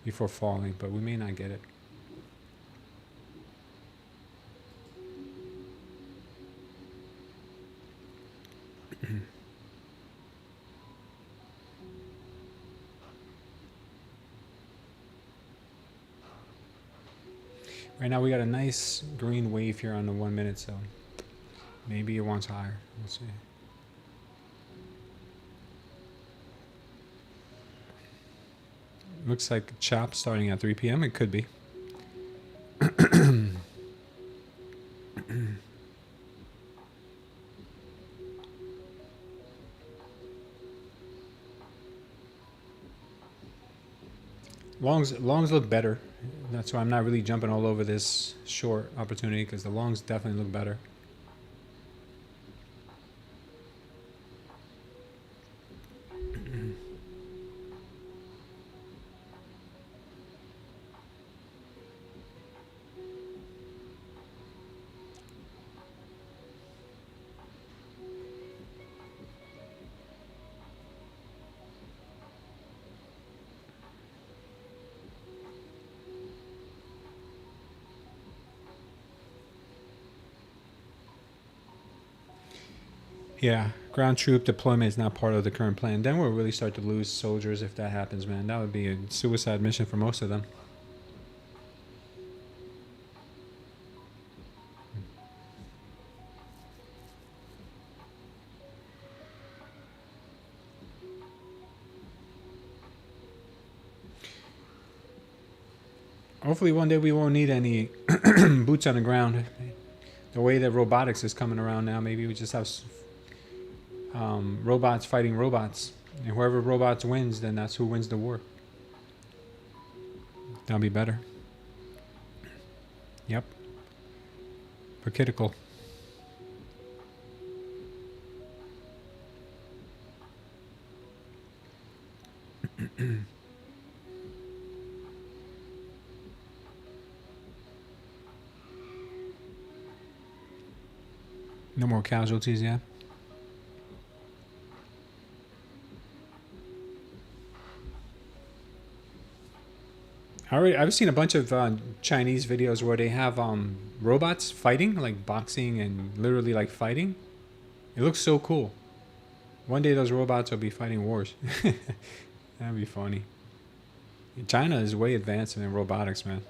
before falling, but we may not get it. Right now we got a nice green wave here on the 1 minute, so maybe it wants higher. We'll see. Looks like chop starting at 3 p.m. It could be. Longs look better. That's why I'm not really jumping all over this short opportunity, because the longs definitely look better. Yeah, ground troop deployment is not part of the current plan. Then we'll really start to lose soldiers if that happens, man. That would be a suicide mission for most of them. Hopefully one day we won't need any boots on the ground. The way that robotics is coming around now, maybe we just have robots fighting robots, and whoever robots wins, then that's who wins the war. That'll be better. Yep. For critical. No more casualties, yeah. I've seen a bunch of Chinese videos where they have robots fighting, like boxing and literally like fighting. It looks so cool. One day those robots will be fighting wars. That'd be funny. China is way advanced in robotics, man.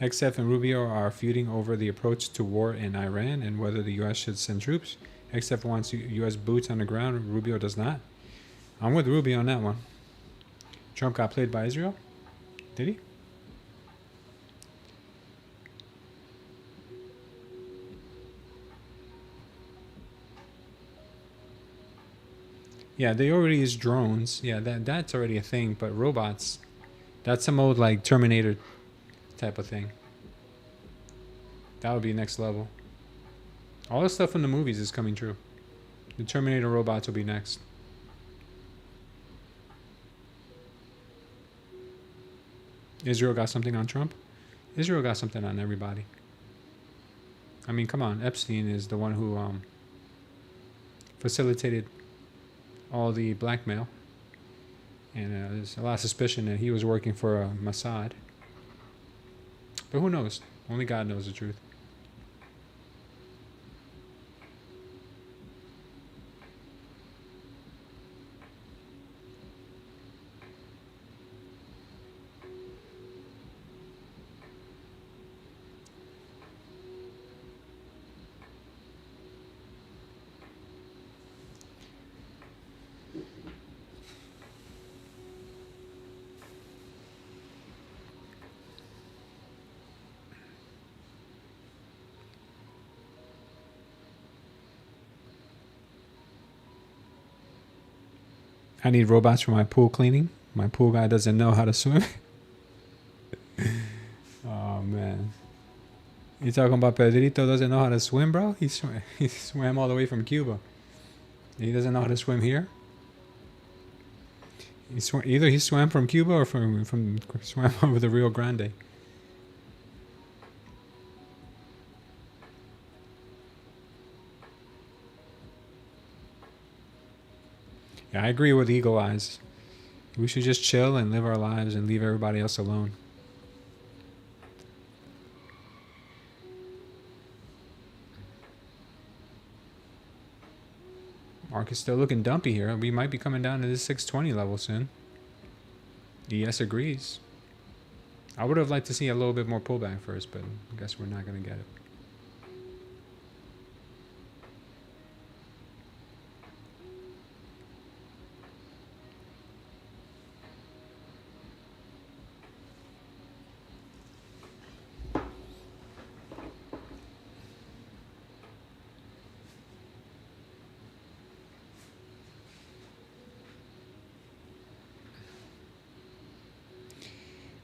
XF and Rubio are feuding over the approach to war in Iran and whether the U.S. should send troops. XF wants U.S. boots on the ground. Rubio does not. I'm with Rubio on that one. Trump got played by Israel? Did he? Yeah, they already use drones. Yeah, that's already a thing. But robots, that's some old like Terminator type of thing. That would be next level. All the stuff in the movies is coming true. The Terminator robots will be next. Israel got something on Trump? Israel got something on everybody. I mean, come on. Epstein is the one who facilitated all the blackmail. And there's a lot of suspicion that he was working for Mossad. But who knows? Only God knows the truth. I need robots for my pool cleaning. My pool guy doesn't know how to swim. Oh, man. You talking about Pedrito doesn't know how to swim, bro? He swam all the way from Cuba. He doesn't know how to swim here? Either he swam from Cuba or swam over the Rio Grande. Yeah, I agree with Eagle Eyes. We should just chill and live our lives and leave everybody else alone. Market's still looking dumpy here. We might be coming down to this 620 level soon. ES agrees. I would have liked to see a little bit more pullback first, but I guess we're not going to get it.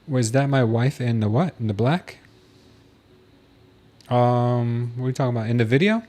Was that my wife in the what? In the black? What are we talking about? In the video?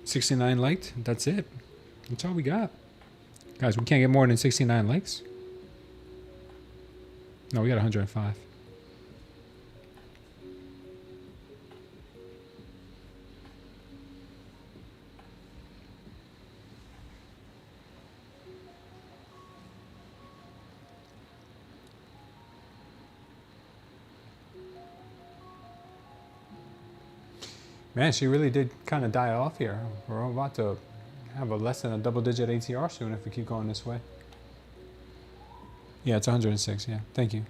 $69 liked. That's it. That's all we got. Guys, we can't get more than 69 likes. No, we got 105. Man, she really did kind of die off here. We're about to have a less than a double-digit ATR soon if we keep going this way. Yeah, it's 106. Yeah, thank you.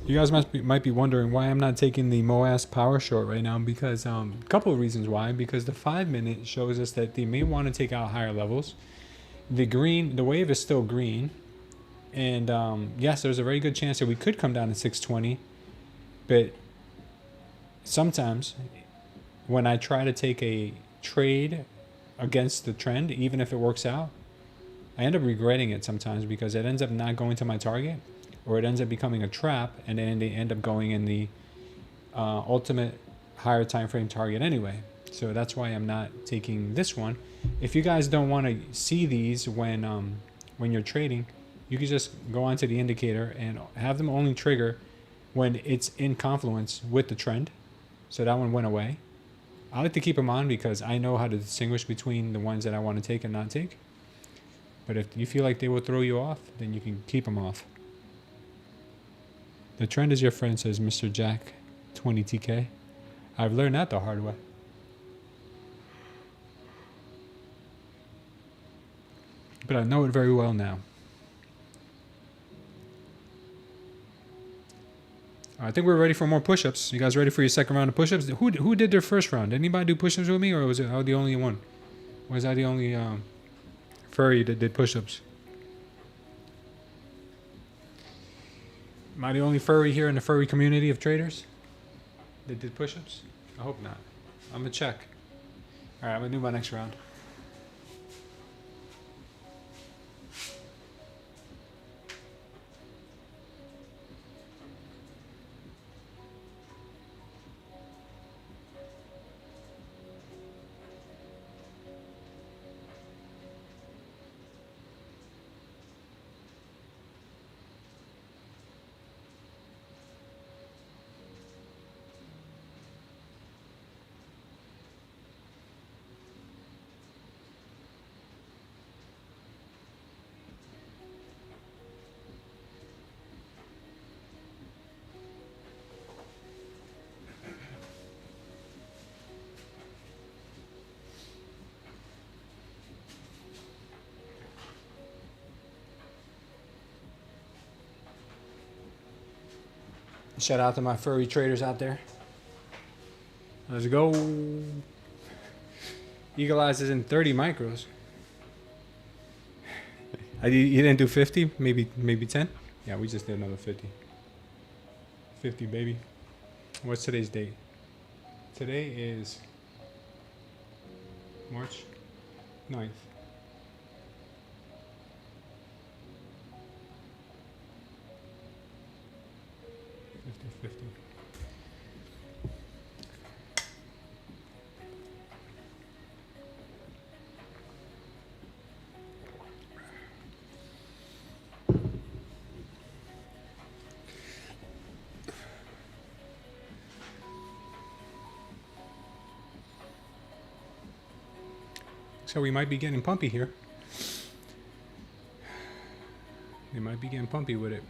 You guys might be wondering why I'm not taking the MOAS power short right now, because a couple of reasons why. Because the 5-minute shows us that they may want to take out higher levels. The wave is still green, and yes, there's a very good chance that we could come down to 620. But sometimes when I try to take a trade against the trend, even if it works out, I end up regretting it sometimes because it ends up not going to my target. Or it ends up becoming a trap, and then they end up going in the ultimate higher time frame target anyway. So that's why I'm not taking this one. If you guys don't want to see these when you're trading, you can just go onto the indicator and have them only trigger when it's in confluence with the trend. So that one went away. I like to keep them on because I know how to distinguish between the ones that I want to take and not take. But if you feel like they will throw you off, then you can keep them off. The trend is your friend, says Mr. Jack 20TK. I've learned that the hard way. but I know it very well now. I think we're ready for more push-ups. You guys ready for your second round of push-ups? Who did their first round? Did anybody do push-ups with me, or was I the only one? Was I the only furry that did push-ups? Am I the only furry here in the furry community of traders that did push-ups? I hope not. I'm gonna check. All right, I'm gonna do my next round. Shout out to my furry traders out there. Let's go. Eagle Eyes is in 30 micros. You didn't do 50? Maybe 10? Yeah, we just did another 50. 50, baby. What's today's date? Today is March 9th. 50. So we might be getting pumpy here. They might be getting pumpy with it.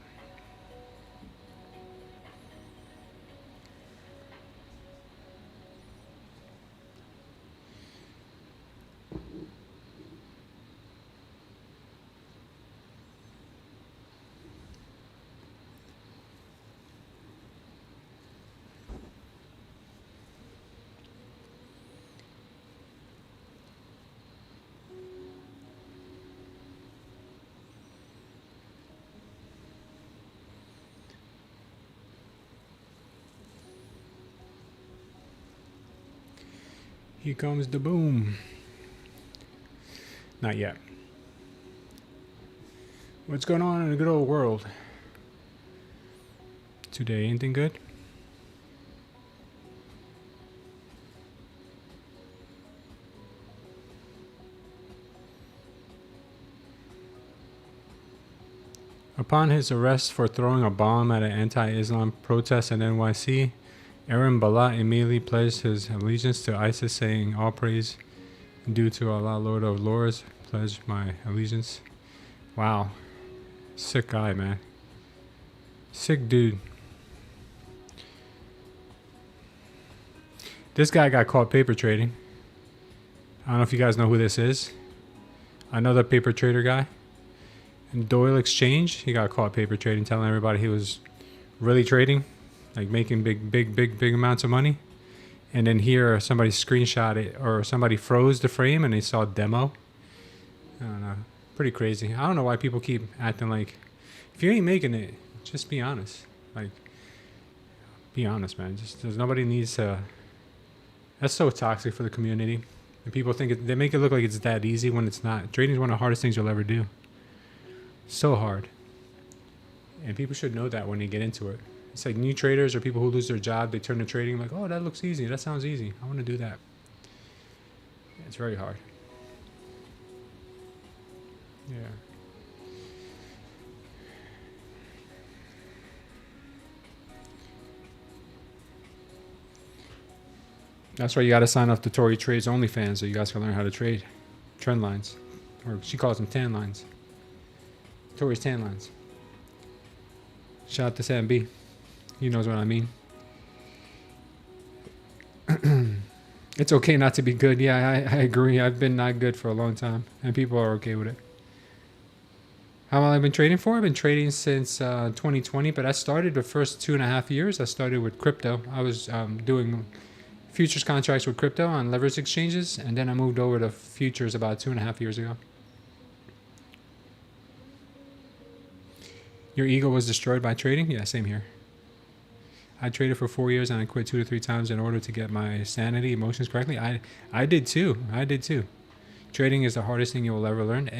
Here comes the boom. Not yet. What's going on in the good old world? Today, anything good? Upon his arrest for throwing a bomb at an anti-Islam protest in NYC, Aaron Bala immediately pledged his allegiance to ISIS, saying, "All praise due to Allah, Lord of Lords, pledge my allegiance." Wow. Sick guy, man. Sick dude. This guy got caught paper trading. I don't know if you guys know who this is. Another paper trader guy. In Doyle Exchange, he got caught paper trading, telling everybody he was really trading. Like making big amounts of money. And then here somebody screenshot it, or somebody froze the frame and they saw demo. I don't know. Pretty crazy. I don't know why people keep acting like, if you ain't making it, just be honest. Like, be honest, man. Just, there's nobody needs to. That's so toxic for the community. And people think they make it look like it's that easy when it's not. Trading is one of the hardest things you'll ever do. So hard. And people should know that when they get into it. It's like new traders or people who lose their job, they turn to trading like, oh, that looks easy. That sounds easy. I want to do that. It's very hard. Yeah. That's why you got to sign up to Tori Trades OnlyFans so you guys can learn how to trade trend lines. Or she calls them tan lines. Tori's tan lines. Shout out to Sam B. He knows what I mean. It's okay not to be good. Yeah, I agree. I've been not good for a long time. And people are okay with it. How long have I been trading for? I've been trading since 2020, but I started the first 2.5 years. I started with crypto. I was doing futures contracts with crypto on leverage exchanges, and then I moved over to futures about 2.5 years ago. Your ego was destroyed by trading? Yeah, same here. I traded for 4 years and I quit 2 to 3 times in order to get my sanity, emotions correctly. I did too. I did too. Trading is the hardest thing you will ever learn.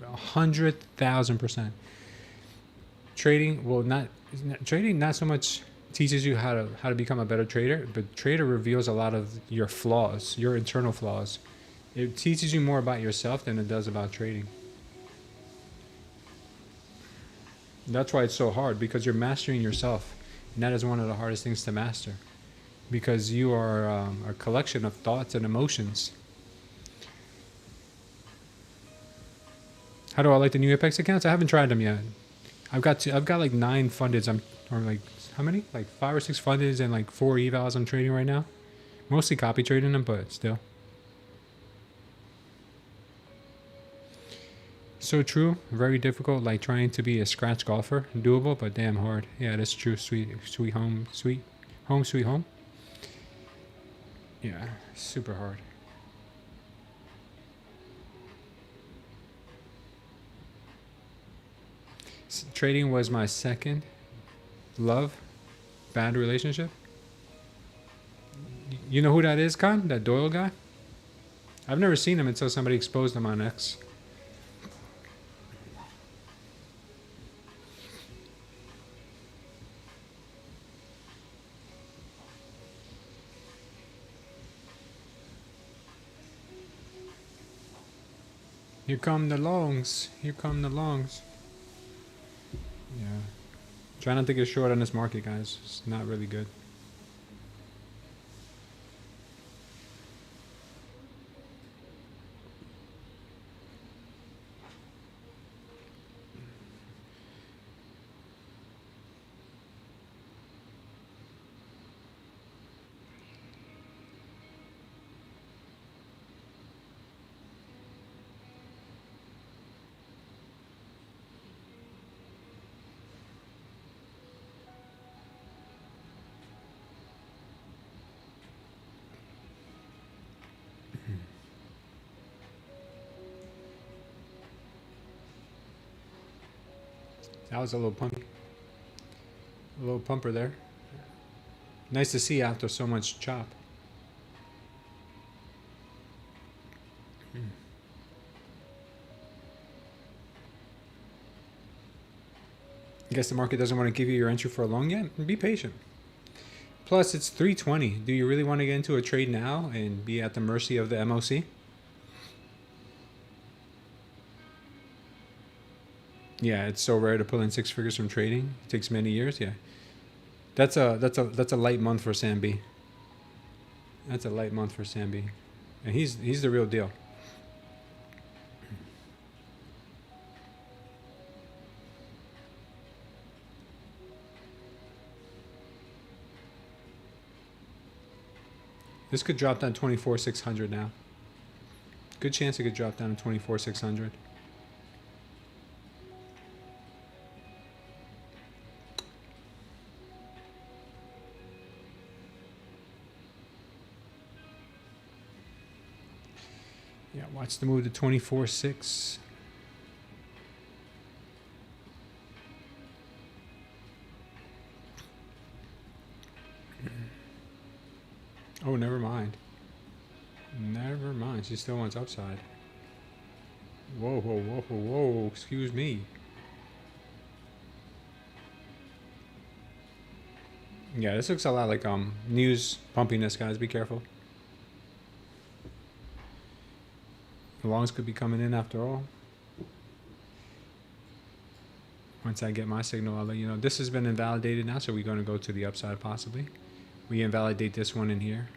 100,000%. Trading not so much teaches you how to become a better trader, but trader reveals a lot of your flaws, your internal flaws. It teaches you more about yourself than it does about trading. That's why it's so hard, because you're mastering yourself. And that is one of the hardest things to master, because you are a collection of thoughts and emotions. How do I like the new Apex accounts? I haven't tried them yet. I've got like 9 fundeds. Or like how many? Like 5 or 6 fundeds and like 4 evals I'm trading right now. Mostly copy trading them, but still. So true. Very difficult. Like trying to be a scratch golfer. Doable, but damn hard. Yeah, that's true. Sweet home, sweet home. Yeah, super hard. Trading was my second love. Bad relationship. You know who that is, Con? That Doyle guy? I've never seen him until somebody exposed him on X. Here come the longs. Here come the longs. Yeah. Try not to get short on this market, guys. It's not really good. That was a little pumpy. A little pumper there. Nice to see after so much chop. I guess the market doesn't want to give you your entry for a long yet. Be patient. Plus, it's 320. Do you really want to get into a trade now and be at the mercy of the MOC? Yeah, it's so rare to pull in 6 figures from trading. It takes many years. Yeah, that's a light month for Sam B. That's a light month for Sam B, and he's the real deal. This could drop down 24,600 now. Good chance it could drop down to 24,600. Yeah, watch the move to 24.6. Oh, never mind. Never mind. She still wants upside. Whoa, whoa, whoa, whoa, whoa. Excuse me. Yeah, this looks a lot like news pumpiness, guys. Be careful. The longs could be coming in after all. Once I get my signal, I'll let you know. This has been invalidated now, so we're going to go to the upside possibly. We invalidate this one in here.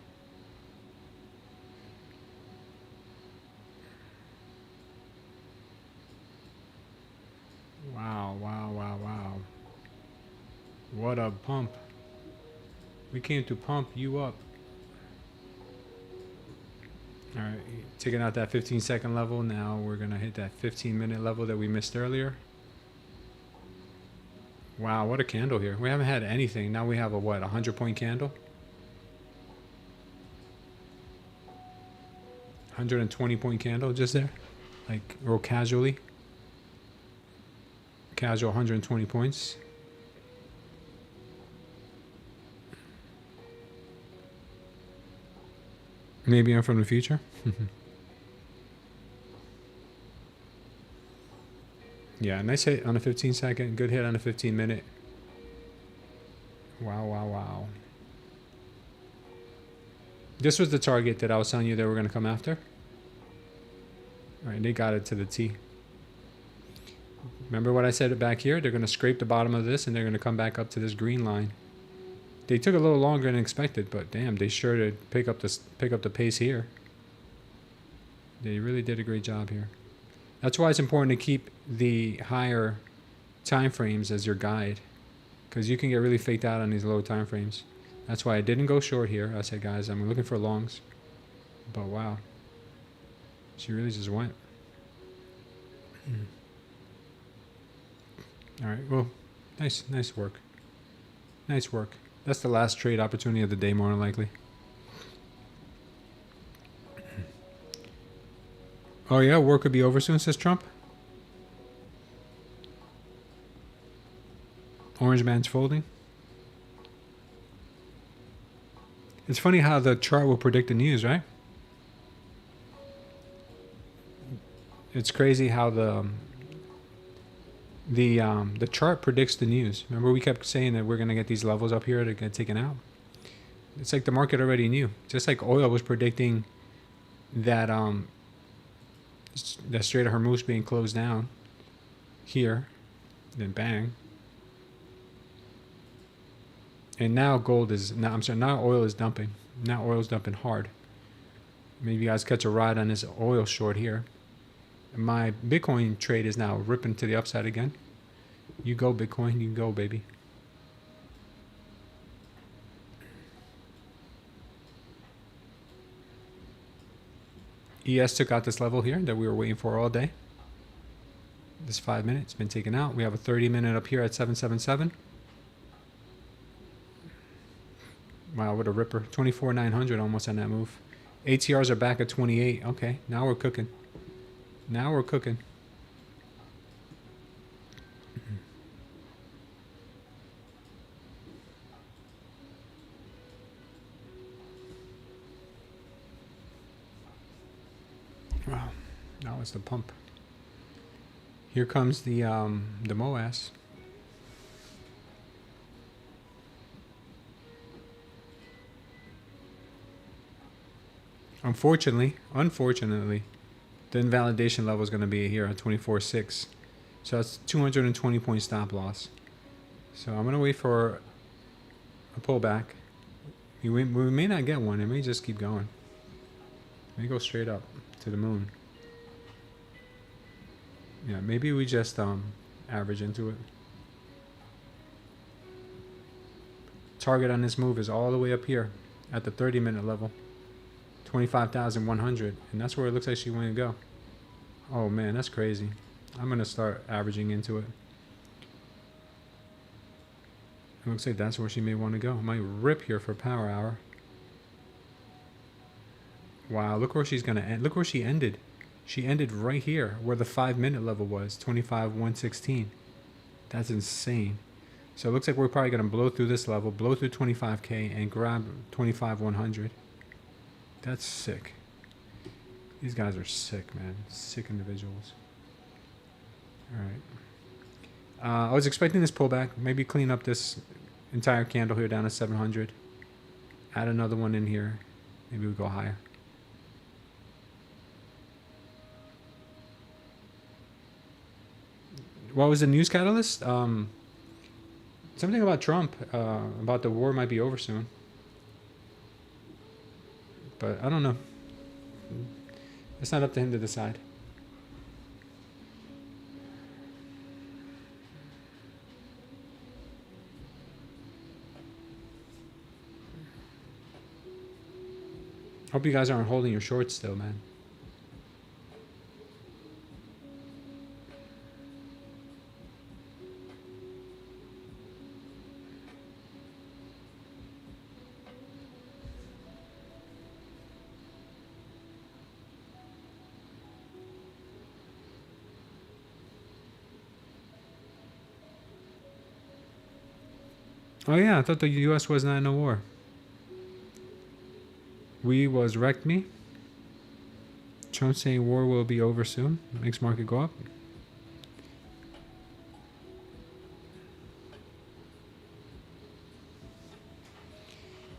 Wow, wow, wow, wow. What a pump. We came to pump you up. All right, taking out that 15-second level. Now we're gonna hit that 15-minute level that we missed earlier. Wow, what a candle here. We haven't had anything. Now we have a what, 100-point candle? 120-point candle just there. Like real casually. Casual 120 points. Maybe I'm from the future. Yeah, nice hit on a 15-second. Good hit on a 15-minute. Wow, wow, wow. This was the target that I was telling you they were going to come after. All right, they got it to the T. Remember what I said back here? They're going to scrape the bottom of this and they're going to come back up to this green line. They took a little longer than expected, but damn, they sure did pick up the pace here. They really did a great job here. That's why it's important to keep the higher time frames as your guide, because you can get really faked out on these low time frames. That's why I didn't go short here. I said, guys, I'm looking for longs. But wow, she really just went. All right, well, nice work. Nice work. That's the last trade opportunity of the day, more than likely. Oh yeah, war could be over soon, says Trump. Orange man's folding. It's funny how the chart will predict the news, right? It's crazy how the chart predicts the news. Remember we kept saying that we're going to get these levels up here to get taken out? It's like the market already knew. Just like oil was predicting that the Strait of Hormuz being closed down here, then bang. And now now oil is dumping. Now oil's dumping hard. Maybe you guys catch a ride on this oil short here. My Bitcoin trade is now ripping to the upside again. You go, Bitcoin. You go, baby. ES took out this level here that we were waiting for all day. This 5 minutes been taken out. We have a 30-minute up here at 777. Wow, what a ripper. 24,900 almost on that move. ATRs are back at 28. Okay, now we're cooking. Now we're cooking. Wow, now it's the pump. Here comes the MOAS. Unfortunately, the invalidation level is going to be here at 24.6. So that's 220 point stop loss. So I'm going to wait for a pullback. We may not get one. It may just keep going. It may go straight up to the moon. Yeah, maybe we just average into it. Target on this move is all the way up here at the 30-minute level. 25,100, and that's where it looks like she want to go. Oh man, that's crazy. I'm going to start averaging into it. It looks like that's where she may want to go. I might rip here for power hour. Wow, look where she's going to end. Look where she ended. She ended right here where the 5-minute level was, 25,116. That's insane. So it looks like we're probably going to blow through this level, blow through 25K, and grab 25,100. That's sick. These guys are sick, man. Sick individuals. All right. I was expecting this pullback. Maybe clean up this entire candle here down to 700. Add another one in here. Maybe we go higher. What was the news catalyst? Something about Trump, about the war might be over soon. But I don't know. It's not up to him to decide. Hope you guys aren't holding your shorts still, man. Oh yeah, I thought the U.S. was not in a war. We was wrecked me. Trump saying war will be over soon. Makes market go up.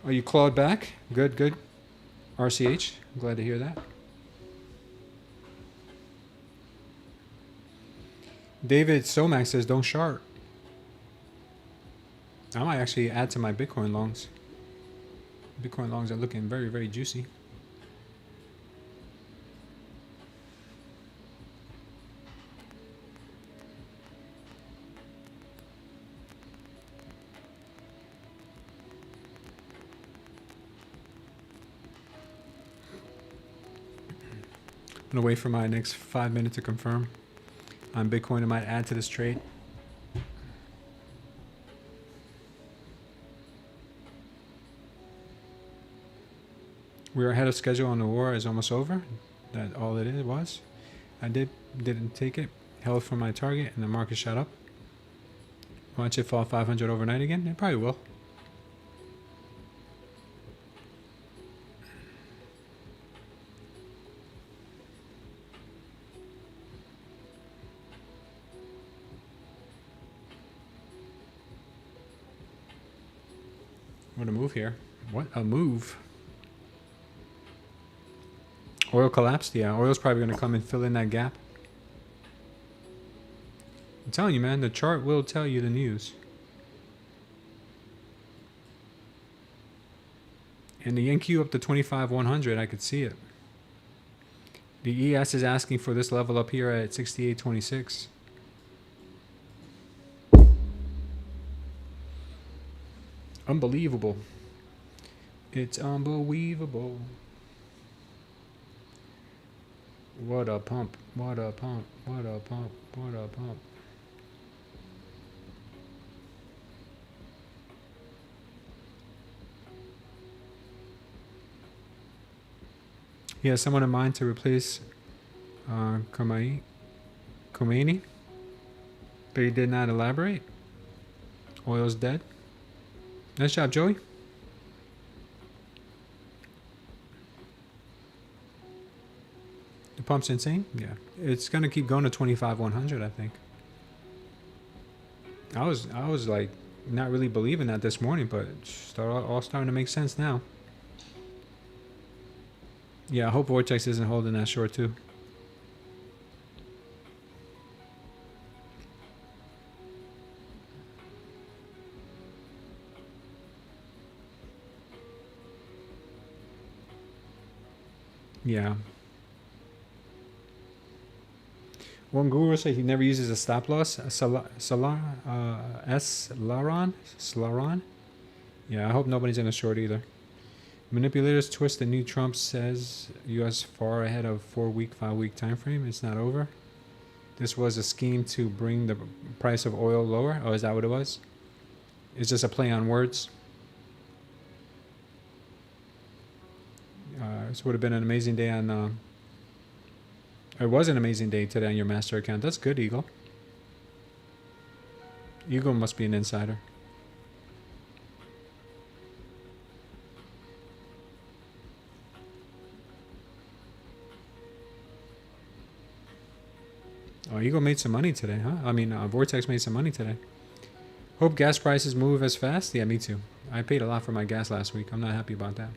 Are you clawed back? Good, good. RCH, glad to hear that. David Somax says, don't short. I might actually add to my Bitcoin longs. Bitcoin longs are looking very, very juicy. I'm gonna wait for my next 5 minutes to confirm on Bitcoin. I might add to this trade. We are ahead of schedule on the war is almost over. That's all it was. I didn't take it. Held for my target and the market shot up. Watch it fall 500 overnight again? It probably will. What a move here. What a move. Oil collapsed? Yeah, oil's probably going to come and fill in that gap. I'm telling you, man, the chart will tell you the news. And the NQ up to 25,100, I could see it. The ES is asking for this level up here at 68.26. Unbelievable. It's unbelievable. What a pump. What a pump. What a pump. What a pump. He has someone in mind to replace Khomeini, but he did not elaborate. Oil's dead. Nice job, Joey. The pump's insane. Yeah, it's gonna keep going to 25,100. I think. I was like not really believing that this morning, but it's all starting to make sense now. Yeah, I hope Vortex isn't holding that short too. Yeah. One guru said he never uses a stop loss. Slaron. Yeah, I hope nobody's in a short either. Manipulators twist the new Trump says U.S. far ahead of 4-week, 5-week time frame. It's not over. This was a scheme to bring the price of oil lower. Oh, is that what it was? It's just a play on words. This would have been an amazing day on... it was an amazing day today on your master account. That's good, Eagle. Eagle must be an insider. Oh, Eagle made some money today, huh? I mean, Vortex made some money today. Hope gas prices move as fast. Yeah, me too. I paid a lot for my gas last week. I'm not happy about that.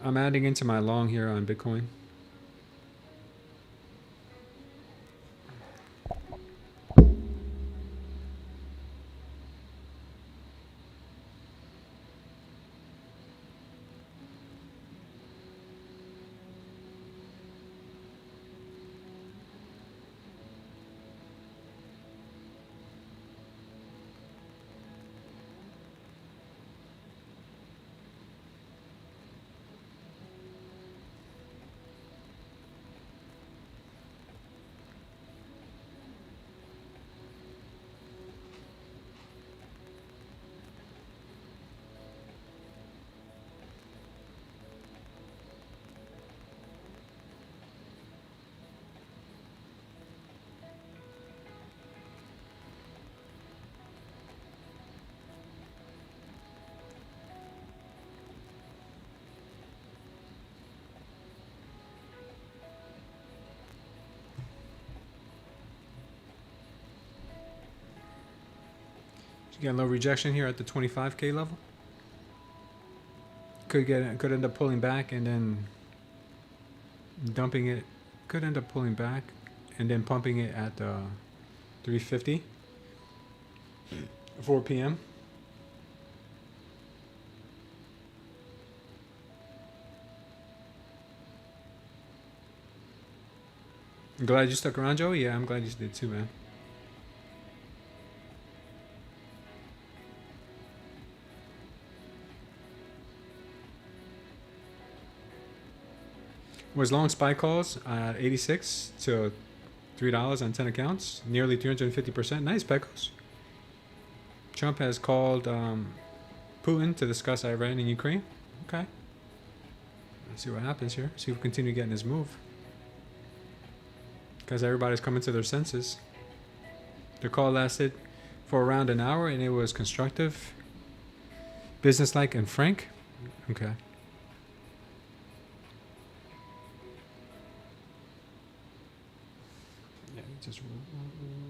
I'm adding into my long here on Bitcoin. You got a low rejection here at the 25K level. Could end up pulling back and then dumping it. Could end up pulling back and then pumping it at 350, 4 p.m. I'm glad you stuck around, Joey. Yeah, I'm glad you did too, man. Was long SPY calls at 86 to $3 on 10 accounts, nearly 350%. Nice, Pecos. Trump has called Putin to discuss Iran and Ukraine. Okay. Let's see what happens here. See if we continue getting his move. Because everybody's coming to their senses. The call lasted for around an hour and it was constructive, businesslike, and frank. Okay. Yeah, just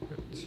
ripped.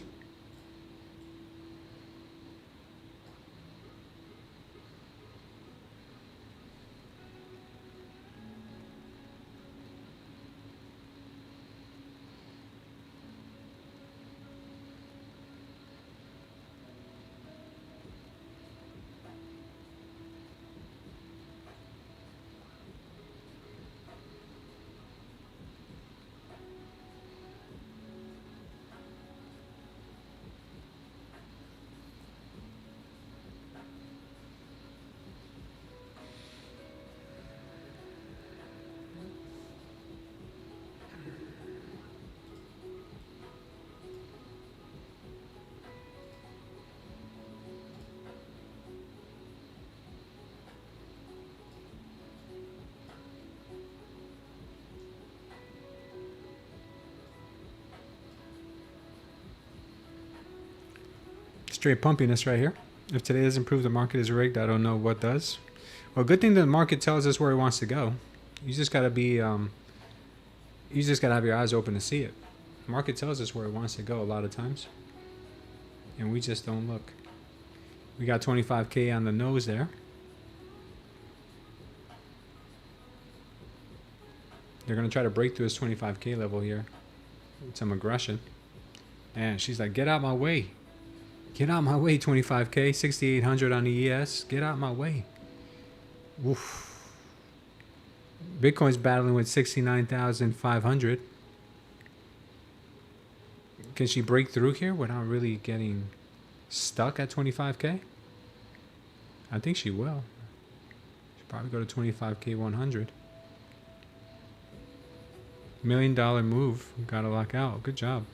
Straight pumpiness right here. If today doesn't prove the market is rigged, I don't know what does. Well, good thing the market tells us where it wants to go. You just gotta be, you just gotta have your eyes open to see it. The market tells us where it wants to go a lot of times, and we just don't look. We got 25K on the nose there. They're gonna try to break through this 25K level here with some aggression. And she's like, "Get out my way. Get out my way, 25K, 6,800 on the ES. Get out my way." Oof. Bitcoin's battling with 69,500. Can she break through here without really getting stuck at 25K? I think she will. She'll probably go to 25K 100. $1 million move. Gotta lock out. Good job.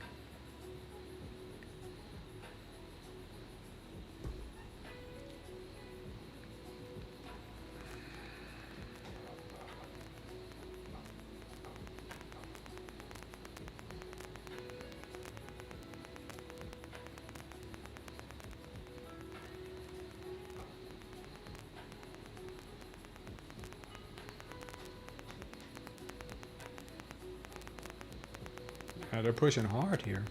They're pushing hard here.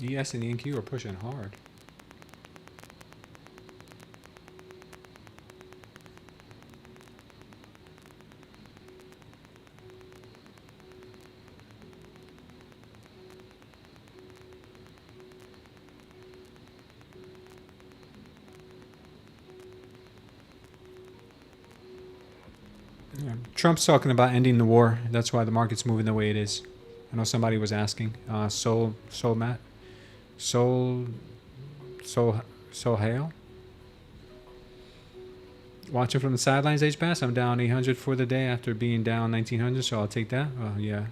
ES and ENQ are pushing hard. Yeah. Trump's talking about ending the war. That's why the market's moving the way it is. I know somebody was asking. Soul Hail. Watching from the sidelines, H-Bass. I'm down 800 for the day after being down 1900, so I'll take that. Oh, yeah.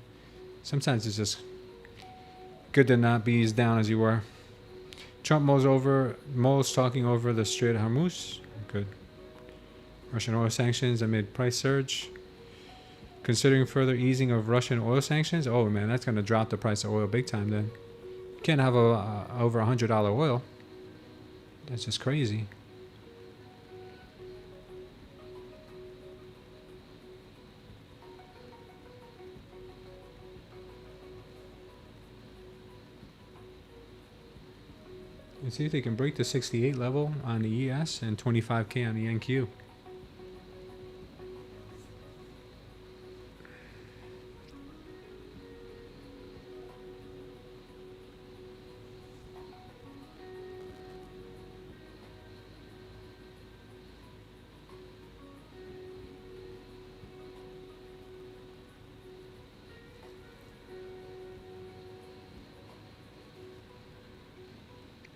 Sometimes it's just good to not be as down as you were. Trump mulls talking over the Strait of Hormuz. Good. Russian oil sanctions amid price surge. Considering further easing of Russian oil sanctions. Oh, man, that's going to drop the price of oil big time then. You can't have over $100 oil. That's just crazy. Let's see if they can break the 68 level on the ES and 25K on the NQ.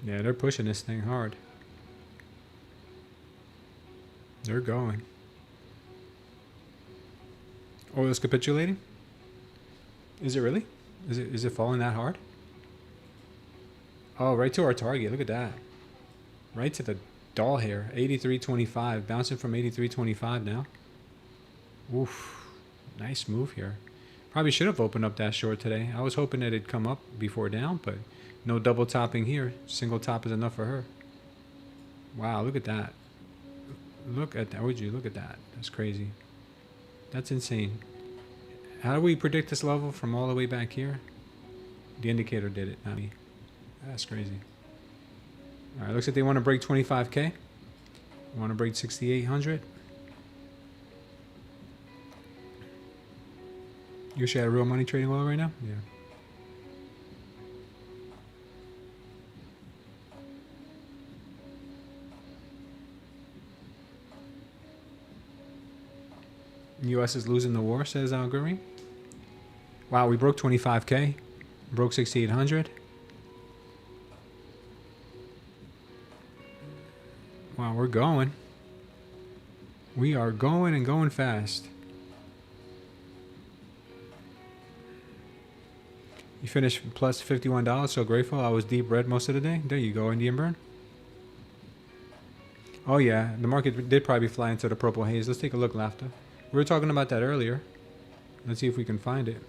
Yeah, they're pushing this thing hard. They're going. Oil's capitulating? Is it really? Is it falling that hard? Oh, right to our target. Look at that. Right to the doll hair. 83.25. Bouncing from 83.25 now. Oof. Nice move here. Probably should have opened up that short today. I was hoping that it'd come up before down, but no double topping here. Single top is enough for her. Wow, look at that. Look at that. Would you look at that? That's crazy. That's insane. How do we predict this level from all the way back here? The indicator did it, not me. That's crazy. All right, looks like they want to break 25K. Want to break 6,800. You wish you had real money trading oil right now? Yeah. US is losing the war, says Green. Wow, we broke 25K. Broke 6,800. Wow, we're going. We are going and going fast. You finished plus $51, so grateful. I was deep red most of the day. There you go, Indian burn. Oh yeah, the market did probably fly into the purple haze. Let's take a look, Laughter. We were talking about that earlier. Let's see if we can find it.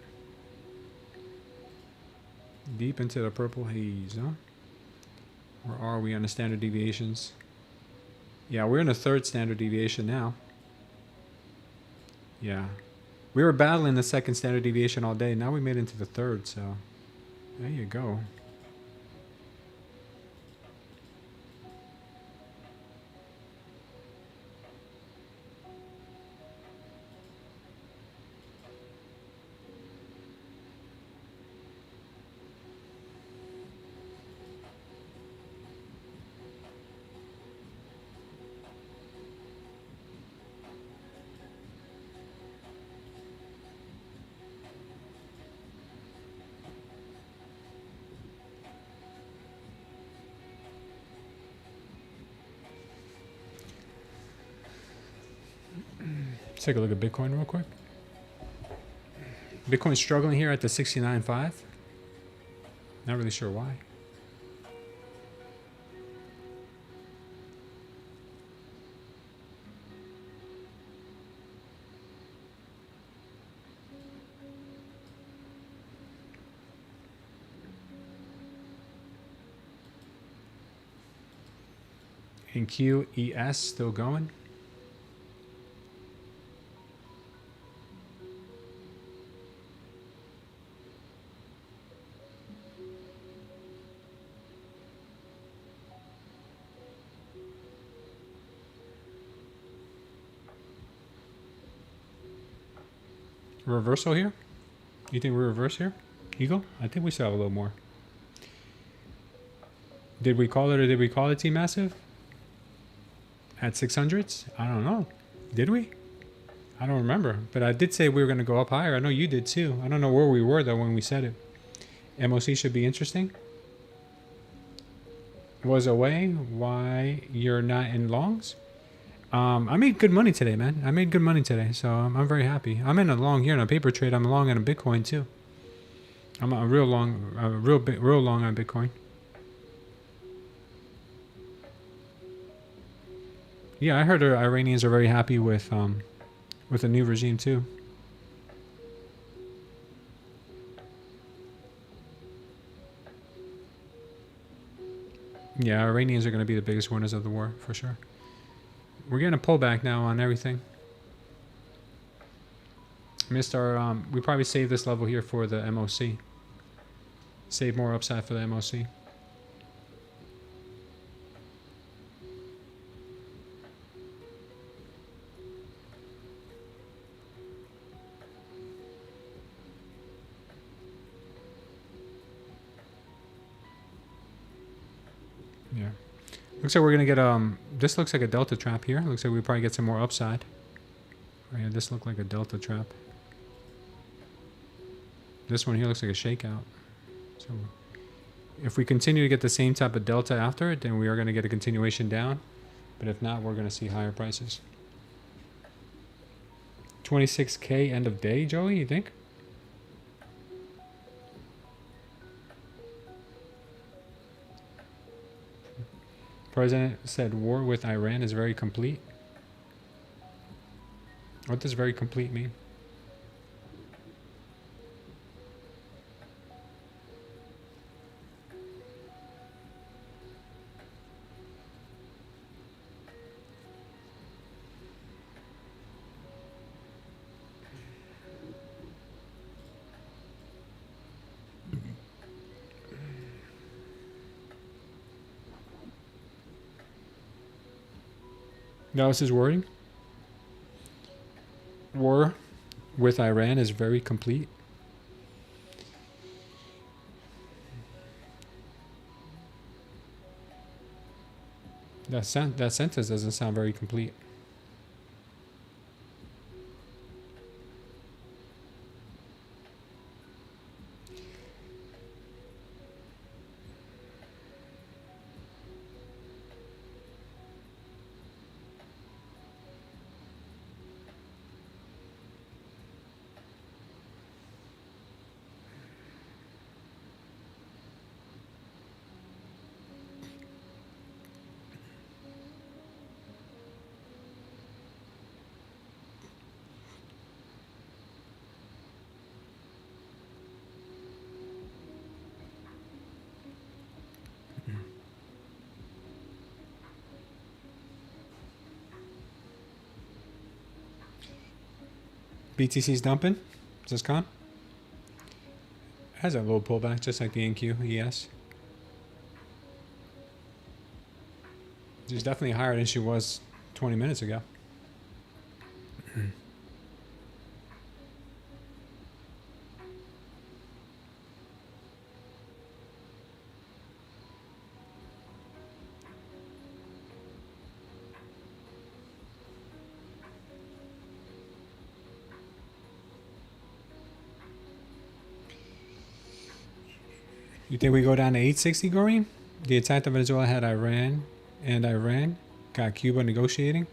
Deep into the purple haze, huh? Where are we on the standard deviations? Yeah, we're in the third standard deviation now. Yeah. We were battling the second standard deviation all day. Now we made it into the third, so there you go. Let's take a look at Bitcoin real quick. Bitcoin's struggling here at the 69.5. Not really sure why. And QES still going. Reversal here? You think we reverse here? Eagle? I think we still have a little more. Did we call it or did we call it T-Massive? At 600s? I don't know. Did we? I don't remember. But I did say we were going to go up higher. I know you did too. I don't know where we were though when we said it. MOC should be interesting. Was away. Why you're not in longs? I made good money today, man. I made good money today, so I'm very happy. I'm in a long here in a paper trade. I'm long on a Bitcoin too. I'm a real long, real long on Bitcoin. Yeah, I heard the Iranians are very happy with the new regime too. Yeah, Iranians are going to be the biggest winners of the war for sure. We're getting a pullback now on everything. Missed our, we probably saved this level here for the MOC. Save more upside for the MOC. Yeah. Looks like we're going to get, this looks like a delta trap here. Looks like we probably get some more upside. Oh, yeah, this looked like a delta trap. This one here looks like a shakeout. So if we continue to get the same type of delta after it, then we are going to get a continuation down. But if not, we're going to see higher prices. 26K end of day, Joey, you think? President said war with Iran is very complete. What does very complete mean? That was his wording. War with Iran is very complete. That sentence doesn't sound very complete. BTC's dumping. Is this con? Has a little pullback, just like the NQ ES. She's definitely higher than she was 20 minutes ago. You think we go down to 860, Goreem? The attack of Venezuela had Iran got Cuba negotiating.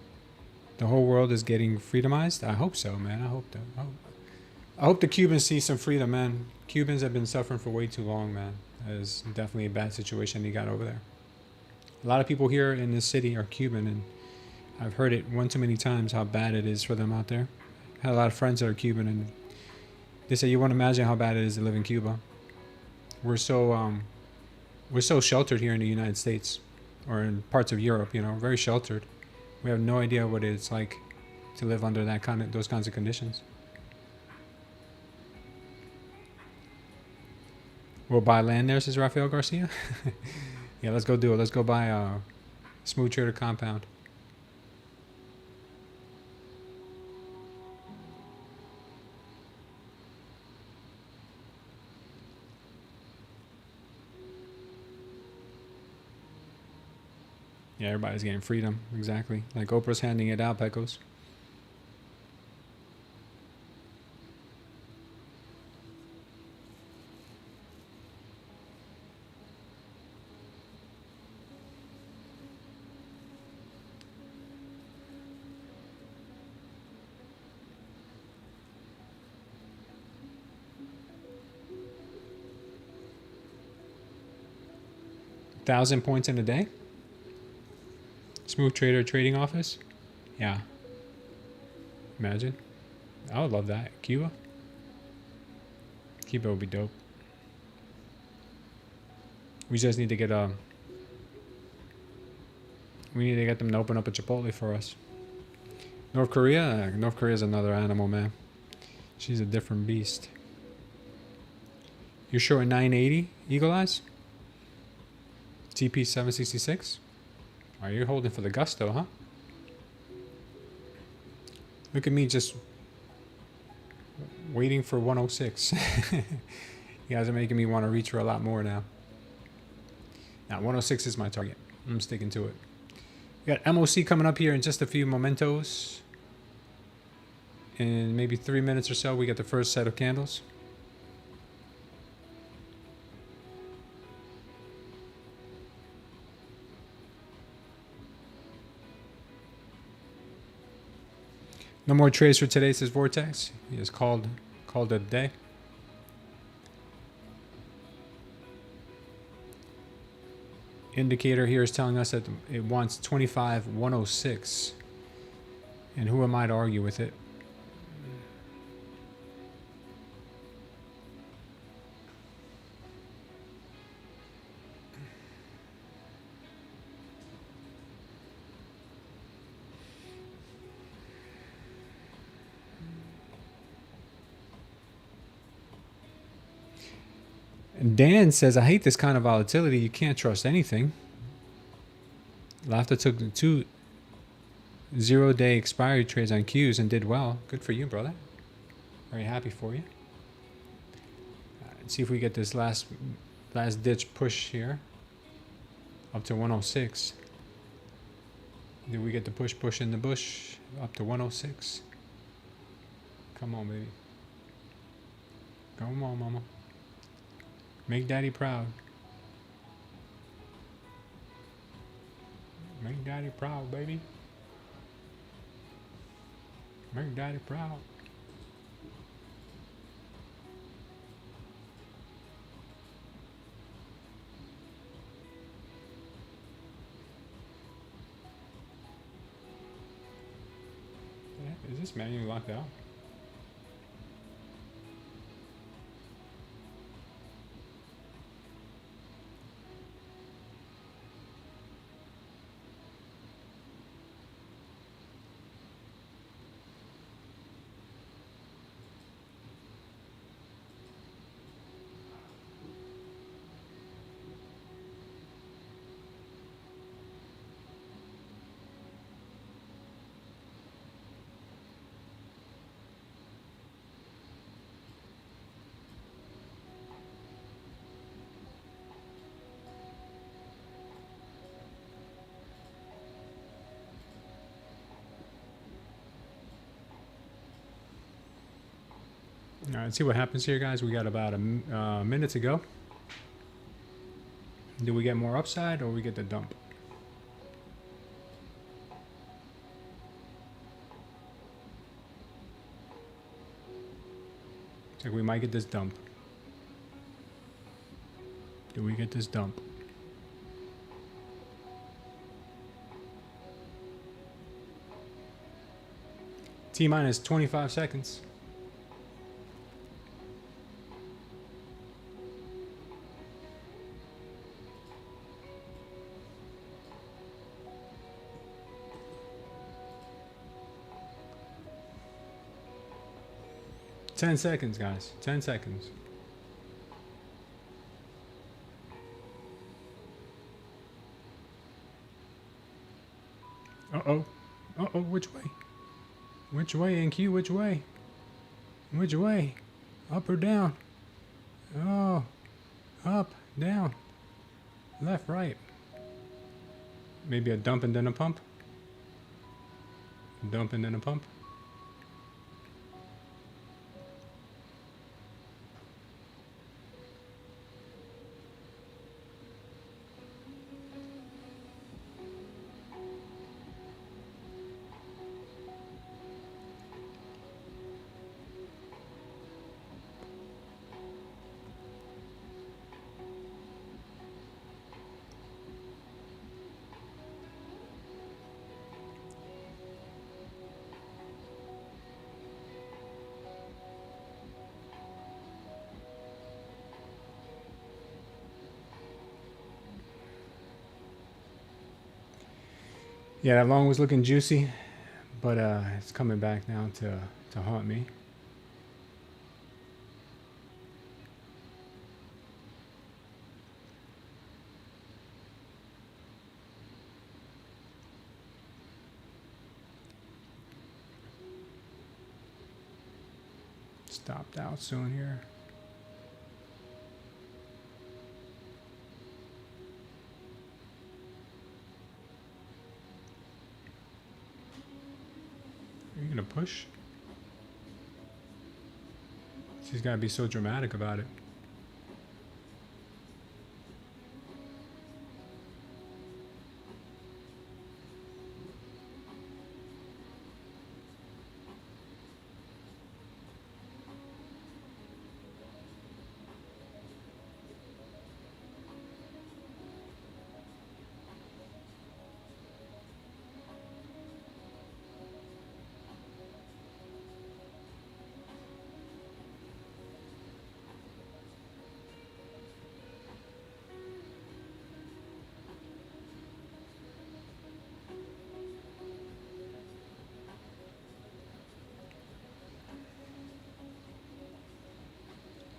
The whole world is getting freedomized. I hope so, man. I hope the Cubans see some freedom, man. Cubans have been suffering for way too long, man. That is definitely a bad situation they got over there. A lot of people here in this city are Cuban, and I've heard it one too many times how bad it is for them out there. I had a lot of friends that are Cuban, and they say you won't imagine how bad it is to live in Cuba. We're so sheltered here in the United States, or in parts of Europe, you know, very sheltered. We have no idea what it's like to live under those kinds of conditions. We'll buy land there, says Rafael Garcia. Yeah, let's go do it. Let's go buy a Smooth Trader compound. Yeah, everybody's getting freedom. Exactly. Like Oprah's handing it out, Pecos. $1,000 points in a day? Smooth Trader trading office? Yeah. Imagine. I would love that. Cuba? Cuba would be dope. We just need to get we need to get them to open up a Chipotle for us. North Korea? North Korea's another animal, man. She's a different beast. You're short 980, Eagle Eyes? TP 766? Are you holding for the gusto, huh? Look at me just waiting for 106. You guys are making me want to reach for a lot more now. Now, 106 is my target. I'm sticking to it. We got MOC coming up here in just a few momentos. In maybe 3 minutes or so, we get the first set of candles. No more trades for today, says Vortex. He has called it a day. Indicator here is telling us that it wants 25.106. And who am I to argue with it? Dan says, I hate this kind of volatility. You can't trust anything. Lafta took 2 0-day expiry trades on Qs and did well. Good for you, brother. Very happy for you. Let's see if we get this last ditch push here. Up to 106. Did we get the push in the bush? Up to 106. Come on, baby. Come on, mama. Make daddy proud. Make daddy proud, baby. Make daddy proud. Is this manually locked out? All right, let's see what happens here, guys. We got about a minute to go. Do we get more upside or we get the dump? Looks like we might get this dump. Do we get this dump? T-minus 25 seconds. Ten seconds, guys. 10 seconds. Uh-oh. Uh-oh, which way? Which way, NQ? Which way? Which way? Up or down? Oh. Up, down. Left, right. Maybe a dump and then a pump? Dump and then a pump? Yeah, that long was looking juicy, but it's coming back now to haunt me. Stopped out soon here. push? She's got to be so dramatic about it.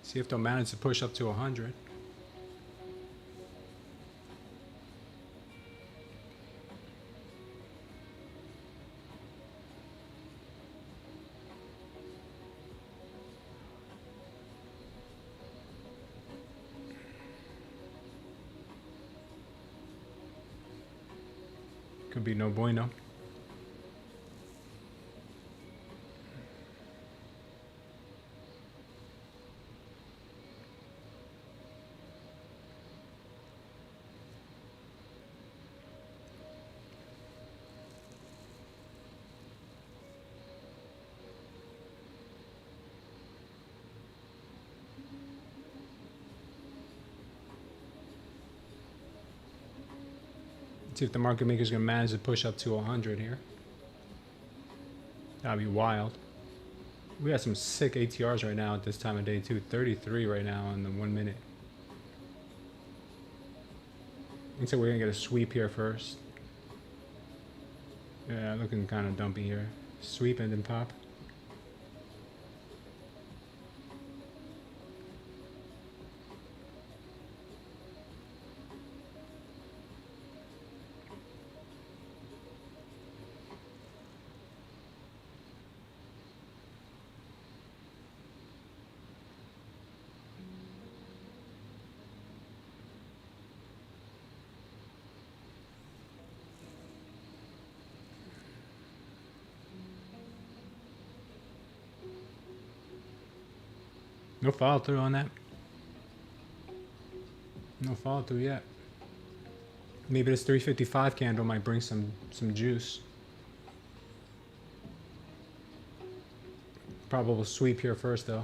See if they'll manage to push up to 100. Could be no bueno. See if the market maker's gonna manage to push up to 100 here. That'd be wild. We got some sick ATRs right now at this time of day too. 33 right now in the 1 minute. Looks like we're gonna get a sweep here first. Yeah, looking kind of dumpy here. Sweep and then pop. No follow through on that. No follow through yet. Maybe this 355 candle might bring some juice. Probable sweep here first though.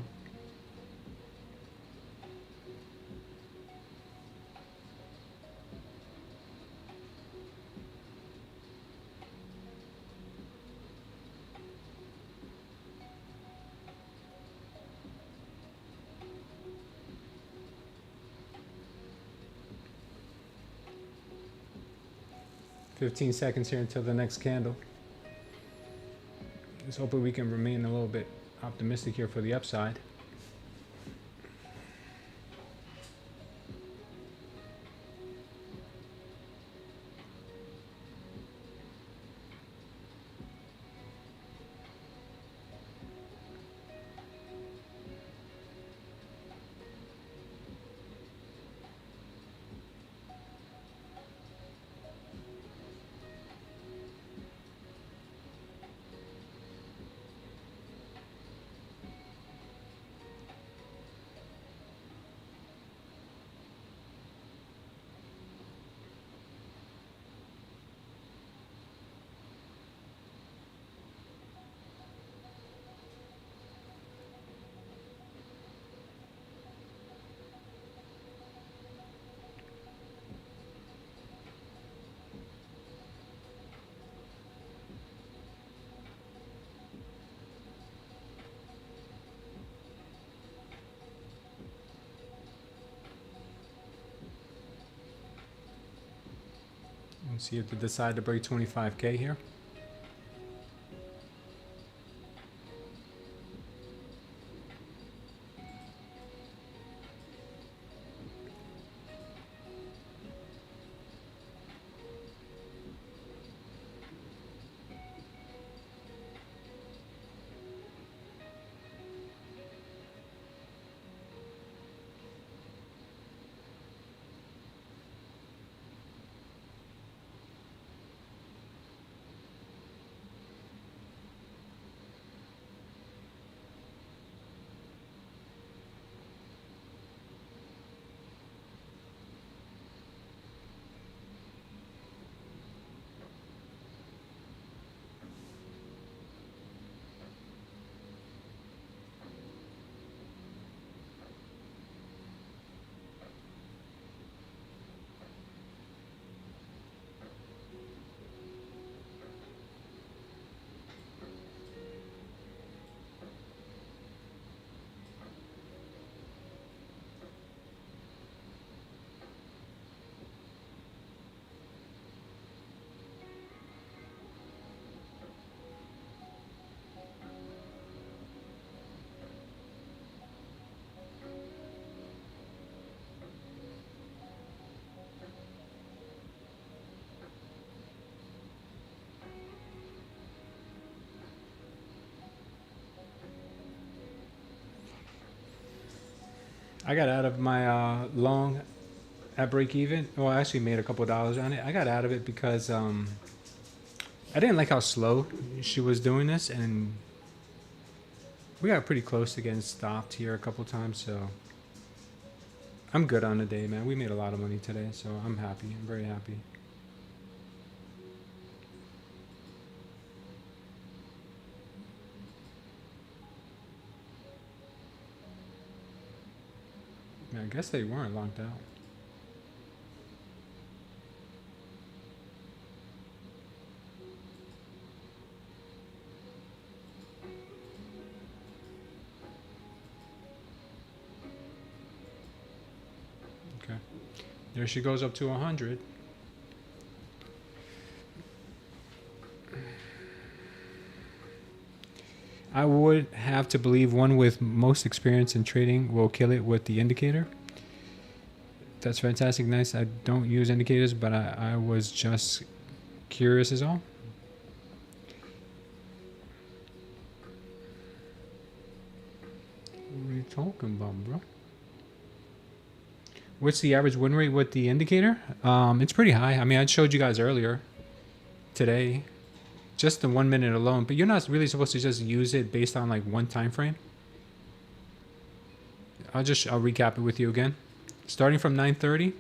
$15 seconds here until the next candle. Just hoping we can remain a little bit optimistic here for the upside. Let's see if they decide to break 25K here. I got out of my long at break even. Well, I actually made a couple dollars on it. I got out of it because I didn't like how slow she was doing this, and we got pretty close to getting stopped here a couple times. So I'm good on the day, man. We made a lot of money today, so I'm happy. I'm very happy. I guess they weren't locked out. Okay. There she goes up to 100. I would have to believe one with most experience in trading will kill it with the indicator. That's fantastic. Nice. I don't use indicators, but I was just curious is all. What are you talking about, bro? What's the average win rate with the indicator? It's pretty high. I mean, I showed you guys earlier today, just the 1 minute alone, but you're not really supposed to just use it based on like one time frame. I'll recap it with you again. Starting from 9:30.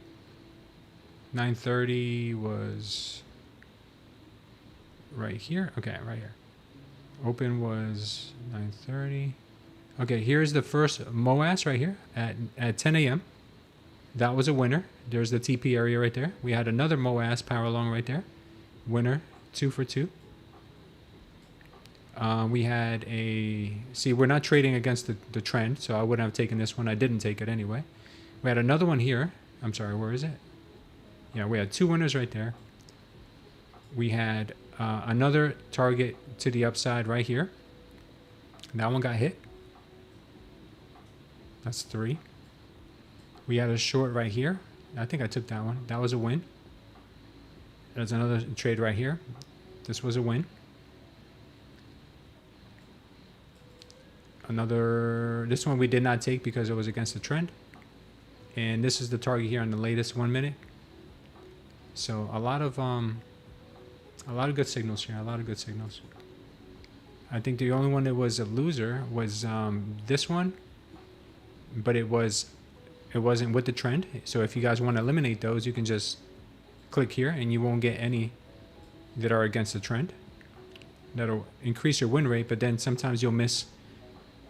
9:30 was right here. Okay, right here. Open was 9:30. Okay, here's the first MOAS right here at 10 a.m. That was a winner. There's the TP area right there. We had another MOAS power long right there. Winner, 2 for 2. We had see, we're not trading against the trend, so I wouldn't have taken this one. I didn't take it anyway. We had another one here. I'm sorry, where is it? Yeah, we had 2 winners right there. We had another target to the upside right here. That one got hit. That's 3. We had a short right here. I think I took that one. That was a win. There's another trade right here. This was a win. This one we did not take because it was against the trend. And this is the target here on the latest 1 minute. So a lot of good signals here. A lot of good signals. I think the only one that was a loser was this one, but it wasn't with the trend. So if you guys want to eliminate those, you can just click here and you won't get any that are against the trend. That'll increase your win rate, but then sometimes you'll miss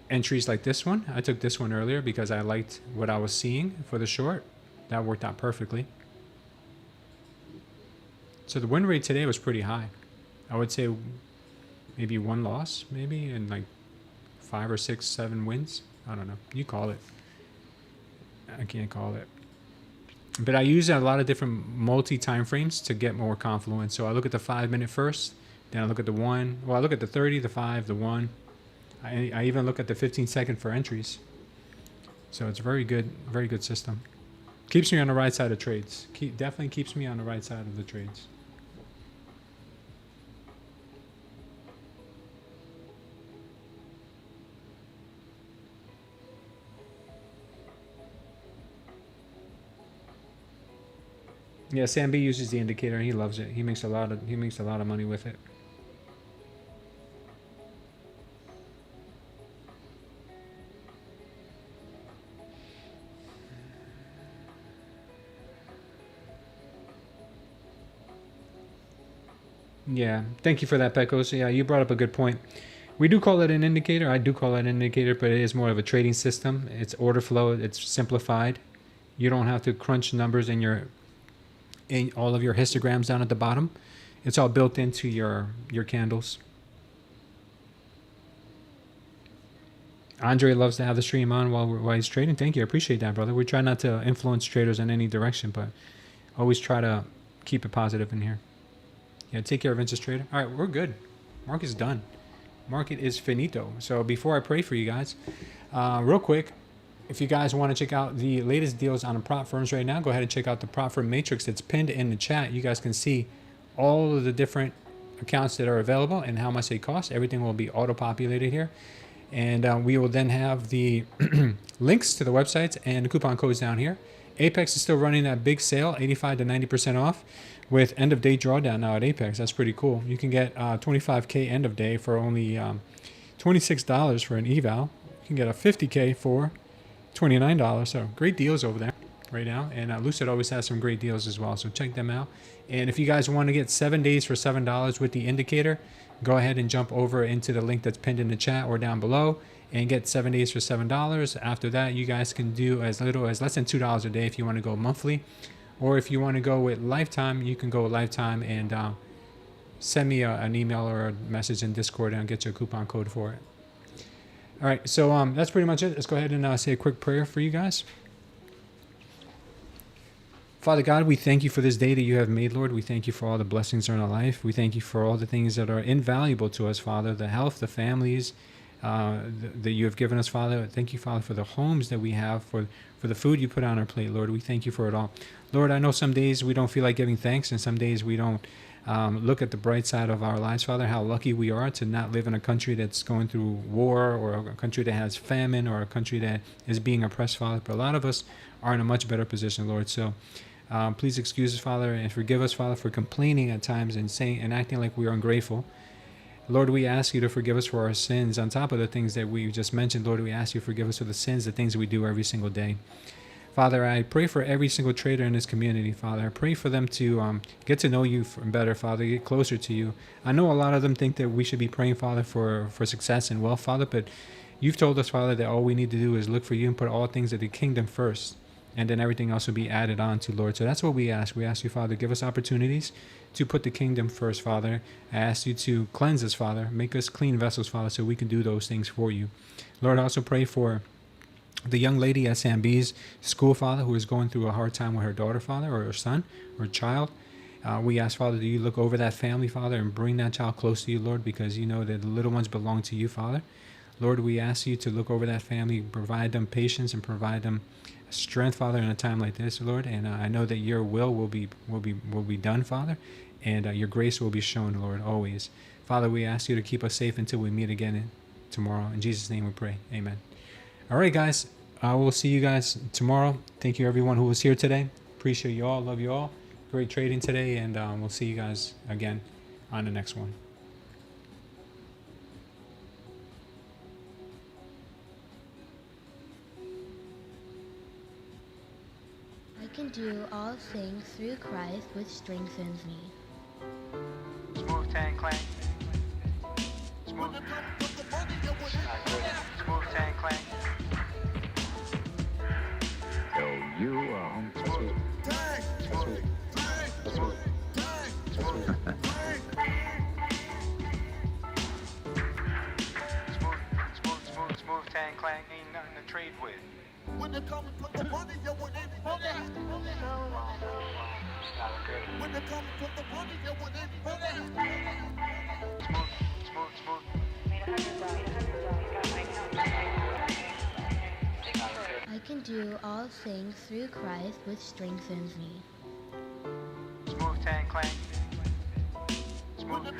entries like this one. I took this one earlier because I liked what I was seeing for the short. That worked out perfectly. So the win rate today was pretty high. I would say maybe 1 loss, maybe, and like 5 or 6, 7 wins. I don't know. You call it. I can't call it. But I use a lot of different multi-time frames to get more confluence. So I look at the 5 minute first, then I look at the 1. Well, I look at the 30, the 5, the 1. I even look at the 15 second for entries. So it's very good system. Keeps me on the right side of trades. Definitely keeps me on the right side of the trades. Yeah, Sam B uses the indicator and he loves it. He makes a lot of money with it. Yeah, thank you for that, Pecos. Yeah, you brought up a good point. We do call it an indicator. I do call it an indicator, but it is more of a trading system. It's order flow. It's simplified. You don't have to crunch numbers in all of your histograms down at the bottom. It's all built into your candles. Andre loves to have the stream on while he's trading. Thank you. I appreciate that, brother. We try not to influence traders in any direction, but always try to keep it positive in here. Yeah, take care of Vince's trader. All right, we're good. Market's done. Market is finito. So before I pray for you guys, real quick, if you guys want to check out the latest deals on the prop firms right now, go ahead and check out the prop firm matrix that's pinned in the chat. You guys can see all of the different accounts that are available and how much they cost. Everything will be auto-populated here. And we will then have the links to the websites and the coupon codes down here. Apex is still running that big sale, 85 to 90% off, with end of day drawdown now at Apex. That's pretty cool. You can get 25K end of day for only $26 for an eval. You can get a 50K for $29. So great deals over there right now. And Lucid always has some great deals as well. So check them out. And if you guys want to get 7 days for $7 with the indicator, go ahead and jump over into the link that's pinned in the chat or down below and get 7 days for $7. After that, you guys can do as little as less than $2 a day if you want to go monthly. Or if you want to go with lifetime, you can go with lifetime and send me an email or a message in Discord and I'll get you a coupon code for it. All right, so that's pretty much it. Let's go ahead and say a quick prayer for you guys. Father God, we thank you for this day that you have made, Lord. We thank you for all the blessings in our life. We thank you for all the things that are invaluable to us, Father, the health, the families that you have given us, Father. Thank you, Father, for the homes that we have, for the food you put on our plate, Lord. We thank you for it all. Lord, I know some days we don't feel like giving thanks, and some days we don't look at the bright side of our lives, Father, how lucky we are to not live in a country that's going through war, or a country that has famine, or a country that is being oppressed, Father. But a lot of us are in a much better position, Lord. So please excuse us, Father, and forgive us, Father, for complaining at times and saying and acting like we are ungrateful. Lord, we ask you to forgive us for our sins. On top of the things that we just mentioned, Lord, we ask you to forgive us for the sins, the things that we do every single day. Father, I pray for every single trader in this community, Father. I pray for them to get to know you better, Father, get closer to you. I know a lot of them think that we should be praying, Father, for success and wealth, Father, but you've told us, Father, that all we need to do is look for you and put all things of the kingdom first, and then everything else will be added on to, Lord. So that's what we ask. We ask you, Father, give us opportunities to put the kingdom first, Father. I ask you to cleanse us, Father. Make us clean vessels, Father, so we can do those things for you. Lord, I also pray for the young lady at Sam B's school, Father, who is going through a hard time with her daughter, Father, or her son, or child. We ask, Father, that you look over that family, Father, and bring that child close to you, Lord, because you know that the little ones belong to you, Father. Lord, we ask you to look over that family, provide them patience and provide them strength, Father, in a time like this, Lord. And I know that your will be done, Father, and your grace will be shown, Lord, always. Father, we ask you to keep us safe until we meet again tomorrow. In Jesus' name we pray. Amen. All right, guys. I will see you guys tomorrow. Thank you, everyone who was here today. Appreciate you all. Love you all. Great trading today, and we'll see you guys again on the next one. I can do all things through Christ, which strengthens me. Smooth tan clank. Smooth. Smooth tan clank. Yo, you are on smooth. Smooth tan clank ain't nothing to trade with. When it comes to the money, you want it. When it comes to the money, you want it. Smooth. I can do all things through Christ, which strengthens me. Smooth tan clank. Smooth.